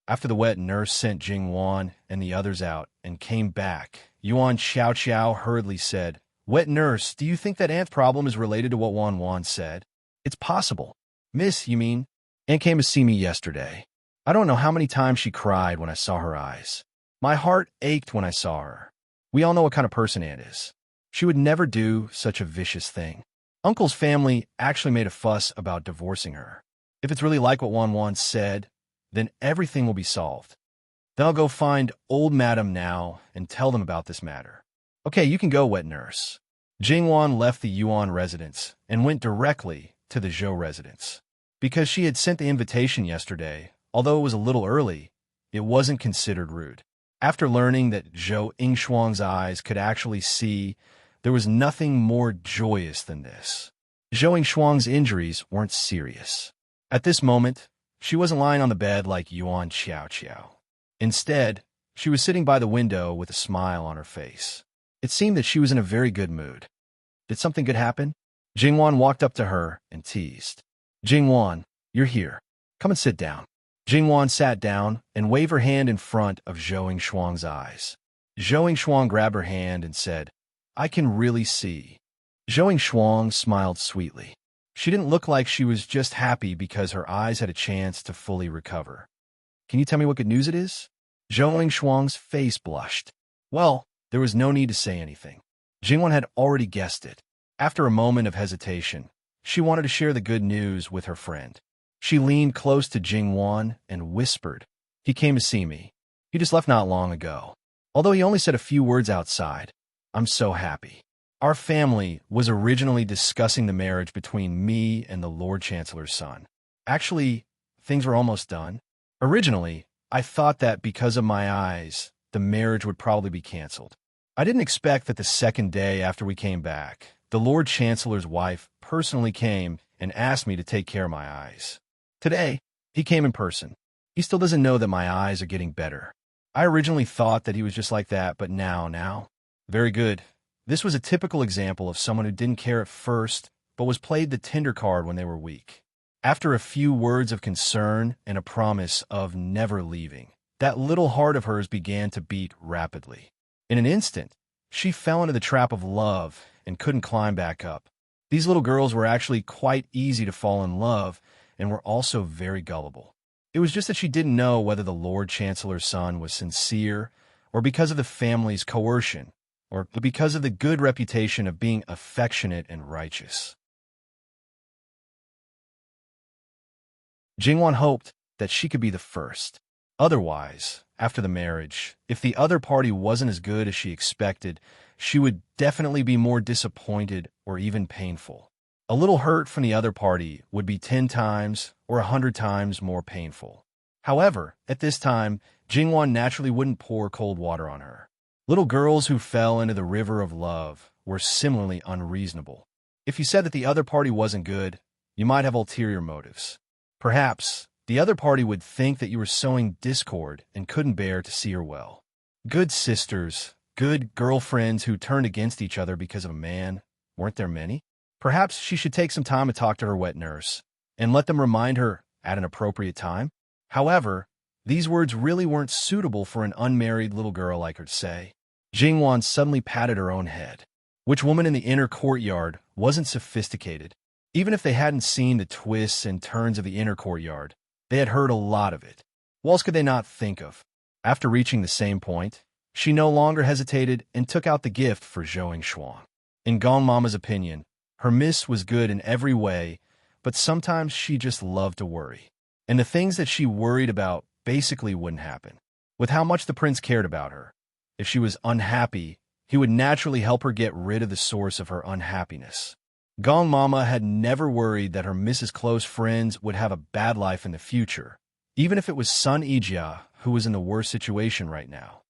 After the wet nurse sent Jingwan and the others out and came back, Yuan Xiao hurriedly said, Wet nurse, do you think that Aunt's problem is related to what Wan said? It's possible. Miss, you mean? Aunt came to see me yesterday. I don't know how many times she cried when I saw her eyes. My heart ached when I saw her. We all know what kind of person Aunt is. She would never do such a vicious thing. Uncle's family actually made a fuss about divorcing her. If it's really like what Wan said, then everything will be solved. Then I'll go find old Madam now and tell them about this matter. Okay, you can go, wet nurse. Jingwan left the Yuan residence and went directly to the Zhou residence. Because she had sent the invitation yesterday, although it was a little early, it wasn't considered rude. After learning that Zhou Yingshuang's eyes could actually see, there was nothing more joyous than this. Zhou Yingshuang's injuries weren't serious. At this moment, she wasn't lying on the bed like Yuan Xiao. Instead, she was sitting by the window with a smile on her face. It seemed that she was in a very good mood. Did something good happen? Jingwan walked up to her and teased. Jingwan, you're here. Come and sit down. Jingwan sat down and waved her hand in front of Zhou Yingshuang's eyes. Zhou Yingshuang grabbed her hand and said, I can really see. Zhou Yingshuang smiled sweetly. She didn't look like she was just happy because her eyes had a chance to fully recover. Can you tell me what good news it is? Zhou Yingshuang's face blushed. Well, there was no need to say anything. Jingwan had already guessed it. After a moment of hesitation, she wanted to share the good news with her friend. She leaned close to Jingwan and whispered, He came to see me. He just left not long ago. Although he only said a few words outside, I'm so happy. Our family was originally discussing the marriage between me and the Lord Chancellor's son. Actually, things were almost done. Originally, I thought that because of my eyes, the marriage would probably be canceled. I didn't expect that the second day after we came back, the Lord Chancellor's wife personally came and asked me to take care of my eyes. Today, he came in person. He still doesn't know that my eyes are getting better. I originally thought that he was just like that, but now. Very good. This was a typical example of someone who didn't care at first, but was played the Tinder card when they were weak. After a few words of concern and a promise of never leaving, that little heart of hers began to beat rapidly. In an instant, she fell into the trap of love and couldn't climb back up. These little girls were actually quite easy to fall in love and were also very gullible. It was just that she didn't know whether the Lord Chancellor's son was sincere or because of the family's coercion, or because of the good reputation of being affectionate and righteous. Jingwan hoped that she could be the first. Otherwise, after the marriage, if the other party wasn't as good as she expected, she would definitely be more disappointed or even painful. A little hurt from the other party would be 10 times or 100 times more painful. However, at this time, Jingwan naturally wouldn't pour cold water on her. Little girls who fell into the river of love were similarly unreasonable. If you said that the other party wasn't good, you might have ulterior motives. Perhaps the other party would think that you were sowing discord and couldn't bear to see her well. Good sisters, good girlfriends who turned against each other because of a man, weren't there many? Perhaps she should take some time to talk to her wet nurse and let them remind her at an appropriate time. However, these words really weren't suitable for an unmarried little girl like her to say. Jingwan suddenly patted her own head. Which woman in the inner courtyard wasn't sophisticated? Even if they hadn't seen the twists and turns of the inner courtyard, they had heard a lot of it. What else could they not think of? After reaching the same point, she no longer hesitated and took out the gift for Zhou Yingshuang. In Gong Mama's opinion, her miss was good in every way, but sometimes she just loved to worry. And the things that she worried about basically wouldn't happen. With how much the prince cared about her, If she was unhappy, he would naturally help her get rid of the source of her unhappiness. Gong Mama had never worried that her Mrs. Close friends would have a bad life in the future, even if it was Sun Ijia who was in the worst situation right now.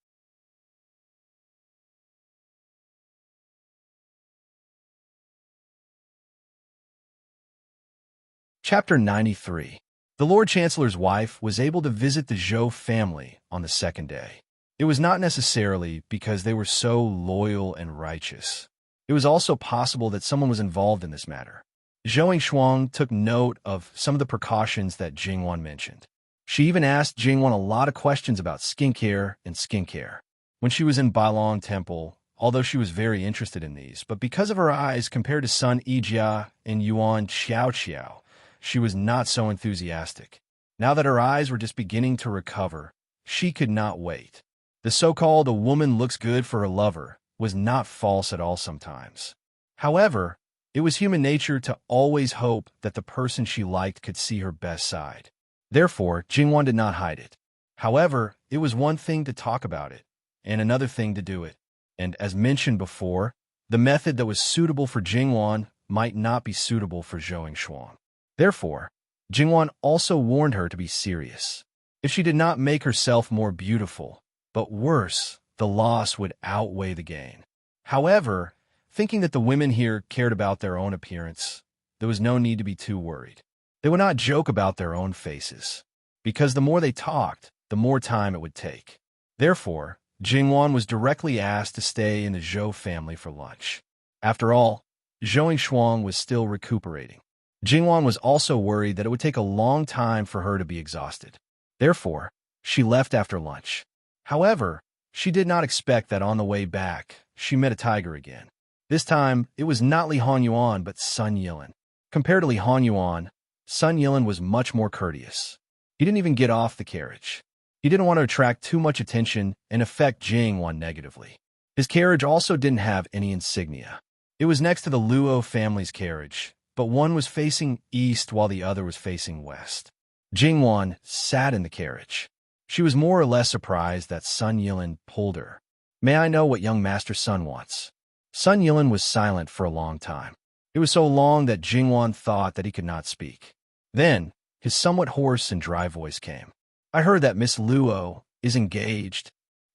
Chapter 93. The Lord Chancellor's wife was able to visit the Zhou family on the second day. It was not necessarily because they were so loyal and righteous. It was also possible that someone was involved in this matter. Zhou Shuang took note of some of the precautions that Jingwan mentioned. She even asked Jingwan a lot of questions about skincare and skincare. When she was in Bailong Temple, although she was very interested in these, but because of her eyes compared to Sun Yijia and Yuan Xiao, she was not so enthusiastic. Now that her eyes were just beginning to recover, she could not wait. The so-called "a woman looks good for her lover" was not false at all sometimes. However, it was human nature to always hope that the person she liked could see her best side. Therefore, Jingwan did not hide it. However, it was one thing to talk about it, and another thing to do it. And as mentioned before, the method that was suitable for Jingwan might not be suitable for Zhou Shuang. Therefore, Jingwan also warned her to be serious. If she did not make herself more beautiful, but worse, the loss would outweigh the gain. However, thinking that the women here cared about their own appearance, there was no need to be too worried. They would not joke about their own faces, because the more they talked, the more time it would take. Therefore, Jingwan was directly asked to stay in the Zhou family for lunch. After all, Zhou Shuang was still recuperating. Jingwan was also worried that it would take a long time for her to be exhausted. Therefore, she left after lunch. However, she did not expect that on the way back, she met a tiger again. This time, it was not Li Honyuan but Sun Yilin. Compared to Li Honyuan, Sun Yilin was much more courteous. He didn't even get off the carriage. He didn't want to attract too much attention and affect Jingwan negatively. His carriage also didn't have any insignia. It was next to the Luo family's carriage, but one was facing east while the other was facing west. Jingwan sat in the carriage. She was more or less surprised that Sun Yilin pulled her. "May I know what young Master Sun wants?" Sun Yilin was silent for a long time. It was so long that Jingwan thought that he could not speak. Then, his somewhat hoarse and dry voice came. "I heard that Miss Luo is engaged."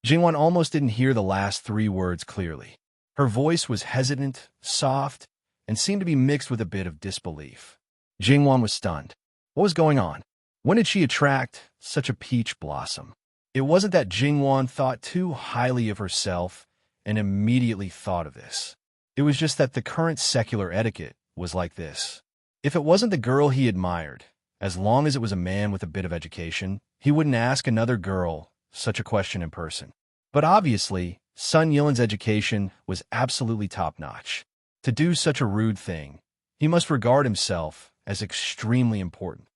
Jingwan almost didn't hear the last three words clearly. Her voice was hesitant, soft, and seemed to be mixed with a bit of disbelief. Jingwan was stunned. What was going on? When did she attract such a peach blossom? It wasn't that Jingwan thought too highly of herself and immediately thought of this. It was just that the current secular etiquette was like this. If it wasn't the girl he admired, as long as it was a man with a bit of education, he wouldn't ask another girl such a question in person. But obviously, Sun Yilin's education was absolutely top-notch. To do such a rude thing, he must regard himself as extremely important.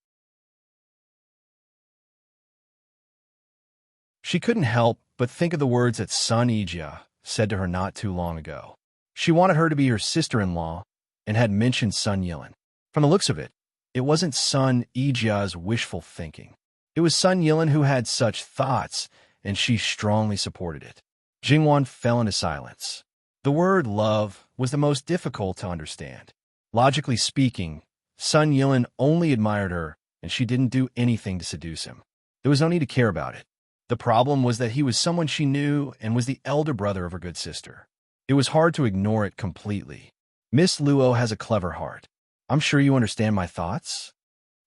She couldn't help but think of the words that Sun Yijia said to her not too long ago. She wanted her to be her sister-in-law and had mentioned Sun Yilin. From the looks of it, it wasn't Sun Yijia's wishful thinking. It was Sun Yilin who had such thoughts, and she strongly supported it. Jingwan fell into silence. The word love was the most difficult to understand. Logically speaking, Sun Yilin only admired her, and she didn't do anything to seduce him. There was no need to care about it. The problem was that he was someone she knew and was the elder brother of her good sister. It was hard to ignore it completely. Miss Luo has a clever heart. I'm sure you understand my thoughts?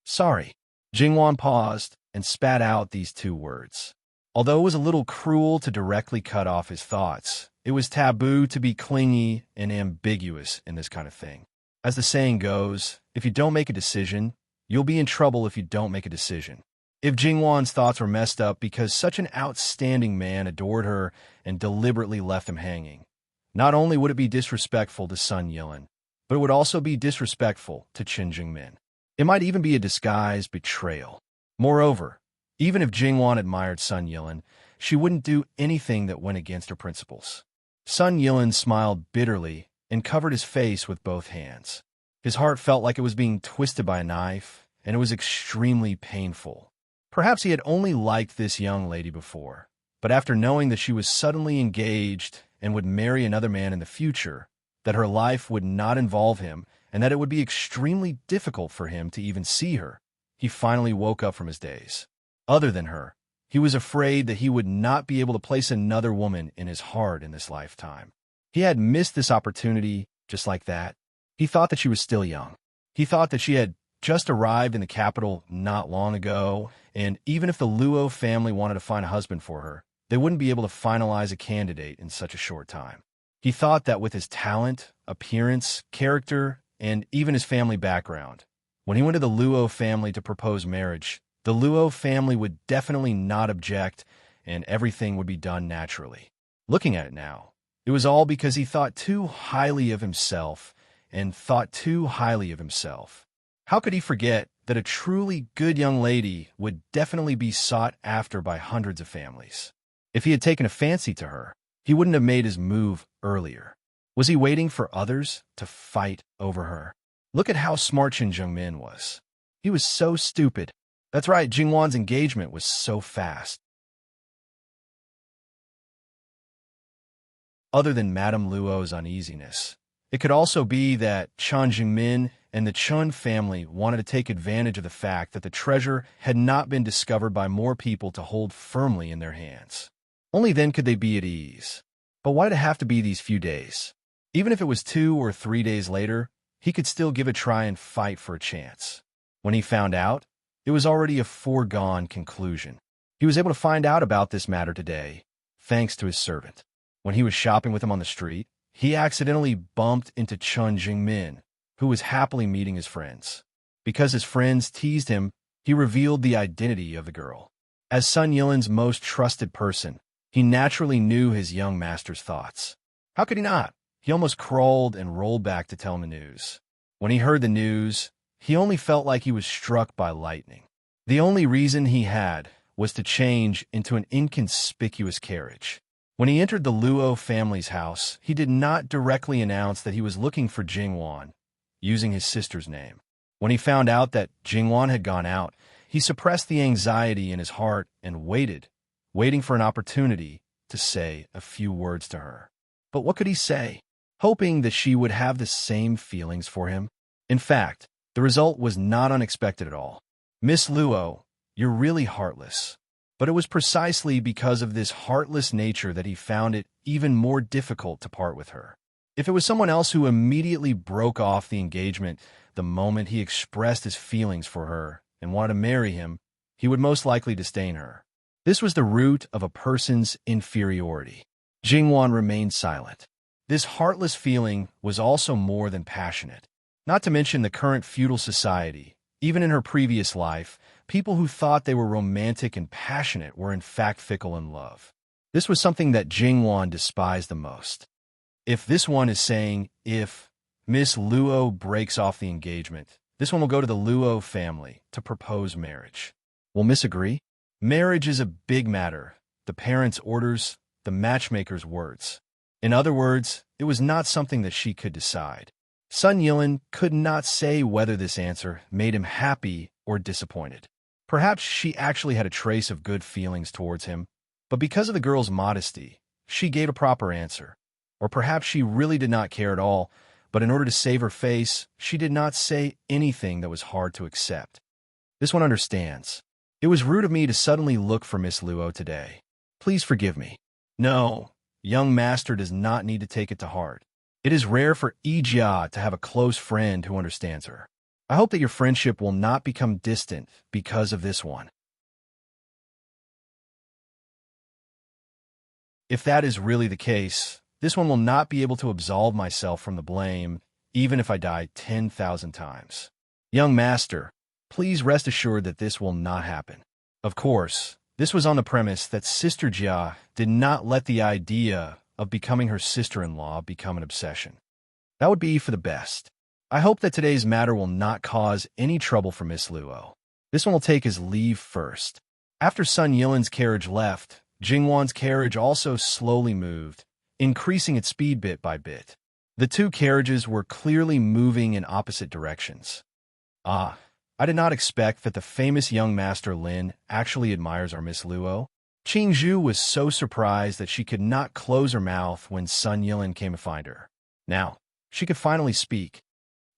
Sorry. Jingwan paused and spat out these two words. Although it was a little cruel to directly cut off his thoughts, it was taboo to be clingy and ambiguous in this kind of thing. As the saying goes, if you don't make a decision, you'll be in trouble if you don't make a decision. If Jingwan's thoughts were messed up because such an outstanding man adored her and deliberately left them hanging, not only would it be disrespectful to Sun Yilin, but it would also be disrespectful to Qin Jingmin. It might even be a disguised betrayal. Moreover, even if Jingwan admired Sun Yilin, she wouldn't do anything that went against her principles. Sun Yilin smiled bitterly and covered his face with both hands. His heart felt like it was being twisted by a knife, and it was extremely painful. Perhaps he had only liked this young lady before, But after knowing that she was suddenly engaged and would marry another man in the future, that her life would not involve him, and that it would be extremely difficult for him to even see her, he finally woke up from his daze. Other than her, he was afraid that he would not be able to place another woman in his heart in this lifetime. He had missed this opportunity just like that. He thought that she was still young. He thought that she had just arrived in the capital not long ago, and even if the Luo family wanted to find a husband for her, they wouldn't be able to finalize a candidate in such a short time. He thought that with his talent, appearance, character, and even his family background, when he went to the Luo family to propose marriage, the Luo family would definitely not object, and everything would be done naturally. Looking at it now, it was all because he thought too highly of himself and thought too highly of himself. How could he forget that a truly good young lady would definitely be sought after by hundreds of families? If he had taken a fancy to her, he wouldn't have made his move earlier. Was he waiting for others to fight over her? Look at how smart Qin Zhengmin was. He was so stupid. That's right, Jingwan's engagement was so fast. Other than Madame Luo's uneasiness, it could also be that Qian Jingmin and the Chun family wanted to take advantage of the fact that the treasure had not been discovered by more people to hold firmly in their hands. Only then could they be at ease. But why did it have to be these few days? Even if it was 2 or 3 days later, he could still give a try and fight for a chance. When he found out, it was already a foregone conclusion. He was able to find out about this matter today, thanks to his servant. When he was shopping with him on the street, he accidentally bumped into Chun Jingmin, who was happily meeting his friends. Because his friends teased him, he revealed the identity of the girl. As Sun Yilin's most trusted person, he naturally knew his young master's thoughts. How could he not? He almost crawled and rolled back to tell him the news. When he heard the news, he only felt like he was struck by lightning. The only reason he had was to change into an inconspicuous carriage. When he entered the Luo family's house, he did not directly announce that he was looking for Jingwan, using his sister's name. When he found out that Jingwan had gone out, he suppressed the anxiety in his heart and waiting for an opportunity to say a few words to her. But what could he say? Hoping that she would have the same feelings for him? In fact, the result was not unexpected at all. Miss Luo, you're really heartless. But it was precisely because of this heartless nature that he found it even more difficult to part with her. If it was someone else who immediately broke off the engagement the moment he expressed his feelings for her and wanted to marry him, he would most likely disdain her. This was the root of a person's inferiority. Jingwan remained silent. This heartless feeling was also more than passionate. Not to mention the current feudal society. Even in her previous life, people who thought they were romantic and passionate were in fact fickle in love. This was something that Jingwan despised the most. If this one is saying, if Miss Luo breaks off the engagement, this one will go to the Luo family to propose marriage. Will Miss agree? Marriage is a big matter. The parents' orders, the matchmaker's words. In other words, it was not something that she could decide. Sun Yilin could not say whether this answer made him happy or disappointed. Perhaps she actually had a trace of good feelings towards him, but because of the girl's modesty, she gave a proper answer. Or perhaps she really did not care at all, but in order to save her face, she did not say anything that was hard to accept. This one understands. It was rude of me to suddenly look for Miss Luo today. Please forgive me. No, young master does not need to take it to heart. It is rare for Ijia to have a close friend who understands her. I hope that your friendship will not become distant because of this one. If that is really the case, this one will not be able to absolve myself from the blame, even if I die 10,000 times. Young master, please rest assured that this will not happen. Of course, this was on the premise that Sister Jia did not let the idea of becoming her sister-in-law become an obsession. That would be for the best. I hope that today's matter will not cause any trouble for Miss Luo. This one will take his leave first. After Sun Yilin's carriage left, Jingwan's carriage also slowly moved, increasing its speed bit by bit. The two carriages were clearly moving in opposite directions. I did not expect that the famous young master Lin actually admires our Miss Luo. Qingzhu was so surprised that she could not close her mouth when Sun Yilin came to find her. Now, she could finally speak.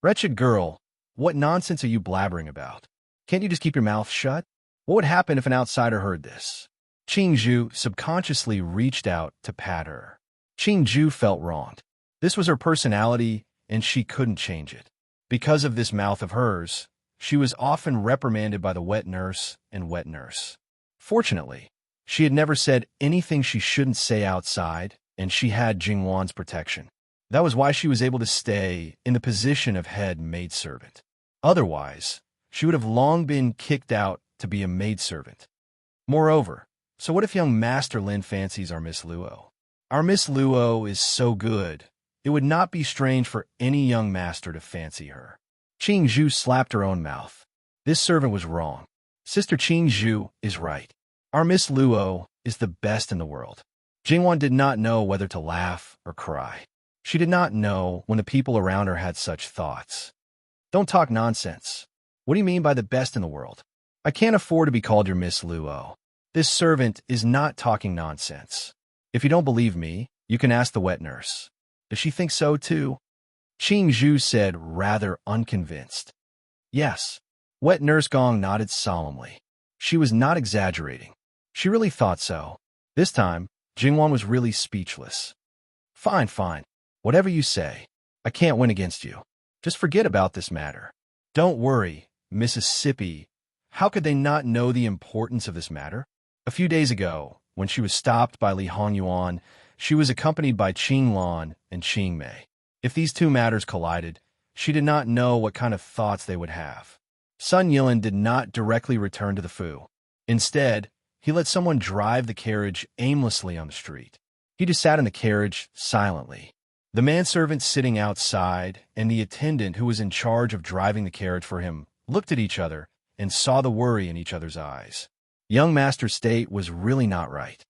"Wretched girl, what nonsense are you blabbering about? Can't you just keep your mouth shut? What would happen if an outsider heard this?" Qingzhu subconsciously reached out to pat her. Qingzhu felt wronged. This was her personality, and she couldn't change it. Because of this mouth of hers, she was often reprimanded by the wet nurse and wet nurse. Fortunately, she had never said anything she shouldn't say outside, and she had Jingwan's protection. That was why she was able to stay in the position of head maidservant. Otherwise, she would have long been kicked out to be a maidservant. Moreover, so what if young Master Lin fancies our Miss Luo? Our Miss Luo is so good, it would not be strange for any young master to fancy her. Qingzhu slapped her own mouth. This servant was wrong. Sister Qingzhu is right. Our Miss Luo is the best in the world. Jingwan did not know whether to laugh or cry. She did not know when the people around her had such thoughts. "Don't talk nonsense. What do you mean by the best in the world? I can't afford to be called your Miss Luo. This servant is not talking nonsense. If you don't believe me, you can ask the wet nurse. Does she think so too?" Qingzhu said, rather unconvinced. "Yes." Wet nurse Gong nodded solemnly. She was not exaggerating. She really thought so. This time, Jingwan was really speechless. Fine. Whatever you say. I can't win against you. Just forget about this matter. Don't worry, Mississippi. How could they not know the importance of this matter? A few days ago, when she was stopped by Li Hongyuan, she was accompanied by Qing Lan and Qing Mei. If these two matters collided, she did not know what kind of thoughts they would have. Sun Yilin did not directly return to the Fu. Instead, he let someone drive the carriage aimlessly on the street. He just sat in the carriage silently. The manservant sitting outside and the attendant who was in charge of driving the carriage for him looked at each other and saw the worry in each other's eyes. Young Master's state was really not right.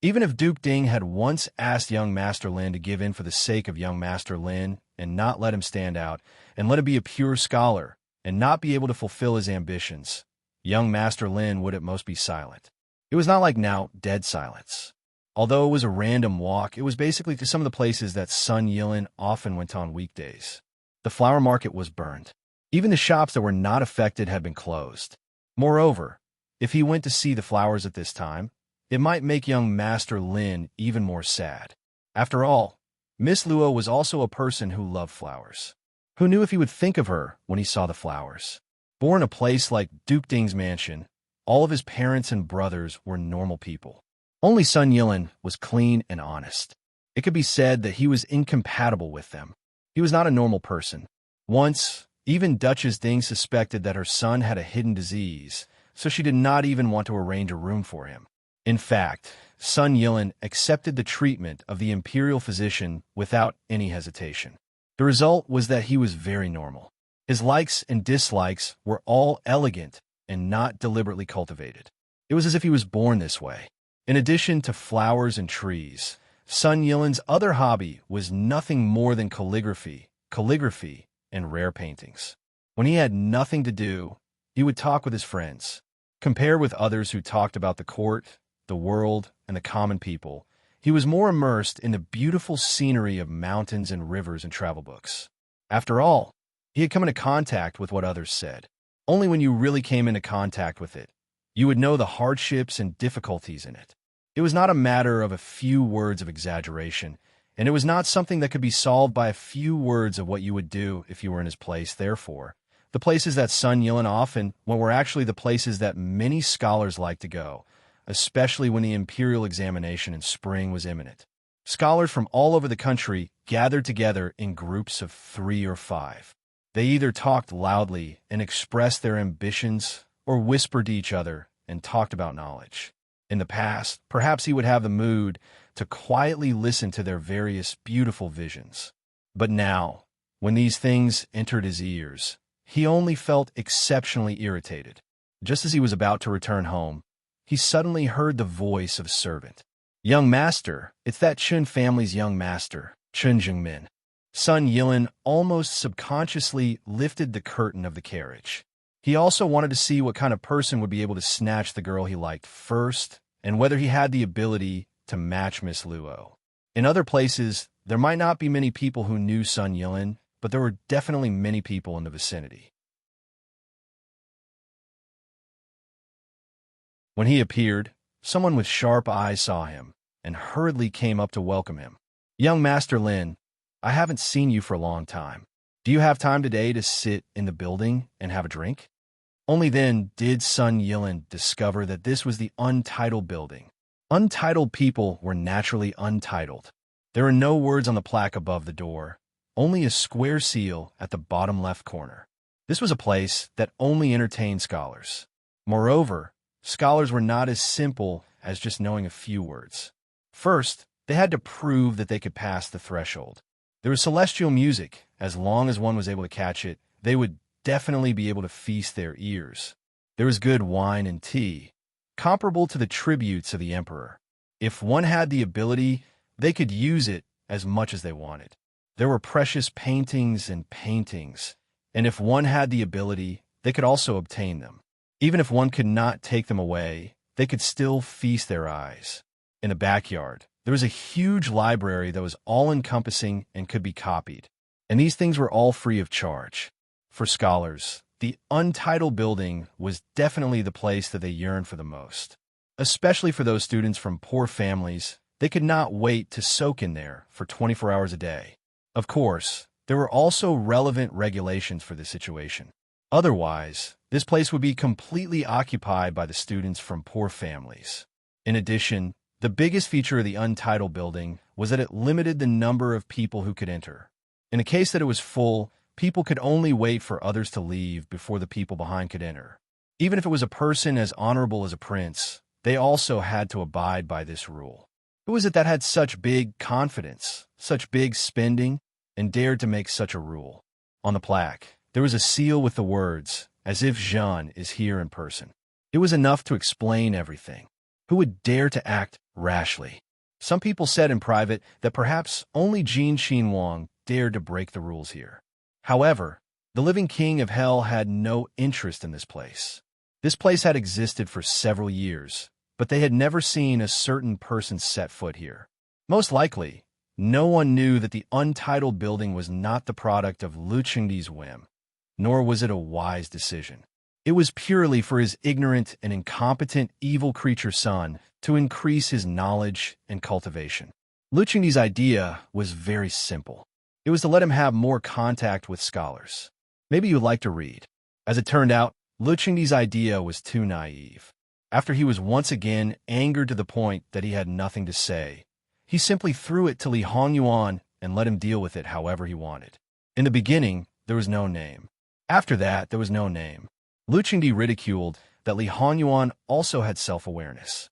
Even if Duke Ding had once asked young Master Lin to give in for the sake of young Master Lin and not let him stand out, and let him be a pure scholar, and not be able to fulfill his ambitions, young Master Lin would at most be silent. It was not like now, dead silence. Although it was a random walk, it was basically to some of the places that Sun Yilin often went on weekdays. The flower market was burned. Even the shops that were not affected had been closed. Moreover, if he went to see the flowers at this time, it might make young Master Lin even more sad. After all, Miss Luo was also a person who loved flowers. Who knew if he would think of her when he saw the flowers? Born in a place like Duke Ding's mansion, all of his parents and brothers were normal people. Only Sun Yilin was clean and honest. It could be said that he was incompatible with them. He was not a normal person. Once, even Duchess Ding suspected that her son had a hidden disease, so she did not even want to arrange a room for him. In fact, Sun Yilin accepted the treatment of the imperial physician without any hesitation. The result was that he was very normal. His likes and dislikes were all elegant and not deliberately cultivated. It was as if he was born this way. In addition to flowers and trees, Sun Yilin's other hobby was nothing more than calligraphy, and rare paintings. When he had nothing to do, he would talk with his friends. Compared with others who talked about the court, the world, and the common people, he was more immersed in the beautiful scenery of mountains and rivers and travel books. After all, he had come into contact with what others said. Only when you really came into contact with it, you would know the hardships and difficulties in it. It was not a matter of a few words of exaggeration, and it was not something that could be solved by a few words of what you would do if you were in his place. Therefore, the places that Sun Yilin often went were actually the places that many scholars like to go, especially when the imperial examination in spring was imminent. Scholars from all over the country gathered together in groups of 3 or 5. They either talked loudly and expressed their ambitions, or whispered to each other and talked about knowledge. In the past, perhaps he would have the mood to quietly listen to their various beautiful visions. But now, when these things entered his ears, he only felt exceptionally irritated. Just as he was about to return home, he suddenly heard the voice of a servant. "Young master, it's that Chun family's young master, Chun Jungmin." Sun Yilin almost subconsciously lifted the curtain of the carriage. He also wanted to see what kind of person would be able to snatch the girl he liked first, and whether he had the ability to match Miss Luo. In other places, there might not be many people who knew Sun Yilin, but there were definitely many people in the vicinity. When he appeared, someone with sharp eyes saw him and hurriedly came up to welcome him. "Young Master Lin, I haven't seen you for a long time. Do you have time today to sit in the building and have a drink?" Only then did Sun Yilin discover that this was the Untitled building. Untitled people were naturally untitled. There were no words on the plaque above the door, only a square seal at the bottom left corner. This was a place that only entertained scholars. Moreover, scholars were not as simple as just knowing a few words. First, they had to prove that they could pass the threshold. There was celestial music. As long as one was able to catch it, they would definitely be able to feast their ears. There was good wine and tea, comparable to the tributes of the emperor. If one had the ability, they could use it as much as they wanted. There were precious paintings, and if one had the ability, they could also obtain them. Even if one could not take them away, they could still feast their eyes. In the backyard, there was a huge library that was all-encompassing and could be copied, and these things were all free of charge. For scholars, the Untitled building was definitely the place that they yearned for the most. Especially for those students from poor families, they could not wait to soak in there for 24 hours a day. Of course, there were also relevant regulations for this situation. Otherwise, this place would be completely occupied by the students from poor families. In addition, the biggest feature of the Untitled building was that it limited the number of people who could enter. In the case that it was full, people could only wait for others to leave before the people behind could enter. Even if it was a person as honorable as a prince, they also had to abide by this rule. Who was it that had such big confidence, such big spending, and dared to make such a rule? On the plaque, there was a seal with the words, "As if Jean is here in person." It was enough to explain everything. Who would dare to act rashly? Some people said in private that perhaps only Jin Xinhuang dared to break the rules here. However, the living king of hell had no interest in this place. This place had existed for several years, but they had never seen a certain person set foot here. Most likely, no one knew that the Untitled building was not the product of Lu Chengdi's whim, nor was it a wise decision. It was purely for his ignorant and incompetent evil creature son to increase his knowledge and cultivation. Lu Chengdi's idea was very simple. It was to let him have more contact with scholars. Maybe you'd like to read. As it turned out, Lu Chengdi's idea was too naive. After he was once again angered to the point that he had nothing to say, he simply threw it to Li Hongyuan and let him deal with it however he wanted. In the beginning, there was no name. After that, there was no name. Lu Chengdi ridiculed that Li Hongyuan also had self-awareness.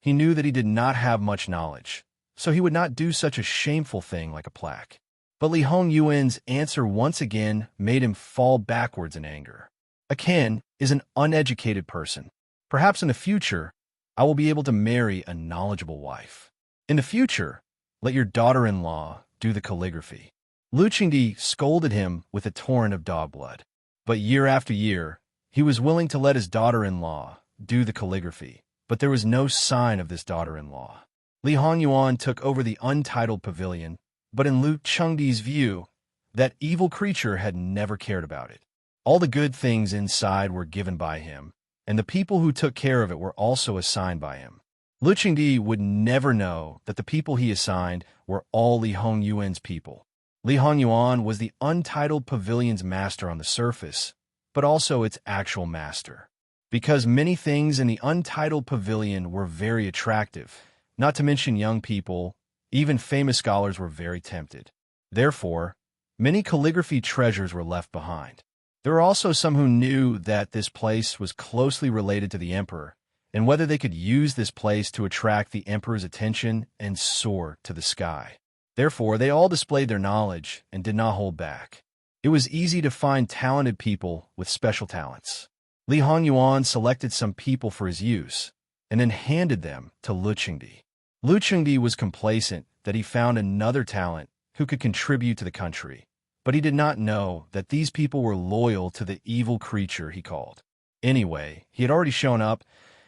He knew that he did not have much knowledge, so he would not do such a shameful thing like a plaque. But Li Hongyuan's answer once again made him fall backwards in anger. A Ken is an uneducated person. Perhaps in the future, I will be able to marry a knowledgeable wife. In the future, let your daughter-in-law do the calligraphy. Lu Chengdi scolded him with a torrent of dog blood. But year after year, he was willing to let his daughter-in-law do the calligraphy, but there was no sign of this daughter-in-law. Li Hongyuan took over the Untitled pavilion, but in Lu Chengdi's view, that evil creature had never cared about it. All the good things inside were given by him, and the people who took care of it were also assigned by him. Lu Chengdi would never know that the people he assigned were all Li Hongyuan's people. Li Hongyuan was the Untitled pavilion's master on the surface, but also its actual master. Because many things in the Untitled pavilion were very attractive, not to mention young people, even famous scholars were very tempted. Therefore, many calligraphy treasures were left behind. There were also some who knew that this place was closely related to the emperor, and whether they could use this place to attract the emperor's attention and soar to the sky. Therefore, they all displayed their knowledge and did not hold back. It was easy to find talented people with special talents. Li Hongyuan selected some people for his use, and then handed them to Lu Chengdi. Lu Chengdi was complacent that he found another talent who could contribute to the country, But he did not know that these people were loyal to the evil creature he called. Anyway, he had already shown up,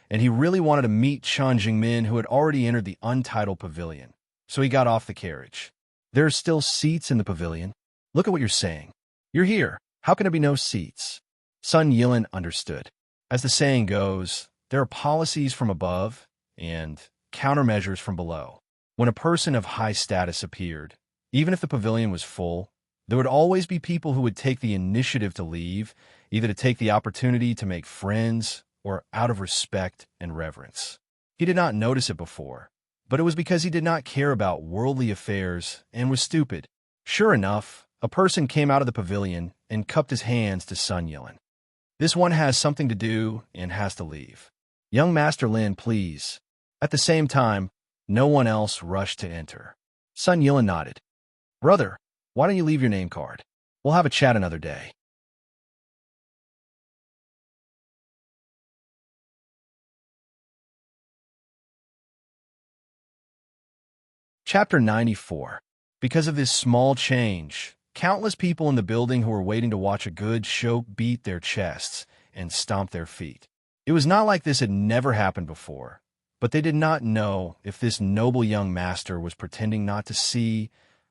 and he really wanted to meet Chen Jingmin, who had already entered the untitled pavilion. So he got off the carriage. There are still seats in the pavilion. Look at what you're saying. You're here. How can there be no seats? Sun Yilin understood. As the saying goes, there are policies from above and countermeasures from below. When a person of high status appeared, even if the pavilion was full, there would always be people who would take the initiative to leave, either to take the opportunity to make friends or out of respect and reverence. He did not notice it before, but it was because he did not care about worldly affairs and was stupid. Sure enough, a person came out of the pavilion and cupped his hands to Sun Yilin. This one has something to do and has to leave. Young Master Lin, please. At the same time, no one else rushed to enter. Sun Yilin nodded. Brother, why don't you leave your name card? We'll have a chat another day. Chapter 94. Because of this small change, countless people in the building who were waiting to watch a good show beat their chests and stomp their feet. It was not like this had never happened before, but they did not know if this noble young master was pretending not to see,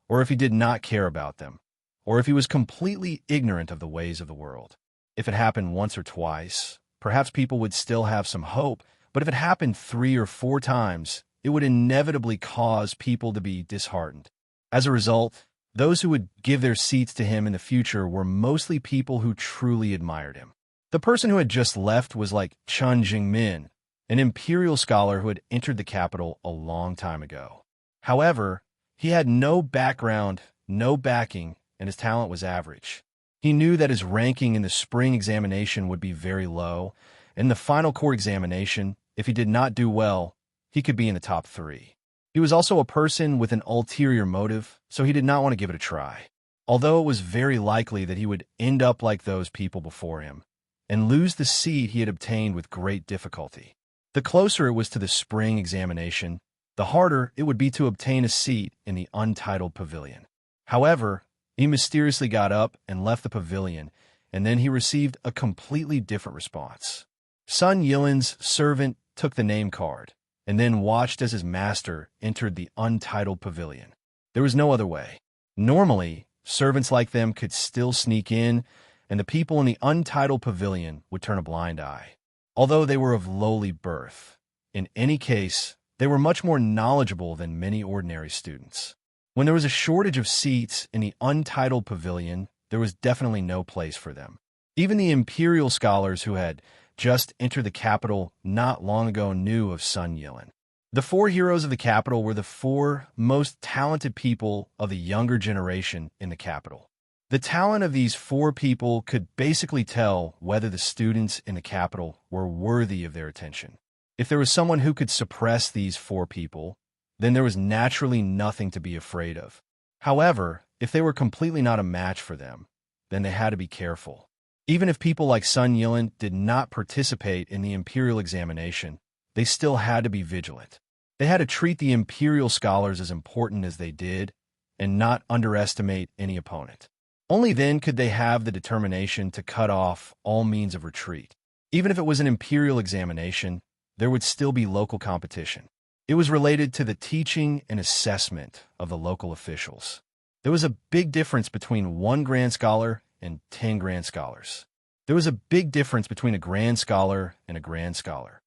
or if he did not care about them, or if he was completely ignorant of the ways of the world. If it happened once or twice, perhaps people would still have some hope, but if it happened 3 or 4 times, it would inevitably cause people to be disheartened. As a result, those who would give their seats to him in the future were mostly people who truly admired him. The person who had just left was like Chen Jingmin, an imperial scholar who had entered the capital a long time ago. However, he had no background, no backing, and his talent was average. He knew that his ranking in the spring examination would be very low, and in the final core examination, if he did not do well, he could be in the top 3. He was also a person with an ulterior motive, so he did not want to give it a try. Although it was very likely that he would end up like those people before him, and lose the seat he had obtained with great difficulty. The closer it was to the spring examination, the harder it would be to obtain a seat in the untitled pavilion. However, he mysteriously got up and left the pavilion, and then he received a completely different response. Sun Yilin's servant took the name card, and then watched as his master entered the untitled pavilion. There was no other way. Normally, servants like them could still sneak in, and the people in the untitled pavilion would turn a blind eye. Although they were of lowly birth, in any case, they were much more knowledgeable than many ordinary students. When there was a shortage of seats in the untitled pavilion, there was definitely no place for them. Even the imperial scholars who had just entered the capital not long ago knew of Sun Yilin. The 4 heroes of the capital were the 4 most talented people of the younger generation in the capital. The talent of these 4 people could basically tell whether the students in the capital were worthy of their attention. If there was someone who could suppress these 4 people, then there was naturally nothing to be afraid of. However, if they were completely not a match for them, then they had to be careful. Even if people like Sun Yilin did not participate in the imperial examination, they still had to be vigilant. They had to treat the imperial scholars as important as they did, and not underestimate any opponent. Only then could they have the determination to cut off all means of retreat. Even if it was an imperial examination, there would still be local competition. It was related to the teaching and assessment of the local officials. There was a big difference between 1 grand scholar and 10 grand scholars. There was a big difference between a grand scholar and a grand scholar.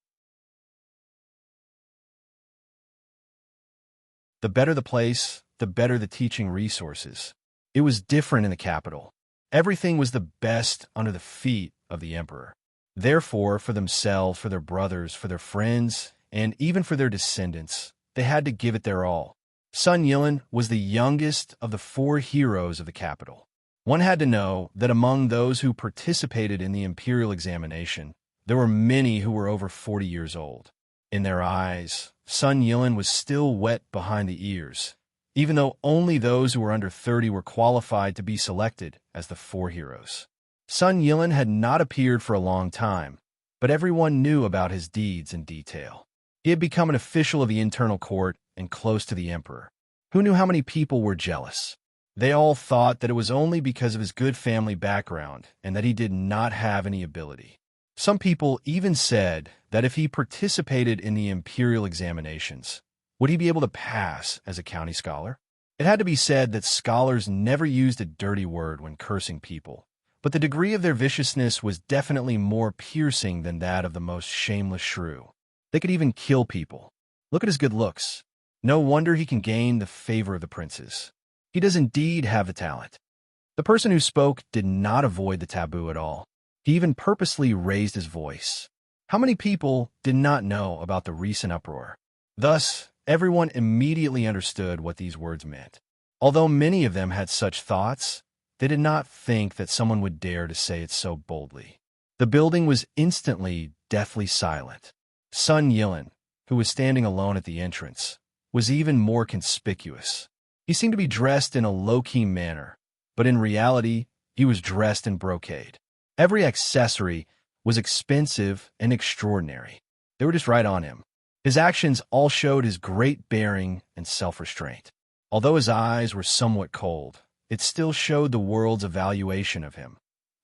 The better the place, the better the teaching resources. It was different in the capital. Everything was the best under the feet of the emperor. Therefore, for themselves, for their brothers, for their friends, and even for their descendants, they had to give it their all. Sun Yilin was the youngest of the 4 heroes of the capital. One had to know that among those who participated in the imperial examination, there were many who were over 40 years old. In their eyes, Sun Yilin was still wet behind the ears, even though only those who were under 30 were qualified to be selected as the 4 heroes. Sun Yilin had not appeared for a long time, but everyone knew about his deeds in detail. He had become an official of the internal court and close to the emperor. Who knew how many people were jealous? They all thought that it was only because of his good family background and that he did not have any ability. Some people even said that if he participated in the imperial examinations, would he be able to pass as a county scholar? It had to be said that scholars never used a dirty word when cursing people, but the degree of their viciousness was definitely more piercing than that of the most shameless shrew. They could even kill people. Look at his good looks. No wonder he can gain the favor of the princes. He does indeed have the talent. The person who spoke did not avoid the taboo at all. He even purposely raised his voice. How many people did not know about the recent uproar? Thus, everyone immediately understood what these words meant. Although many of them had such thoughts, they did not think that someone would dare to say it so boldly. The building was instantly deathly silent. Sun Yilin, who was standing alone at the entrance, was even more conspicuous. He seemed to be dressed in a low-key manner, but in reality, he was dressed in brocade. Every accessory was expensive and extraordinary. They were just right on him. His actions all showed his great bearing and self-restraint. Although his eyes were somewhat cold, it still showed the world's evaluation of him.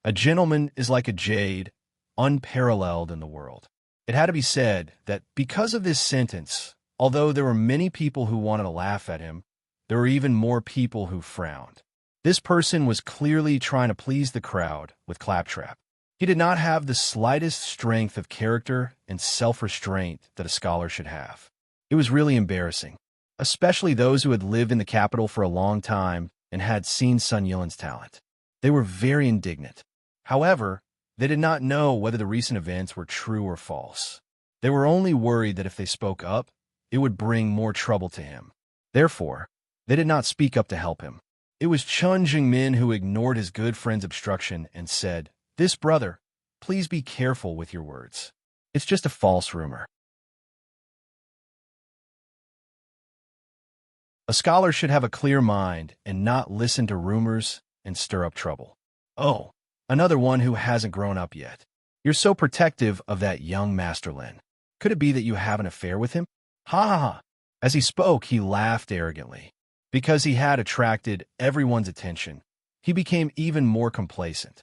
A gentleman is like a jade, unparalleled in the world. It had to be said that because of this sentence, although there were many people who wanted to laugh at him, there were even more people who frowned. This person was clearly trying to please the crowd with claptrap. He did not have the slightest strength of character and self-restraint that a scholar should have. It was really embarrassing, especially those who had lived in the capital for a long time and had seen Sun Yilin's talent. They were very indignant. However, they did not know whether the recent events were true or false. They were only worried that if they spoke up, it would bring more trouble to him. Therefore, they did not speak up to help him. It was Chun Jingmin who ignored his good friend's obstruction and said, "This brother, please be careful with your words. It's just a false rumor." A scholar should have a clear mind and not listen to rumors and stir up trouble. Oh, another one who hasn't grown up yet. You're so protective of that young Master Lin. Could it be that you have an affair with him? Ha ha ha. As he spoke, he laughed arrogantly. Because he had attracted everyone's attention, he became even more complacent.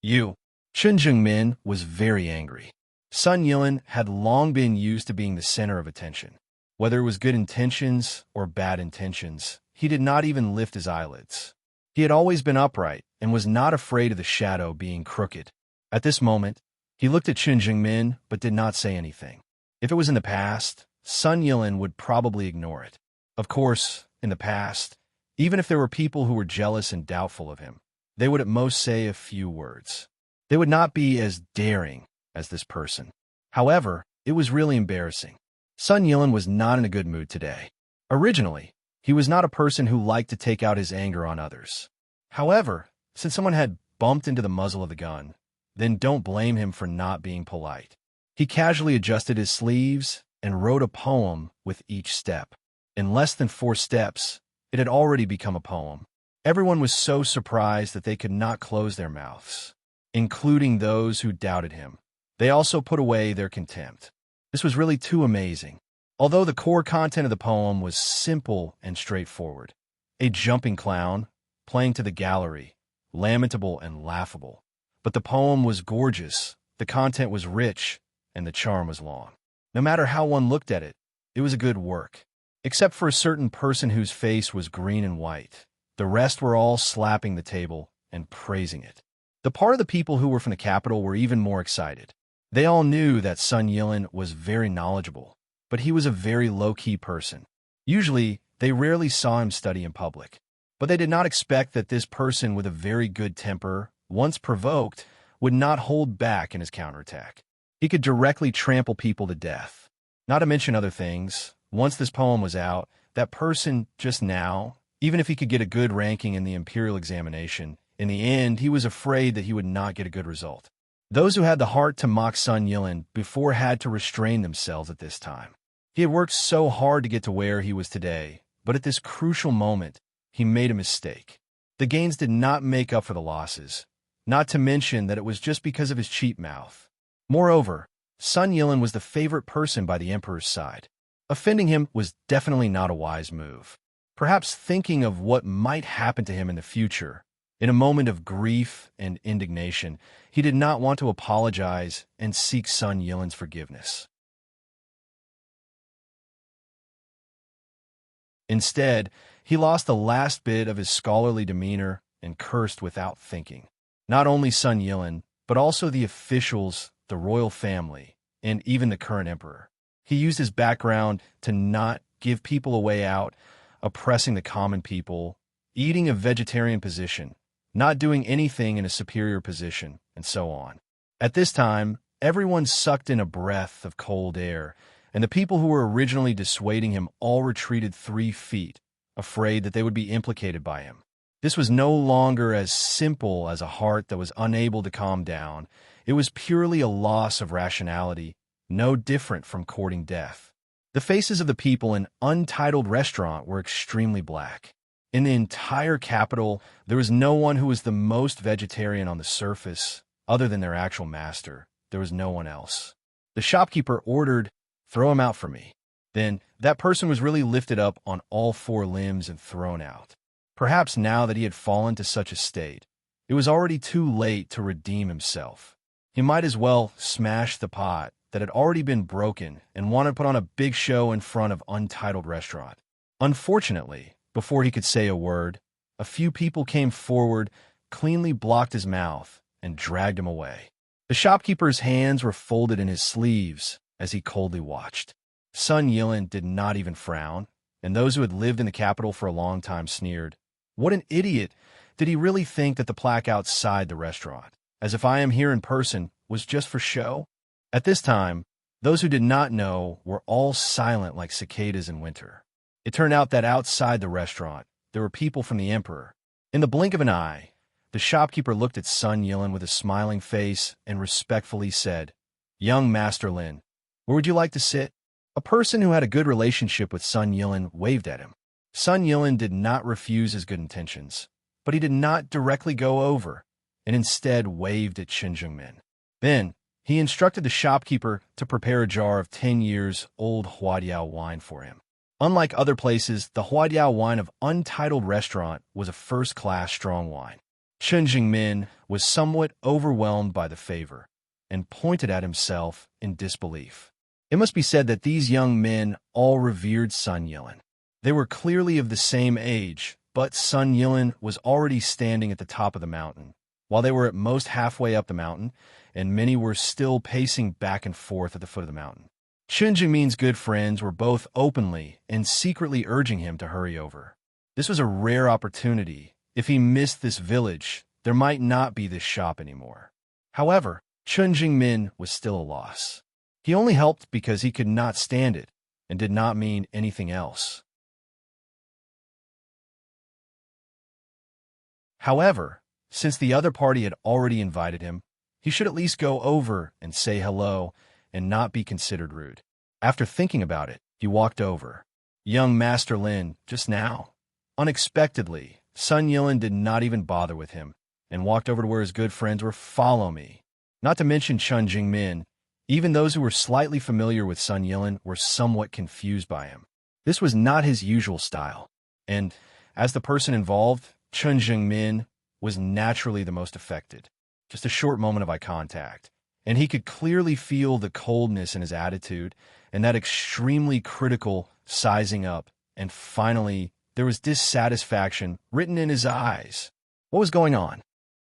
Chun Jingmin was very angry. Sun Yilin had long been used to being the center of attention. Whether it was good intentions or bad intentions, he did not even lift his eyelids. He had always been upright and was not afraid of the shadow being crooked. At this moment, he looked at Chun Jingmin but did not say anything. If it was in the past, Sun Yilin would probably ignore it. Of course, in the past, even if there were people who were jealous and doubtful of him, they would at most say a few words. They would not be as daring as this person. However, it was really embarrassing. Sun Yilin was not in a good mood today. Originally, he was not a person who liked to take out his anger on others. However, since someone had bumped into the muzzle of the gun, then don't blame him for not being polite. He casually adjusted his sleeves and wrote a poem with each step. In less than 4 steps, it had already become a poem. Everyone was so surprised that they could not close their mouths, including those who doubted him. They also put away their contempt. This was really too amazing. Although the core content of the poem was simple and straightforward. A jumping clown, playing to the gallery, lamentable and laughable. But the poem was gorgeous, the content was rich, and the charm was long. No matter how one looked at it, it was a good work. Except for a certain person whose face was green and white. The rest were all slapping the table and praising it. The part of the people who were from the capital were even more excited. They all knew that Sun Yilin was very knowledgeable, but he was a very low-key person. Usually, they rarely saw him study in public. But they did not expect that this person with a very good temper, once provoked, would not hold back in his counterattack. He could directly trample people to death. Not to mention other things. Once this poem was out, that person just now, even if he could get a good ranking in the imperial examination, in the end, he was afraid that he would not get a good result. Those who had the heart to mock Sun Yilin before had to restrain themselves at this time. He had worked so hard to get to where he was today, but at this crucial moment, he made a mistake. The gains did not make up for the losses, not to mention that it was just because of his cheap mouth. Moreover, Sun Yilin was the favorite person by the emperor's side. Offending him was definitely not a wise move. perhaps thinking of what might happen to him in the future. In a moment of grief and indignation, he did not want to apologize and seek Sun Yilin's forgiveness. Instead, he lost the last bit of his scholarly demeanor and cursed without thinking. Not only Sun Yilin, but also the officials, the royal family, and even the current emperor. He used his background to not give people a way out, oppressing the common people, eating a vegetarian position, not doing anything in a superior position, and so on. At this time, everyone sucked in a breath of cold air, and the people who were originally dissuading him all retreated 3 feet, afraid that they would be implicated by him. This was no longer as simple as a heart that was unable to calm down. It was purely a loss of rationality, no different from courting death. The faces of the people in Untitled Restaurant were extremely black. In the entire capital, there was no one who was the most vegetarian on the surface, other than their actual master. There was no one else. The shopkeeper ordered, "Throw him out for me." Then, that person was really lifted up on all 4 limbs and thrown out. Perhaps now that he had fallen to such a state, it was already too late to redeem himself. He might as well smash the pot that had already been broken and wanted to put on a big show in front of Untitled Restaurant. Unfortunately, before he could say a word, a few people came forward, cleanly blocked his mouth, and dragged him away. The shopkeeper's hands were folded in his sleeves as he coldly watched. Sun Yilin did not even frown, and those who had lived in the capital for a long time sneered. What an idiot! Did he really think that the plaque outside the restaurant, "As if I am here in person," was just for show? At this time, those who did not know were all silent like cicadas in winter. It turned out that outside the restaurant, there were people from the emperor. In the blink of an eye, the shopkeeper looked at Sun Yilin with a smiling face and respectfully said, "Young Master Lin, where would you like to sit?" A person who had a good relationship with Sun Yilin waved at him. Sun Yilin did not refuse his good intentions, but he did not directly go over, and instead waved at Qinzhengmin. Then, he instructed the shopkeeper to prepare a jar of 10 years old Huadiao wine for him. Unlike other places, the Huadiao wine of Untitled Restaurant was a first-class strong wine. Qinzhengmin was somewhat overwhelmed by the favor, and pointed at himself in disbelief. It must be said that these young men all revered Sun Yilin. They were clearly of the same age, but Sun Yilin was already standing at the top of the mountain, while they were at most halfway up the mountain, and many were still pacing back and forth at the foot of the mountain. Qinzhengmin's good friends were both openly and secretly urging him to hurry over. This was a rare opportunity. If he missed this village, there might not be this shop anymore. However, Qinzhengmin was still a loss. He only helped because he could not stand it, and did not mean anything else. However, since the other party had already invited him, he should at least go over and say hello and not be considered rude. After thinking about it, he walked over. "Young Master Lin, just now." Unexpectedly, Sun Yilin did not even bother with him, and walked over to where his good friends were. "Follow me." Not to mention Qinzhengmin, even those who were slightly familiar with Sun Yilin were somewhat confused by him. This was not his usual style, and, as the person involved, Qinzhengmin was naturally the most affected. Just a short moment of eye contact, and he could clearly feel the coldness in his attitude and that extremely critical sizing up, and finally, there was dissatisfaction written in his eyes. What was going on?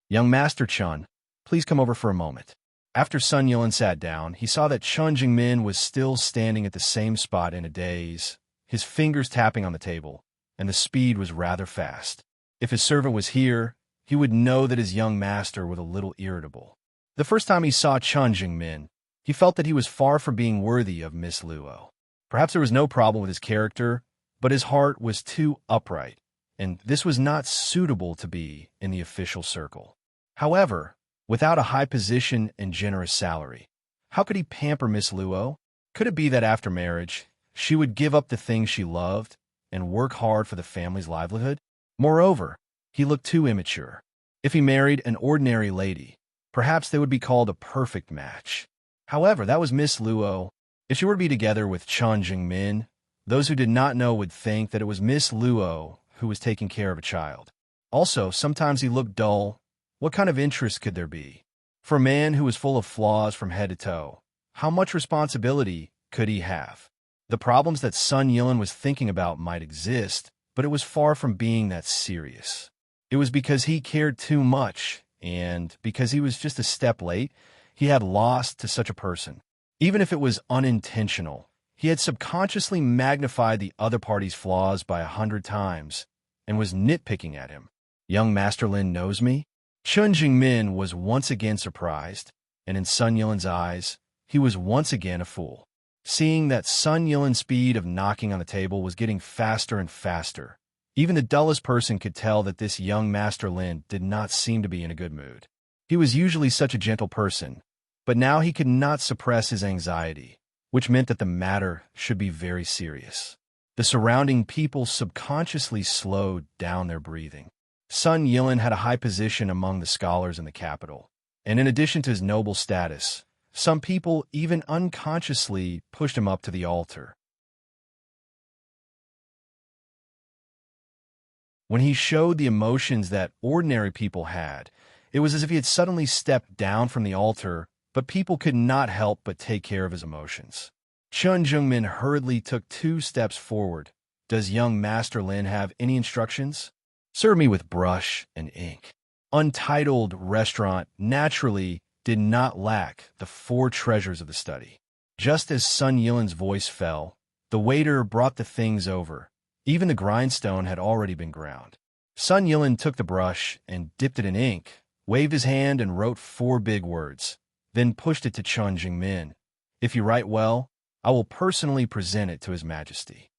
"Young Master Chun, please come over for a moment." After Sun Yilin sat down, he saw that Qinzhengmin was still standing at the same spot in a daze, his fingers tapping on the table, and the speed was rather fast. If his servant was here, he would know that his young master was a little irritable. The first time he saw Qinzhengmin, he felt that he was far from being worthy of Miss Luo. Perhaps there was no problem with his character, but his heart was too upright, and this was not suitable to be in the official circle. However, without a high position and generous salary, how could he pamper Miss Luo? Could it be that after marriage, she would give up the things she loved and work hard for the family's livelihood? Moreover, he looked too immature. If he married an ordinary lady, perhaps they would be called a perfect match. However, that was Miss Luo. If she were to be together with Qinzhengmin, Those who did not know would think that it was Miss Luo who was taking care of a child. Also, sometimes he looked dull. What kind of interest could there be? For a man who was full of flaws from head to toe, how much responsibility could he have? The problems that Sun Yilin was thinking about might exist, but it was far from being that serious. It was because he cared too much, and because he was just a step late, he had lost to such a person. Even if it was unintentional, he had subconsciously magnified the other party's flaws by 100 times and was nitpicking at him. Young Master Lin knows me? Chun Jingmin was once again surprised, and in Sun Yilin's eyes, he was once again a fool. Seeing that Sun Yilin's speed of knocking on the table was getting faster and faster, even the dullest person could tell that this young Master Lin did not seem to be in a good mood. He was usually such a gentle person, but now he could not suppress his anxiety, which meant that the matter should be very serious. The surrounding people subconsciously slowed down their breathing. Sun Yilin had a high position among the scholars in the capital, and in addition to his noble status, some people even unconsciously pushed him up to the altar. When he showed the emotions that ordinary people had, it was as if he had suddenly stepped down from the altar, but people could not help but take care of his emotions. Chun Jungmin hurriedly took 2 steps forward. Does young Master Lin have any instructions? Serve me with brush and ink. Untitled restaurant naturally did not lack the 4 treasures of the study. Just as Sun Yilin's voice fell, the waiter brought the things over. Even the grindstone had already been ground. Sun Yilin took the brush and dipped it in ink, waved his hand and wrote 4 big words, then pushed it to Chun Jingmin. If you write well, I will personally present it to His Majesty.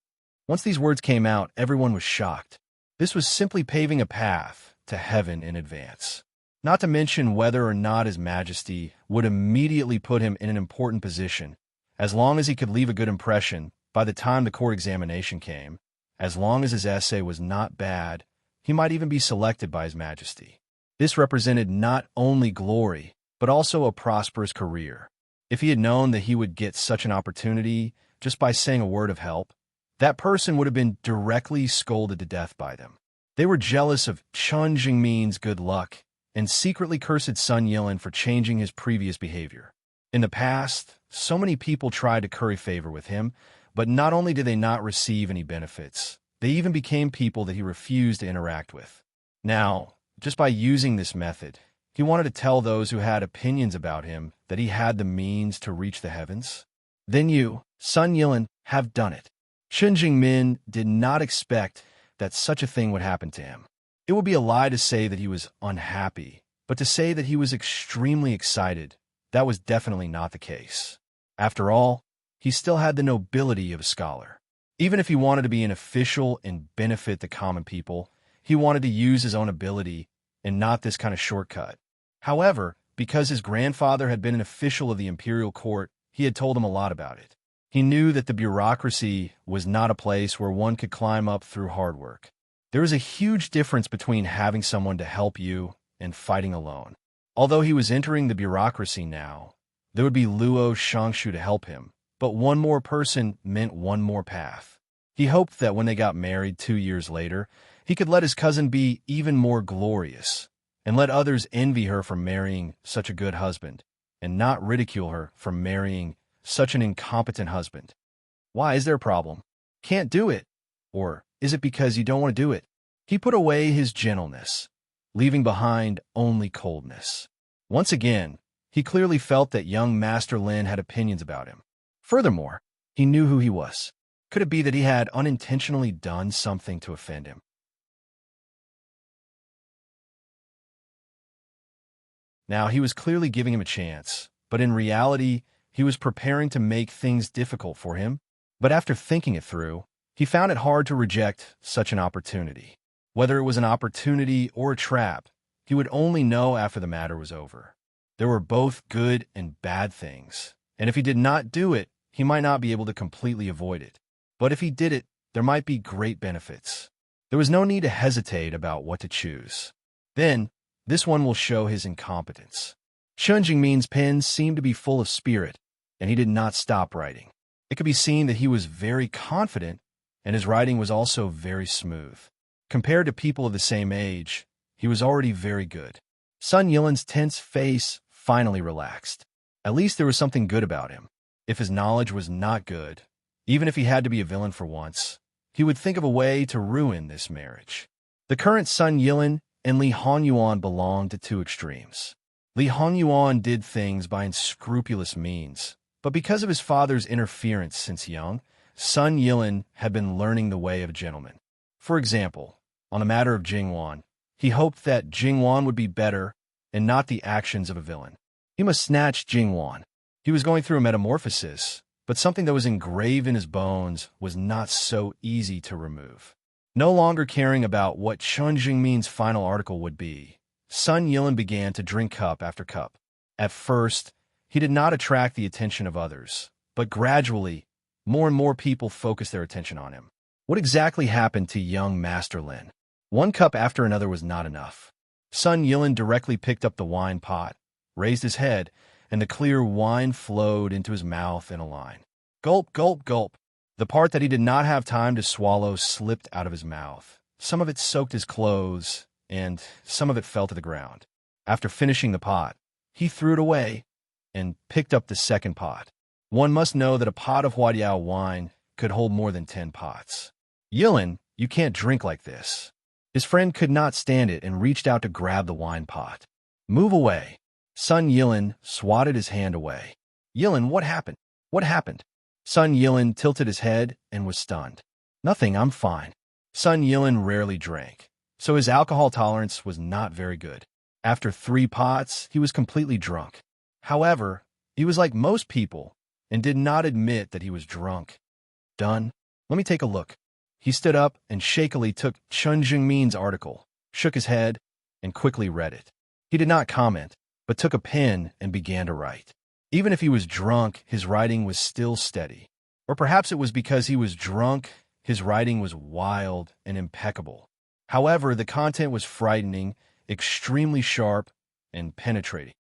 Once these words came out, everyone was shocked. This was simply paving a path to heaven in advance. Not to mention whether or not His Majesty would immediately put him in an important position, as long as he could leave a good impression by the time the court examination came. As long as his essay was not bad, he might even be selected by His Majesty. This represented not only glory, but also a prosperous career. If he had known that he would get such an opportunity just by saying a word of help, that person would have been directly scolded to death by them. They were jealous of Chun Jingmin's good luck and secretly cursed Sun Yilin for changing his previous behavior. In the past, so many people tried to curry favor with him, but not only did they not receive any benefits, they even became people that he refused to interact with. Now, just by using this method, he wanted to tell those who had opinions about him that he had the means to reach the heavens. Then you, Sun Yilin, have done it. Chun Jingmin did not expect that such a thing would happen to him. It would be a lie to say that he was unhappy, but to say that he was extremely excited, that was definitely not the case. After all, he still had the nobility of a scholar. Even if he wanted to be an official and benefit the common people, he wanted to use his own ability and not this kind of shortcut. However, because his grandfather had been an official of the imperial court, he had told him a lot about it. He knew that the bureaucracy was not a place where one could climb up through hard work. There is a huge difference between having someone to help you and fighting alone. Although he was entering the bureaucracy now, there would be Luo Shangshu to help him, but one more person meant one more path. He hoped that when they got married 2 years later, he could let his cousin be even more glorious, and let others envy her for marrying such a good husband, and not ridicule her for marrying such an incompetent husband. Why, is there a problem? Can't do it? Or is it because you don't want to do it? He put away his gentleness, leaving behind only coldness. Once again, he clearly felt that young Master Lin had opinions about him. Furthermore, he knew who he was. Could it be that he had unintentionally done something to offend him? Now, he was clearly giving him a chance, but in reality, he was preparing to make things difficult for him. But after thinking it through, he found it hard to reject such an opportunity. Whether it was an opportunity or a trap, he would only know after the matter was over. There were both good and bad things, and if he did not do it, he might not be able to completely avoid it. But if he did it, there might be great benefits. There was no need to hesitate about what to choose. Then, this one will show his incompetence. Chun Jingmin's pen seemed to be full of spirit, and he did not stop writing. It could be seen that he was very confident, and his writing was also very smooth. Compared to people of the same age, he was already very good. Sun Yilin's tense face finally relaxed. At least there was something good about him. If his knowledge was not good, even if he had to be a villain for once, he would think of a way to ruin this marriage. The current Sun Yilin and Li Honyuan belonged to two extremes. Li Honyuan did things by unscrupulous means, but because of his father's interference since young, Sun Yilin had been learning the way of a gentleman. For example, on the matter of Jingwan, he hoped that Jingwan would be better and not the actions of a villain. He must snatch Jingwan. He was going through a metamorphosis, but something that was engraved in his bones was not so easy to remove. No longer caring about what Chun Jingmin's final article would be, Sun Yilin began to drink cup after cup. At first, he did not attract the attention of others, but gradually, more and more people focused their attention on him. What exactly happened to young Master Lin? One cup after another was not enough. Sun Yilin directly picked up the wine pot, raised his head, and the clear wine flowed into his mouth in a line. Gulp, gulp, gulp. The part that he did not have time to swallow slipped out of his mouth. Some of it soaked his clothes, and some of it fell to the ground. After finishing the pot, he threw it away and picked up the second pot. One must know that a pot of Huadiao wine could hold more than 10 pots. Yilin, you can't drink like this. His friend could not stand it and reached out to grab the wine pot. Move away. Sun Yilin swatted his hand away. Yilin, what happened? What happened? Sun Yilin tilted his head and was stunned. Nothing, I'm fine. Sun Yilin rarely drank, so his alcohol tolerance was not very good. After 3 pots, he was completely drunk. However, he was like most people and did not admit that he was drunk. Done. Let me take a look. He stood up and shakily took Chun Jingmin's article, shook his head, and quickly read it. He did not comment, but took a pen and began to write. Even if he was drunk, his writing was still steady. Or perhaps it was because he was drunk, his writing was wild and impeccable. However, the content was frightening, extremely sharp, and penetrating.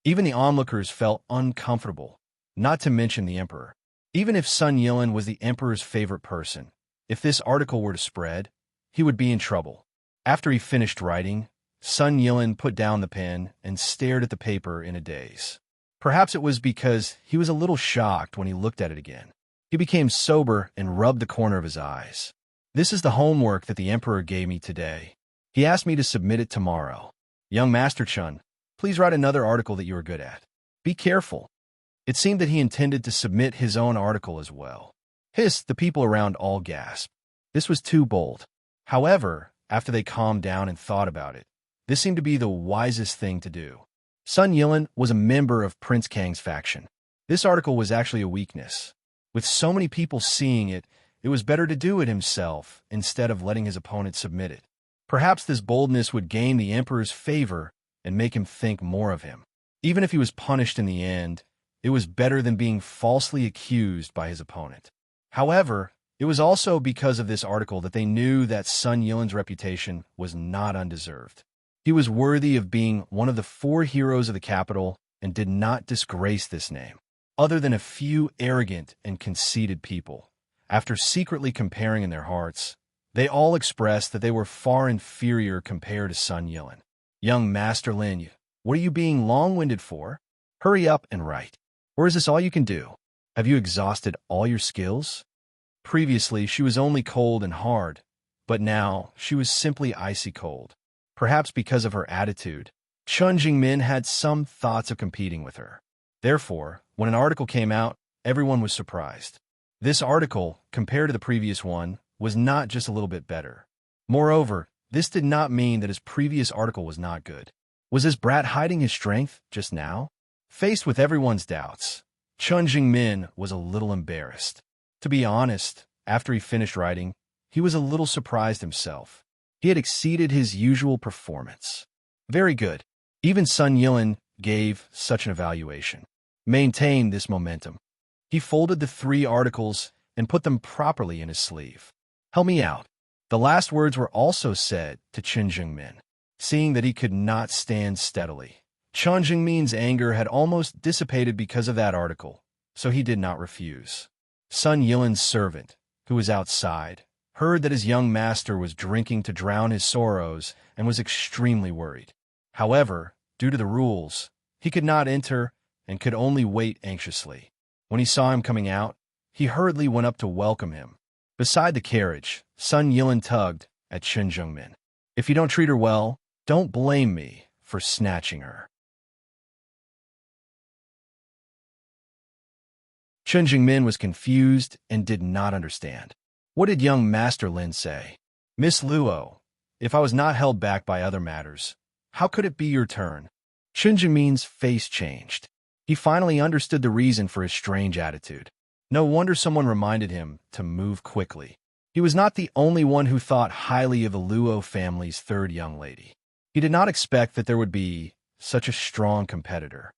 Even the onlookers felt uncomfortable, not to mention the emperor. Even if Sun Yilin was the emperor's favorite person, if this article were to spread, he would be in trouble. After he finished writing, Sun Yilin put down the pen and stared at the paper in a daze. Perhaps it was because he was a little shocked when he looked at it again. He became sober and rubbed the corner of his eyes. This is the homework that the emperor gave me today. He asked me to submit it tomorrow. Young Master Chun, please write another article that you are good at. Be careful. It seemed that he intended to submit his own article as well. Hiss, the people around all gasped. This was too bold. However, after they calmed down and thought about it, this seemed to be the wisest thing to do. Sun Yilin was a member of Prince Kang's faction. This article was actually a weakness. With so many people seeing it, it was better to do it himself instead of letting his opponent submit it. Perhaps this boldness would gain the emperor's favor and make him think more of him. Even if he was punished in the end, it was better than being falsely accused by his opponent. However, it was also because of this article that they knew that Sun Yilin's reputation was not undeserved. He was worthy of being one of the 4 heroes of the capital and did not disgrace this name. Other than a few arrogant and conceited people, after secretly comparing in their hearts, they all expressed that they were far inferior compared to Sun Yilin. Young Master Lin, what are you being long-winded for? Hurry up and write. Or is this all you can do? Have you exhausted all your skills? Previously, she was only cold and hard, but now she was simply icy cold. Perhaps because of her attitude, Chun Jingmin had some thoughts of competing with her. Therefore, when an article came out, everyone was surprised. This article, compared to the previous one, was not just a little bit better. Moreover, this did not mean that his previous article was not good. Was this brat hiding his strength just now? Faced with everyone's doubts, Chun Jingmin was a little embarrassed. To be honest, after he finished writing, he was a little surprised himself. He had exceeded his usual performance. Very good. Even Sun Yilin gave such an evaluation. Maintain this momentum. He folded the 3 articles and put them properly in his sleeve. Help me out. The last words were also said to Chun Jingmin. Seeing that he could not stand steadily, Chen Jingmin's anger had almost dissipated because of that article, so he did not refuse. Sun Yilan's servant, who was outside, heard that his young master was drinking to drown his sorrows and was extremely worried. However, due to the rules, he could not enter and could only wait anxiously. When he saw him coming out, he hurriedly went up to welcome him. Beside the carriage, Sun Yilan tugged at Chen Jingmin. "If you don't treat her well, don't blame me for snatching her." Chen Jingmin was confused and did not understand. What did young Master Lin say? "Miss Luo, if I was not held back by other matters, how could it be your turn?" Chen Jingmin's face changed. He finally understood the reason for his strange attitude. No wonder someone reminded him to move quickly. He was not the only one who thought highly of the Luo family's third young lady. He did not expect that there would be such a strong competitor.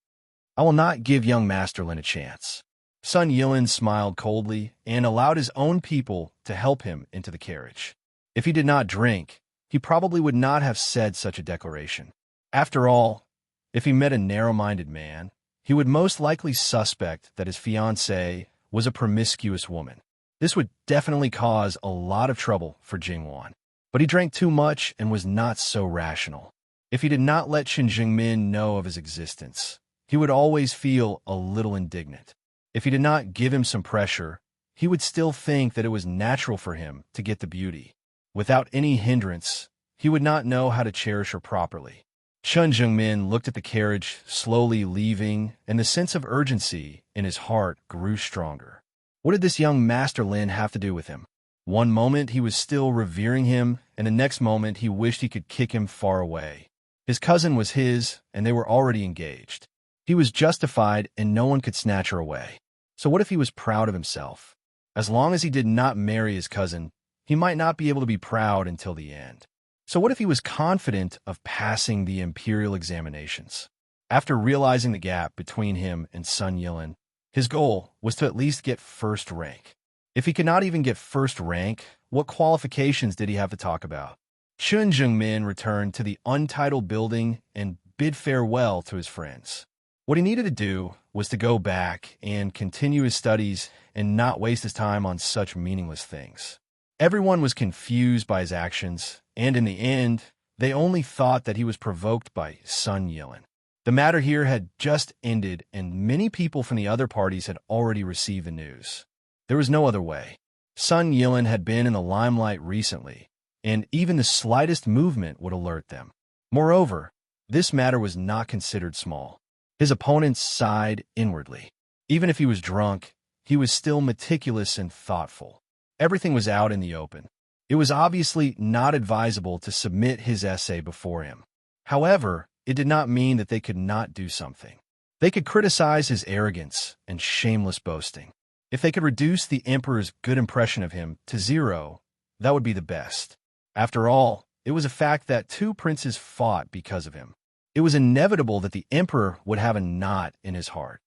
"I will not give young Master Lin a chance." Sun Yilan smiled coldly and allowed his own people to help him into the carriage. If he did not drink, he probably would not have said such a declaration. After all, if he met a narrow-minded man, he would most likely suspect that his fiancée was a promiscuous woman. This would definitely cause a lot of trouble for Jingwan. But he drank too much and was not so rational. If he did not let Chen Jingmin know of his existence, he would always feel a little indignant. If he did not give him some pressure, he would still think that it was natural for him to get the beauty. Without any hindrance, he would not know how to cherish her properly. Chen Jingmin looked at the carriage slowly leaving, and the sense of urgency in his heart grew stronger. What did this young Master Lin have to do with him? One moment he was still revering him, and the next moment he wished he could kick him far away. His cousin was his, and they were already engaged. He was justified, and no one could snatch her away. So what if he was proud of himself? As long as he did not marry his cousin, he might not be able to be proud until the end. So what if he was confident of passing the imperial examinations? After realizing the gap between him and Sun Yilan, his goal was to at least get first rank. If he could not even get first rank, what qualifications did he have to talk about? Chen Jingmin returned to the untitled building and bid farewell to his friends. What he needed to do was to go back and continue his studies and not waste his time on such meaningless things. Everyone was confused by his actions, and in the end, they only thought that he was provoked by Sun Yilan. The matter here had just ended, and many people from the other parties had already received the news. There was no other way. Sun Yilan had been in the limelight recently, and even the slightest movement would alert them. Moreover, this matter was not considered small. His opponents sighed inwardly. Even if he was drunk, he was still meticulous and thoughtful. Everything was out in the open. It was obviously not advisable to submit his essay before him. However, it did not mean that they could not do something. They could criticize his arrogance and shameless boasting. If they could reduce the emperor's good impression of him to 0, that would be the best. After all, it was a fact that 2 princes fought because of him. It was inevitable that the emperor would have a knot in his heart.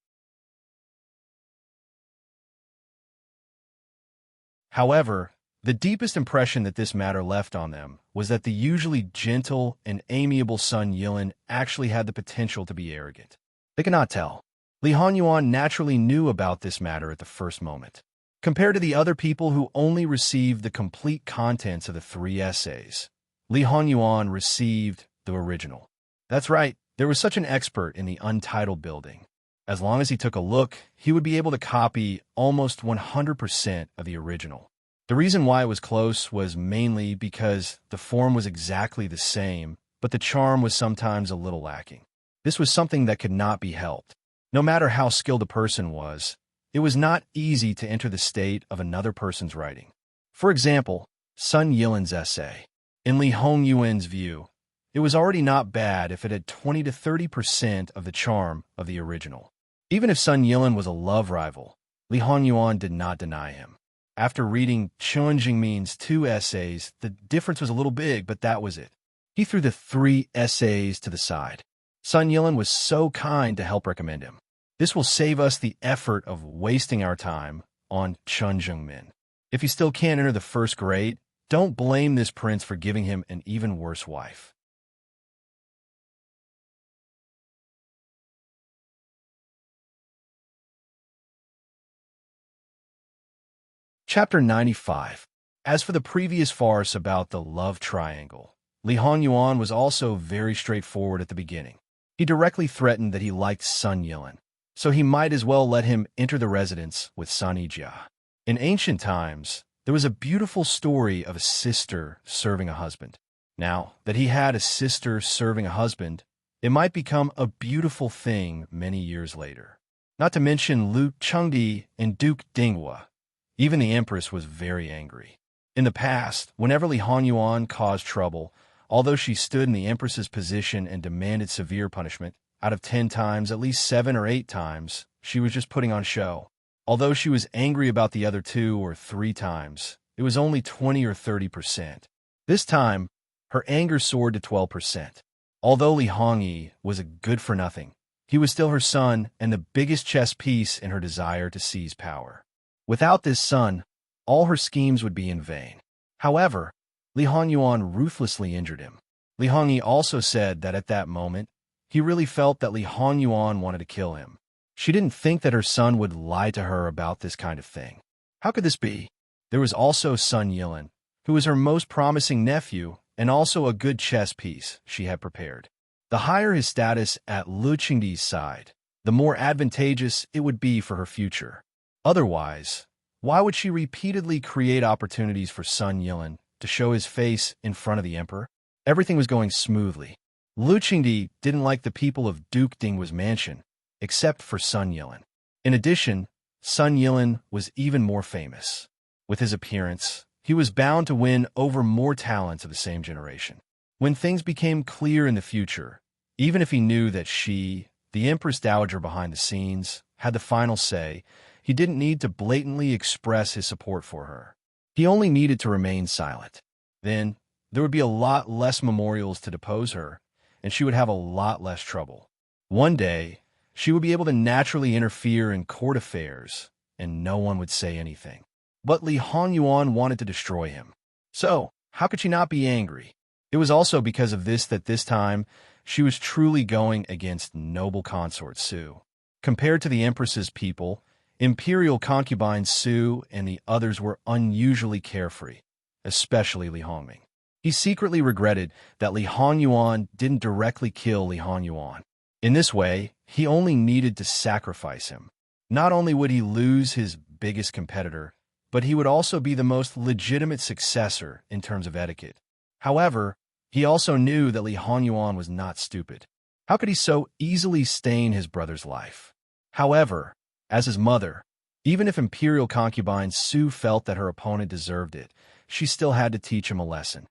However, the deepest impression that this matter left on them was that the usually gentle and amiable Sun Yilan actually had the potential to be arrogant. They could not tell. Li Honyuan naturally knew about this matter at the first moment. Compared to the other people who only received the complete contents of the 3 essays, Li Honyuan received the original. That's right, there was such an expert in the untitled building. As long as he took a look, he would be able to copy almost 100% of the original. The reason why it was close was mainly because the form was exactly the same, but the charm was sometimes a little lacking. This was something that could not be helped. No matter how skilled a person was, it was not easy to enter the state of another person's writing. For example, Sun Yilan's essay. In Li Hongyuan's view, it was already not bad if it had 20 to 30% of the charm of the original. Even if Sun Yilan was a love rival, Li Honyuan did not deny him. After reading Chen Jingmin's 2 essays, the difference was a little big, but that was it. He threw the 3 essays to the side. Sun Yilan was so kind to help recommend him. This will save us the effort of wasting our time on Chen Jingmin. If he still can't enter the first grade, don't blame this prince for giving him an even worse wife. Chapter 95. As for the previous farce about the love triangle, Li Hongyuan was also very straightforward at the beginning. He directly threatened that he liked Sun Yilin, so he might as well let him enter the residence with Sun Yijia. In ancient times, there was a beautiful story of a sister serving a husband. Now that he had a sister serving a husband, it might become a beautiful thing many years later. Not to mention Lu Chengdi and Duke Dinghua. Even the Empress was very angry. In the past, whenever Li Hongyuan caused trouble, although she stood in the Empress's position and demanded severe punishment, out of 10 times, at least 7 or 8 times, she was just putting on show. Although she was angry about the other 2 or 3 times, it was only 20 or 30%. This time, her anger soared to 12%. Although Li Hongyi was a good-for-nothing, he was still her son and the biggest chess piece in her desire to seize power. Without this son, all her schemes would be in vain. However, Li Hongyuan ruthlessly injured him. Li Hongyi also said that at that moment, he really felt that Li Hongyuan wanted to kill him. She didn't think that her son would lie to her about this kind of thing. How could this be? There was also Sun Yilin, who was her most promising nephew and also a good chess piece she had prepared. The higher his status at Lu Qingdi's side, the more advantageous it would be for her future. Otherwise, why would she repeatedly create opportunities for Sun Yilin to show his face in front of the emperor? Everything was going smoothly. Lu Qingdi didn't like the people of Duke Dinghua's mansion, except for Sun Yilin. In addition, Sun Yilin was even more famous. With his appearance, he was bound to win over more talents of the same generation. When things became clear in the future, even if he knew that she, the Empress Dowager behind the scenes, had the final say, he didn't need to blatantly express his support for her. He only needed to remain silent. Then, there would be a lot less memorials to depose her, and she would have a lot less trouble. One day, she would be able to naturally interfere in court affairs, and no one would say anything. But Li Hongyuan wanted to destroy him. So, how could she not be angry? It was also because of this that this time, she was truly going against noble consort Su. Compared to the Empress's people, Imperial concubine Su and the others were unusually carefree, especially Li Hongming. He secretly regretted that Li Hongyuan didn't directly kill Li Hongyuan. In this way, he only needed to sacrifice him. Not only would he lose his biggest competitor, but he would also be the most legitimate successor in terms of etiquette. However, he also knew that Li Hongyuan was not stupid. How could he so easily stain his brother's life? However, as his mother, even if Imperial concubine Su felt that her opponent deserved it, she still had to teach him a lesson.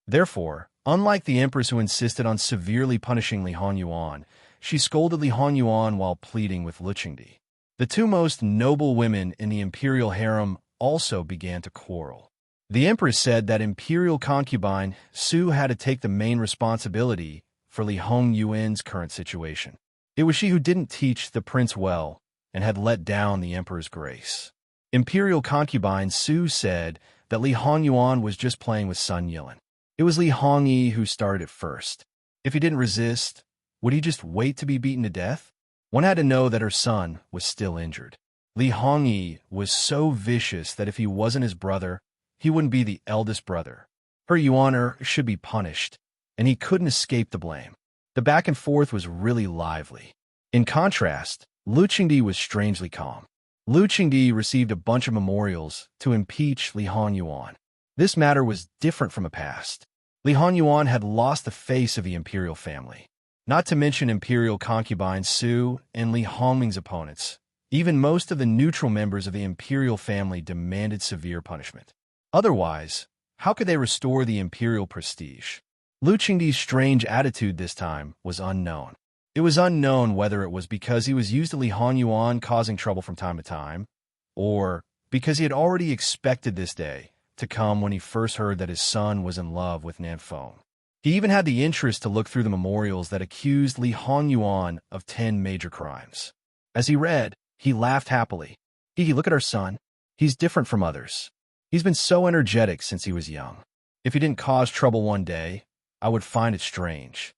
Therefore, unlike the Empress who insisted on severely punishing Li Hongyuan, she scolded Li Hongyuan while pleading with Lu Qingdi. The 2 most noble women in the imperial harem also began to quarrel. The Empress said that Imperial concubine Su had to take the main responsibility for Li Hongyuan's current situation. It was she who didn't teach the prince well and had let down the emperor's grace. Imperial concubine Su said that Li Hongyuan was just playing with Sun Yilin. It was Li Hongyi who started it first. If he didn't resist, would he just wait to be beaten to death? One had to know that her son was still injured. Li Hongyi was so vicious that if he wasn't his brother, he wouldn't be the eldest brother. Her Yuaner should be punished, and he couldn't escape the blame. The back and forth was really lively. In contrast, Lu Qingdi was strangely calm. Lu Qingdi received a bunch of memorials to impeach Li Hongyuan. This matter was different from the past. Li Hongyuan had lost the face of the imperial family. Not to mention imperial concubine Su and Li Hongming's opponents. Even most of the neutral members of the imperial family demanded severe punishment. Otherwise, how could they restore the imperial prestige? Lu Qingdi's strange attitude this time was unknown. It was unknown whether it was because he was used to Li Hongyuan causing trouble from time to time, or because he had already expected this day to come when he first heard that his son was in love with Nanfeng. He even had the interest to look through the memorials that accused Li Hongyuan of 10 major crimes. As he read, he laughed happily. Look at our son. He's different from others. He's been so energetic since he was young. If he didn't cause trouble one day, I would find it strange.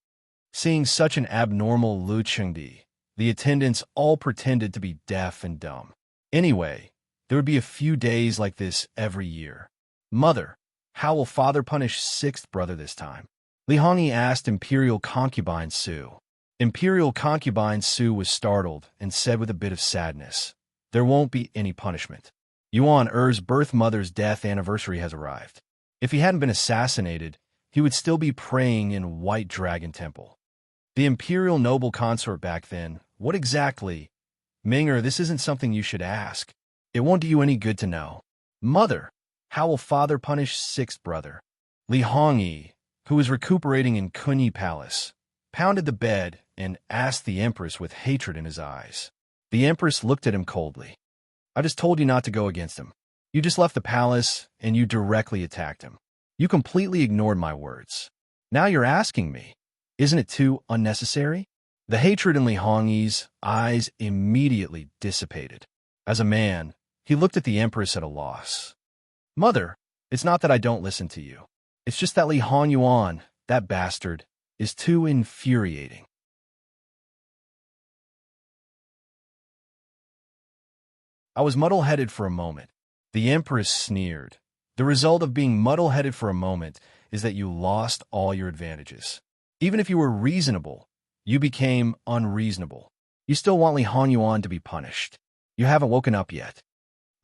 Seeing such an abnormal Lu Qingdi, The attendants all pretended to be deaf and dumb. Anyway, there would be a few days like this every year. "Mother, how will father punish sixth brother this time?" Li Hongyi asked Imperial Concubine Su. Imperial Concubine Su was startled and said with a bit of sadness, "There won't be any punishment. Yuan Er's birth mother's death anniversary has arrived. If he hadn't been assassinated, he would still be praying in White Dragon Temple." The imperial noble consort back then, what exactly? Ming'er, this isn't something you should ask. It won't do you any good to know. "Mother, how will father punish sixth brother?" Li Hongyi, who was recuperating in Kunyi Palace, pounded the bed and asked the Empress with hatred in his eyes. The Empress looked at him coldly. "I just told you not to go against him. You just left the palace and you directly attacked him. You completely ignored my words. Now you're asking me. Isn't it too unnecessary?" The hatred in Li Hongyi's eyes immediately dissipated. As a man, he looked at the Empress at a loss. "Mother, it's not that I don't listen to you. It's just that Li Hongyuan, that bastard, is too infuriating." I was muddle-headed for a moment. The Empress sneered. The result of being muddle-headed for a moment is that you lost all your advantages. Even if you were reasonable, you became unreasonable. You still want Li Hongyuan to be punished. You haven't woken up yet.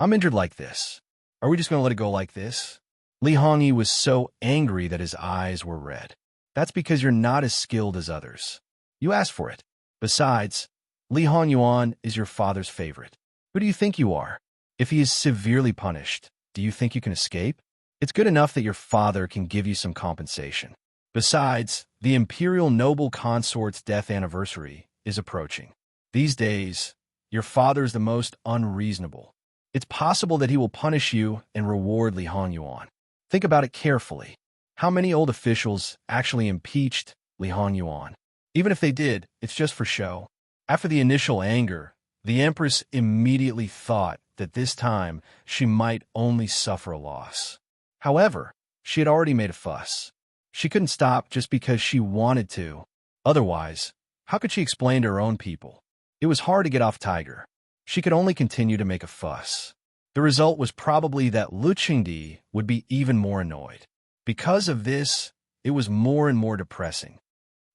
I'm injured like this. Are we just going to let it go like this? Li Hongyi was so angry that his eyes were red. That's because you're not as skilled as others. You asked for it. Besides, Li Hongyuan is your father's favorite. Who do you think you are? If he is severely punished, do you think you can escape? It's good enough that your father can give you some compensation. Besides, the imperial noble consort's death anniversary is approaching. These days, your father is the most unreasonable. It's possible that he will punish you and reward Li Hongyuan. Think about it carefully. How many old officials actually impeached Li Hongyuan? Even if they did, it's just for show. After the initial anger, the Empress immediately thought that this time she might only suffer a loss. However, she had already made a fuss. She couldn't stop just because she wanted to. Otherwise, how could she explain to her own people? It was hard to get off Tiger. She could only continue to make a fuss. The result was probably that Lu Qingdi would be even more annoyed. Because of this, it was more and more depressing.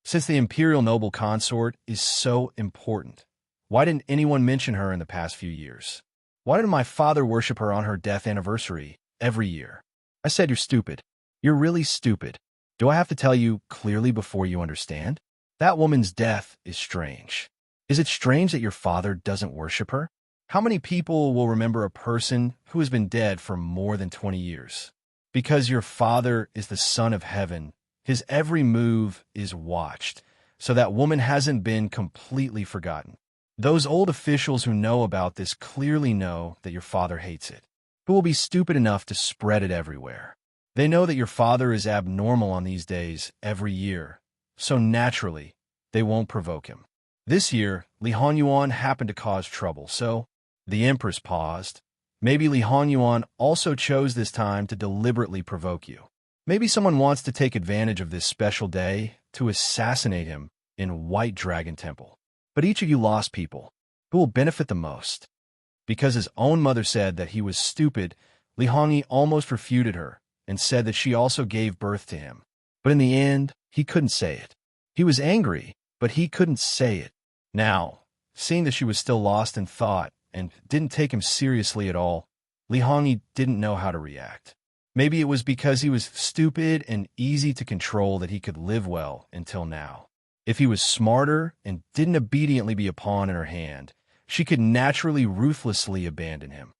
Since the imperial noble consort is so important, why didn't anyone mention her in the past few years? Why didn't my father worship her on her death anniversary every year? I said you're stupid. You're really stupid. Do I have to tell you clearly before you understand? That woman's death is strange. Is it strange that your father doesn't worship her? How many people will remember a person who has been dead for more than 20 years? Because your father is the Son of Heaven, his every move is watched, so that woman hasn't been completely forgotten. Those old officials who know about this clearly know that your father hates it, who will be stupid enough to spread it everywhere. They know that your father is abnormal on these days every year, so naturally, they won't provoke him. This year, Li Hongyuan happened to cause trouble, so the Empress paused. Maybe Li Hongyuan also chose this time to deliberately provoke you. Maybe someone wants to take advantage of this special day to assassinate him in White Dragon Temple. But each of you lost people. Who will benefit the most? Because his own mother said that he was stupid, Li Hongyi almost refuted her and said that she also gave birth to him. But in the end, he couldn't say it. He was angry, but he couldn't say it. Now, seeing that she was still lost in thought and didn't take him seriously at all, Li Hongyi didn't know how to react. Maybe it was because he was stupid and easy to control that he could live well until now. If he was smarter and didn't obediently be a pawn in her hand, she could naturally ruthlessly abandon him.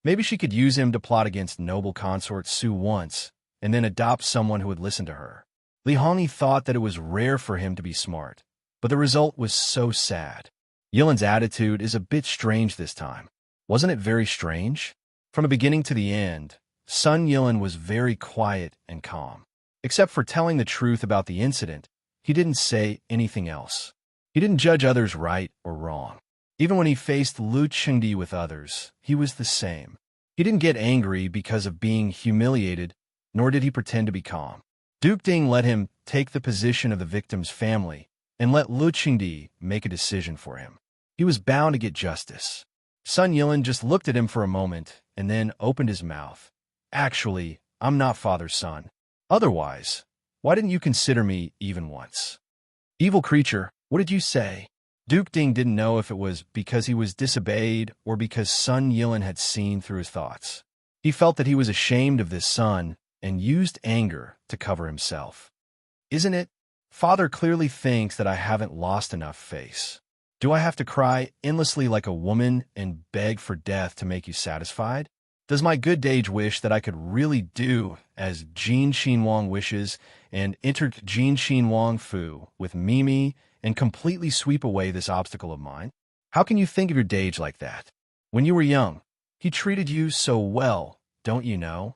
Maybe she could use him to plot against noble consort Su once, and then adopt someone who would listen to her. Li Hongyi thought that it was rare for him to be smart, but the result was so sad. Yilin's attitude is a bit strange this time. Wasn't it very strange? From the beginning to the end, Sun Yilin was very quiet and calm. Except for telling the truth about the incident, he didn't say anything else. He didn't judge others right or wrong. Even when he faced Lu Qingdi with others, he was the same. He didn't get angry because of being humiliated, nor did he pretend to be calm. Duke Ding let him take the position of the victim's family and let Lu Qingdi make a decision for him. He was bound to get justice. Sun Yilin just looked at him for a moment and then opened his mouth. Actually, I'm not father's son. Otherwise, why didn't you consider me even once? Evil creature, what did you say? Duke Ding didn't know if it was because he was disobeyed or because Sun Yilin had seen through his thoughts. He felt that he was ashamed of this son and used anger to cover himself. Isn't it? Father clearly thinks that I haven't lost enough face. Do I have to cry endlessly like a woman and beg for death to make you satisfied? Does my good Dage wish that I could really do as Jin Xinwang wishes and enter Jin Xinwang Fu with Mimi and completely sweep away this obstacle of mine? How can you think of your Dage like that? When you were young, he treated you so well, don't you know?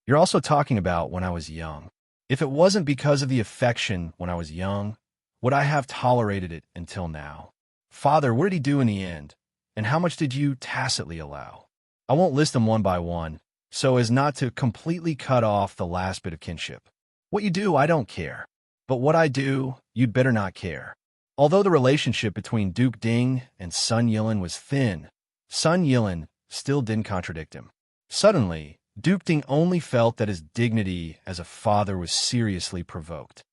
You're also talking about when I was young. If it wasn't because of the affection when I was young, would I have tolerated it until now? Father, what did he do in the end? And how much did you tacitly allow? I won't list them one by one, so as not to completely cut off the last bit of kinship. What you do, I don't care. But what I do, you'd better not care. Although the relationship between Duke Ding and Sun Yilin was thin, Sun Yilin still didn't contradict him. Suddenly, Duke Ding only felt that his dignity as a father was seriously provoked.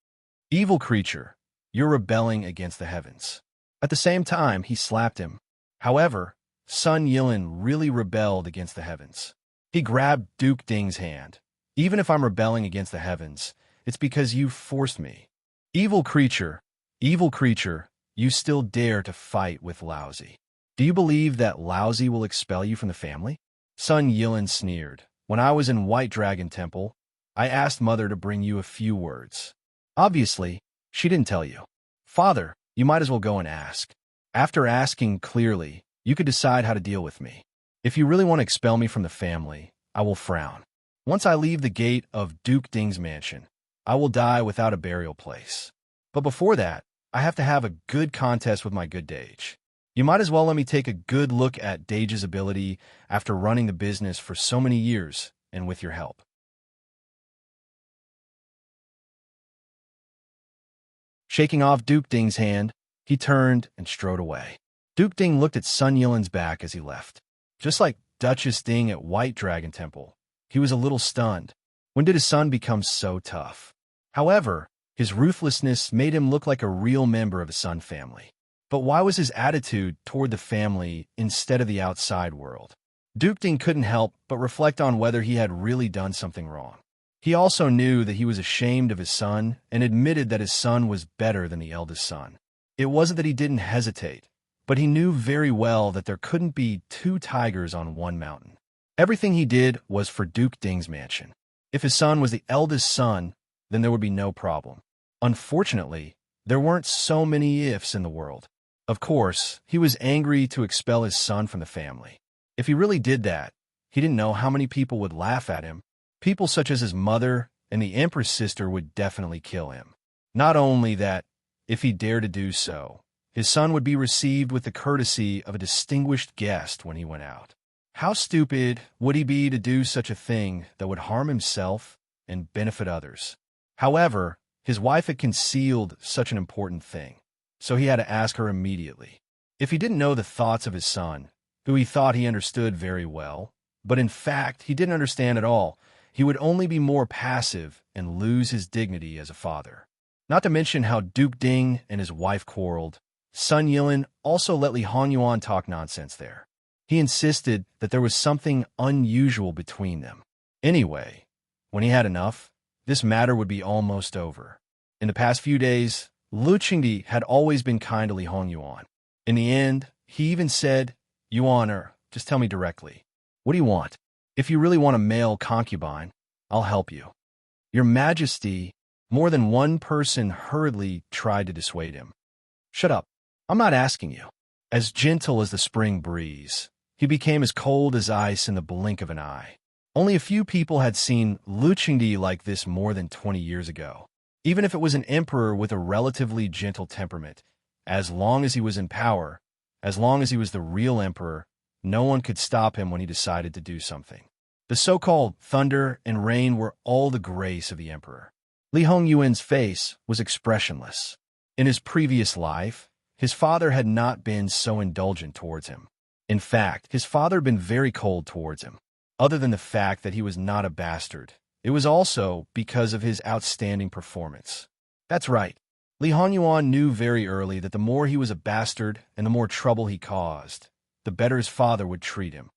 Evil creature, you're rebelling against the heavens. At the same time, he slapped him. However, Sun Yilin really rebelled against the heavens. He grabbed Duke Ding's hand. Even if I'm rebelling against the heavens, it's because you forced me. Evil creature, you still dare to fight with Lousy. Do you believe that Lousy will expel you from the family? Sun Yilin sneered. When I was in White Dragon Temple, I asked Mother to bring you a few words. Obviously, she didn't tell you. Father, you might as well go and ask. After asking clearly, you could decide how to deal with me. If you really want to expel me from the family, I will frown. Once I leave the gate of Duke Ding's mansion, I will die without a burial place. But before that, I have to have a good contest with my good Dage. You might as well let me take a good look at Dage's ability after running the business for so many years and with your help. Shaking off Duke Ding's hand, he turned and strode away. Duke Ding looked at Sun Yilin's back as he left. Just like Duchess Ding at White Dragon Temple, he was a little stunned. When did his son become so tough? However, his ruthlessness made him look like a real member of his Sun family. But why was his attitude toward the family instead of the outside world? Duke Ding couldn't help but reflect on whether he had really done something wrong. He also knew that he was ashamed of his son and admitted that his son was better than the eldest son. It wasn't that he didn't hesitate, but he knew very well that there couldn't be two tigers on one mountain. Everything he did was for Duke Ding's mansion. If his son was the eldest son, then there would be no problem. Unfortunately, there weren't so many ifs in the world. Of course, he was angry to expel his son from the family. If he really did that, he didn't know how many people would laugh at him. People such as his mother and the Empress sister would definitely kill him. Not only that, if he dared to do so, his son would be received with the courtesy of a distinguished guest when he went out. How stupid would he be to do such a thing that would harm himself and benefit others? However, his wife had concealed such an important thing, so he had to ask her immediately. If he didn't know the thoughts of his son, who he thought he understood very well, but in fact he didn't understand at all, he would only be more passive and lose his dignity as a father. Not to mention how Duke Ding and his wife quarreled, Sun Yilin also let Li Hongyuan talk nonsense there. He insisted that there was something unusual between them. Anyway, when he had enough, this matter would be almost over. In the past few days, Lu Qingdi had always been kind to Li Hongyuan. In the end, he even said, "Yuan, just tell me directly. What do you want? If you really want a male concubine, I'll help you." Your Majesty, more than one person hurriedly tried to dissuade him. Shut up. I'm not asking you. As gentle as the spring breeze, he became as cold as ice in the blink of an eye. Only a few people had seen Lu Qingdi like this more than 20 years ago. Even if it was an emperor with a relatively gentle temperament, as long as he was in power, as long as he was the real emperor, no one could stop him when he decided to do something. The so-called thunder and rain were all the grace of the emperor. Li Hongyuan's face was expressionless. In his previous life, his father had not been so indulgent towards him. In fact, his father had been very cold towards him. Other than the fact that he was not a bastard, it was also because of his outstanding performance. That's right. Li Hongyuan knew very early that the more he was a bastard and the more trouble he caused, the better his father would treat him.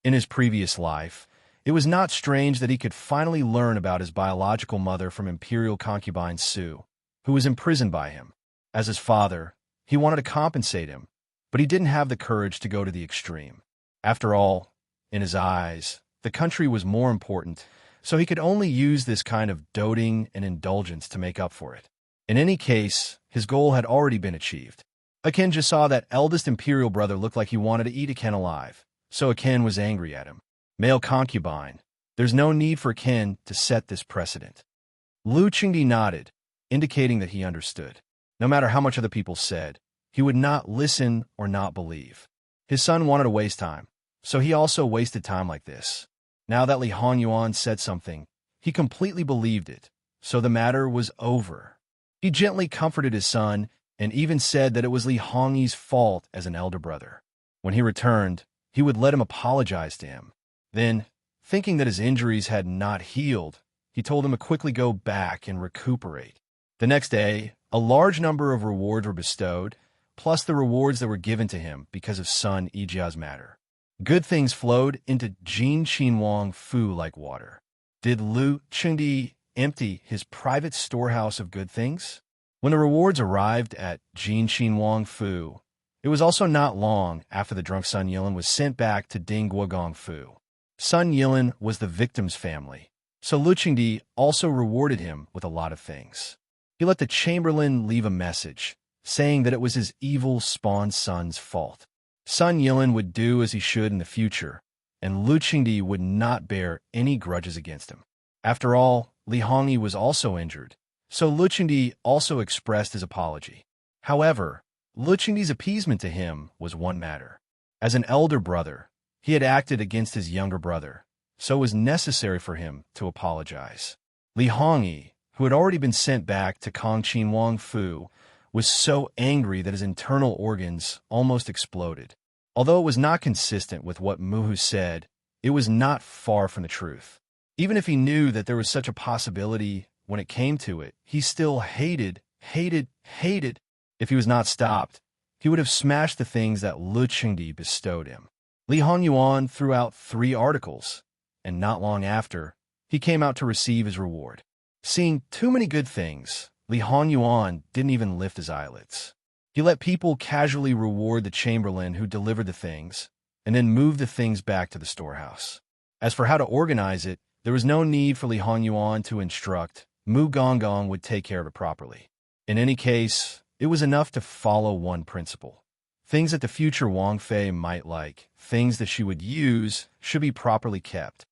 In his previous life, it was not strange that he could finally learn about his biological mother from imperial concubine Su, who was imprisoned by him. As his father, he wanted to compensate him, but he didn't have the courage to go to the extreme. After all, in his eyes, the country was more important, so he could only use this kind of doting and indulgence to make up for it. In any case, his goal had already been achieved. Akin just saw that eldest imperial brother look like he wanted to eat Akin alive, so Akin was angry at him. Male concubine. There's no need for Akin to set this precedent. Lu Qingdi nodded, indicating that he understood. No matter how much other people said, he would not listen or not believe. His son wanted to waste time, so he also wasted time like this. Now that Li Hongyuan said something, he completely believed it, so the matter was over. He gently comforted his son and even said that it was Li Hongyi's fault as an elder brother. When he returned, he would let him apologize to him. Then, thinking that his injuries had not healed, he told him to quickly go back and recuperate. The next day, a large number of rewards were bestowed, plus the rewards that were given to him because of son Yijia's matter. Good things flowed into Jin Qinhuang Fu like water. Did Lu Qingdi empty his private storehouse of good things? When the rewards arrived at Jin Qinhuang Fu, it was also not long after the drunk Sun Yilin was sent back to Ding Guogong Fu. Sun Yilin was the victim's family, so Lu Qingdi also rewarded him with a lot of things. He let the chamberlain leave a message, saying that it was his evil spawned son's fault. Sun Yilin would do as he should in the future, and Lu Qingdi would not bear any grudges against him. After all, Li Hongyi was also injured, so Lu Qingdi also expressed his apology. However, Lu Qingdi's appeasement to him was one matter. As an elder brother, he had acted against his younger brother, so it was necessary for him to apologize. Li Hongyi, who had already been sent back to Kongqinhuang Fu, was so angry that his internal organs almost exploded. Although it was not consistent with what Muhu said, it was not far from the truth. Even if he knew that there was such a possibility when it came to it, he still hated. If he was not stopped, he would have smashed the things that Lu Qingdi bestowed him. Li Hongyuan threw out 3 articles, and not long after, he came out to receive his reward. Seeing too many good things, Li Hongyuan didn't even lift his eyelids. He let people casually reward the chamberlain who delivered the things, and then moved the things back to the storehouse. As for how to organize it, there was no need for Li Hongyuan to instruct. Mu Gonggong would take care of it properly. In any case, it was enough to follow one principle. Things that the future Wang Fei might like, things that she would use, should be properly kept.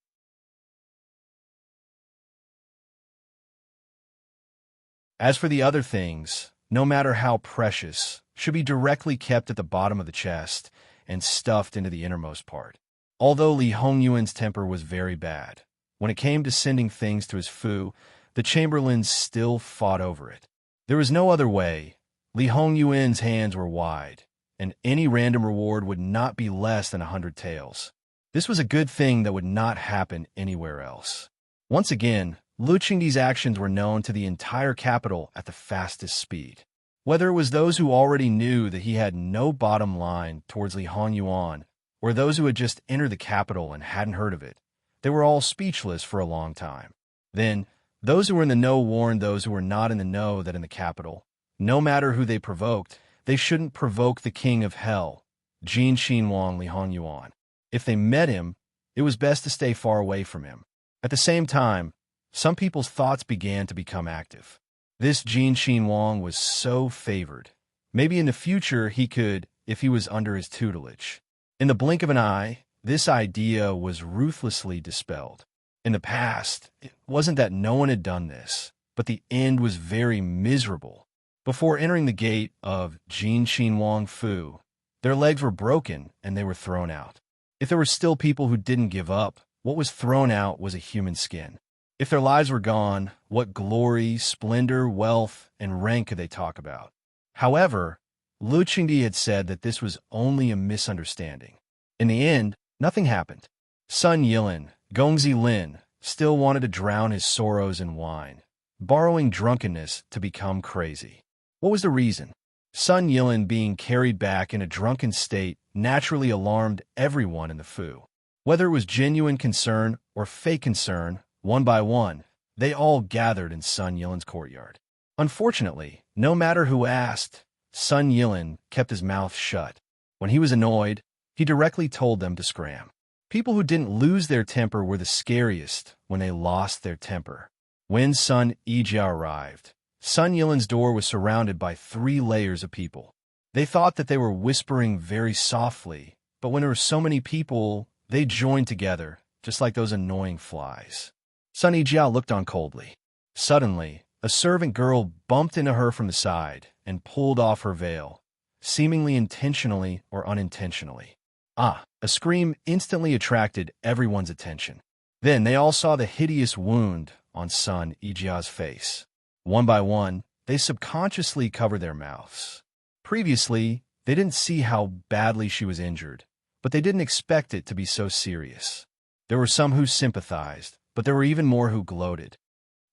As for the other things, no matter how precious, should be directly kept at the bottom of the chest and stuffed into the innermost part. Although Li Hongyuan's temper was very bad, when it came to sending things to his fu, the chamberlains still fought over it. There was no other way. Li Hongyuan's hands were wide, and any random reward would not be less than 100 taels. This was a good thing that would not happen anywhere else. Once again, Lu Qingdi's actions were known to the entire capital at the fastest speed. Whether it was those who already knew that he had no bottom line towards Li Hongyuan, or those who had just entered the capital and hadn't heard of it, they were all speechless for a long time. Then, those who were in the know warned those who were not in the know that in the capital, no matter who they provoked, they shouldn't provoke the king of hell, Jin Qinhuang Li Hongyuan. If they met him, it was best to stay far away from him. At the same time, some people's thoughts began to become active. This Jin Qinhuang was so favored. Maybe in the future he could, if he was under his tutelage. In the blink of an eye, this idea was ruthlessly dispelled. In the past, it wasn't that no one had done this, but the end was very miserable. Before entering the gate of Jin Qinhuang Fu, their legs were broken and they were thrown out. If there were still people who didn't give up, what was thrown out was a human skin. If their lives were gone, what glory, splendor, wealth, and rank could they talk about? However, Lu Qingdi had said that this was only a misunderstanding. In the end, nothing happened. Sun Yilin, Gongzi Lin, still wanted to drown his sorrows in wine, borrowing drunkenness to become crazy. What was the reason? Sun Yilin being carried back in a drunken state naturally alarmed everyone in the Fu. Whether it was genuine concern or fake concern, one by one, they all gathered in Sun Yilin's courtyard. Unfortunately, no matter who asked, Sun Yilin kept his mouth shut. When he was annoyed, he directly told them to scram. People who didn't lose their temper were the scariest when they lost their temper. When Sun Yijia arrived, Sun Yilin's door was surrounded by 3 layers of people. They thought that they were whispering very softly, but when there were so many people, they joined together, just like those annoying flies. Sun Yijia looked on coldly. Suddenly, a servant girl bumped into her from the side and pulled off her veil, seemingly intentionally or unintentionally. A scream instantly attracted everyone's attention. Then they all saw the hideous wound on Sun Yijia's face. One by one, they subconsciously covered their mouths. Previously, they didn't see how badly she was injured, but they didn't expect it to be so serious. There were some who sympathized, but there were even more who gloated.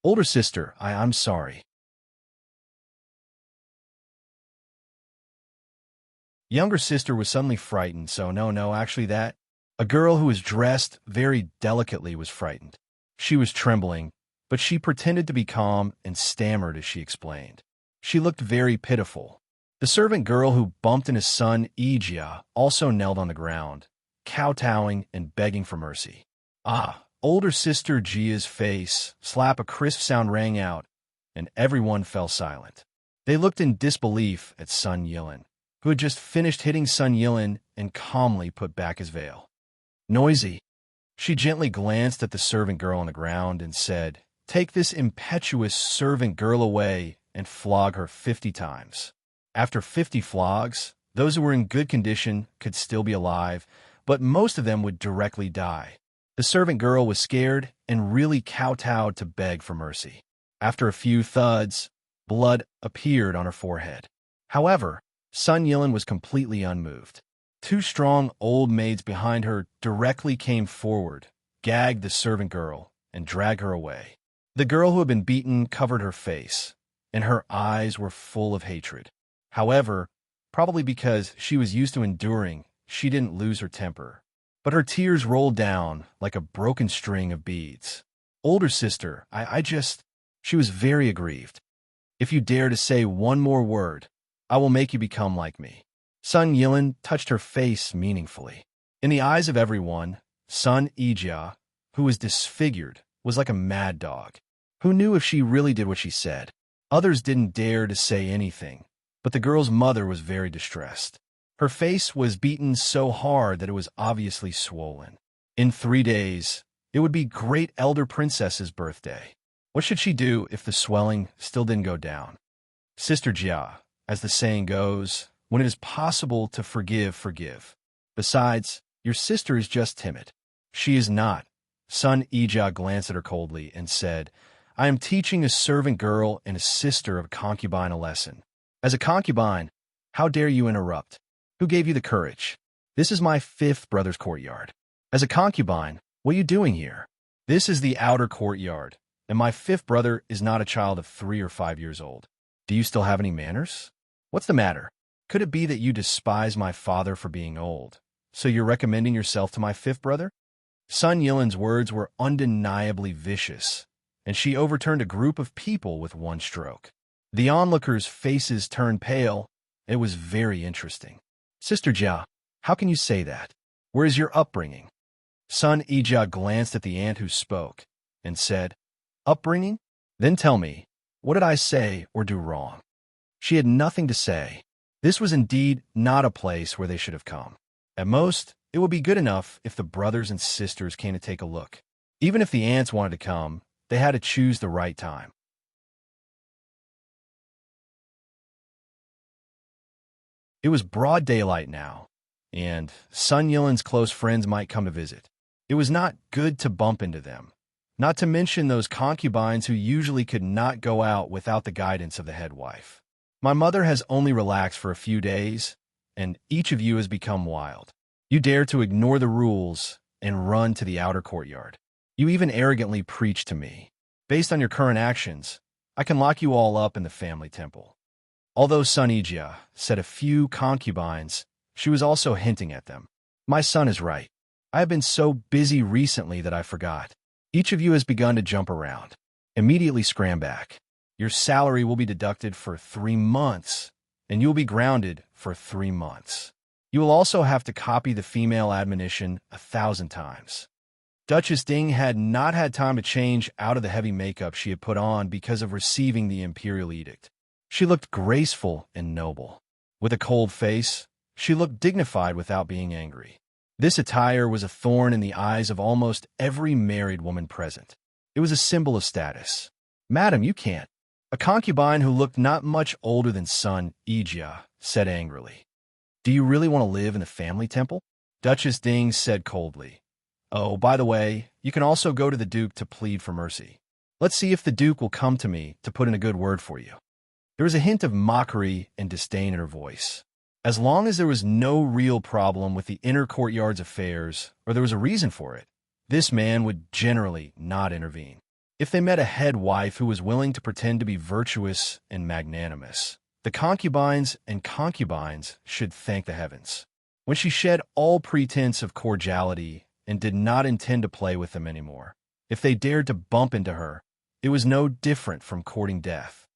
Older sister, I'm sorry. Younger sister was suddenly frightened, so no, actually that. A girl who was dressed very delicately was frightened. She was trembling, but she pretended to be calm and stammered as she explained. She looked very pitiful. The servant girl who bumped into Sun Yijia also knelt on the ground, kowtowing and begging for mercy. Older sister Jia's face, slap a crisp sound rang out, and everyone fell silent. They looked in disbelief at Sun Yilin, who had just finished hitting Sun Yilin and calmly put back his veil. Noisy. She gently glanced at the servant girl on the ground and said, "Take this impetuous servant girl away and flog her 50 times. After 50 flogs, those who were in good condition could still be alive, but most of them would directly die." The servant girl was scared and really kowtowed to beg for mercy. After a few thuds, blood appeared on her forehead. However, Sun Yilin was completely unmoved. 2 strong old maids behind her directly came forward, gagged the servant girl, and dragged her away. The girl who had been beaten covered her face, and her eyes were full of hatred. However, probably because she was used to enduring, she didn't lose her temper. But her tears rolled down like a broken string of beads. Older sister, She was very aggrieved. "If you dare to say one more word, I will make you become like me." Sun Yilin touched her face meaningfully. In the eyes of everyone, Sun Yijia, who was disfigured, was like a mad dog. Who knew if she really did what she said? Others didn't dare to say anything, but the girl's mother was very distressed. Her face was beaten so hard that it was obviously swollen. In 3 days, it would be great elder princess's birthday. What should she do if the swelling still didn't go down? Sister Jia, as the saying goes, when it is possible to forgive, forgive. Besides, your sister is just timid. She is not. Sun Yijia glanced at her coldly and said, "I am teaching a servant girl and a sister of a concubine a lesson. As a concubine, how dare you interrupt? Who gave you the courage? This is my 5th brother's courtyard. As a concubine, what are you doing here? This is the outer courtyard, and my 5th brother is not a child of 3 or 5 years old. Do you still have any manners? What's the matter? Could it be that you despise my father for being old, so you're recommending yourself to my 5th brother?" Sun Yilin's words were undeniably vicious, and she overturned a group of people with one stroke. The onlookers' faces turned pale. It was very interesting. "Sister Jia, how can you say that? Where is your upbringing?" Sun Yijia glanced at the aunt who spoke and said, "Upbringing? Then tell me, what did I say or do wrong?" She had nothing to say. This was indeed not a place where they should have come. At most, it would be good enough if the brothers and sisters came to take a look. Even if the aunts wanted to come, they had to choose the right time. It was broad daylight now, and Sun Yilin's close friends might come to visit. It was not good to bump into them, not to mention those concubines who usually could not go out without the guidance of the head wife. My mother has only relaxed for a few days, and each of you has become wild. You dare to ignore the rules and run to the outer courtyard. You even arrogantly preach to me. Based on your current actions, I can lock you all up in the family temple. Although son Ijia said a few concubines, she was also hinting at them. My son is right. I have been so busy recently that I forgot. Each of you has begun to jump around. Immediately scram back. Your salary will be deducted for 3 months, and you will be grounded for 3 months. You will also have to copy the female admonition 1,000 times. Duchess Ding had not had time to change out of the heavy makeup she had put on because of receiving the imperial edict. She looked graceful and noble. With a cold face, she looked dignified without being angry. This attire was a thorn in the eyes of almost every married woman present. It was a symbol of status. Madam, you can't. A concubine who looked not much older than son Ijia said angrily. Do you really want to live in the family temple? Duchess Ding said coldly. Oh, by the way, you can also go to the Duke to plead for mercy. Let's see if the Duke will come to me to put in a good word for you. There was a hint of mockery and disdain in her voice. As long as there was no real problem with the inner courtyard's affairs, or there was a reason for it, this man would generally not intervene. If they met a head wife who was willing to pretend to be virtuous and magnanimous, the concubines and concubines should thank the heavens. When she shed all pretense of cordiality and did not intend to play with them anymore, if they dared to bump into her, it was no different from courting death.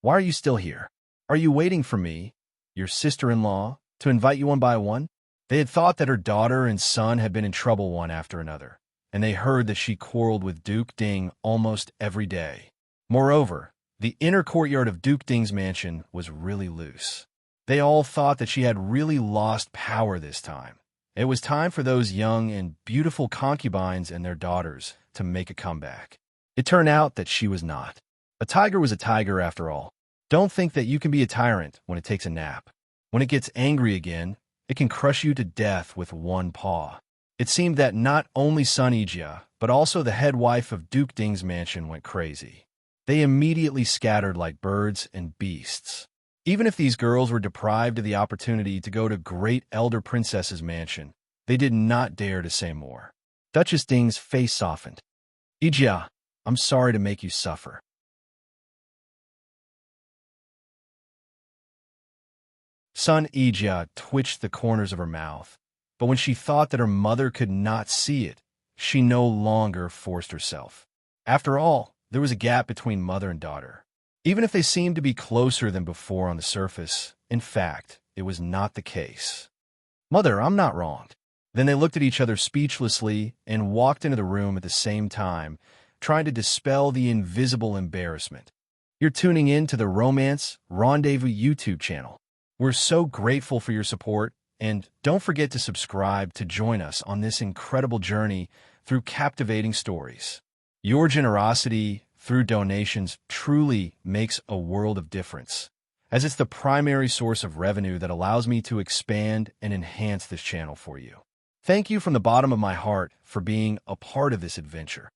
Why are you still here? Are you waiting for me, your sister-in-law, to invite you one by one? They had thought that her daughter and son had been in trouble one after another, and they heard that she quarreled with Duke Ding almost every day. Moreover, the inner courtyard of Duke Ding's mansion was really loose. They all thought that she had really lost power this time. It was time for those young and beautiful concubines and their daughters to make a comeback. It turned out that she was not. A tiger was a tiger after all. Don't think that you can be a tyrant when it takes a nap. When it gets angry again, it can crush you to death with one paw. It seemed that not only son Ijia, but also the head wife of Duke Ding's mansion went crazy. They immediately scattered like birds and beasts. Even if these girls were deprived of the opportunity to go to great elder princess's mansion, they did not dare to say more. Duchess Ding's face softened. Ijia, I'm sorry to make you suffer. Son Ijia twitched the corners of her mouth, but when she thought that her mother could not see it, she no longer forced herself. After all, there was a gap between mother and daughter. Even if they seemed to be closer than before on the surface, in fact, it was not the case. Mother, I'm not wrong. Then they looked at each other speechlessly and walked into the room at the same time, trying to dispel the invisible embarrassment. You're tuning in to the Romance Rendezvous YouTube channel. We're so grateful for your support, and don't forget to subscribe to join us on this incredible journey through captivating stories. Your generosity through donations truly makes a world of difference, as it's the primary source of revenue that allows me to expand and enhance this channel for you. Thank you from the bottom of my heart for being a part of this adventure.